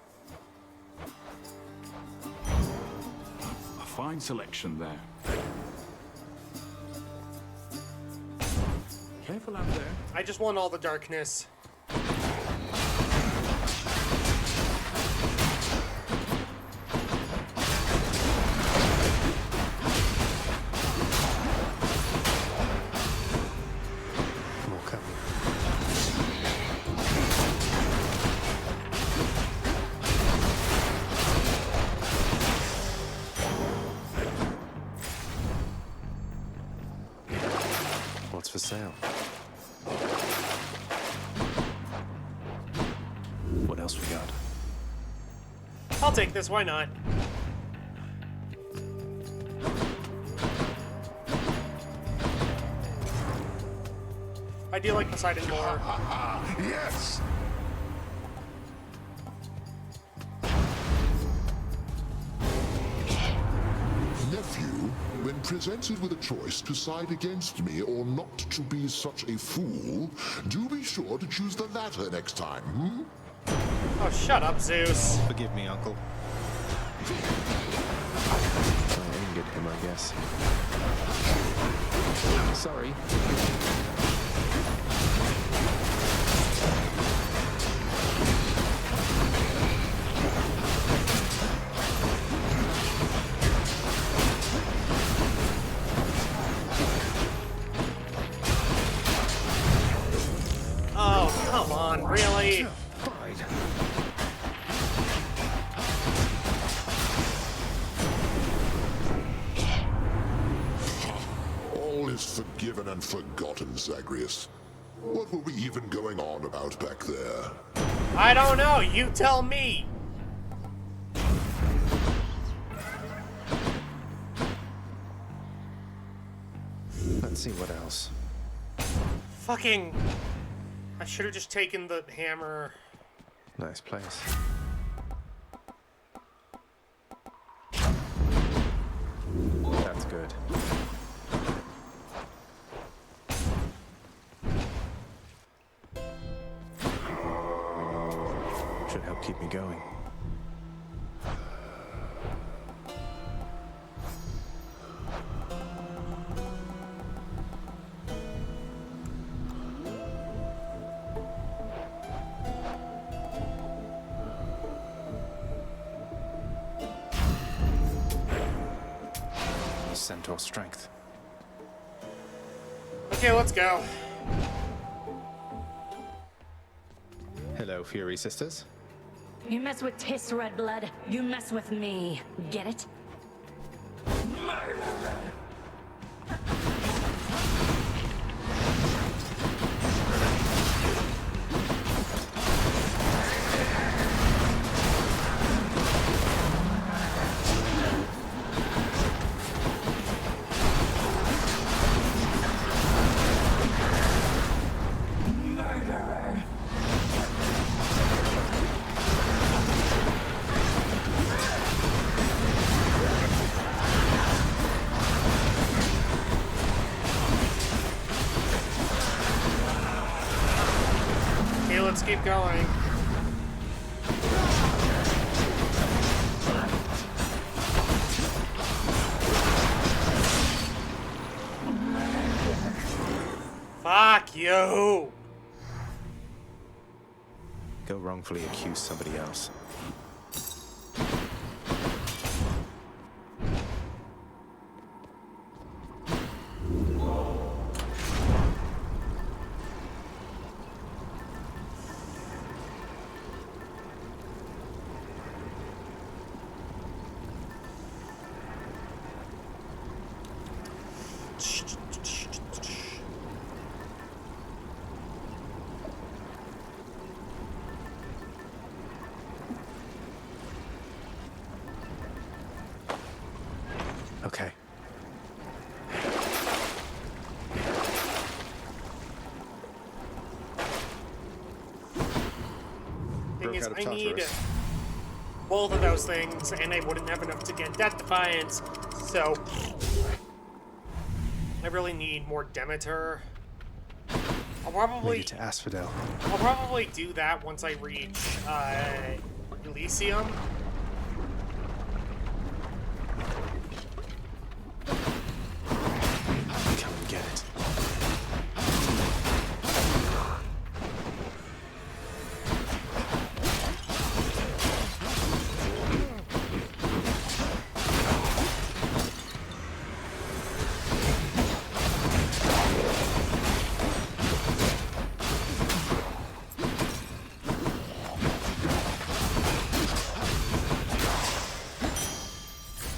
S: A fine selection there. Careful out there.
A: I just want all the darkness.
C: More coming. What's for sale? What else we got?
A: I'll take this, why not? I do like Poseidon more.
B: Yes! Nephew, when presented with a choice to side against me or not to be such a fool, do be sure to choose the latter next time, hmm?
A: Oh, shut up, Zeus.
C: Forgive me, Uncle. I aimed at him, I guess. Sorry.
A: Oh, come on, really?
B: All is forgiven and forgotten, Zagreus. What were we even going on about back there?
A: I don't know, you tell me.
C: Let's see what else.
A: Fucking... I should have just taken the hammer.
C: Nice place. That's good. Should help keep me going. Centaur strength.
A: Okay, let's go.
C: Hello, Fury Sisters.
I: You mess with Tiss, Red Blood, you mess with me. Get it?
A: Okay, let's keep going. Fuck you!
C: Go wrongfully accuse somebody else. Okay.
A: Thing is, I need both of those things, and I wouldn't have enough to get Death Defiance, so I really need more Demeter. I'll probably
C: Made it to Asphodel.
A: I'll probably do that once I reach Elysium.
C: Come and get it.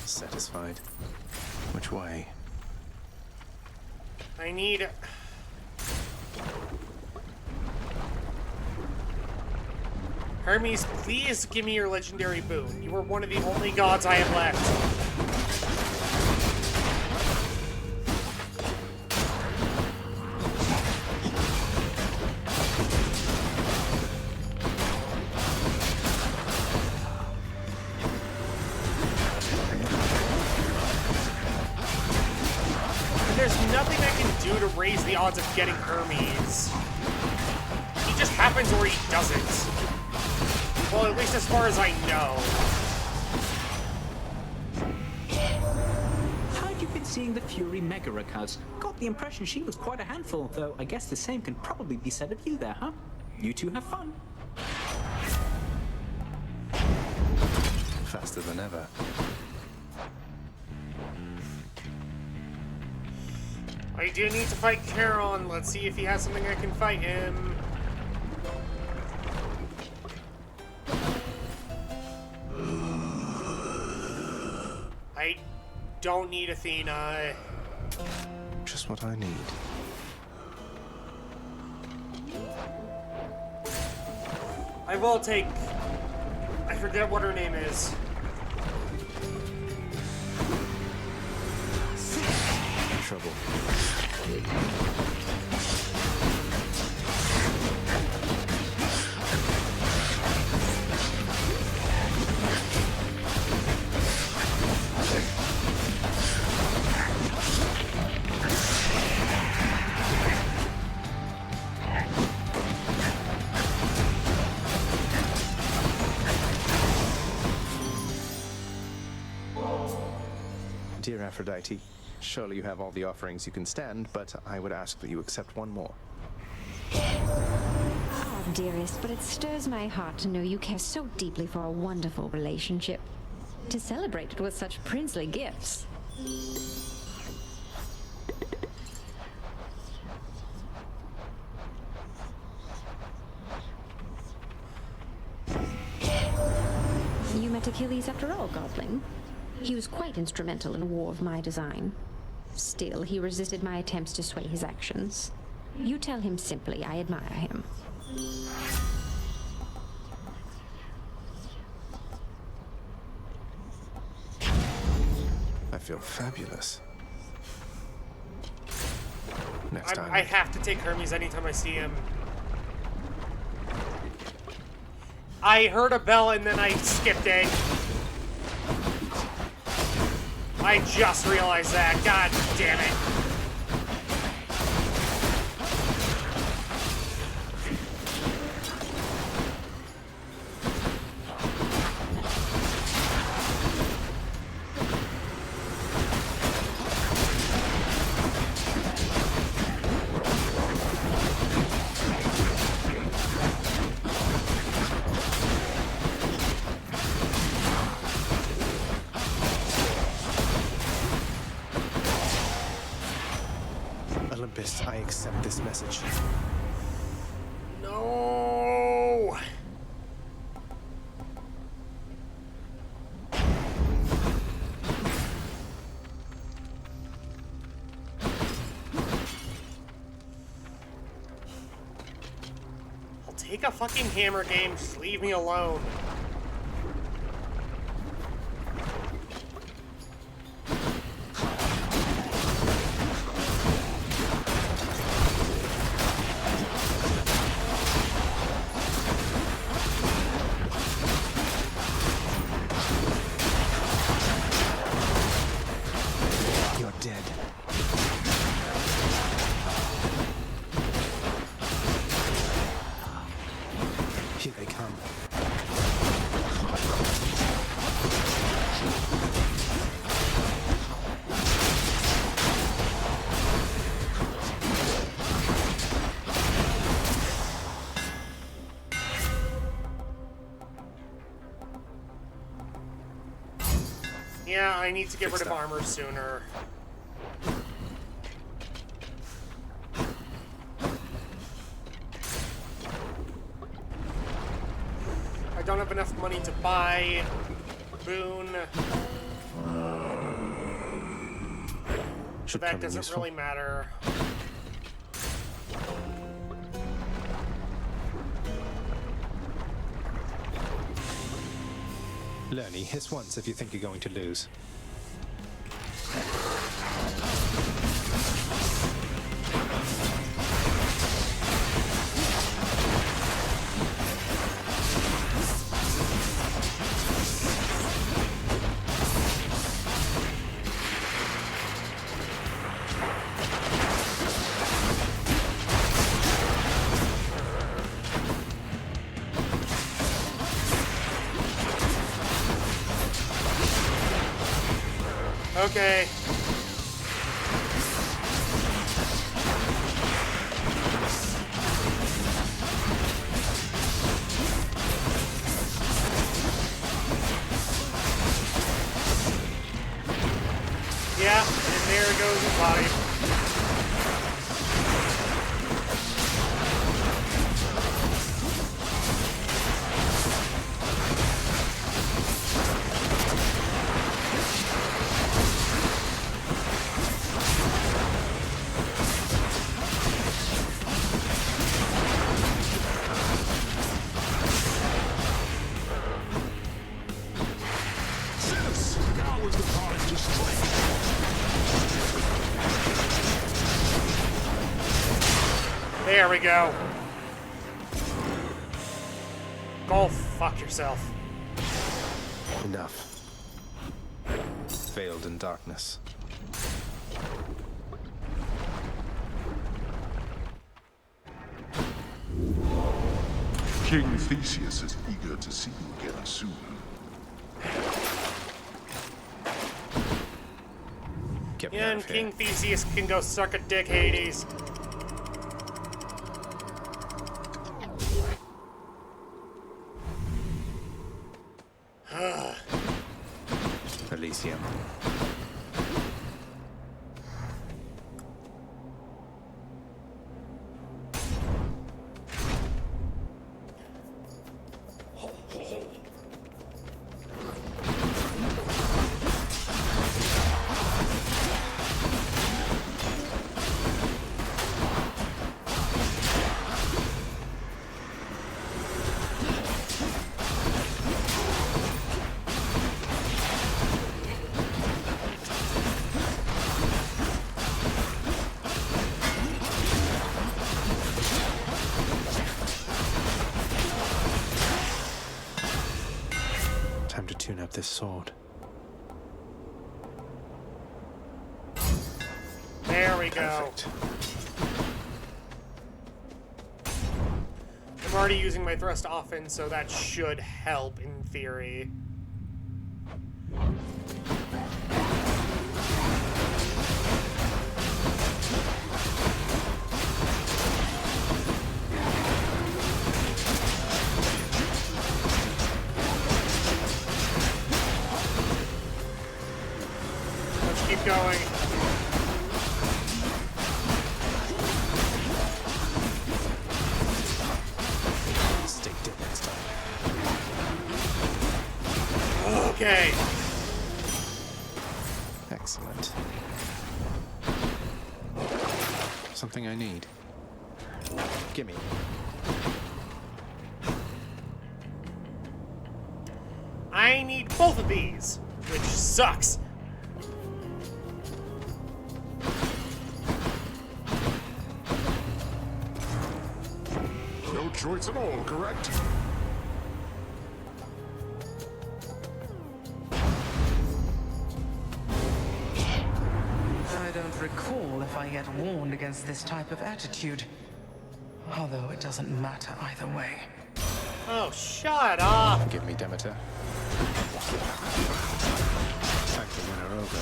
C: Satisfied. Which way?
A: I need... Hermes, please give me your legendary boon. You are one of the only gods I have left. Nothing I can do to raise the odds of getting Hermes. He just happens or he doesn't. Well, at least as far as I know.
F: Heard you've been seeing the Fury Megaera, cuz. Got the impression she was quite a handful, though I guess the same can probably be said of you there, huh? You two have fun.
C: Faster than ever.
A: I do need to fight Charon. Let's see if he has something I can fight him. I don't need Athena.
C: Just what I need.
A: I will take... I forget what her name is.
C: Trouble. Dear Aphrodite, surely you have all the offerings you can stand, but I would ask that you accept one more.
J: Oh, dearest, but it stirs my heart to know you care so deeply for a wonderful relationship. To celebrate it with such princely gifts. You met Achilles after all, Godling. He was quite instrumental in a war of my design. Still, he resisted my attempts to sway his actions. You tell him simply I admire him.
C: I feel fabulous. Next time.
A: I have to take Hermes anytime I see him. I heard a bell and then I skipped it. I just realized that. God damn it.
C: I accept this message.
A: No. I'll take a fucking hammer game, just leave me alone.
C: dead. Here they come.
A: Yeah, I need to get rid of armor sooner. I don't have enough money to buy Boone. So that doesn't really matter.
C: Lerny, hiss once if you think you're going to lose.
A: Okay. Yeah, and there goes his body. There we go. Go fuck yourself.
C: Enough. Veiled in darkness.
B: King Theseus is eager to see you again soon.
A: Yeah, and King Theseus can go suck a dick, Hades.
C: Elysium. Time to tune up this sword.
A: There we go.
C: Perfect.
A: I'm already using my thrust often, so that should help in theory. Let's keep going.
C: Stay dead next time.
A: Okay.
C: Excellent. Something I need. Gimme.
A: I need both of these, which sucks.
B: No choice at all, correct?
V: don't recall if I yet warned against this type of attitude. Although it doesn't matter either way.
A: Oh, shut up!
C: Forgive me, Demeter. Time to win her over.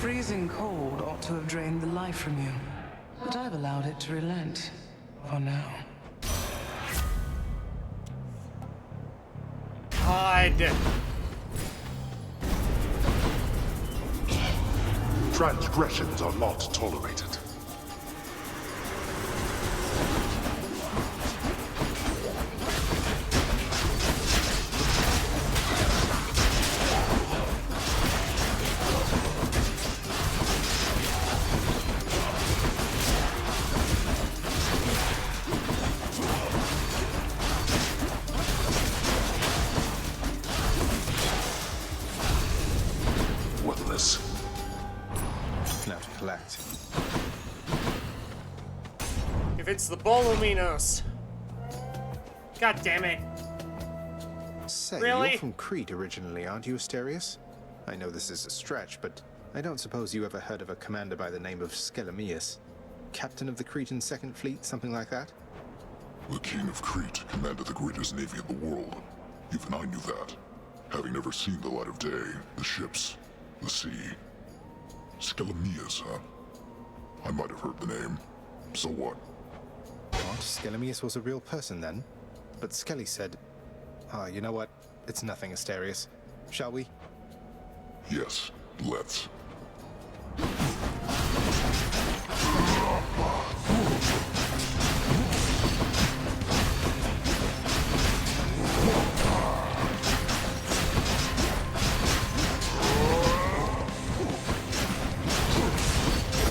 V: Freezing cold ought to have drained the life from you, but I've allowed it to relent, for now.
A: God.
B: Transgressions are not tolerated.
C: Now to collect.
A: If it's the Boluminos. God damn it.
C: Say,
A: Really?
C: you're from Crete originally, aren't you, Asterius? I know this is a stretch, but I don't suppose you ever heard of a commander by the name of Skelemius? Captain of the Cretan Second Fleet, something like that?
B: The King of Crete commanded the greatest navy in the world. Even I knew that. Having never seen the light of day, the ships, the sea. Skelemius, huh? I might have heard the name. So what?
C: What? Skelemius was a real person then? But Skelly said... you know what? It's nothing, Asterius. Shall we?
B: Yes, let's.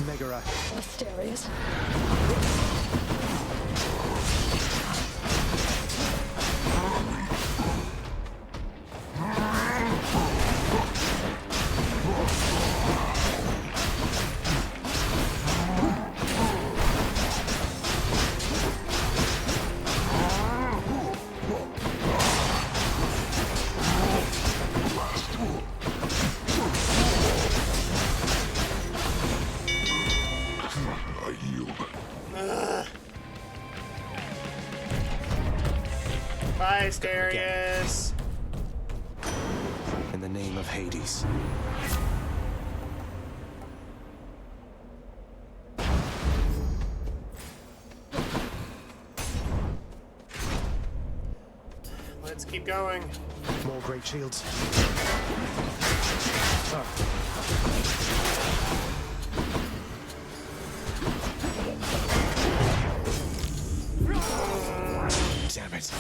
C: Megaera.
H: Asterius.
A: Bye, Asterius.
C: In the name of Hades.
A: Let's keep going.
C: More great shields.
D: Damn it.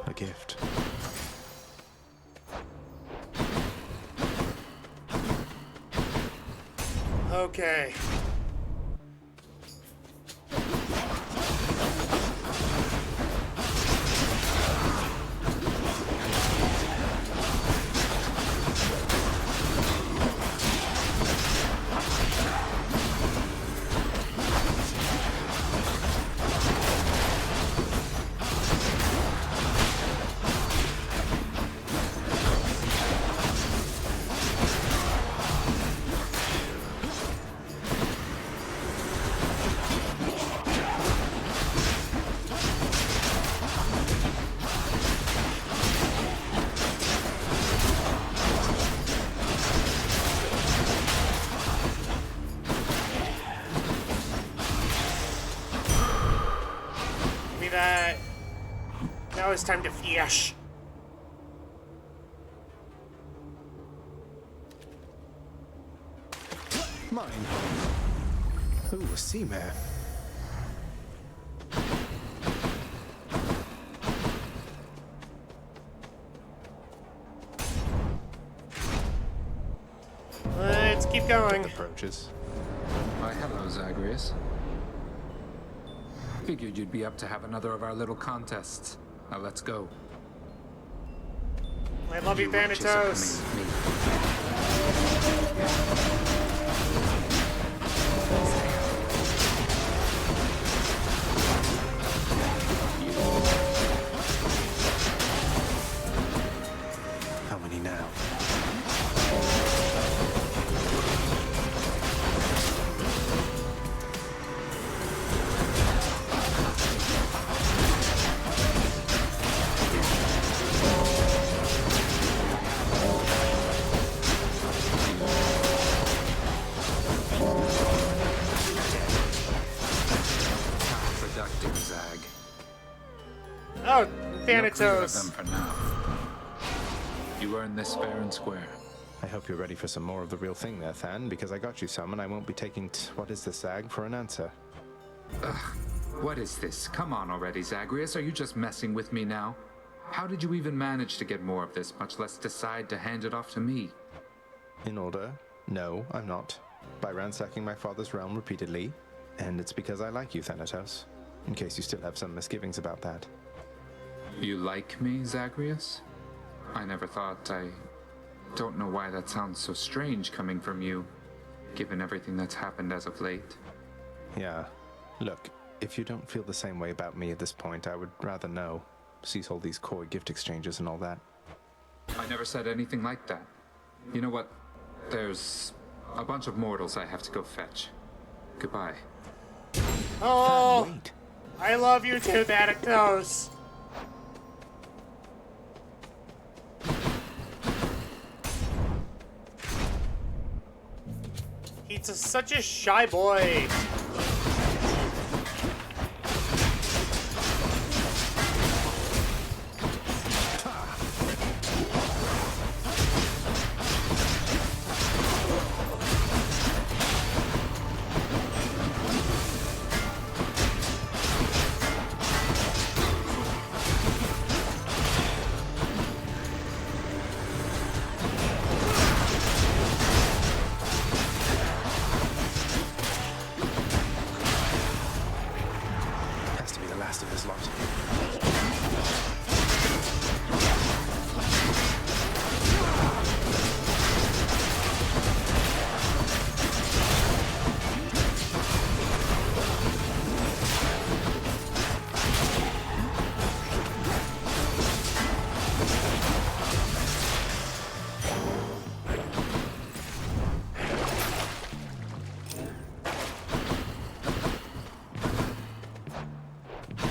C: A gift.
A: Okay. Now it's time to fish.
C: Mine. Ooh, a sea mare.
A: Let's keep going.
C: Approaches.
Q: Why, hello, Zagreus. Figured you'd be up to have another of our little contests. Now let's go.
A: I love you, Thanatos.
C: How many now?
Q: Productive, Zag.
A: Oh,
Q: No clear of
A: Thanatos.
Q: them for now. You earned this fair and square.
C: I hope you're ready for some more of the real thing there, Than, because I got you some and I won't be taking what is this, Zag, for an answer.
Q: Ugh, what is this? Come on already, Zagreus. Are you just messing with me now? How did you even manage to get more of this, much less decide to hand it off to me?
C: In order, no, I'm not. By ransacking my father's realm repeatedly, and it's because I like you, Thanatos. In case you still have some misgivings about that.
Q: You like me, Zagreus? I never thought. I don't know why that sounds so strange coming from you, given everything that's happened as of late.
C: Yeah. Look, if you don't feel the same way about me at this point, I would rather know. Cease all these coy gift exchanges and all that.
Q: I never said anything like that. You know what? There's a bunch of mortals I have to go fetch. Goodbye.
A: Oh, I love you too, Thanatos. He's such a shy boy.
C: Has to be the last of his lot.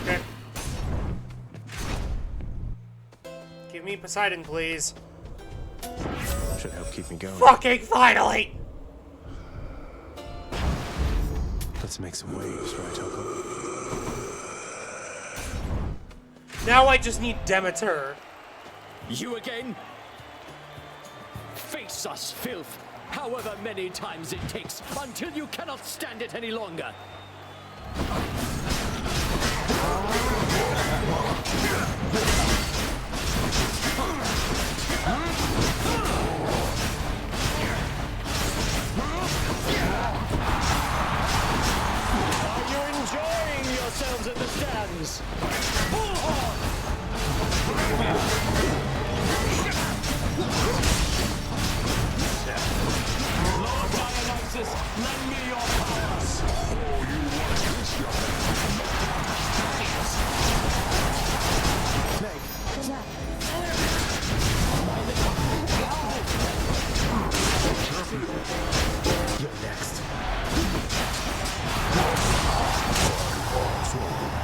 A: Okay. Give me Poseidon, please.
C: Should help keep me going.
A: Fucking finally!
C: Let's make some waves, right, Uncle?
A: Now I just need Demeter.
U: You again? Face us, filth, however many times it takes, until you cannot stand it any longer. Are you enjoying yourselves at the stands? Lord Dionysus, lend me your powers.
C: You're next.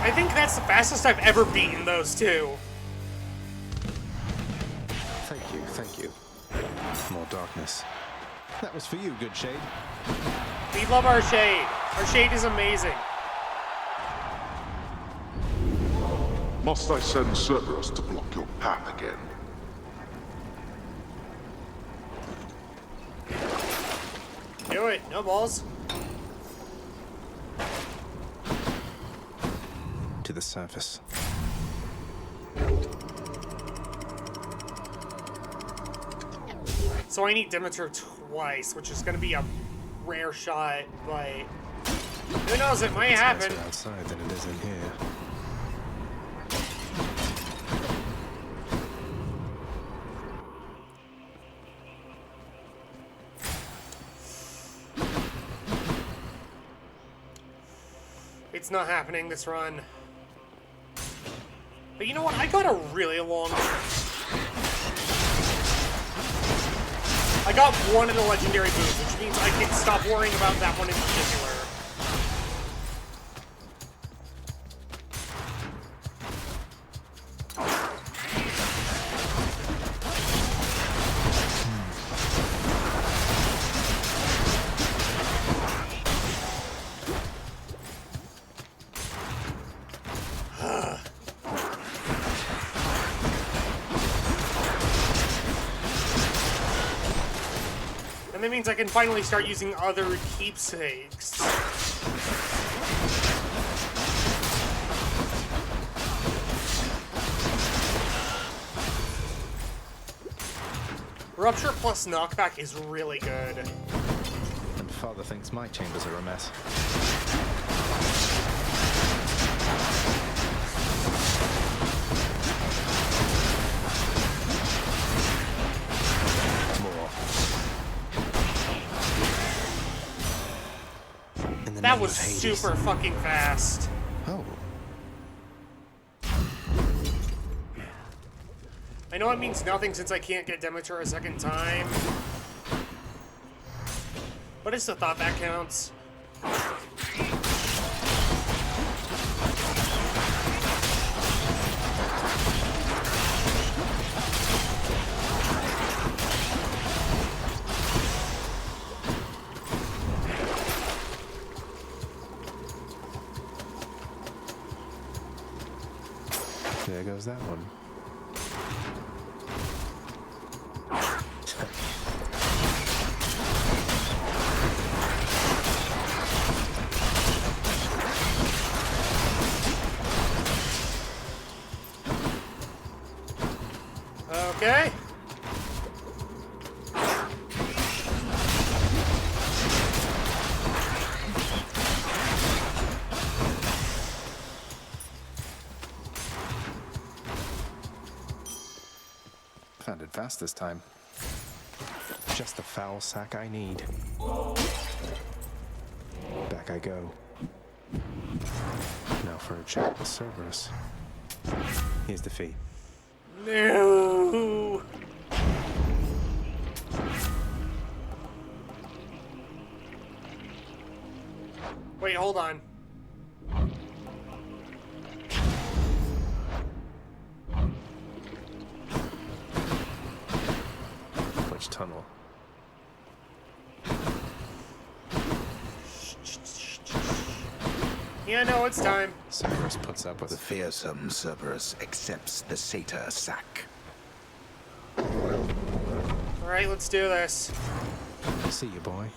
A: I think that's the fastest I've ever beaten those two.
C: Thank you. More darkness. That was for you, good shade.
A: We love our shade. Our shade is amazing.
B: Must I send Cerberus to block your path again?
A: Do it. No balls.
C: To the surface.
A: So I need Demeter twice, which is going to be a rare shot, but who knows, it might happen.
C: It's outside than it is in here.
A: It's not happening this run. But you know what? I got a really long... I got one in the legendary booth, which means I can stop worrying about that one in particular. And that means I can finally start using other keepsakes. Rupture plus knockback is really good.
C: And Father thinks my chambers are a mess.
A: That was super fucking fast.
C: Oh.
A: I know it means nothing since I can't get Demeter a second time. But I still thought that counts.
C: There goes that one.
A: Okay.
C: Found it fast this time. Just the foul sack I need. Back I go. Now for a chat with Cerberus. Here's the fee.
A: No. Wait, hold on.
C: Which tunnel?
A: Yeah, no, it's time.
C: Cerberus puts up with
L: the fearsome Cerberus accepts the satyr sack.
A: Alright, let's do this.
C: See you, boy.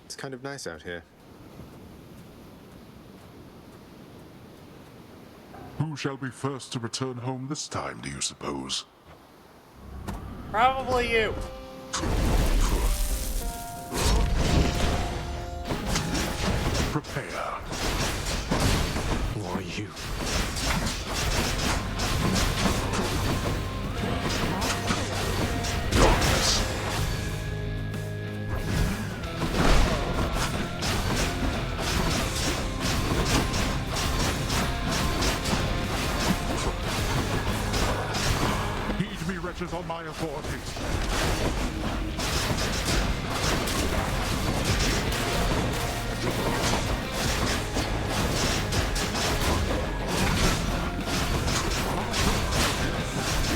C: It's kind of nice out here.
B: Who shall be first to return home this time, do you suppose?
A: Probably you.
B: Prepare.
C: Who are you?
B: Darkness. Heed me, wretches, on my authority.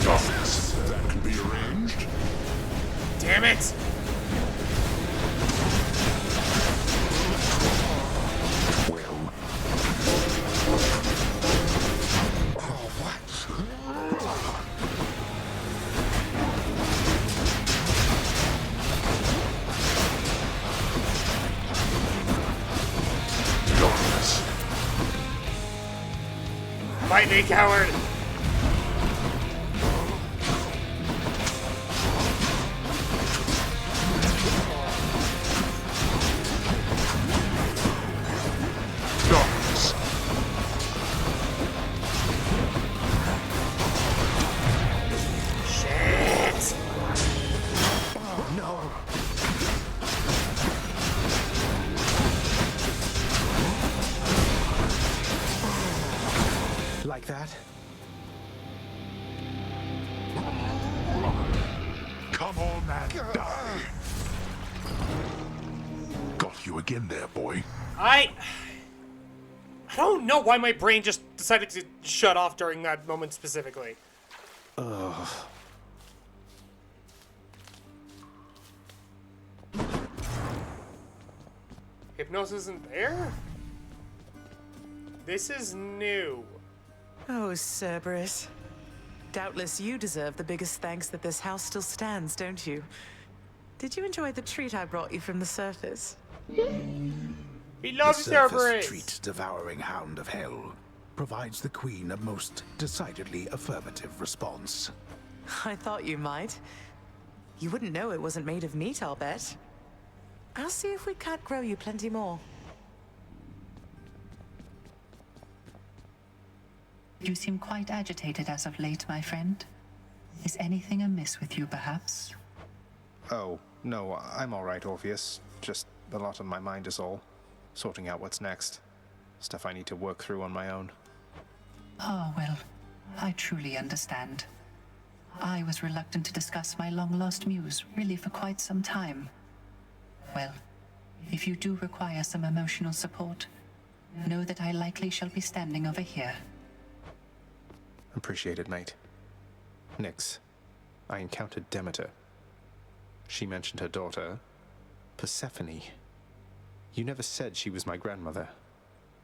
B: Darkness. arranged?
A: Damn it!
B: Well. Oh, what?
A: Fight me, coward! Shit!
B: Oh, no.
C: Like that?
B: Come on and die. Got you again there, boy.
A: I don't know why my brain just decided to shut off during that moment specifically.
C: Ugh.
A: Hypnosis isn't there? This is new.
V: Oh, Cerberus. Doubtless you deserve the biggest thanks that this house still stands, don't you? Did you enjoy the treat I brought you from the surface?
A: He loves
L: the surface
A: Cerberus.
L: treat devouring hound of hell provides the queen a most decidedly affirmative response.
V: I thought you might. You wouldn't know it wasn't made of meat, I'll bet. I'll see if we can't grow you plenty more.
G: You seem quite agitated as of late, my friend. Is anything amiss with you, perhaps?
C: Oh, no, I'm all right, Orpheus. Just a lot on my mind is all. Sorting out what's next. Stuff I need to work through on my own.
G: Oh, well, I truly understand. I was reluctant to discuss my long-lost muse, really for quite some time. Well, if you do require some emotional support, know that I likely shall be standing over here.
C: Appreciate it, mate. Nyx, I encountered Demeter. She mentioned her daughter, Persephone. You never said she was my grandmother.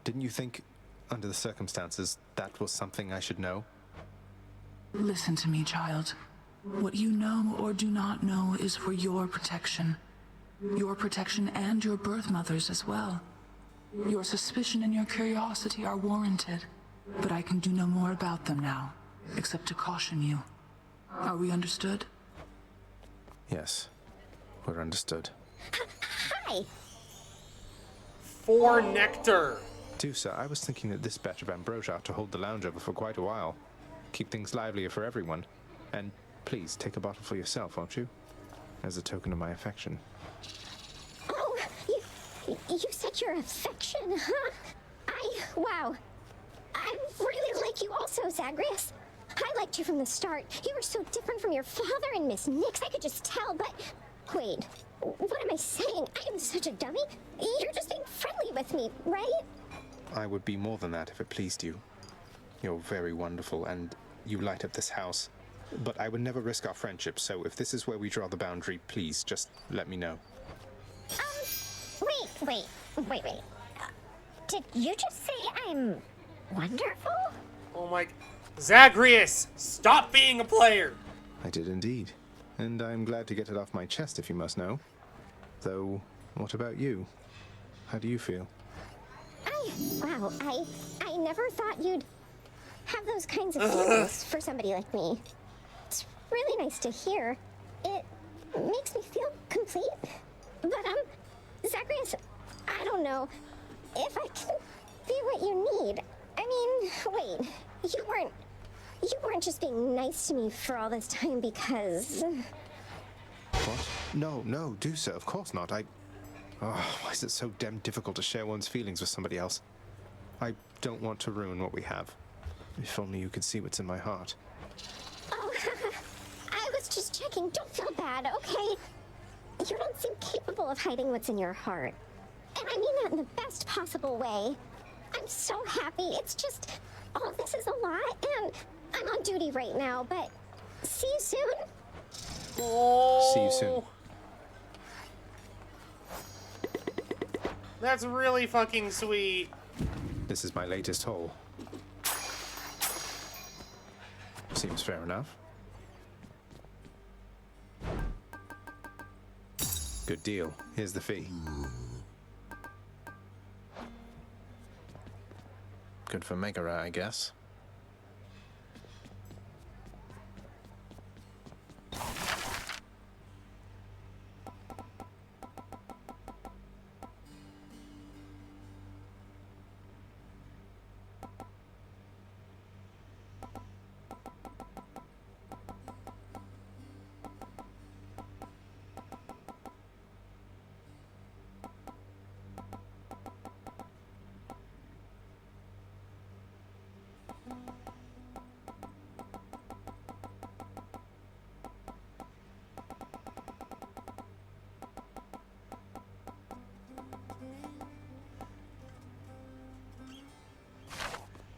C: Didn't you think, under the circumstances, that was something I should know?
T: Listen to me, child. What you know or do not know is for your protection. Your protection and your birth mother's as well. Your suspicion and your curiosity are warranted, but I can do no more about them now, except to caution you. Are we understood?
C: Yes, we're understood.
M: Hi!
A: For nectar.
C: Tusa, I was thinking that this batch of ambrosia ought to hold the lounge over for quite a while. Keep things livelier for everyone. And please, take a bottle for yourself, won't you? As a token of my affection.
M: Oh, you said your affection, huh? Wow. I really like you also, Zagreus. I liked you from the start. You were so different from your father and Miss Nyx, I could just tell, but... Wait, what am I saying? I am such a dummy. You're just being friendly with me, right?
C: I would be more than that if it pleased you. You're very wonderful, and you light up this house. But I would never risk our friendship, so if this is where we draw the boundary, please, just let me know.
M: Wait. Did you just say I'm wonderful?
A: Oh my... Zagreus, stop being a player!
C: I did indeed. And I'm glad to get it off my chest, if you must know. Though, what about you? How do you feel?
M: Wow, I never thought you'd have those kinds of feelings for somebody like me. It's really nice to hear. It makes me feel complete. But, Zagreus, I don't know if I can be what you need. I mean, wait, you weren't just being nice to me for all this time because...
C: What? No, do so. Of course not. why is it so damn difficult to share one's feelings with somebody else? I don't want to ruin what we have. If only you could see what's in my heart.
M: Oh, I was just checking. Don't feel bad, okay? You don't seem capable of hiding what's in your heart. And I mean that in the best possible way. I'm so happy. It's just, all this is a lot, and I'm on duty right now, but see you soon.
A: Oh.
P: See you soon.
A: That's really fucking sweet.
P: This is my latest haul. Seems fair enough. Good deal. Here's the fee. Good for Megaera, I guess.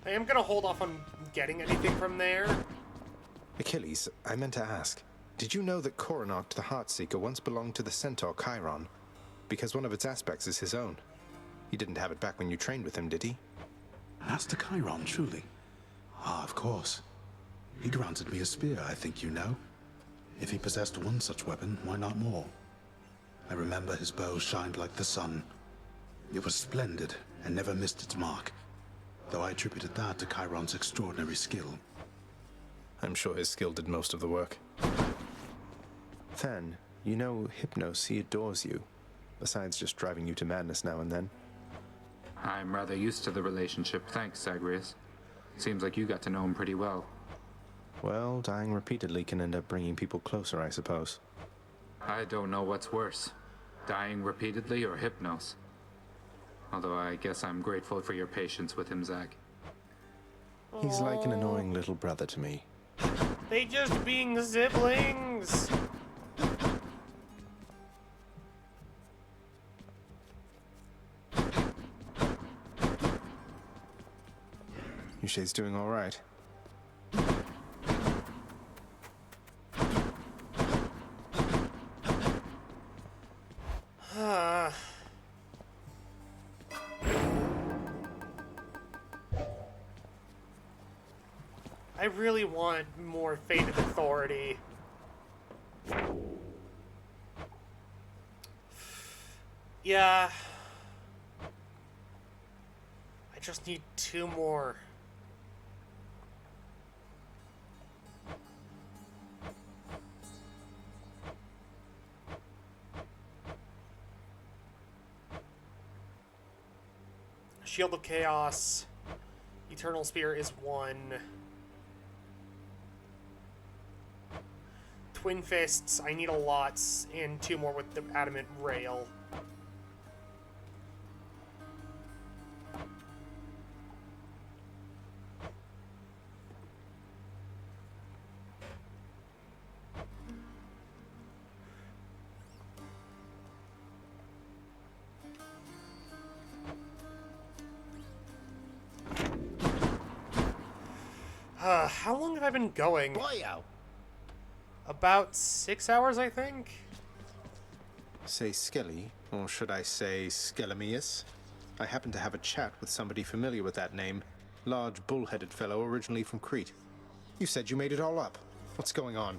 A: I am gonna hold off on getting anything from there.
P: Achilles, I meant to ask. Did you know that Coronach the Heartseeker once belonged to the centaur Chiron? Because one of its aspects is his own. He didn't have it back when you trained with him, did he?
E: Master Chiron, truly? Ah, of course. He granted me a spear, I think you know. If he possessed one such weapon, why not more? I remember his bow shined like the sun. It was splendid and never missed its mark, though I attributed that to Chiron's extraordinary skill.
P: I'm sure his skill did most of the work. Than, you know Hypnos, he adores you, besides just driving you to madness now and then.
Q: I'm rather used to the relationship, thanks, Zagreus. Seems like you got to know him pretty well.
P: Well, dying repeatedly can end up bringing people closer, I suppose.
Q: I don't know what's worse, dying repeatedly or Hypnos. Although I guess I'm grateful for your patience with him, Zag.
P: He's like an annoying little brother to me.
A: They just being siblings.
P: Yushai's doing all right.
A: I really want more Fated Authority. Yeah. I just need 2 more. Shield of Chaos. Eternal Spear is 1. Twin Fists, I need a lot, and 2 more with the Adamant Rail. How long have I been going?
K: Boyo.
A: About 6 hours, I think.
P: Say Skelly, or should I say Skelemius? I happen to have a chat with somebody familiar with that name. Large, bull-headed fellow originally from Crete. You said you made it all up. What's going on?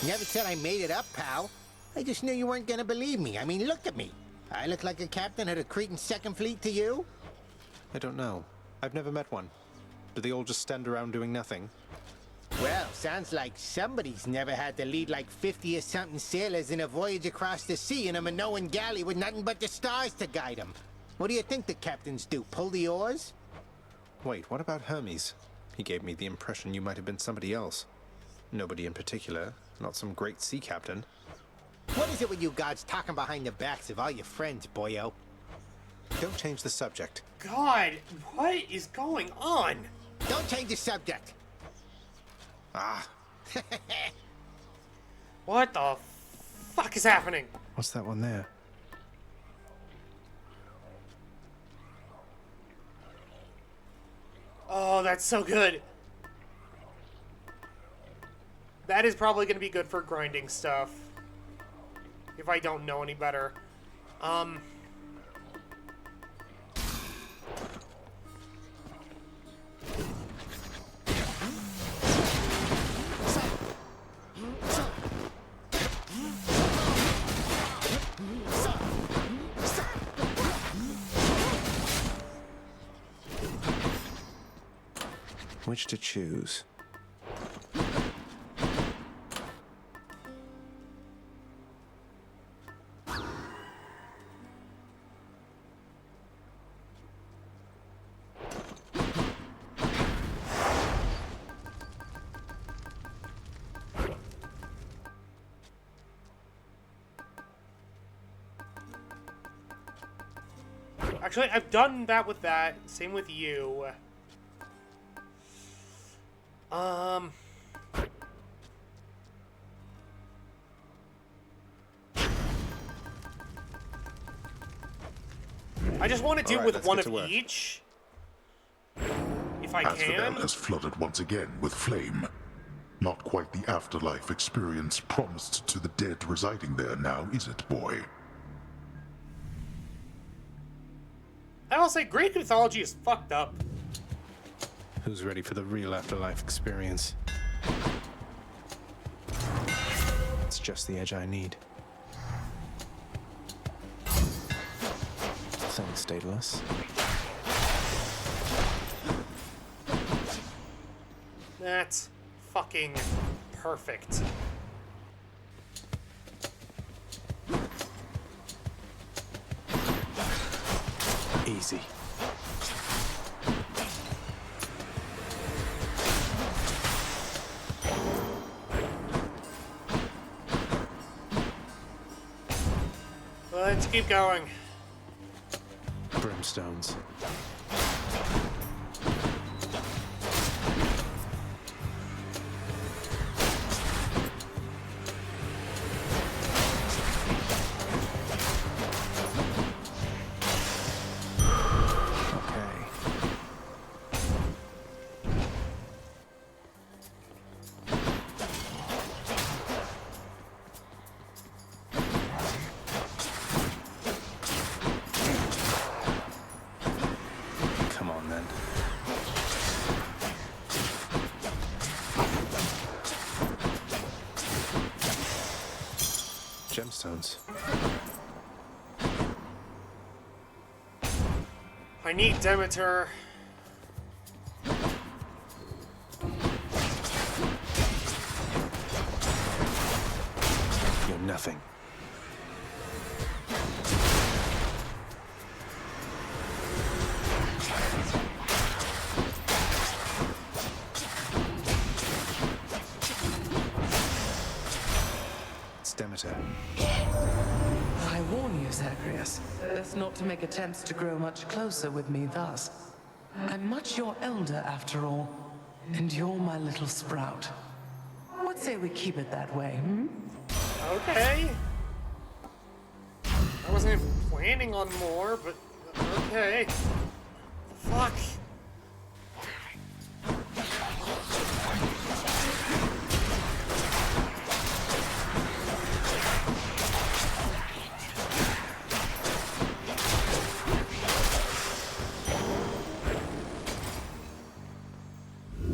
K: Never said I made it up, pal. I just knew you weren't gonna believe me. I mean, look at me. I look like a captain of the Cretan Second Fleet to you?
P: I don't know. I've never met one. Do they all just stand around doing nothing?
K: Well, sounds like somebody's never had to lead like 50 or something sailors in a voyage across the sea in a Minoan galley with nothing but the stars to guide them. What do you think the captains do, pull the oars?
P: Wait, what about Hermes? He gave me the impression you might have been somebody else. Nobody in particular, not some great sea captain.
K: What is it with you gods talking behind the backs of all your friends, boyo?
P: Don't change the subject.
A: God, what is going on?
K: Don't change the subject.
P: Ah.
A: What the fuck is happening?
P: What's that one there?
A: Oh, that's so good. That is probably going to be good for grinding stuff. If I don't know any better.
C: Which to choose?
A: Actually, I've done that with that. Same with you. I just want to do with one of each. If I can.
B: Asphodel has flooded once again with flame. Not quite the afterlife experience promised to the dead residing there now, is it, boy?
A: I will say Greek mythology is fucked up.
C: Who's ready for the real afterlife experience? It's just the edge I need. Thanks, Daedalus.
A: That's fucking perfect.
C: Easy.
A: Let's keep going.
C: Brimstones. Gemstones.
A: I need Demeter.
C: You're nothing. Demeter.
V: I warn you, Zagreus, best not to make attempts to grow much closer with me thus. I'm much your elder, after all, and you're my little sprout. What say we keep it that way, hmm?
A: Okay. I wasn't even planning on more, but okay. Fuck.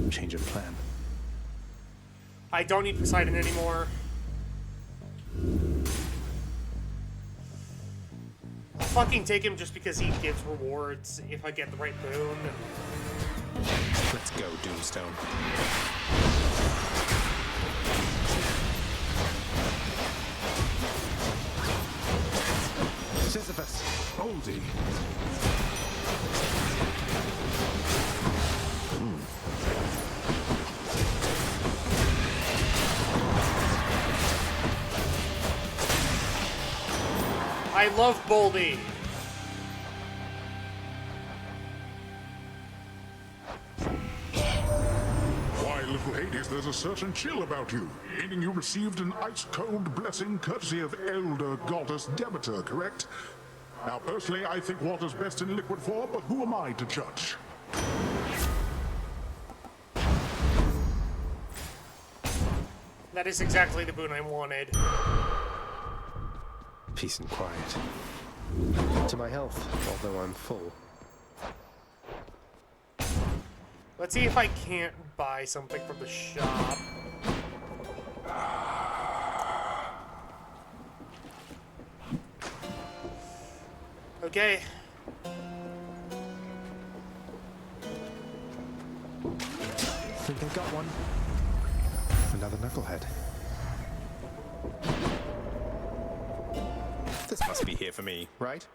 C: Change of plan.
A: I don't need Poseidon anymore. I'll fucking take him just because he gives rewards if I get the right boon.
C: Let's go, Doomstone.
S: Sisyphus. Oldie.
A: I love Boldy.
B: Why, little Hades, there's a certain chill about you. Meaning you received an ice-cold blessing courtesy of elder goddess Demeter, correct? Now, personally, I think water's best in liquid form, but who am I to judge?
A: That is exactly the boon I wanted.
P: Peace and quiet. To my health, although I'm full.
A: Let's see if I can't buy something from the shop. Okay.
P: Think I got one. Another knucklehead. This must be here for me, right?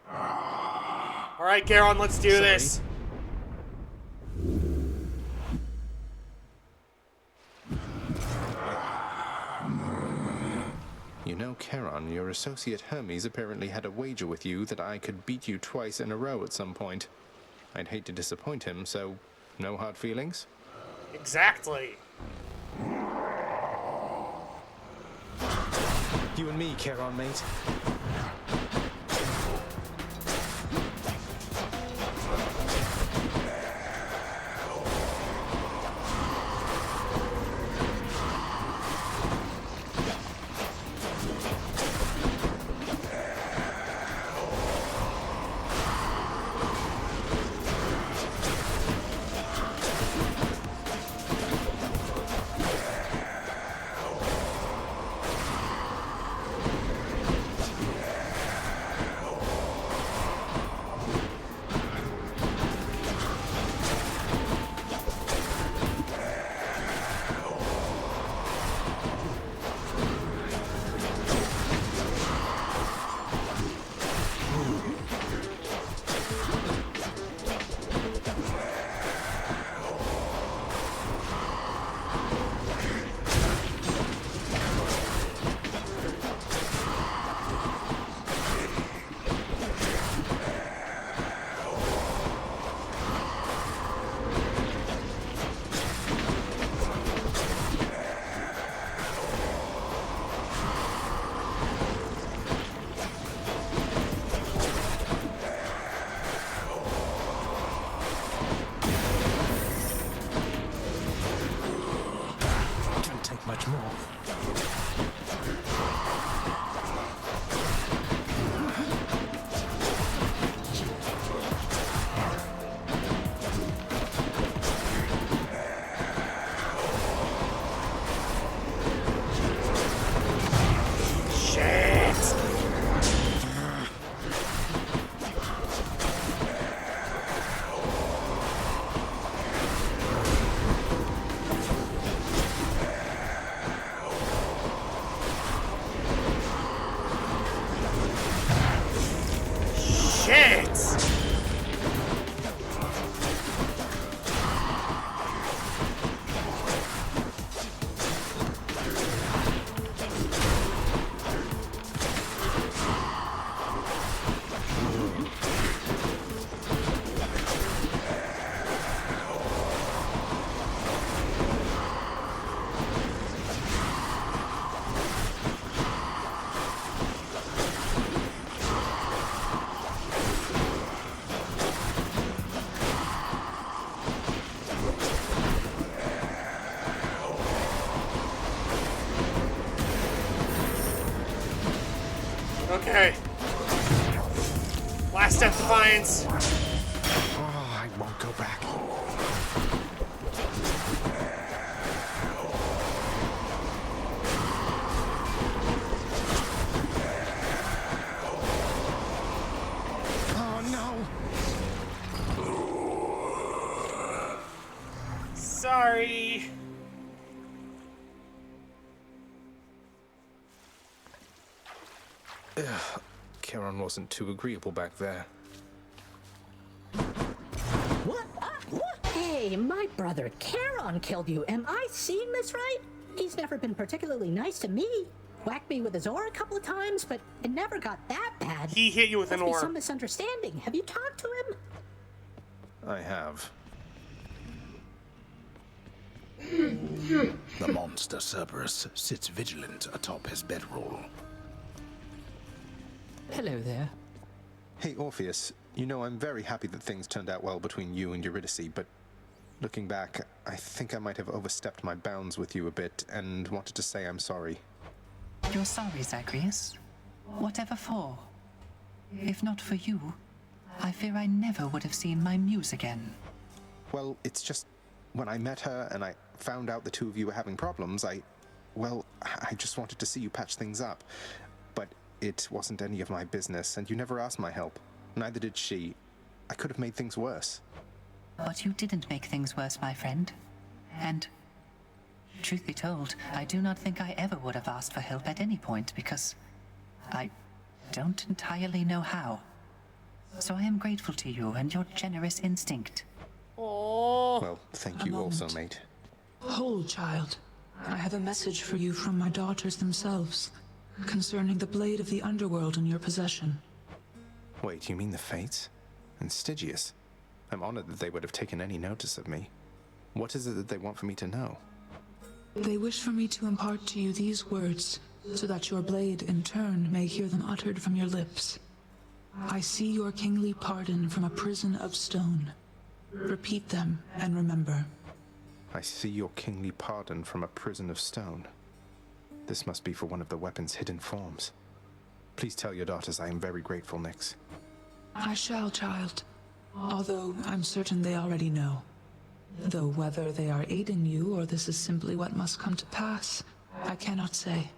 A: Alright, Garon, let's do this.
P: You know, Charon, your associate Hermes apparently had a wager with you that I could beat you twice in a row at some point. I'd hate to disappoint him, so no hard feelings?
A: Exactly.
P: You and me, Charon, mate. Much more.
A: Okay. Last step, Defiance.
P: Oh, I won't go back.
A: Oh no. Sorry.
P: Charon wasn't too agreeable back there.
N: What? What? Hey, my brother Charon killed you. Am I seeing this right? He's never been particularly nice to me. Whacked me with his oar a couple of times, but it never got that bad.
A: He hit you with an
N: Must be
A: oar.
N: some misunderstanding. Have you talked to him?
P: I have.
L: The monster Cerberus sits vigilant atop his bedroll.
F: Hello there.
P: Hey, Orpheus, you know I'm very happy that things turned out well between you and Eurydice, but Looking back, I think I might have overstepped my bounds with you a bit and wanted to say I'm sorry.
G: You're sorry, Zagreus? Whatever for? If not for you, I fear I never would have seen my muse again.
P: Well, it's just, when I met her and I found out the two of you were having problems, I just wanted to see you patch things up. But it wasn't any of my business, and you never asked my help. Neither did she. I could have made things worse.
G: But you didn't make things worse, my friend. And, truth be told, I do not think I ever would have asked for help at any point, because I don't entirely know how. So I am grateful to you and your generous instinct.
A: Oh.
P: Well, thank you also, mate.
T: Hold, child. I have a message for you from my daughters themselves, concerning the blade of the underworld in your possession.
P: Wait, you mean the Fates? And Stygius? I'm honored that they would have taken any notice of me. What is it that they want for me to know?
T: They wish for me to impart to you these words, so that your blade, in turn, may hear them uttered from your lips. I see your kingly pardon from a prison of stone. Repeat them, and remember.
P: I see your kingly pardon from a prison of stone. This must be for one of the weapon's hidden forms. Please tell your daughters I am very grateful, Nyx.
T: I shall, child. Although I'm certain they already know. Though whether they are aiding you or this is simply what must come to pass, I cannot say.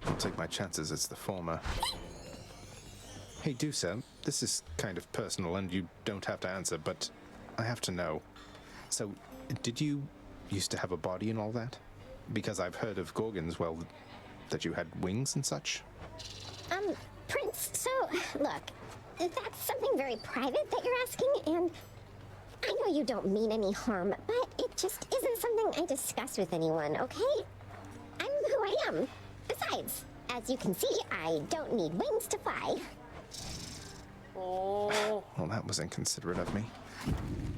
P: I'll take my chances it's the former. Hey, Dusa, this is kind of personal and you don't have to answer, but I have to know. So, did you used to have a body and all that? Because I've heard of Gorgons, well, that you had wings and such.
M: Prince, so, look, that's something very private that you're asking, and I know you don't mean any harm, but it just isn't something I discuss with anyone, okay? I'm who I am. Besides, as you can see, I don't need wings to fly.
A: Oh.
P: Well, that was inconsiderate of me.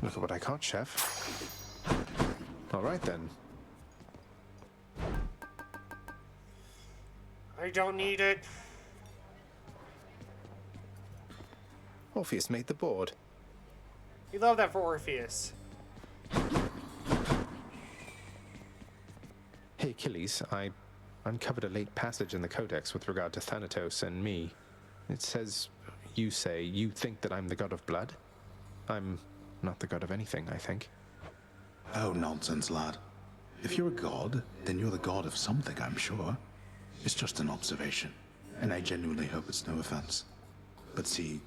P: Look at what I caught, Chef. All right, then.
A: I don't need it.
P: Orpheus made the board.
A: You love that for Orpheus.
P: Hey, Achilles, I uncovered a late passage in the Codex with regard to Thanatos and me. It says, you say, you think that I'm the god of blood? I'm not the god of anything, I think.
E: Oh, nonsense, lad. If you're a god, then you're the god of something, I'm sure. It's just an observation, and I genuinely hope it's no offense. But see,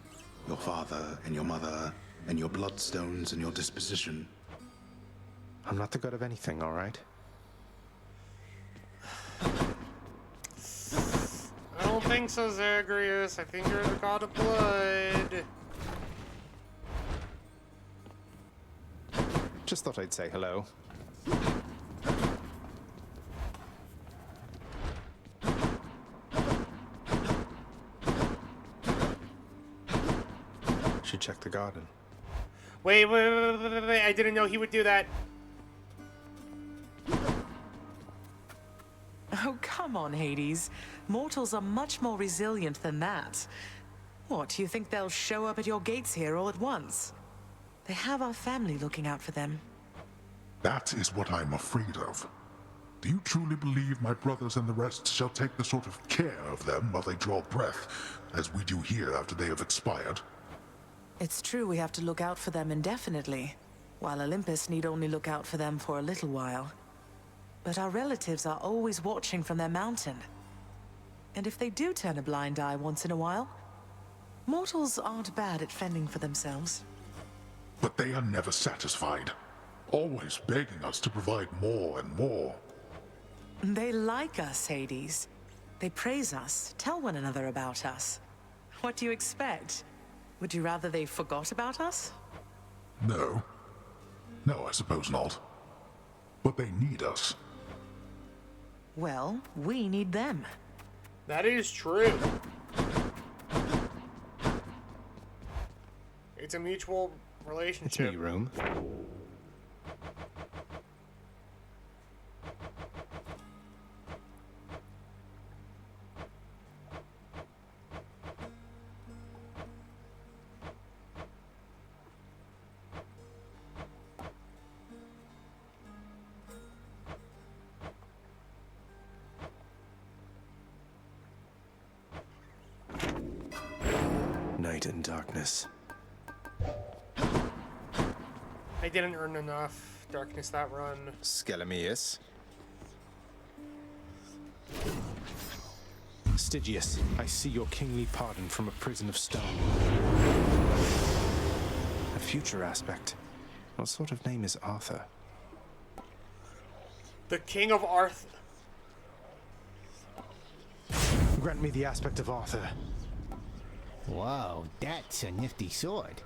E: your father and your mother and your bloodstones and your disposition.
P: I'm not the god of anything, all right?
A: I don't think so, Zagreus. I think you're the god of blood.
P: Just thought I'd say hello. Should check the garden.
A: Wait, I didn't know he would do that.
V: Oh, come on, Hades. Mortals are much more resilient than that. What, do you think they'll show up at your gates here all at once? They have our family looking out for them.
B: That is what I'm afraid of. Do you truly believe my brothers and the rest shall take the sort of care of them while they draw breath, as we do here after they have expired?
V: It's true we have to look out for them indefinitely, while Olympus need only look out for them for a little while. But our relatives are always watching from their mountain. And if they do turn a blind eye once in a while, mortals aren't bad at fending for themselves.
B: But they are never satisfied, always begging us to provide more and more.
V: They like us, Hades. They praise us, tell one another about us. What do you expect? Would you rather they forgot about us?
B: No. No, I suppose not. But they need us.
V: Well, we need them.
A: That is true. It's a mutual relationship.
P: It's me, room.
C: light and darkness.
A: I didn't earn enough darkness that run.
C: Schelemius. Stygius, I see your kingly pardon from a prison of stone. A future aspect. What sort of name is Arthur?
A: The King of Arthur.
C: Grant me the aspect of Arthur.
K: Whoa, that's a nifty sword.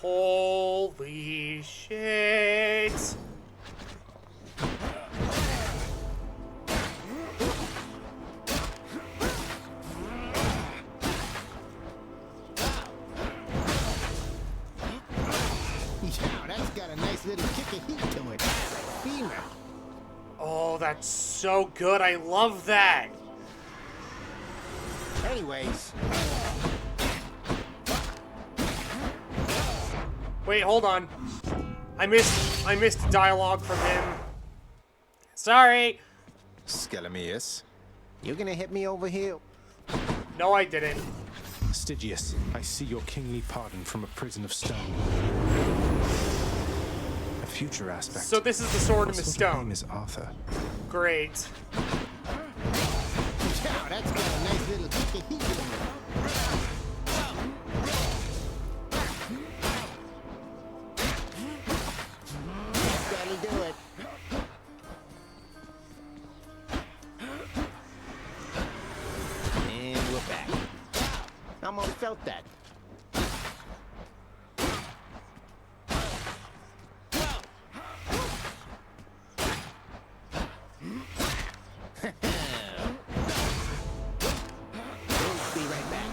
A: Holy shit!
K: Yeah, that's got a nice little kick of heat to it. Femur.
A: Oh, that's so good. I love that.
K: Anyways.
A: Wait, hold on. I missed dialogue from him. Sorry.
C: Schelemius.
K: You gonna hit me over here?
A: No, I didn't.
C: Stygius, I see your kingly pardon from a prison of stone. A future aspect.
A: So this is the sword in the
C: What sort of
A: stone.
C: name is Arthur?
A: Great.
K: Yeah, that's got a nice little kick of heat to it. That'll do it. And we're back. Almost felt that. We'll be right back.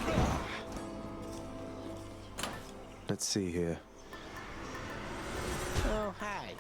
C: Let's see here.
K: Oh, hi.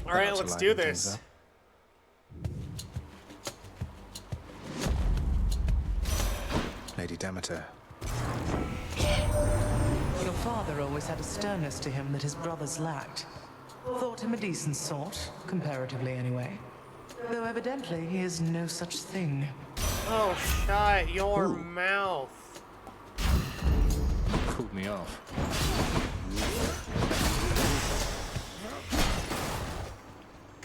A: All right, let's do this.
C: Lady Demeter.
V: Your father always had a sternness to him that his brothers lacked. Thought him a decent sort, comparatively anyway. Though evidently he is no such thing.
A: Oh, shut your mouth.
C: Cooled me off.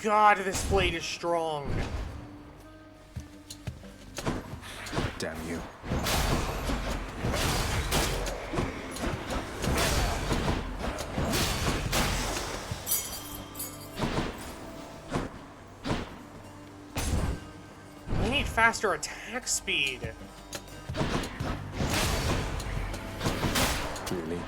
A: God, this blade is strong.
C: Damn you.
A: I need faster attack speed.
C: Really?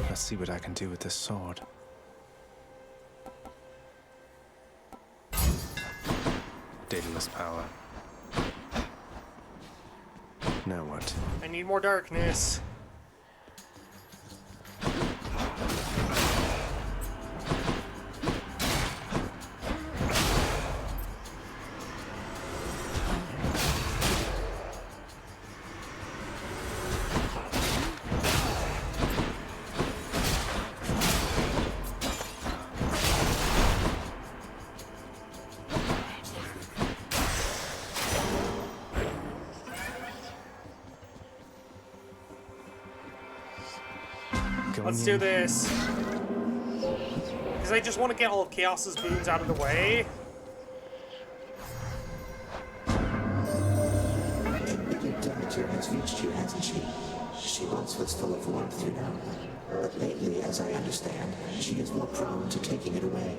C: Let's see what I can do with this sword. Daedalus power. Now what?
A: I need more darkness. Let's do this. Because I just want to get all of Chaos's boons out of the way.
O: Demeter has reached you, hasn't she? She once was full of warmth, you know. But lately, as I understand, she is more prone to taking it away.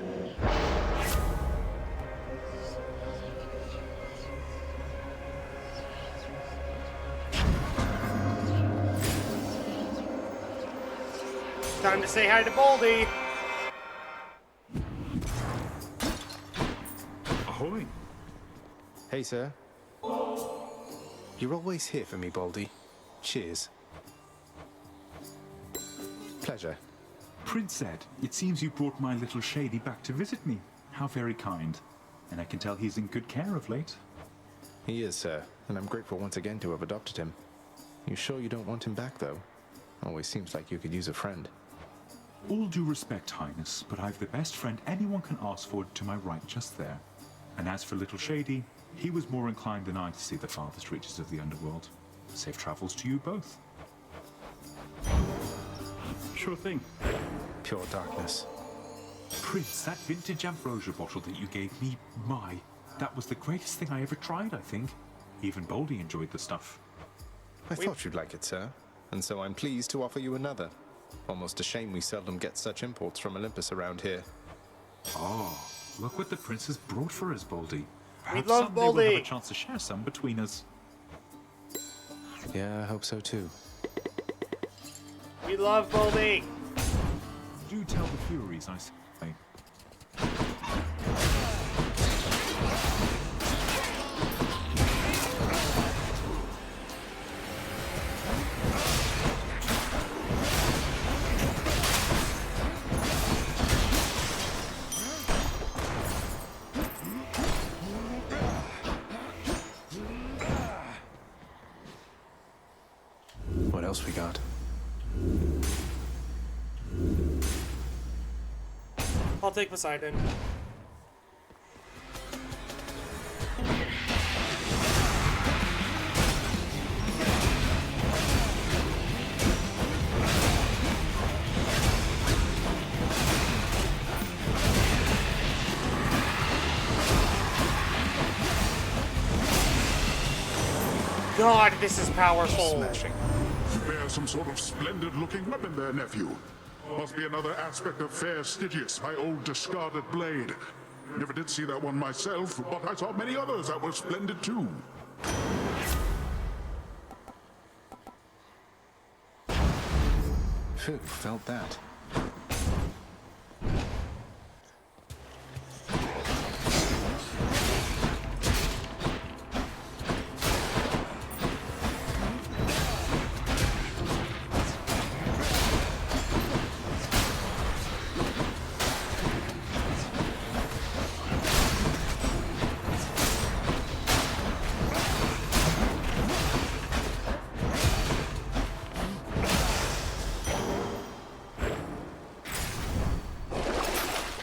A: Time to say hi to Boldy.
S: Ahoy.
C: Hey, sir. You're always here for me, Baldy. Cheers. Pleasure.
S: Prince Ed, it seems you brought my little Shady back to visit me. How very kind. And I can tell he's in good care of late.
C: He is, sir, and I'm grateful once again to have adopted him. You sure you don't want him back, though? Always seems like you could use a friend.
S: All due respect, Highness, but I've the best friend anyone can ask for to my right just there. And as for little Shady, he was more inclined than I to see the farthest reaches of the underworld. Safe travels to you both. Sure thing.
C: Pure darkness.
S: Prince, that vintage ambrosia bottle that you gave me, that was the greatest thing I ever tried, I think. Even Boldy enjoyed the stuff.
C: I thought you'd like it, sir, and so I'm pleased to offer you another. Almost a shame we seldom get such imports from Olympus around here.
S: Oh, look what the prince has brought for us, Boldy. Perhaps
A: love
S: someday we'll
A: Boldy.
S: have a chance to share some between us.
C: Yeah, I hope so too.
A: We love Boldy.
S: Do tell the Furies, I say.
C: What else we got?
A: I'll take Poseidon. God, this is powerful.
B: Smashing. You bear some sort of splendid-looking weapon there, nephew. Must be another aspect of fair Stygius, my old discarded blade. Never did see that one myself, but I saw many others that were splendid too.
C: Phew, felt that.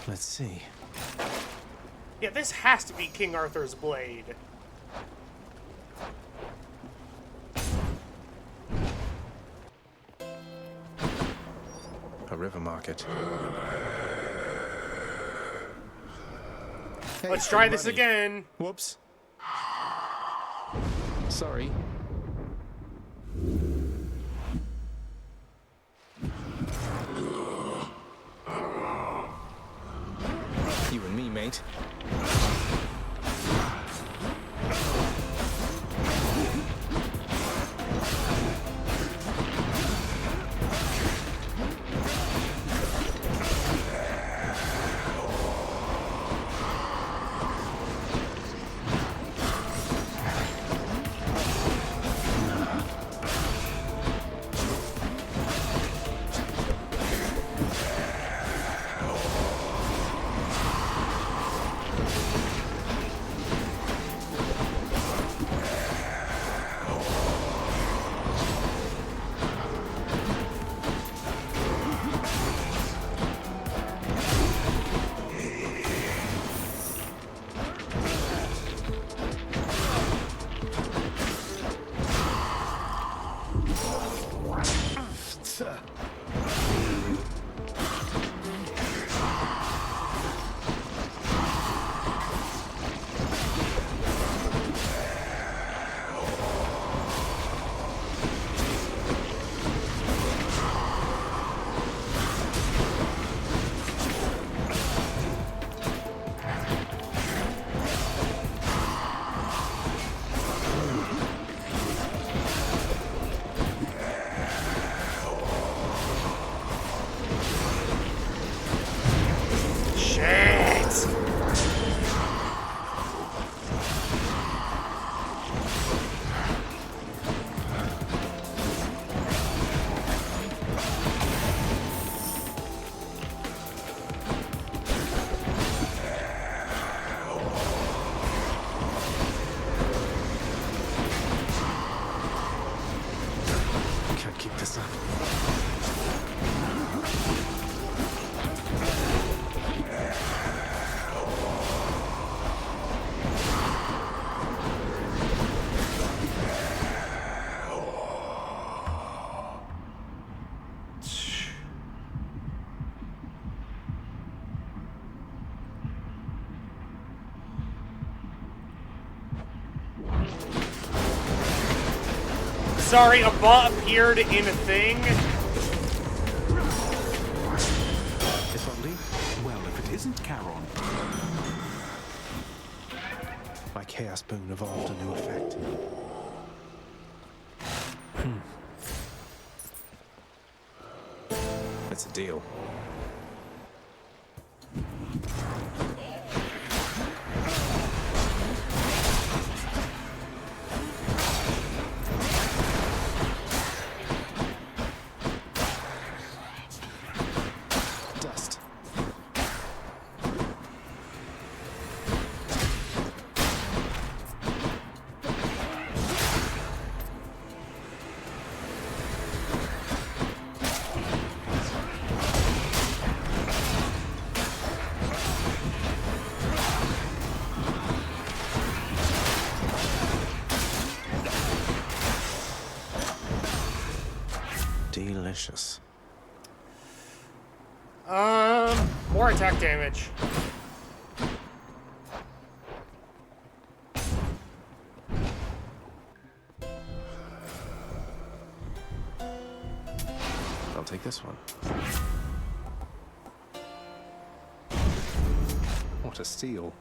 C: Let's see.
A: Yeah, this has to be King Arthur's blade.
C: A river market. Hey,
A: Let's try this
C: money.
A: again.
C: Whoops. Sorry. You and me, mate.
A: Sorry, a bot appeared in a thing.
E: If only. Well, if it isn't Charon.
P: My Chaos Boon evolved a new effect. It's a deal. Dust. Delicious.
A: More attack damage.
P: I'll take this one. What a steal.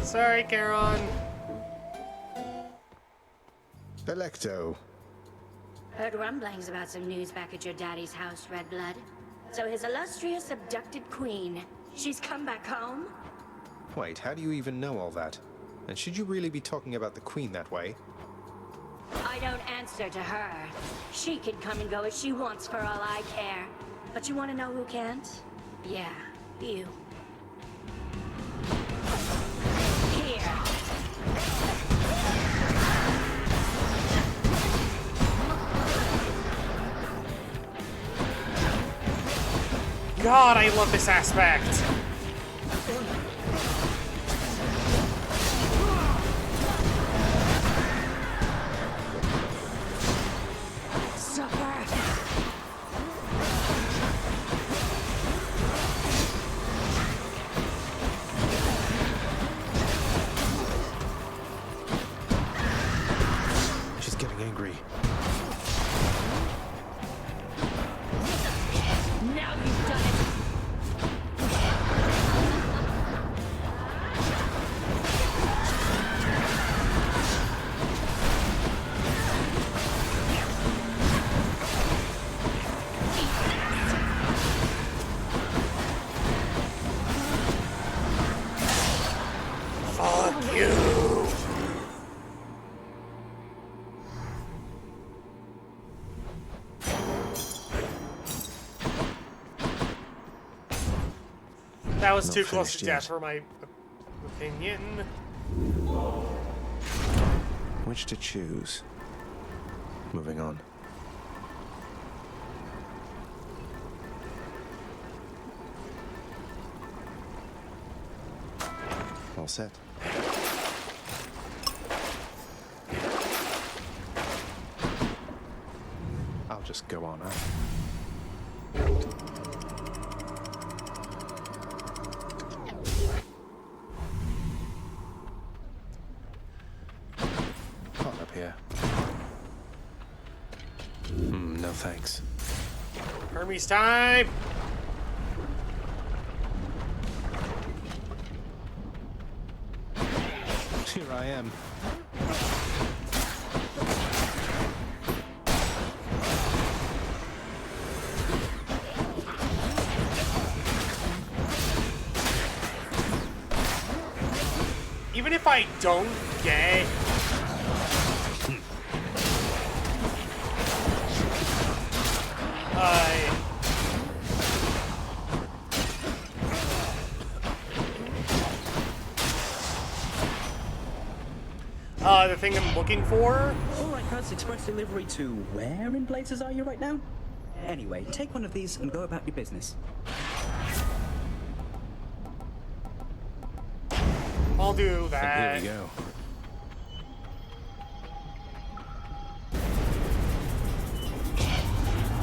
A: Sorry, Charon.
P: Electo.
I: Heard rumblings about some news back at your daddy's house, Redblood. So his illustrious abducted queen, she's come back home?
P: Wait, how do you even know all that? And should you really be talking about the Queen that way?
I: I don't answer to her. She can come and go as she wants for all I care. But you want to know who can't? Yeah, you. Here.
A: God, I love this aspect.
P: She's getting angry.
I: Now you've done it.
A: Fuck you. That was too close to death for my opinion.
P: Which to choose? Moving on. All set. I'll just go on up. Hot up here. No thanks.
A: Hermes time!
P: Here I am.
A: Even if I don't get... the thing I'm looking for?
F: Alright, Cuz, express delivery to where in blazes are you right now? Anyway, take one of these and go about your business.
A: I'll do that.
P: And here we go.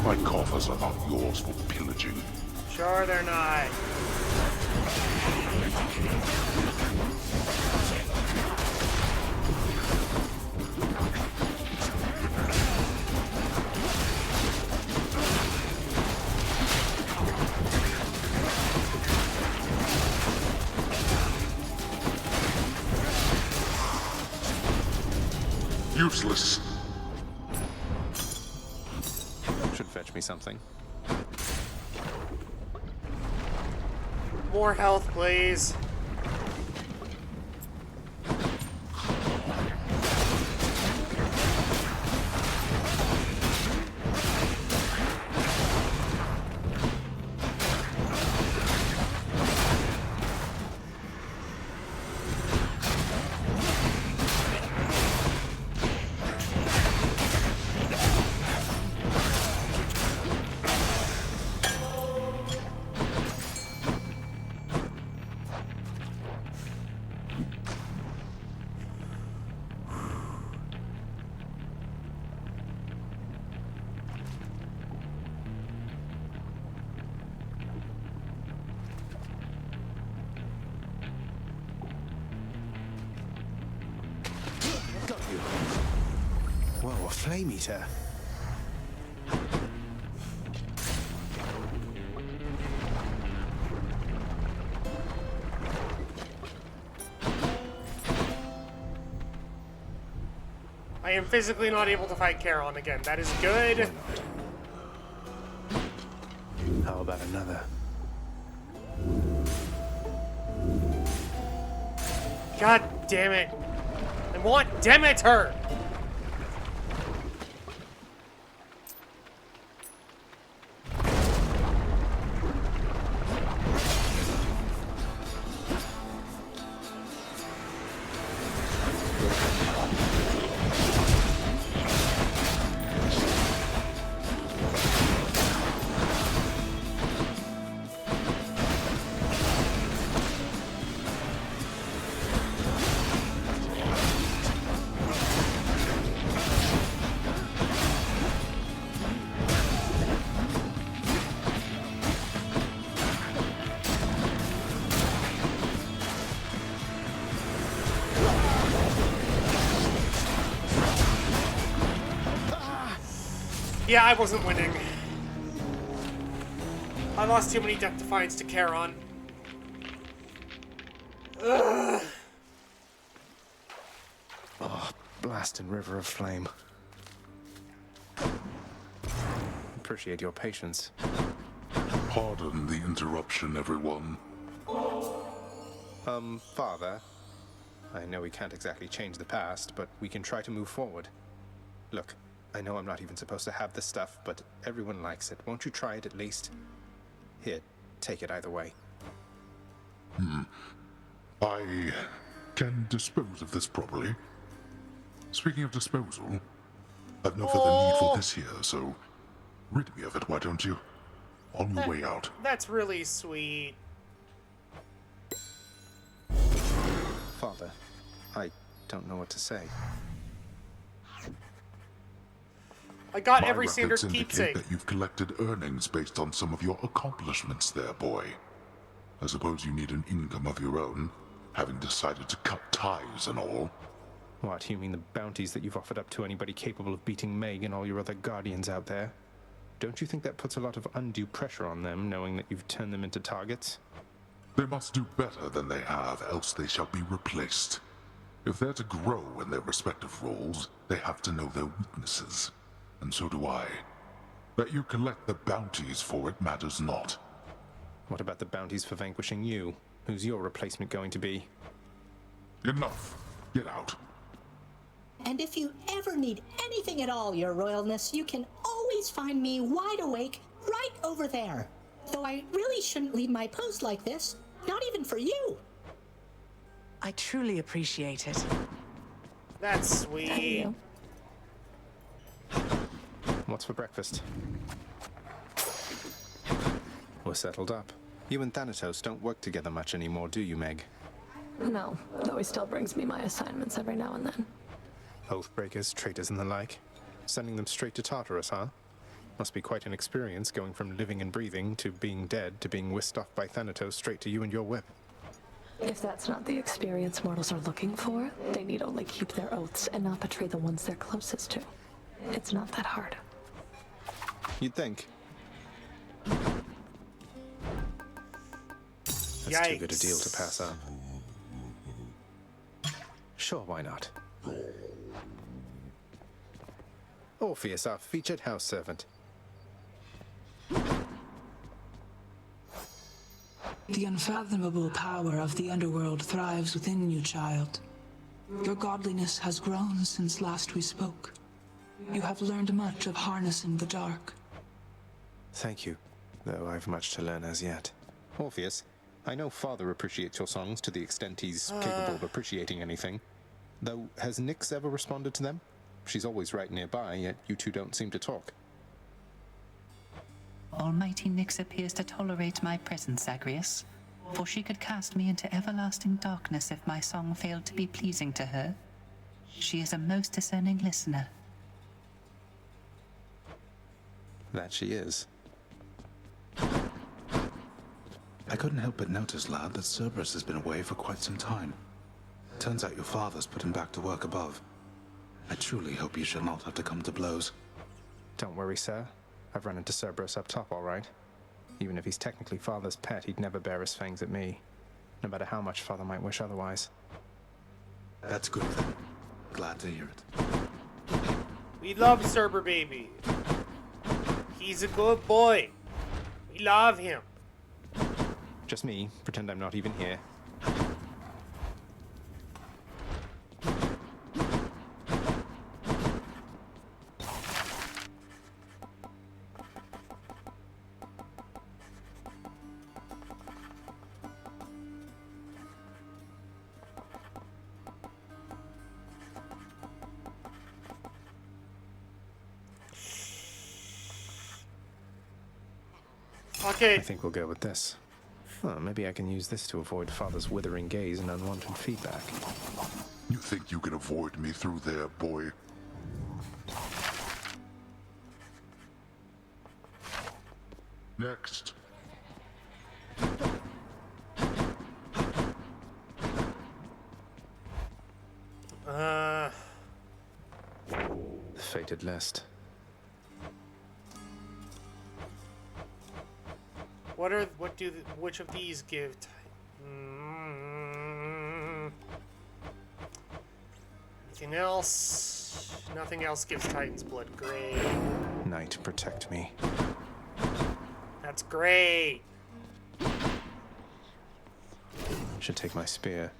B: My coffers are not yours for pillaging.
A: Sure they're not.
B: Useless.
C: Should fetch me something.
A: More health, please.
C: Got you. Whoa, a flame eater.
A: I am physically not able to fight Charon again. That is good.
C: How about another?
A: God damn it. I want Demeter! Yeah, I wasn't winning. I lost too many Death Defiance to Charon. Ugh.
C: Oh, blasted river of flame. Appreciate your patience.
B: Pardon the interruption, everyone.
C: Father, I know we can't exactly change the past, but we can try to move forward. Look, I know I'm not even supposed to have this stuff, but everyone likes it. Won't you try it at least? Here, take it either way.
B: I can dispose of this properly. Speaking of disposal, I've no further need for this here, so rid me of it, why don't you? On your way out.
A: That's really sweet.
C: Father, I don't know what to say.
A: I got
B: My
A: every standard
B: records indicate
A: keepsake.
B: that you've collected earnings based on some of your accomplishments there, boy. I suppose you need an income of your own, having decided to cut ties and all.
C: What, you mean the bounties that you've offered up to anybody capable of beating Meg and all your other guardians out there? Don't you think that puts a lot of undue pressure on them, knowing that you've turned them into targets?
B: They must do better than they have, else they shall be replaced. If they're to grow in their respective roles, they have to know their weaknesses. And so do I. That you collect the bounties for it matters not.
C: What about the bounties for vanquishing you? Who's your replacement going to be?
B: Enough. Get out.
N: And if you ever need anything at all, Your Royalness, you can always find me wide awake right over there. Though I really shouldn't leave my post like this, not even for you.
V: I truly appreciate it.
A: That's sweet.
C: What's for breakfast? We're settled up. You and Thanatos don't work together much anymore, do you, Meg?
H: No, though he still brings me my assignments every now and then.
C: Oathbreakers, traitors, and the like? Sending them straight to Tartarus, huh?
P: Must be quite an experience going from living and breathing to being dead to being whisked off by Thanatos straight to you and your whip.
H: If that's not the experience mortals are looking for, they need only keep their oaths and not betray the ones they're closest to. It's not that hard.
P: You'd think. That's
A: Yikes.
P: too good a deal to pass up. Sure, why not? Orpheus, our featured house servant.
T: The unfathomable power of the underworld thrives within you, child. Your godliness has grown since last we spoke. You have learned much of harnessing the dark.
P: Thank you, though I've much to learn as yet. Orpheus, I know Father appreciates your songs to the extent he's capable of appreciating anything. Though, has Nyx ever responded to them? She's always right nearby, yet you two don't seem to talk.
G: Almighty Nyx appears to tolerate my presence, Zagreus, for she could cast me into everlasting darkness if my song failed to be pleasing to her. She is a most discerning listener.
P: That she is.
E: I couldn't help but notice, lad, that Cerberus has been away for quite some time. Turns out your father's put him back to work above. I truly hope you shall not have to come to blows.
P: Don't worry, sir. I've run into Cerberus up top, all right. Even if he's technically Father's pet, he'd never bear his fangs at me, no matter how much Father might wish otherwise.
E: That's good then. Glad to hear it.
A: We love Cerber baby. He's a good boy. We love him.
P: Just me, pretend I'm not even here.
A: Okay.
P: I think we'll go with this. Well, maybe I can use this to avoid Father's withering gaze and unwanted feedback.
B: You think you can avoid me through there, boy? Next.
P: The fated list.
A: Which of these give anything else? Nothing else gives Titan's blood. Great.
P: Knight, protect me.
A: That's great.
P: Should take my spear.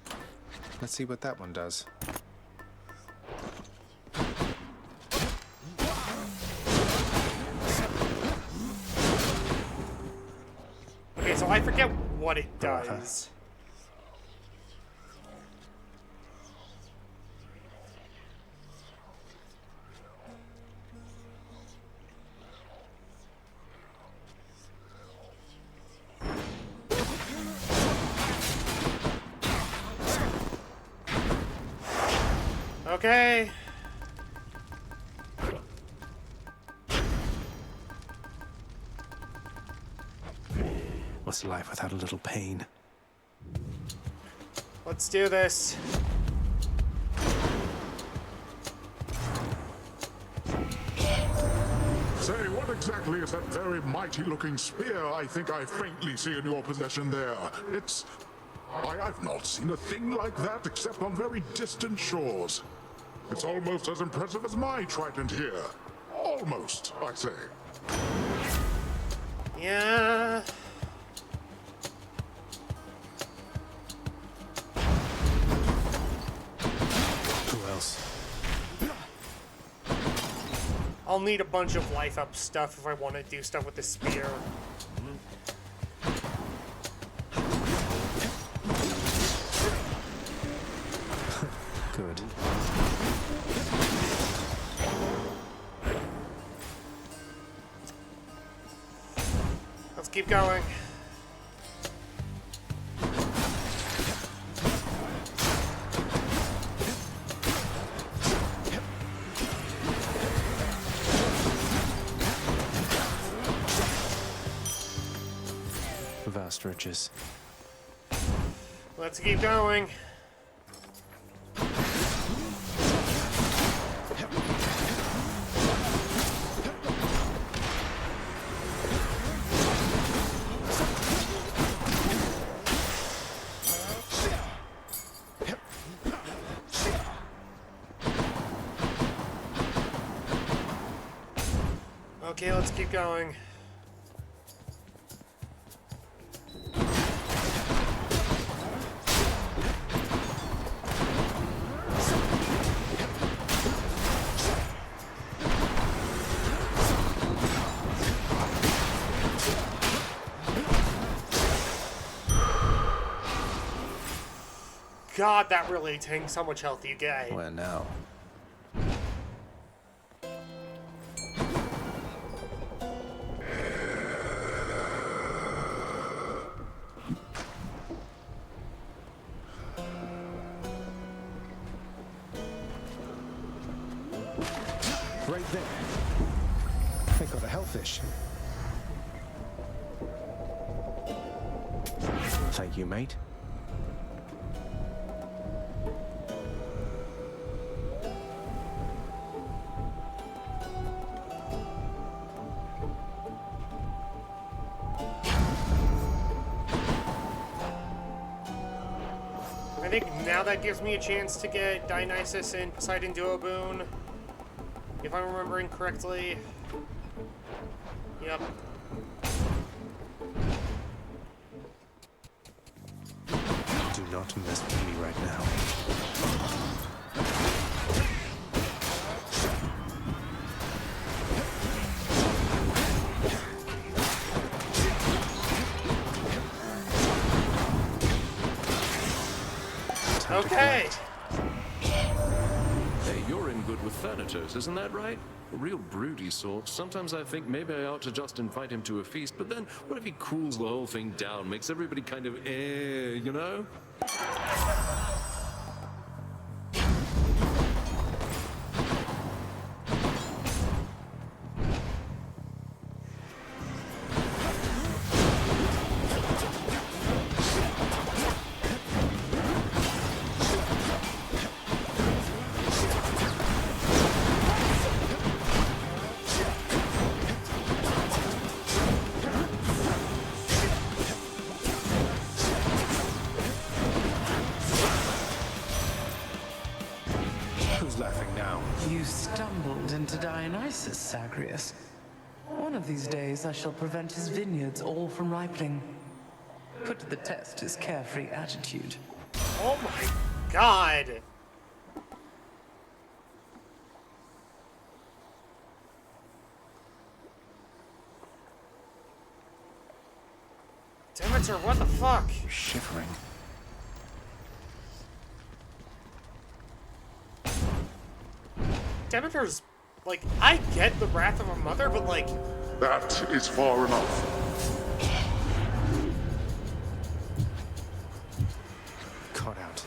P: Let's see what that one does.
A: Okay, so I forget what it does. Okay.
P: What's life without a little pain?
A: Let's do this.
B: Say, what exactly is that very mighty-looking spear I think I faintly see in your possession there? I've not seen a thing like that except on very distant shores. It's almost as impressive as my trident here. Almost, I say.
A: Yeah.
P: Who else?
A: I'll need a bunch of life up stuff if I want to do stuff with the spear.
P: Good.
A: Let's keep going.
D: Vast riches.
A: Let's keep going. Okay, let's keep going. God, that really tanks how much health you get.
D: Where now?
C: Right there. I got a hellfish.
D: Thank you, mate.
A: I think now that gives me a chance to get Dionysus and Poseidon Duo Boon. If I'm remembering correctly. Yep.
D: Do not mess with me right now.
A: Okay.
J: Hey, you're in good with Thanatos, isn't that right? A real broody sort. Sometimes I think maybe I ought to just invite him to a feast, but then what if he cools the whole thing down, makes everybody kind of you know?
C: Who's laughing now?
V: You stumbled into Dionysus, Zagreus. One of these days I shall prevent his vineyards all from ripening. Put to the test his carefree attitude.
A: Oh my god! Demeter, what the fuck?
D: You're shivering.
A: Demeter's, like, I get the wrath of a mother, but like...
B: That is far enough.
D: Caught out.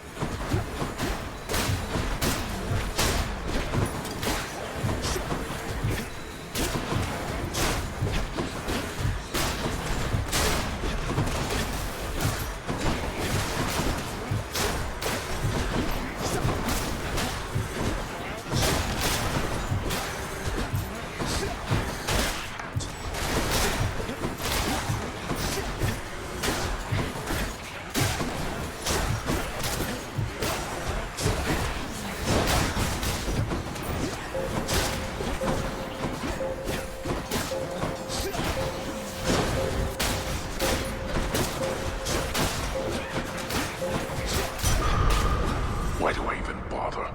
B: Why do I even bother?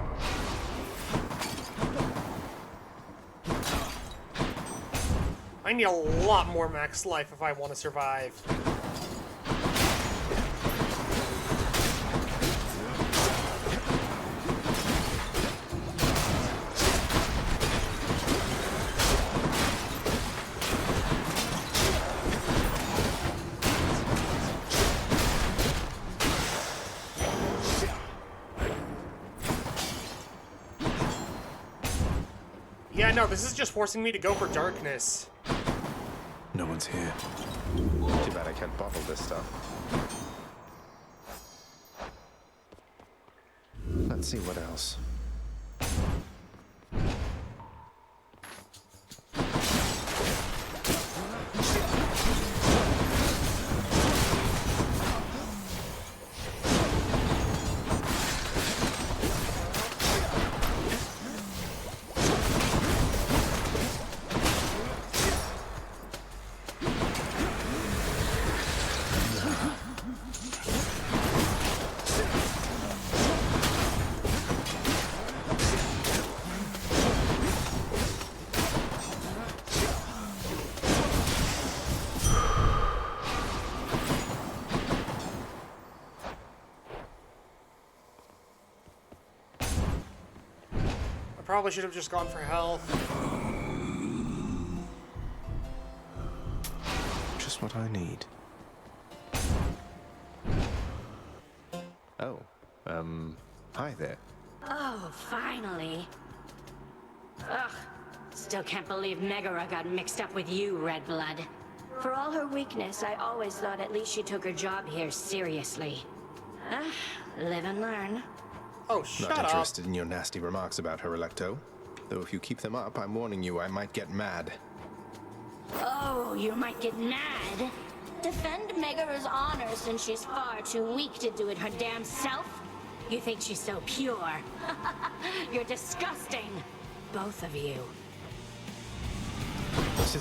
A: I need a lot more max life if I want to survive. Yeah, no, this is just forcing me to go for darkness.
D: No one's here.
P: Too bad I can't bottle this stuff. Let's see what else.
A: Probably should have just gone for health.
P: Just what I need. Oh, hi there.
I: Oh, finally. Ugh. Still can't believe Megaera got mixed up with you, Red Blood. For all her weakness, I always thought at least she took her job here seriously. Live and learn.
A: Oh, shut
P: Not interested in your nasty remarks about her, Electo. Though if you keep them up, I'm warning you, I might get mad.
I: Oh, you might get mad? Defend Megaera's honor since she's far too weak to do it her damn self? You think she's so pure? You're disgusting. Both of you.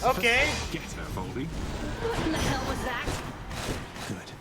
A: Okay.
S: Get her, Boldy.
I: What in the hell was that?
P: Good.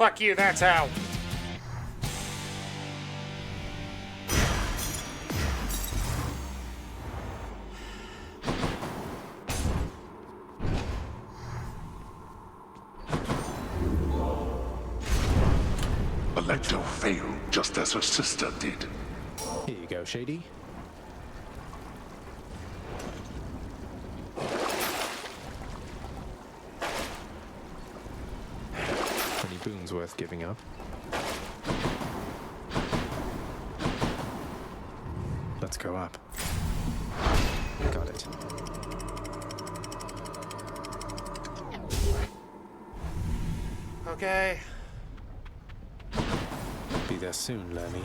A: Fuck you, that's how.
B: Electo failed just as her sister did.
P: Here you go, Shady. Any boons worth giving up? Let's go up. Got it.
A: Okay.
P: Be there soon, Lemmy.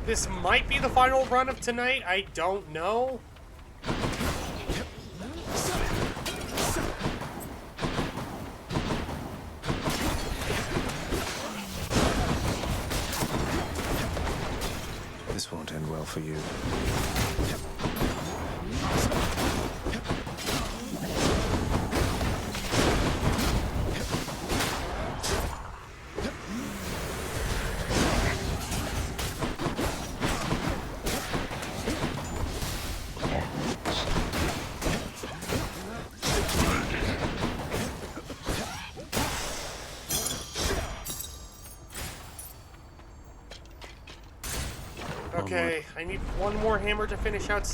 A: This might be the final run of tonight. I don't know.
P: This won't end well for you.
A: Okay, I need one more hammer to finish out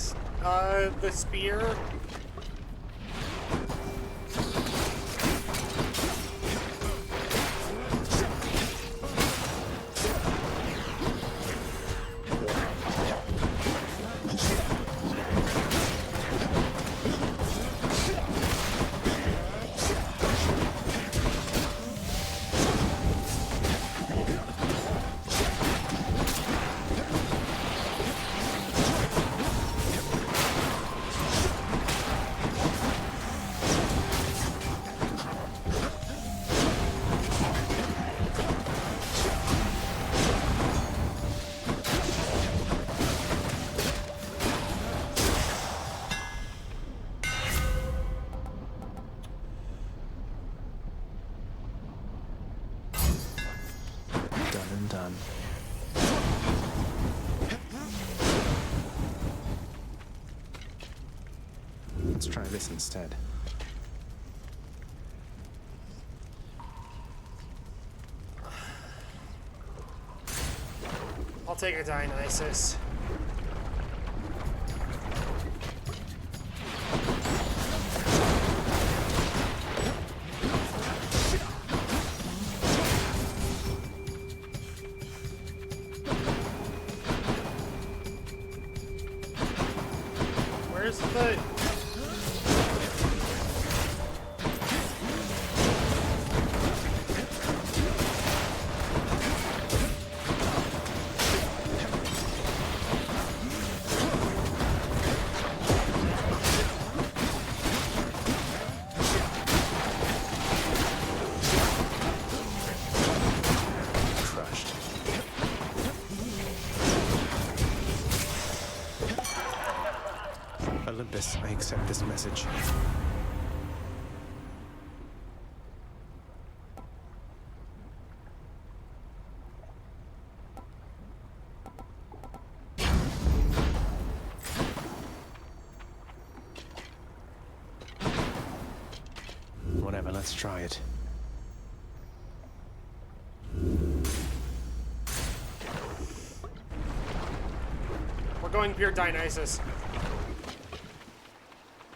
A: the spear.
C: plan. Let's try this instead.
A: I'll take a Dionysus. Where's the...
C: Crushed. Olympus, I accept this message. Whatever, let's try it.
A: We're going pure Dionysus.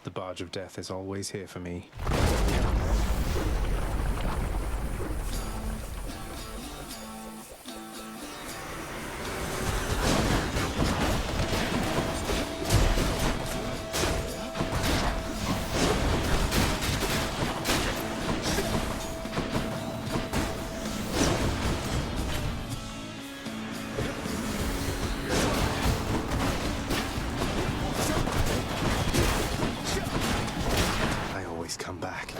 C: The barge of death is always here for me. I always come back.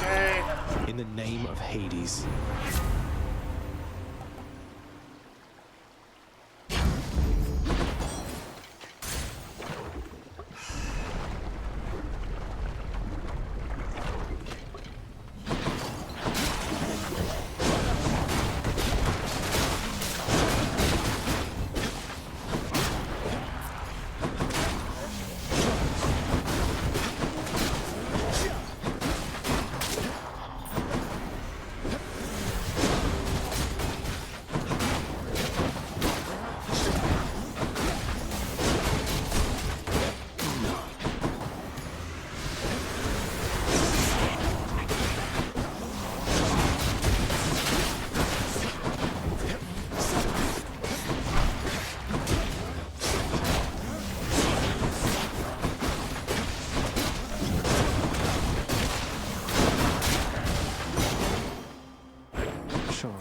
A: Okay.
C: In the name of Hades. Sure.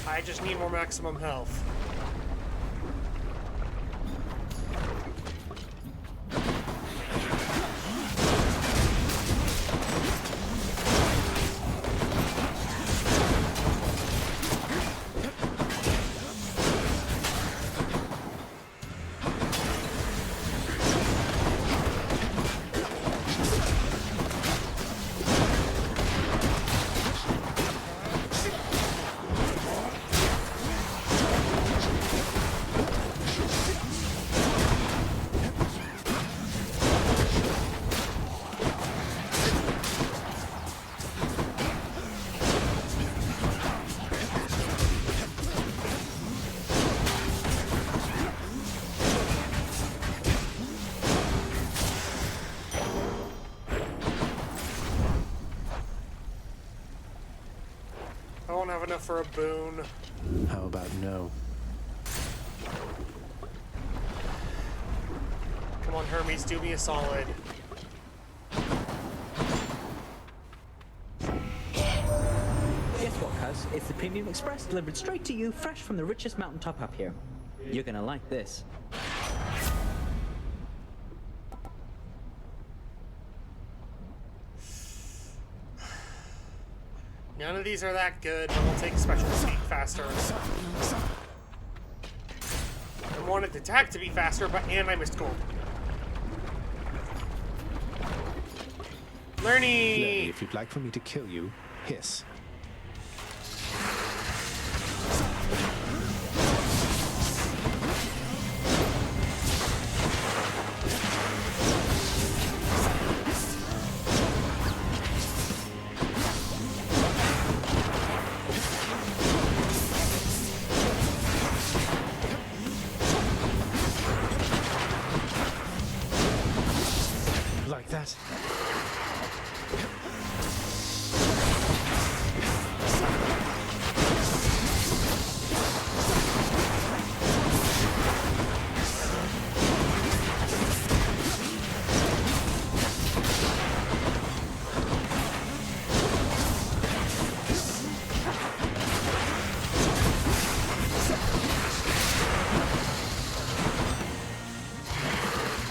A: I just need more maximum health. I won't have enough for a boon.
C: How about no?
A: Come on, Hermes, do me a solid.
F: Guess It's the Premium Express delivered straight to you, fresh from the richest mountaintop up here. You're gonna like this.
A: None of these are that good, but we'll take special speak faster. I wanted attack to be faster, and I missed gold. Lerny!
P: Lerny, if you'd like for me to kill you, hiss. Like that.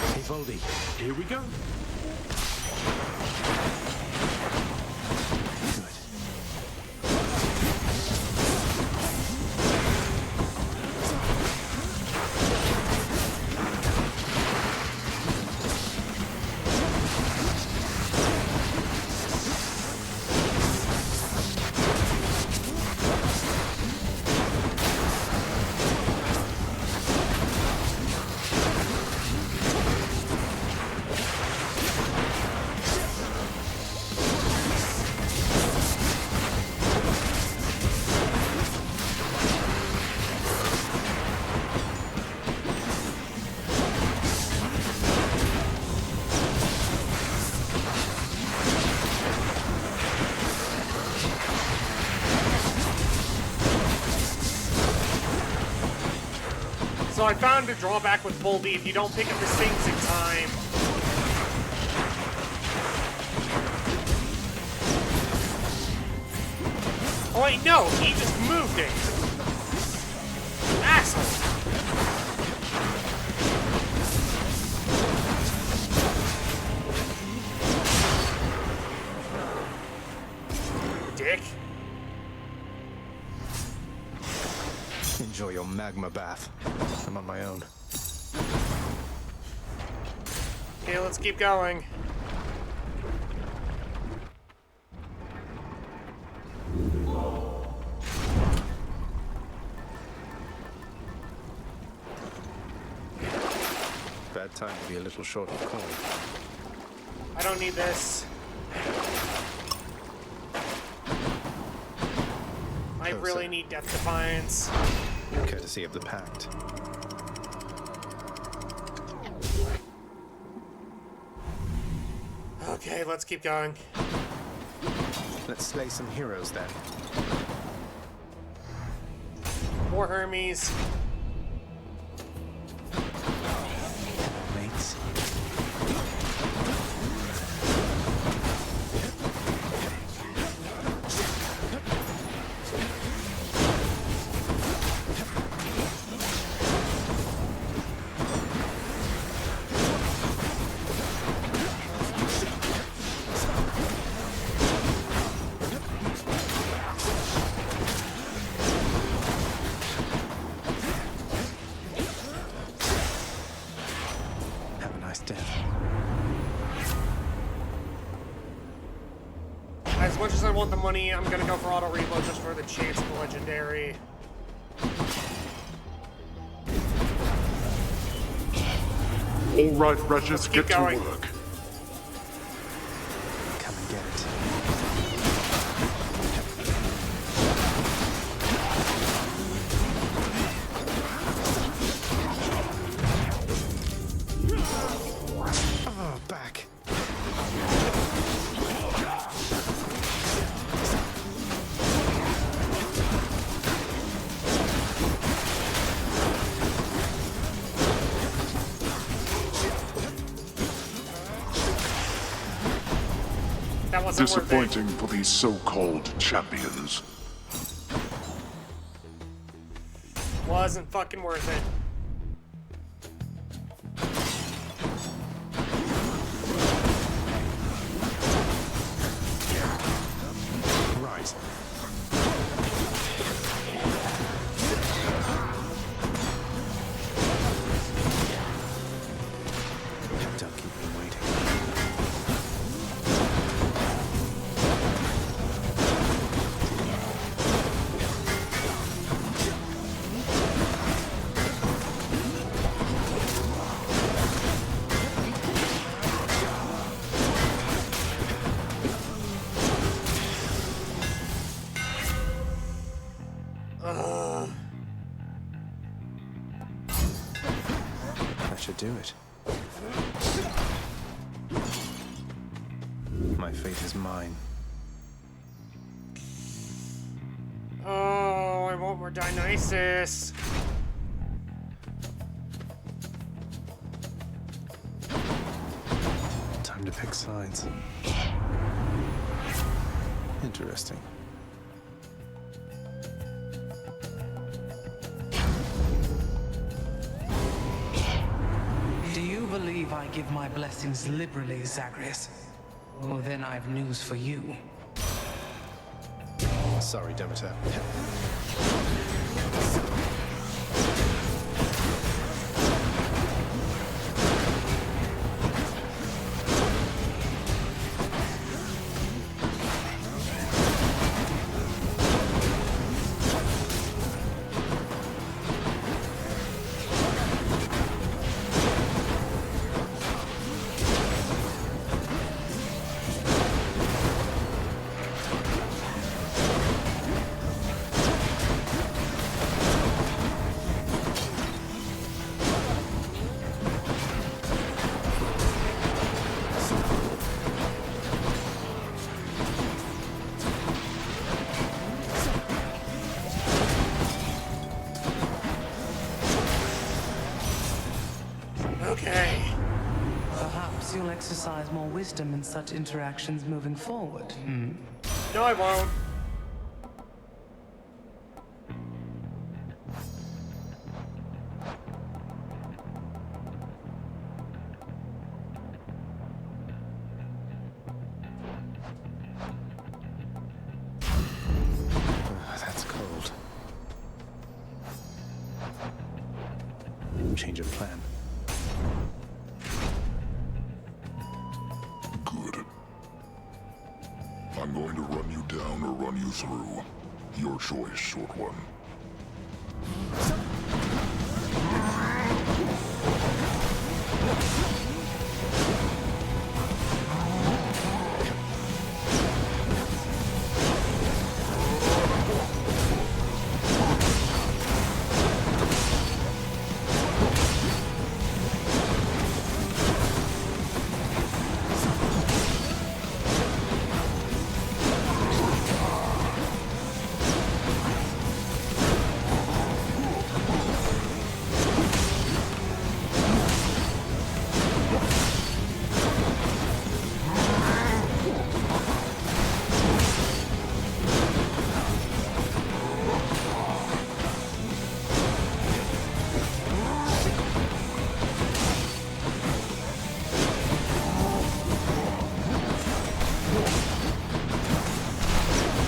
P: Hey, Voldy.
S: Here we go.
A: So I found a drawback with Boldy if you don't pick up his things in time. Oh wait, no, he just moved it. Asshole. Dick.
P: Enjoy your magma bath. I'm on my own.
A: Okay, let's keep going.
P: Bad time to be a little short of coin.
A: I don't need this. I really need Death Defiance.
P: Courtesy of the Pact.
A: Okay, let's keep going.
P: Let's slay some heroes then.
A: More Hermes.
P: Mates.
A: As much as I want the money, I'm gonna go for auto reload just for the chance of the legendary.
B: All right, Regis,
A: keep
B: get
A: going.
B: to work.
P: Come and get it. Oh, back.
A: That wasn't worth it.
B: Disappointing for these so-called champions.
A: Wasn't fucking worth it.
D: Right. Don't keep me waiting. I should do it. My fate is mine.
A: Oh, I want more Dionysus.
D: Time to pick sides. Interesting.
V: Do you believe I give my blessings liberally, Zagreus? Well, then I've news for you.
D: Sorry, Demeter.
A: Okay.
V: Perhaps you'll exercise more wisdom in such interactions moving forward, hmm?
A: No, I won't.
D: That's cold. Change of plan.
B: Good. I'm going to run you down or run you through. Your choice, short one.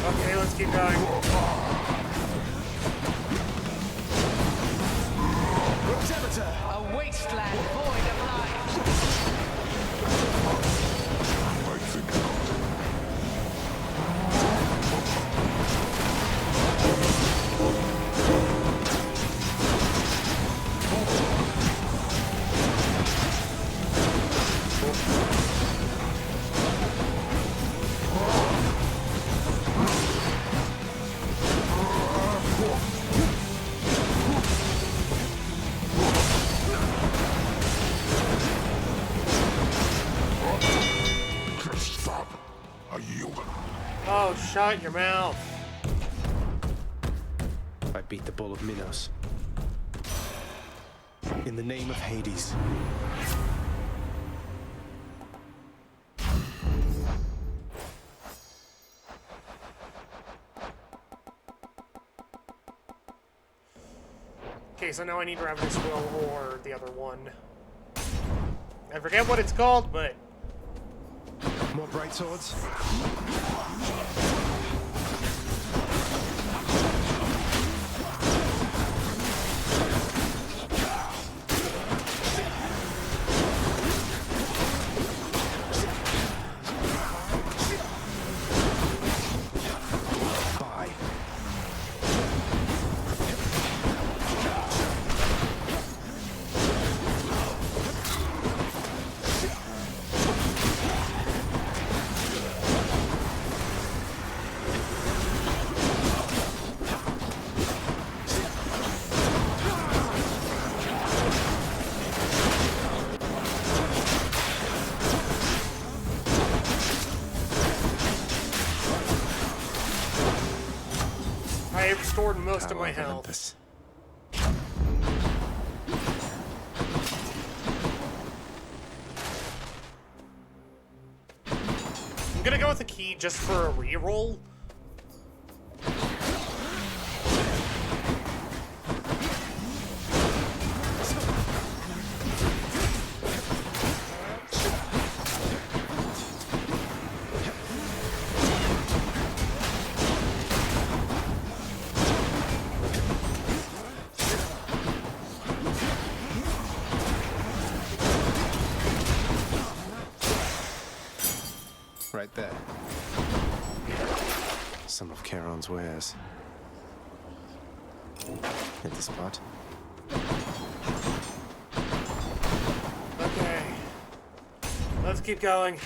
A: Okay, let's keep going.
V: A wasteland void of life.
B: I think not. Just stop. I yield.
A: Oh, shut your mouth.
D: I beat the Bull of Minos. In the name of Hades.
A: Okay, so now I need Ravenous Will or the other one. I forget what it's called, but...
P: More bright swords?
A: I restored most of my health. I'm gonna go with the key just for a reroll.
P: Right there. Some of Charon's wares. Hit the spot.
A: Okay. Let's keep going.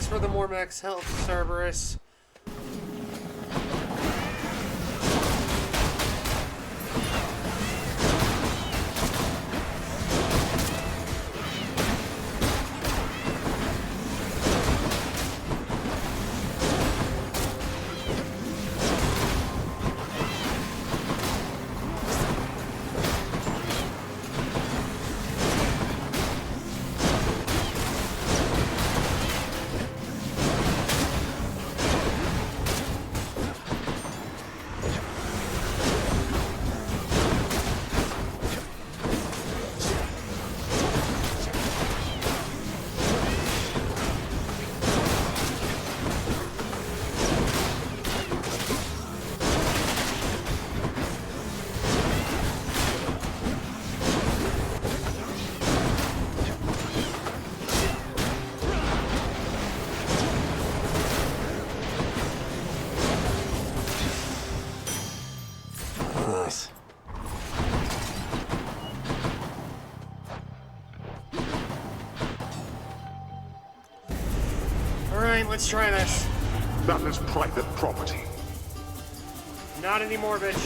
A: For the more max health, Cerberus. Let's try this.
B: That is private property.
A: Not anymore, bitch.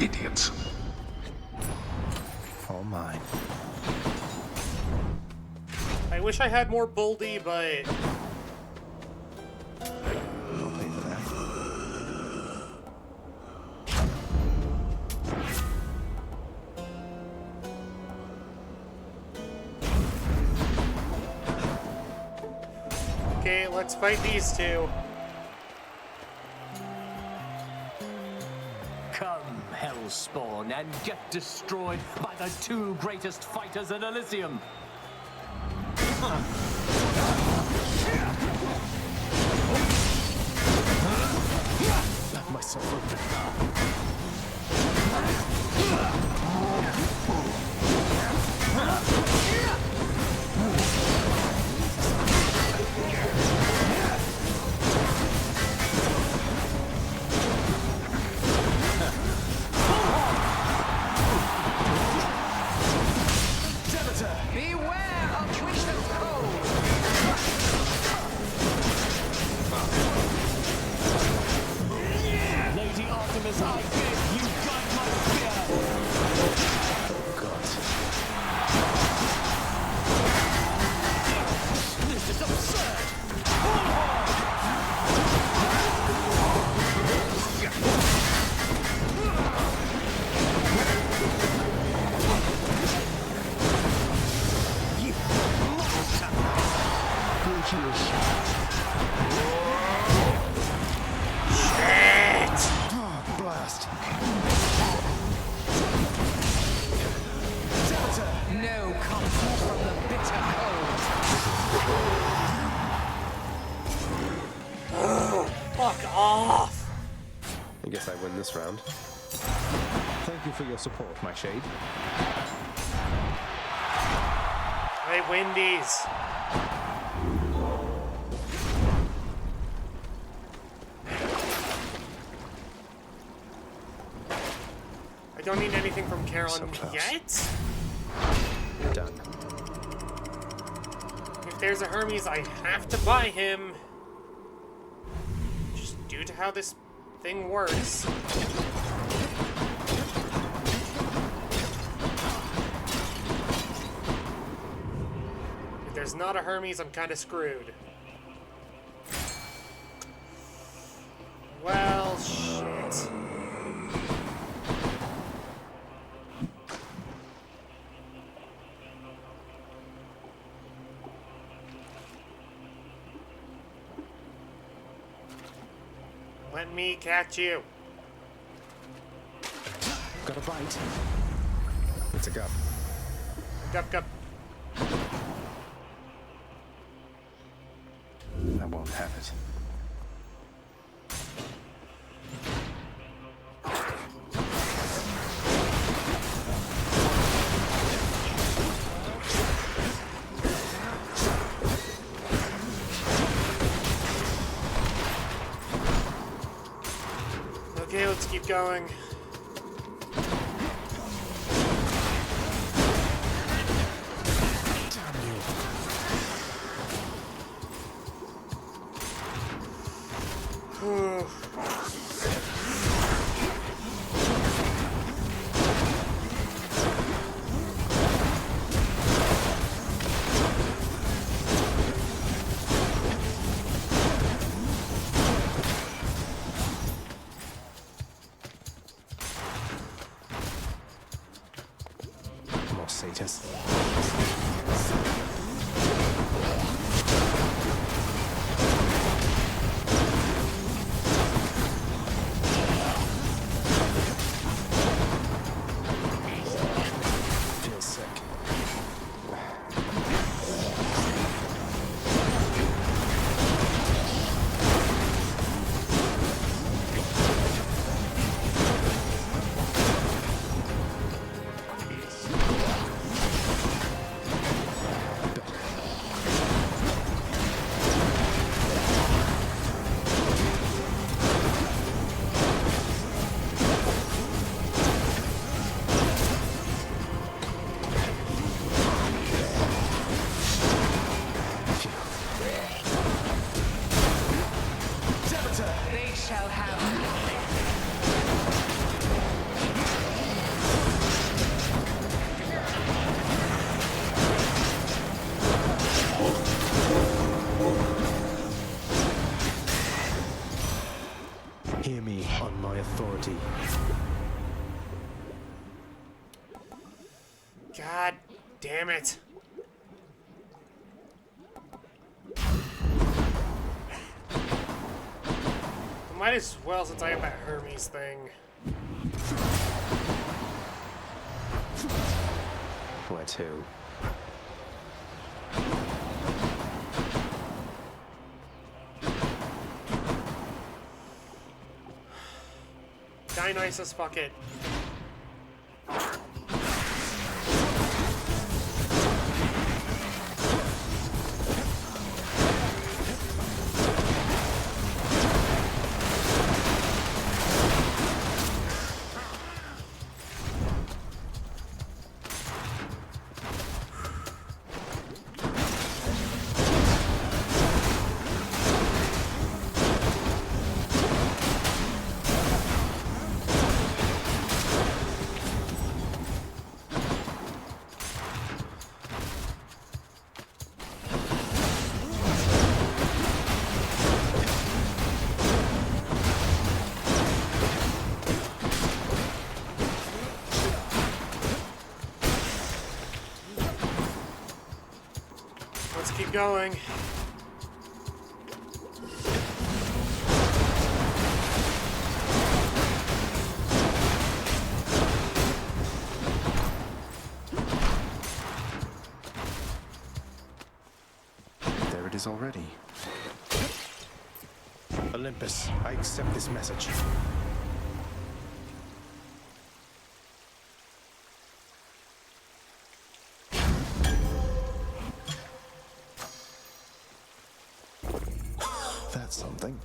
B: Idiots.
P: All mine.
A: I wish I had more Boldy, but... Okay, let's fight these two.
R: spawn and get destroyed by the two greatest fighters in Elysium.
D: Let myself open.
V: Beware of Wish's Code!
R: Lady Artemis, I beg you, guide my spear!
D: God.
R: This is absurd! You monster!
D: Oh, blast.
V: No comfort from the bitter cold.
A: Fuck off!
P: I guess I win this round. Thank you for your support, my shade.
A: Hey, Wendy's. I don't need anything from Carolyn yet.
P: Done.
A: If there's a Hermes, I have to buy him. Just due to how this thing works. If there's not a Hermes, I'm kind of screwed. Well, shit. Let me catch you.
P: Got a bite. It's a gup.
A: Gup, gup.
P: I won't have it.
A: Okay, let's keep going.
P: More satyrs. Feels sick.
V: They shall have
P: Hear me on my authority.
A: God damn it. Might as well, since I have that Hermes thing.
C: Where to?
A: Dionysus, fuck it. Let's keep going.
C: There it is already. Olympus, I accept this message. That's something.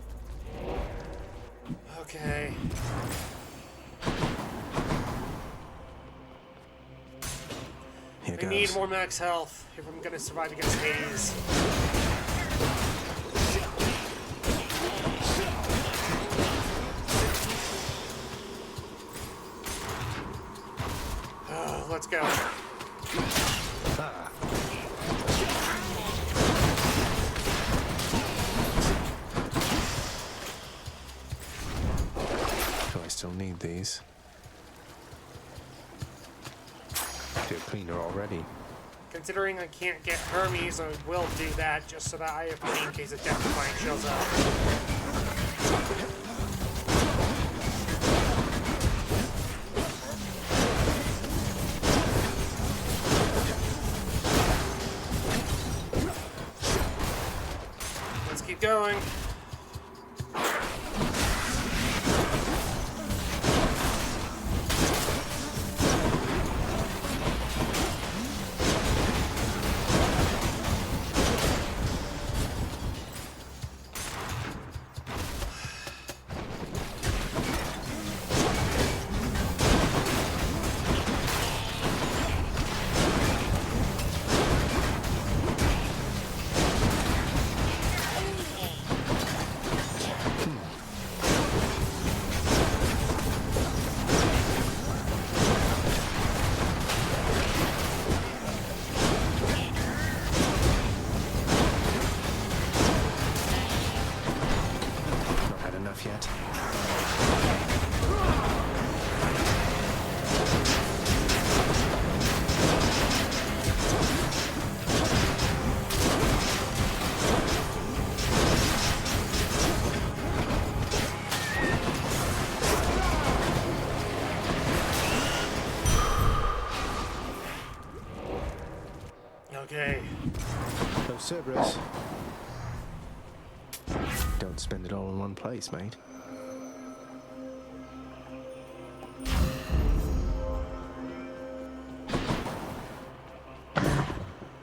A: Okay.
C: Here
A: I
C: goes.
A: need more max health if I'm gonna survive against Hades. Let's go.
C: Do I still need these? Feel cleaner already.
A: Considering I can't get Hermes, I will do that just so that I have money in case a Death Defiant shows up. Let's keep going.
C: Not had enough yet.
A: Okay.
C: No Cerberus. Don't spend it all in one place, mate.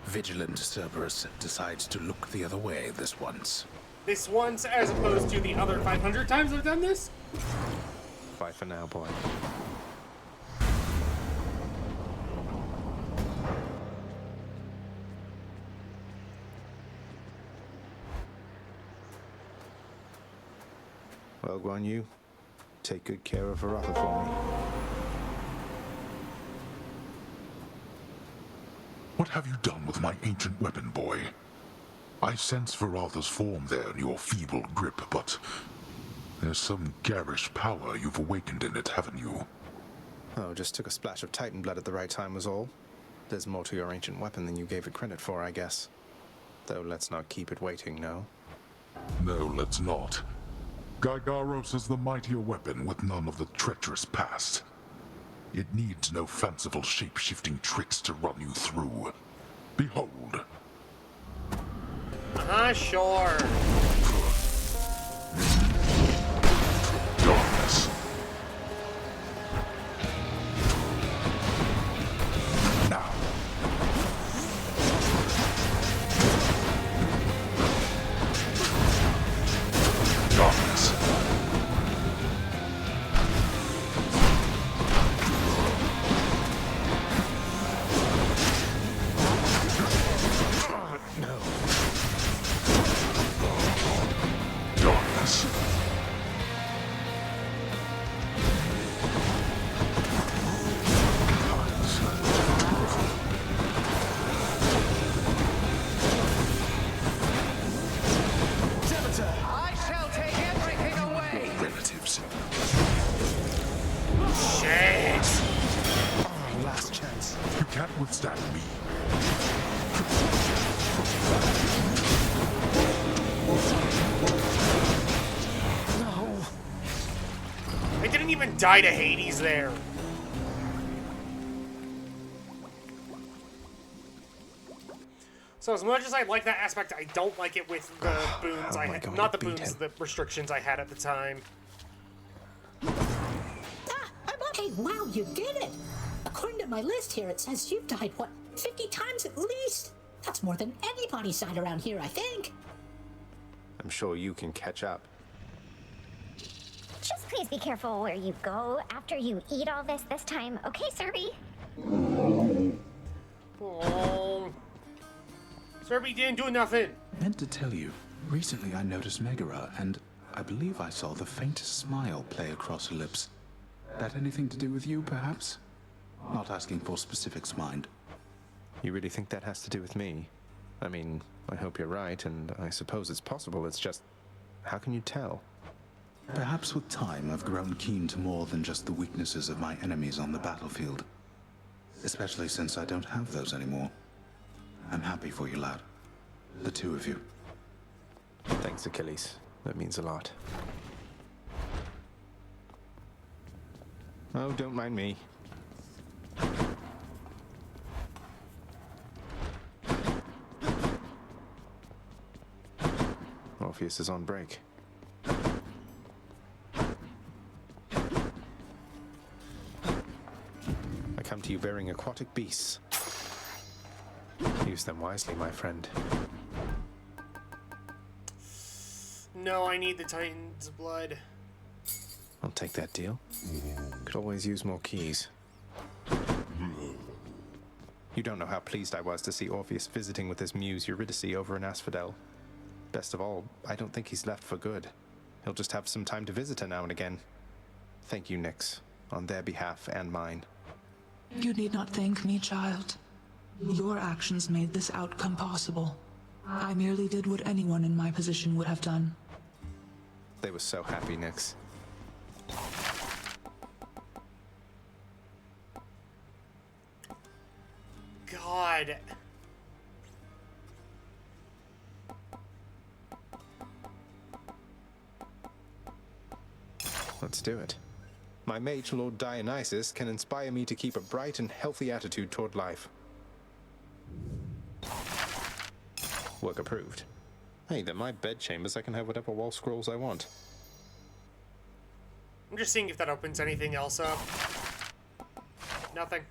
L: Vigilant Cerberus decides to look the other way this once.
A: This once, as opposed to the other 500 times I've done this?
C: Bye for now, boy. Well, Guan Yu, take good care of Varatha for me.
B: What have you done with my ancient weapon, boy? I sense Varatha's form there in your feeble grip, but there's some garish power you've awakened in it, haven't you?
C: Oh, just took a splash of Titan blood at the right time was all. There's more to your ancient weapon than you gave it credit for, I guess. Though let's not keep it waiting, no?
B: No, let's not. Gygaros is the mightier weapon with none of the treacherous past. It needs no fanciful shape-shifting tricks to run you through. Behold.
A: Sure.
B: Darkness. Now. Darkness.
C: No.
B: Darkness.
V: I shall take everything away!
B: Relatives.
A: Shit!
E: Oh, last chance.
B: You can't withstand me.
E: No.
A: I didn't even die to Hades there. So as much as I like that aspect, I don't like it with the boons I had. Not the boons, the restrictions I had at the time.
N: Hey, wow, you did it! According to my list here, it says you've died, what, 50 times at least? That's more than anybody's died around here, I think.
C: I'm sure you can catch up.
M: Just please be careful where you go after you eat all this time, okay, Serby?
A: Oh. Serby didn't do nothing.
E: Meant to tell you, recently I noticed Megaera, and I believe I saw the faintest smile play across her lips. That anything to do with you, perhaps? Not asking for specifics, mind.
C: You really think that has to do with me? I mean, I hope you're right, and I suppose it's possible. It's just, how can you tell?
E: Perhaps with time I've grown keen to more than just the weaknesses of my enemies on the battlefield. Especially since I don't have those anymore. I'm happy for you, lad. The two of you.
C: Thanks, Achilles. That means a lot. Oh, don't mind me. Orpheus is on break. I come to you bearing aquatic beasts. Use them wisely, my friend.
A: No, I need the Titan's blood.
C: I'll take that deal. Could always use more keys. You don't know how pleased I was to see Orpheus visiting with his muse Eurydice over in Asphodel. Best of all, I don't think he's left for good. He'll just have some time to visit her now and again. Thank you, Nyx, on their behalf and mine.
T: You need not thank me, child. Your actions made this outcome possible. I merely did what anyone in my position would have done.
C: They were so happy, Nyx.
A: God.
C: Let's do it. My mage, Lord Dionysus, can inspire me to keep a bright and healthy attitude toward life. Work approved. Hey, they're my bedchambers. I can have whatever wall scrolls I want.
A: I'm just seeing if that opens anything else up. Nothing.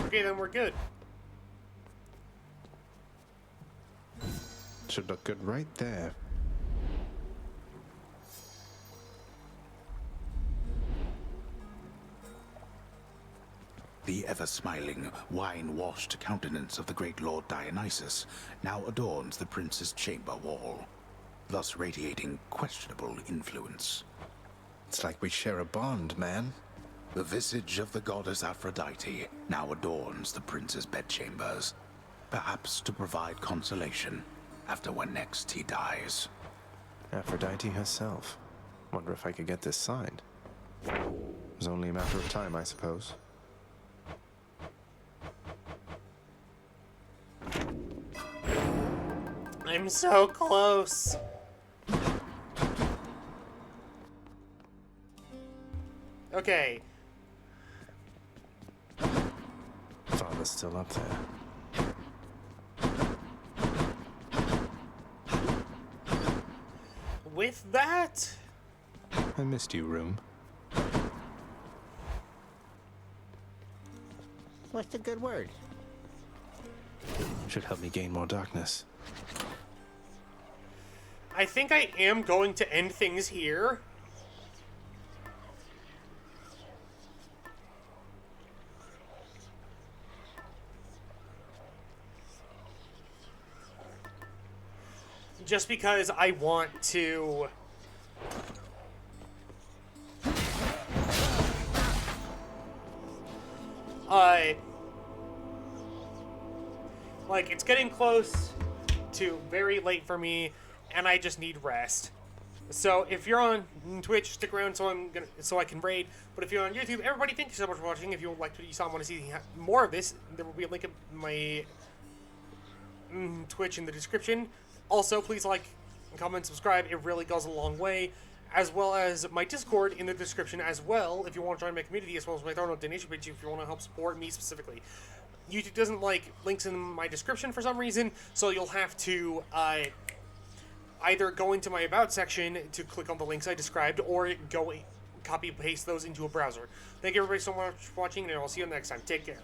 A: Okay, then we're good.
C: Should look good right there.
L: The ever-smiling, wine-washed countenance of the great Lord Dionysus now adorns the prince's chamber wall, thus radiating questionable influence.
C: It's like we share a bond, man.
L: The visage of the goddess Aphrodite now adorns the prince's bedchambers, perhaps to provide consolation after when next he dies.
C: Aphrodite herself. Wonder if I could get this signed. It was only a matter of time, I suppose.
A: I'm so close. Okay.
C: Father's still up there.
A: With that...
C: I missed you, room.
K: What's the good word?
C: Should help me gain more darkness.
A: I think I am going to end things here. Just because I want to... like, it's getting close to very late for me, and I just need rest. So if you're on Twitch, stick around so I can raid. But if you're on YouTube, everybody, thank you so much for watching. If you liked what you saw and want to see more of this, there will be a link in my Twitch in the description. Also, please like, comment, subscribe. It really goes a long way. As well as my Discord in the description as well, if you want to join my community, as well as my donation page if you want to help support me specifically. YouTube doesn't like links in my description for some reason, so you'll have to either go into my About section to click on the links I described, or go copy and paste those into a browser. Thank you everybody so much for watching, and I'll see you next time. Take care.